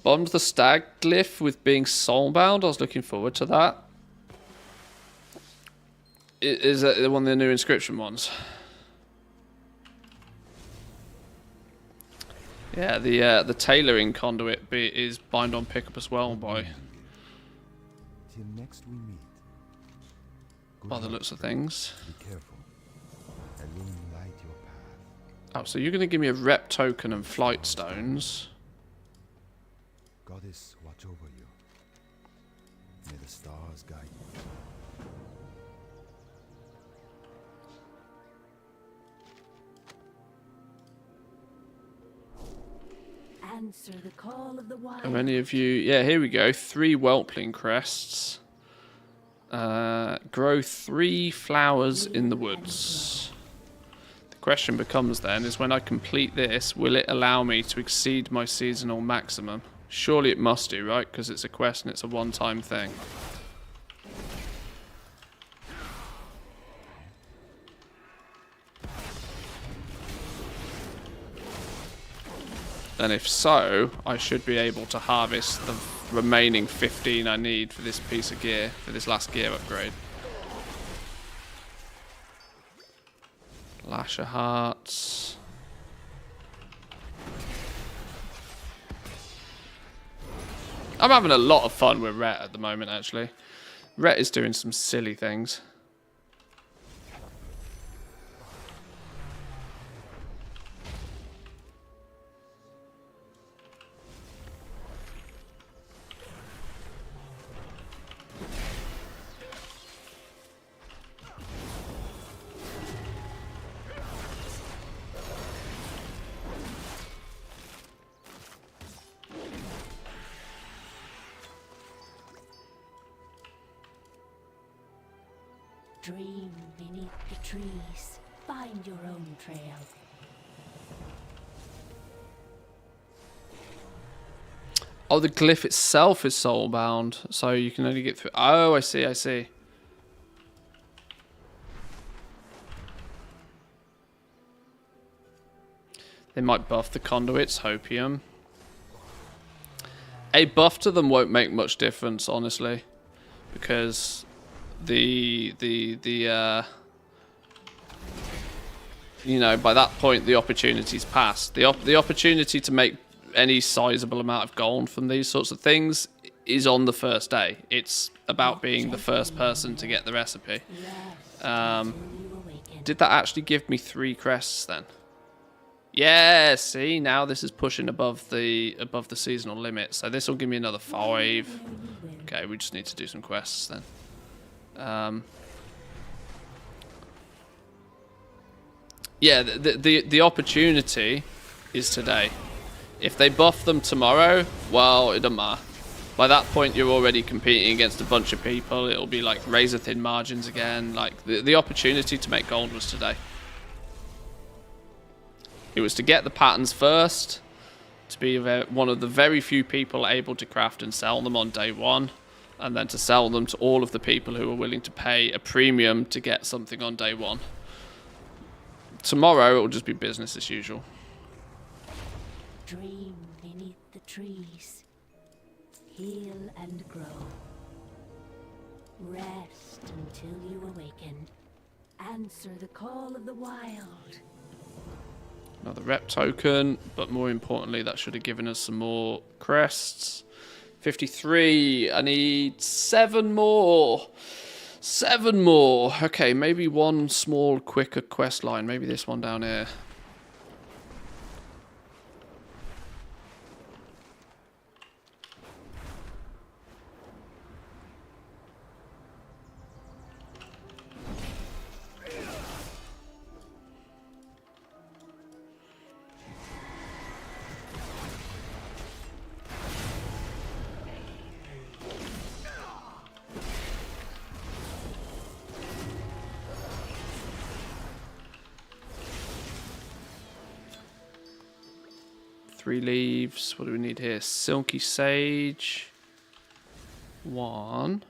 Bombed the stag glyph with being soulbound. I was looking forward to that. Is that one of the new inscription ones? Yeah, the tailoring conduit is bind on pickup as well by the looks of things. Oh, so you're going to give me a rep token and flight stones. Goddess, watch over you. May the stars guide you. Answer the call of the wild. Have any of you... Yeah, here we go. 3 whelpling crests. Grow 3 flowers in the woods. The question becomes then is when I complete this, will it allow me to exceed my seasonal maximum? Surely it must do, right? Because it's a quest and it's a one-time thing. And if so, I should be able to harvest the remaining 15 I need for this piece of gear, for this last gear upgrade. Lash of Hearts. I'm having a lot of fun with Rhett at the moment, actually. Rhett is doing some silly things. Dream beneath the trees. Find your own trail. Oh, the glyph itself is soulbound, so you can only get through... Oh, I see, I see. They might buff the conduits, hopium. A buff to them won't make much difference, honestly. Because... you know, by that point the opportunity's passed. The opportunity to make any sizable amount of gold from these sorts of things is on the first day. It's about being the first person to get the recipe. Did that actually give me 3 crests then? Yeah, see, now this is pushing above the seasonal limit. So this will give me another 5. Okay, we just need to do some quests then. Yeah, the opportunity is today. If they buff them tomorrow, well, it doesn't matter. By that point, you're already competing against a bunch of people. It'll be like razor-thin margins again. Like, the opportunity to make gold was today. It was to get the patterns first, to be one of the very few people able to craft and sell them on day 1, and then to sell them to all of the people who are willing to pay a premium to get something on day 1. Tomorrow, it will just be business as usual. Dream beneath the trees. Heal and grow. Rest until you awaken. Answer the call of the wild. Another rep token, but more importantly, that should have given us some more crests. 53. I need 7 more. 7 more. Okay, maybe one small, quicker quest line. Maybe this one down here. Three leaves. What do we need here? Silky sage. 1.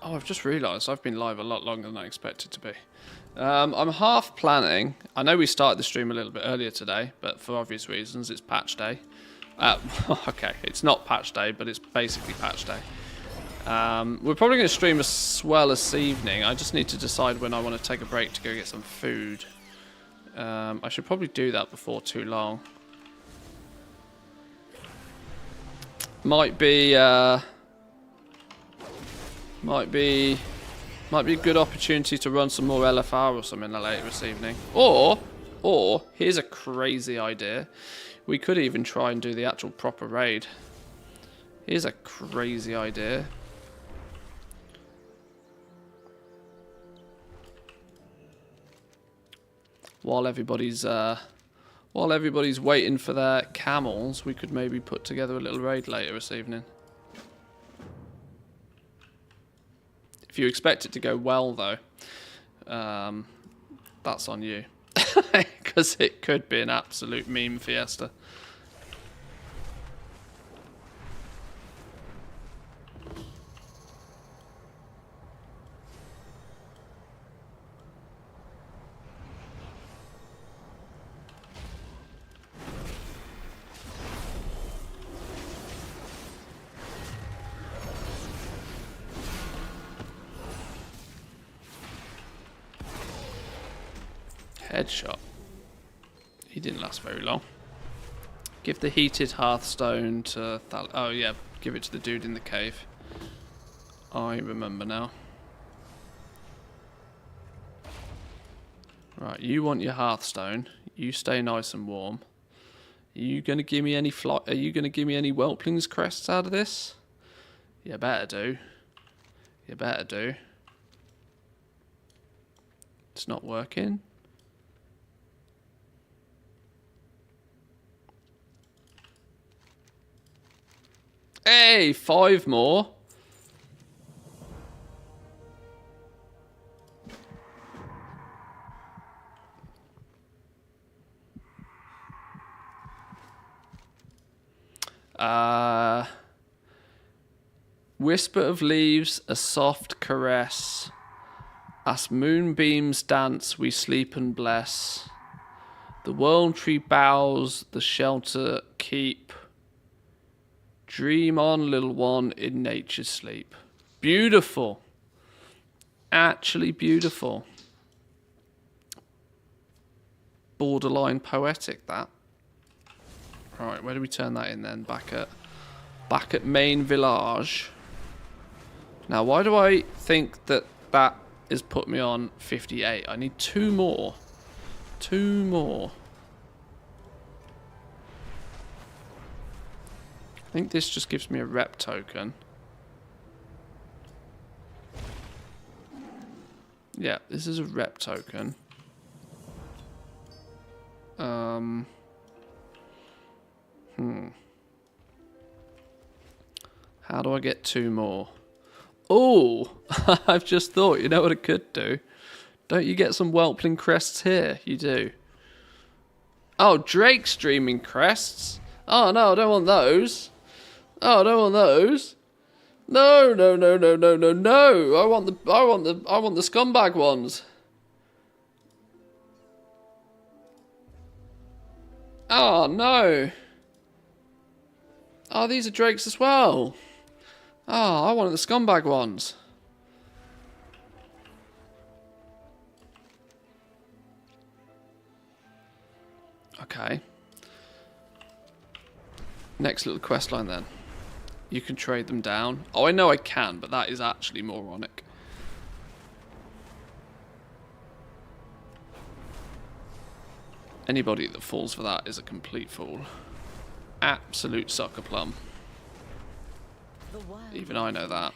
Oh, I've just realised I've been live a lot longer than I expected to be. I'm half planning. I know we started the stream a little bit earlier today, but for obvious reasons, it's patch day. Okay, it's not patch day, but it's basically patch day. We're probably going to stream as well this evening. I just need to decide when I want to take a break to go get some food. I should probably do that before too long. Might be a good opportunity to run some more LFR or something later this evening. Or here's a crazy idea. We could even try and do the actual proper raid. Here's a crazy idea. While everybody's waiting for their camels, we could maybe put together a little raid later this evening. If you expect it to go well, though, that's on you. Because it could be an absolute meme fiesta. Headshot. He didn't last very long. Give the heated hearthstone to oh yeah, give it to the dude in the cave. I remember now. Right, you want your hearthstone. You stay nice and warm. Are you gonna give me any whelplings crests out of this? You better do. You better do. It's not working. Hey, 5 more. Whisper of leaves, a soft caress. As moonbeams dance, we sleep and bless. The world tree bows, the shelter keep. Dream on, little one, in nature's sleep. Beautiful. Actually beautiful. Borderline poetic, that. Right, where do we turn that in then? Back at main village. Now, why do I think that that is put me on 58? I need 2 more. 2 more. I think this just gives me a rep token. Yeah, this is a rep token. How do I get 2 more? Oh, I've just thought, you know what I could do? Don't you get some whelpling crests here? You do. Oh, Drake streaming crests. Oh no, I don't want those. Oh, I don't want those. No, no, no, no, no, no, no. I want the scumbag ones. Oh no. Oh, these are Drakes as well. Oh, I wanted the scumbag ones. Okay. Next little quest line then. You can trade them down. Oh, I know I can, but that is actually moronic. Anybody that falls for that is a complete fool. Absolute sucker plum. Even I know that.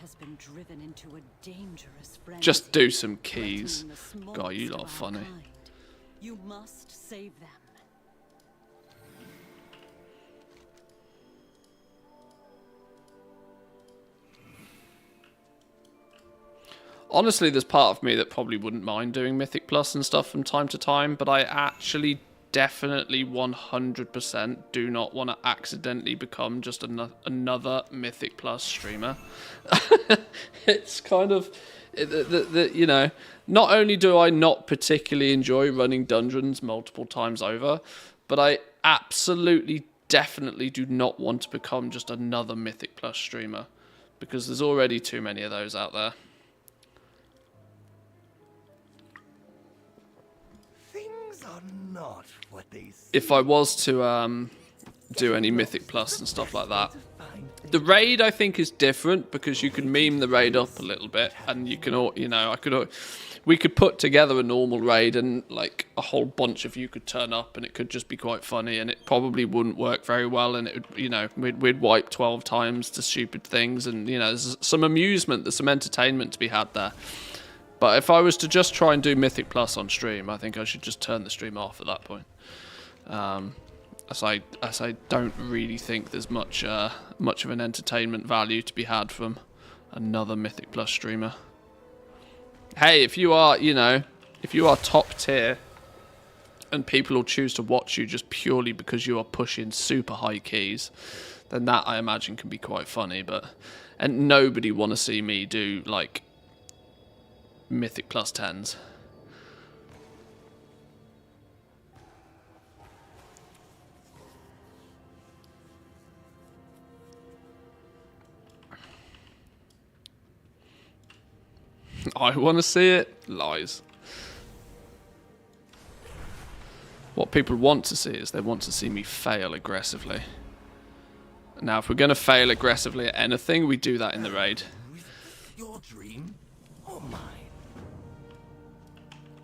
Just do some keys. God, you lot are funny. You must save them. Honestly, there's part of me that probably wouldn't mind doing Mythic Plus and stuff from time to time, but I actually definitely 100% do not want to accidentally become just another Mythic Plus streamer. It's kind of, you know, not only do I not particularly enjoy running dungeons multiple times over, but I absolutely definitely do not want to become just another Mythic Plus streamer, because there's already too many of those out there. Not what they say. If I was to do any Mythic Plus and stuff like that, the raid I think is different because you can meme the raid up a little bit, and you can, you know, we could put together a normal raid and like a whole bunch of you could turn up, and it could just be quite funny, and it probably wouldn't work very well, and it would, you know, we'd wipe 12 times to stupid things, and you know, there's some amusement, there's some entertainment to be had there. But if I was to just try and do Mythic Plus on stream, I think I should just turn the stream off at that point. As I don't really think there's much of an entertainment value to be had from another Mythic Plus streamer. Hey, if you are, you know, if you are top tier and people will choose to watch you just purely because you are pushing super high keys, then that I imagine can be quite funny. And nobody want to see me do like Mythic Plus 10s. I want to see it. Lies. What people want to see is they want to see me fail aggressively. Now, if we're going to fail aggressively at anything, we do that in the raid. Your dream or mine?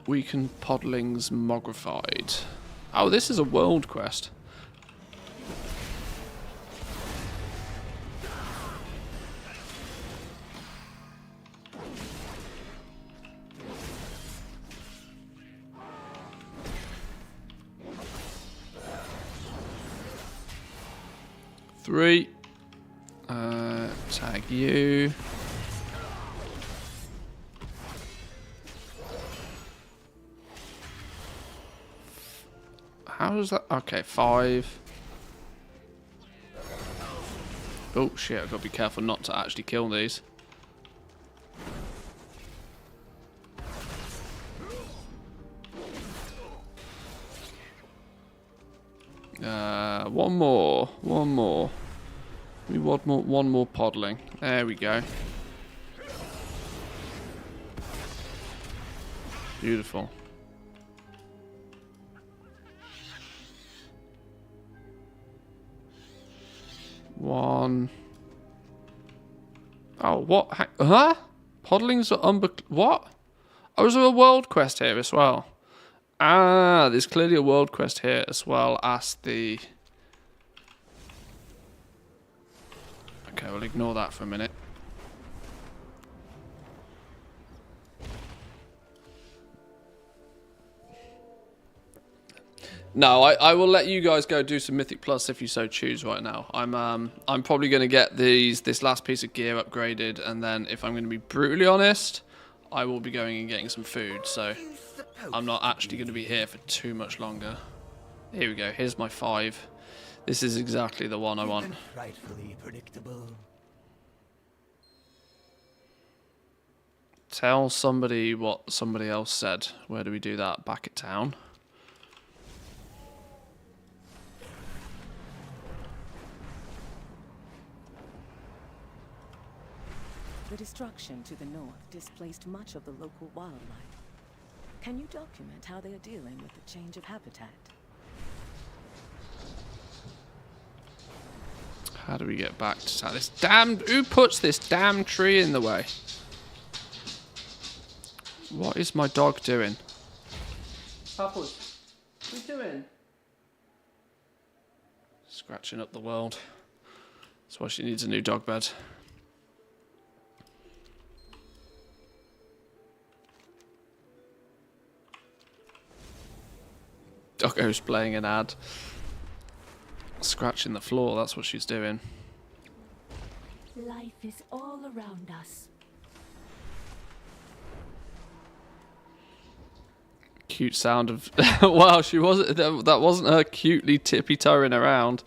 Weakened Podlings Mogrified. Oh, this is a world quest. Three. Tag you. How does that? Okay, 5. Oh shit, I've got to be careful not to actually kill these. One more. We want one more podling. There we go. Beautiful. One. Oh, what? Huh? Podlings are what? Oh, there's a world quest here as well. Ah, there's clearly a world quest here as well as the... Okay, we'll ignore that for a minute. No, I will let you guys go do some Mythic Plus if you so choose right now. I'm probably going to get this last piece of gear upgraded, and then if I'm going to be brutally honest, I will be going and getting some food, so I'm not actually going to be here for too much longer. Here we go, here's my 5. This is exactly the one I want. Frightfully predictable. Tell somebody what somebody else said. Where do we do that? Back at town. The destruction to the north displaced much of the local wildlife. Can you document how they are dealing with the change of habitat? How do we get back to town? This damn... Who puts this damn tree in the way? What is my dog doing? Papa's, what are you doing? Scratching up the world. That's why she needs a new dog bed. Doggo's playing an ad. Scratching the floor, that's what she's doing. Life is all around us. Cute sound of... Wow, she wasn't... That wasn't her cutely tippy-toeing around.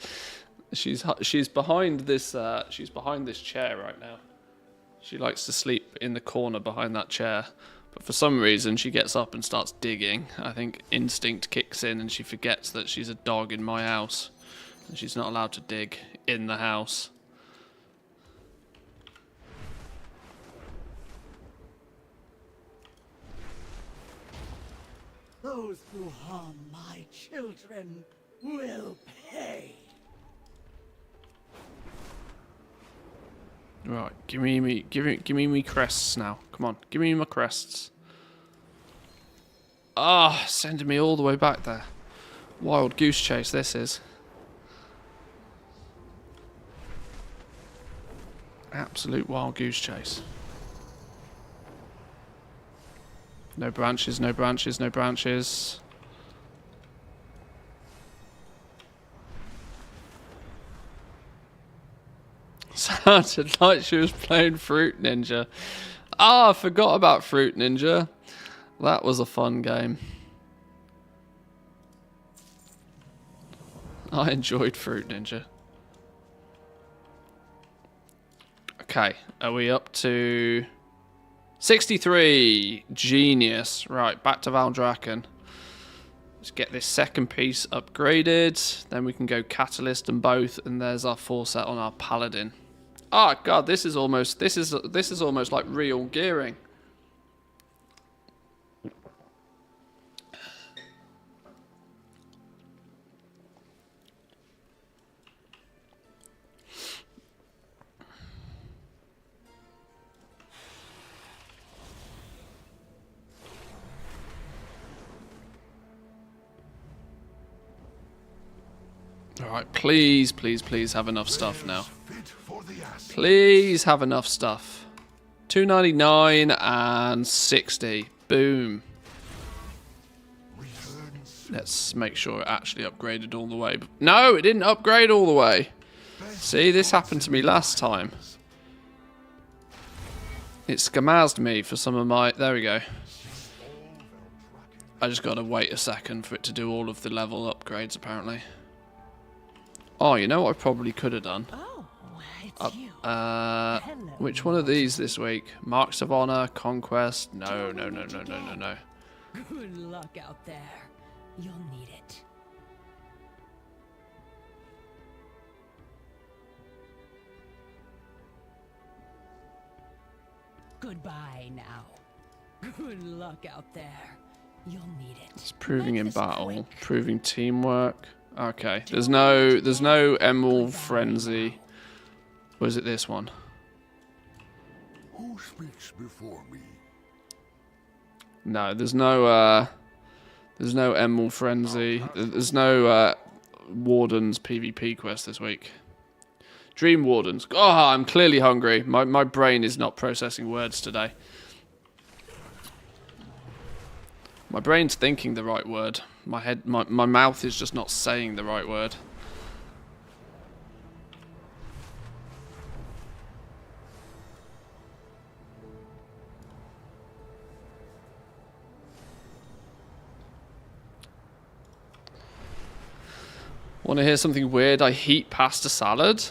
She's behind this... she's behind this chair right now. She likes to sleep in the corner behind that chair. But for some reason, she gets up and starts digging. I think instinct kicks in and she forgets that she's a dog in my house. And she's not allowed to dig in the house. Those who harm my children will pay. Right, give me me crests now. Come on, give me my crests. Ah, sending me all the way back there. Wild goose chase this is. Absolute wild goose chase. No branches, no branches, no branches. Sounded like she was playing Fruit Ninja. Ah, I forgot about Fruit Ninja. That was a fun game. I enjoyed Fruit Ninja. Okay, are we up to 63? Genius. Right, back to Valdrakken. Let's get this second piece upgraded. Then we can go Catalyst and both, and there's our 4 set on our Paladin. Oh god, this is almost like real gearing. Alright, please, please, please have enough stuff now. Please have enough stuff. 299 and 60. Boom. Let's make sure it actually upgraded all the way. No, it didn't upgrade all the way. See, this happened to me last time. It scamazed me for some of my... There we go. I just gotta wait a second for it to do all of the level upgrades, apparently. Oh, you know what I probably could have done? Oh, it Which one of these this week? Marks of Honor, Conquest? No. Good luck out there. You'll need it. Goodbye now. Good luck out there. You'll need it. It's proving in battle, proving teamwork. Okay, there's no Emerald Frenzy. Or is it this one? Who speaks before me? No, there's no Emerald Frenzy. There's no Wardens PvP quest this week. Dream Wardens. Oh, I'm clearly hungry. My brain is not processing words today. My brain's thinking the right word. My mouth is just not saying the right word. Want to hear something weird? I heat pasta salad.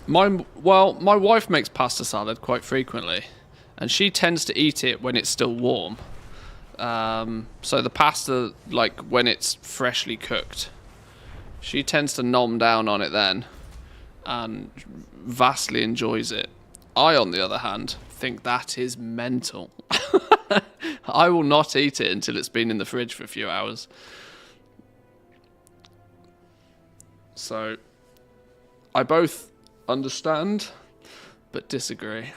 My wife makes pasta salad quite frequently, and she tends to eat it when it's still warm. So the pasta, like when it's freshly cooked, she tends to nom down on it then, and vastly enjoys it. I, on the other hand, think that is mental. I will not eat it until it's been in the fridge for a few hours. So, I both understand, but disagree.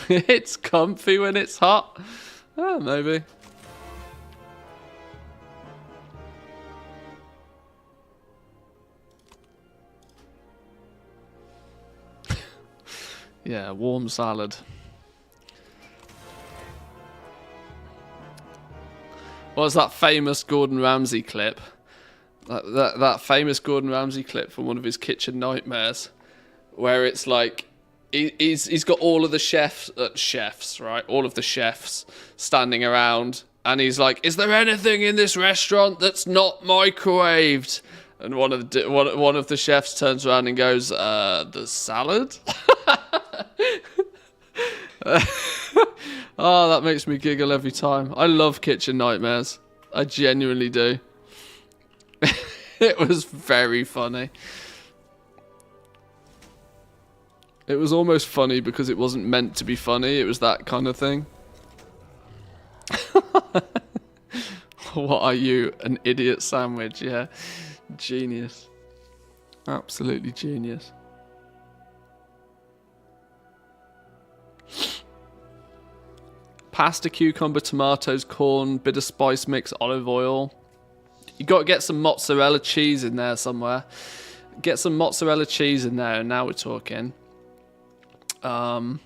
It's comfy when it's hot. Oh, maybe. Yeah, warm salad. What was that famous Gordon Ramsay clip? That famous Gordon Ramsay clip from one of his kitchen nightmares, where it's like he's got all of the chefs, right? All of the chefs standing around, and he's like, "Is there anything in this restaurant that's not microwaved?" And one of the chefs turns around and goes, "The salad." Oh, that makes me giggle every time. I love kitchen nightmares. I genuinely do. It was very funny. It was almost funny because it wasn't meant to be funny. It was that kind of thing. What are you? An idiot sandwich? Yeah. Genius. Absolutely genius. Pasta, cucumber, tomatoes, corn, bit of spice mix, olive oil. You got to get some mozzarella cheese in there somewhere. Get some mozzarella cheese in there, and now we're talking. How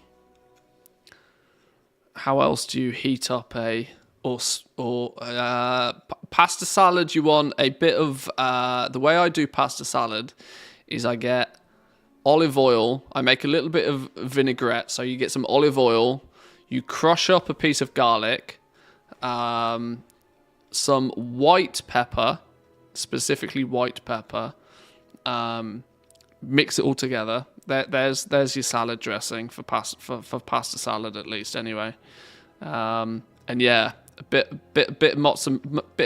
else do you heat up pasta salad? You want a bit of the way I do pasta salad is I get olive oil. I make a little bit of vinaigrette, so you get some olive oil. You crush up a piece of garlic, some white pepper, specifically white pepper. Mix it all together. There's your salad dressing for pasta salad, at least anyway. And yeah, a bit of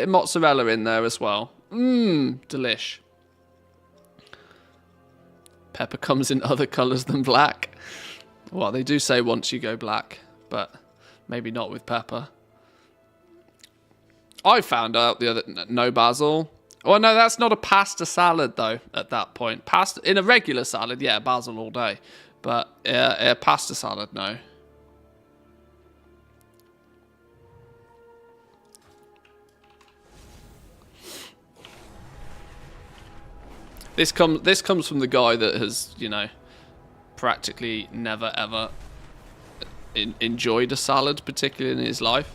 mozzarella in there as well. Delish. Pepper comes in other colours than black. Well, they do say once you go black, but maybe not with pepper. I found out the other no basil. Oh no, that's not a pasta salad though. At that point, pasta in a regular salad, yeah, basil all day, but a pasta salad, no. This comes from the guy that has, you know, practically never ever enjoyed a salad, particularly in his life.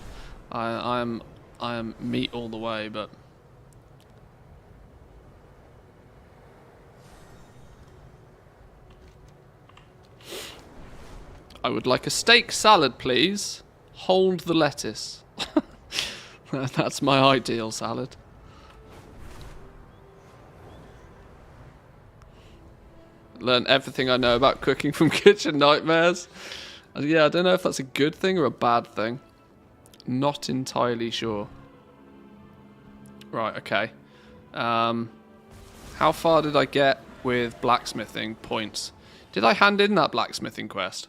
I am meat all the way, but I would like a steak salad, please. Hold the lettuce. That's my ideal salad. Learn everything I know about cooking from Kitchen Nightmares. Yeah, I don't know if that's a good thing or a bad thing. Not entirely sure. Right, okay. How far did I get with blacksmithing points? Did I hand in that blacksmithing quest?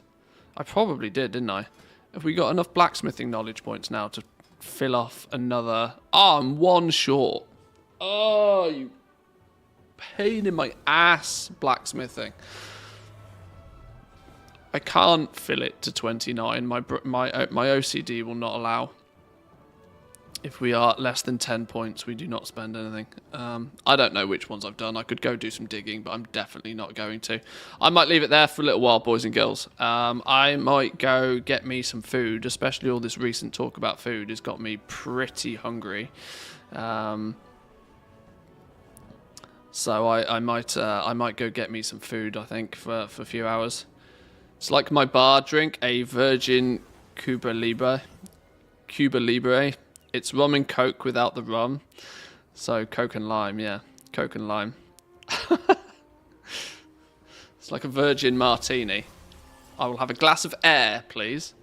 I probably did, didn't I? Have we got enough blacksmithing knowledge points now to fill off another... Oh, I'm 1 short. Oh, you pain in my ass, blacksmithing. I can't fill it to 29. My OCD will not allow. If we are less than 10 points, we do not spend anything. I don't know which ones I've done. I could go do some digging, but I'm definitely not going to. I might leave it there for a little while, boys and girls. I might go get me some food, especially all this recent talk about food has got me pretty hungry. So I might go get me some food, I think, for a few hours. It's like my bar drink, a virgin Cuba Libre. It's rum and Coke without the rum. So Coke and lime, yeah. Coke and lime. It's like a virgin martini. I will have a glass of air, please.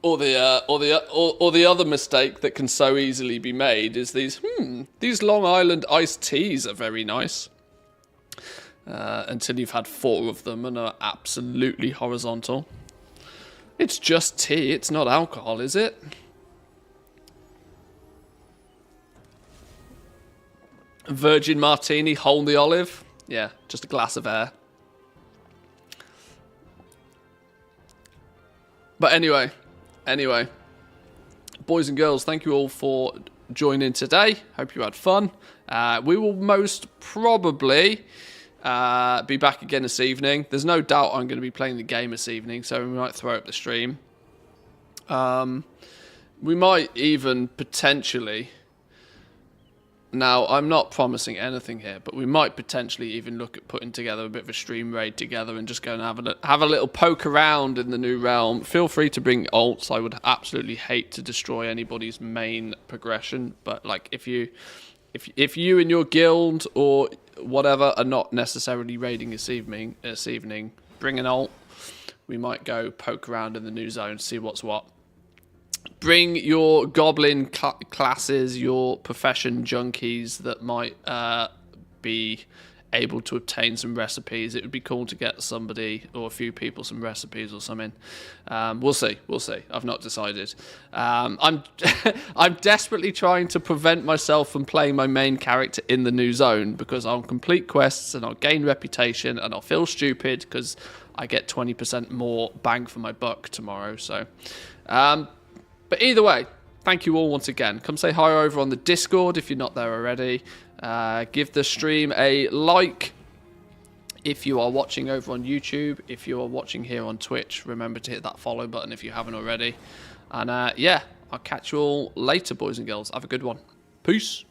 Or the other mistake that can so easily be made is these Long Island iced teas are very nice. Until you've had 4 of them and are absolutely horizontal. It's just tea, it's not alcohol, is it? Virgin martini, hole in the olive. Yeah, just a glass of air. But anyway, boys and girls, thank you all for joining today. Hope you had fun. We will most probably be back again this evening. There's no doubt I'm going to be playing the game this evening, so we might throw up the stream. We might even potentially... Now, I'm not promising anything here, but we might potentially even look at putting together a bit of a stream raid together and just go and have a little poke around in the new realm. Feel free to bring alts. I would absolutely hate to destroy anybody's main progression, but like if you and your guild or whatever are not necessarily raiding this evening, bring an alt. We might go poke around in the new zone, see what's what. Bring your goblin classes, your profession junkies that might be able to obtain some recipes. It would be cool to get somebody or a few people some recipes or something. We'll see. I've not decided. I'm desperately trying to prevent myself from playing my main character in the new zone because I'll complete quests and I'll gain reputation and I'll feel stupid because I get 20% more bang for my buck tomorrow. So, but either way, thank you all once again. Come say hi over on the Discord if you're not there already. Give the stream a like if you are watching over on YouTube. If you are watching here on Twitch, remember to hit that follow button if you haven't already. And yeah, I'll catch you all later, boys and girls. Have a good one. Peace.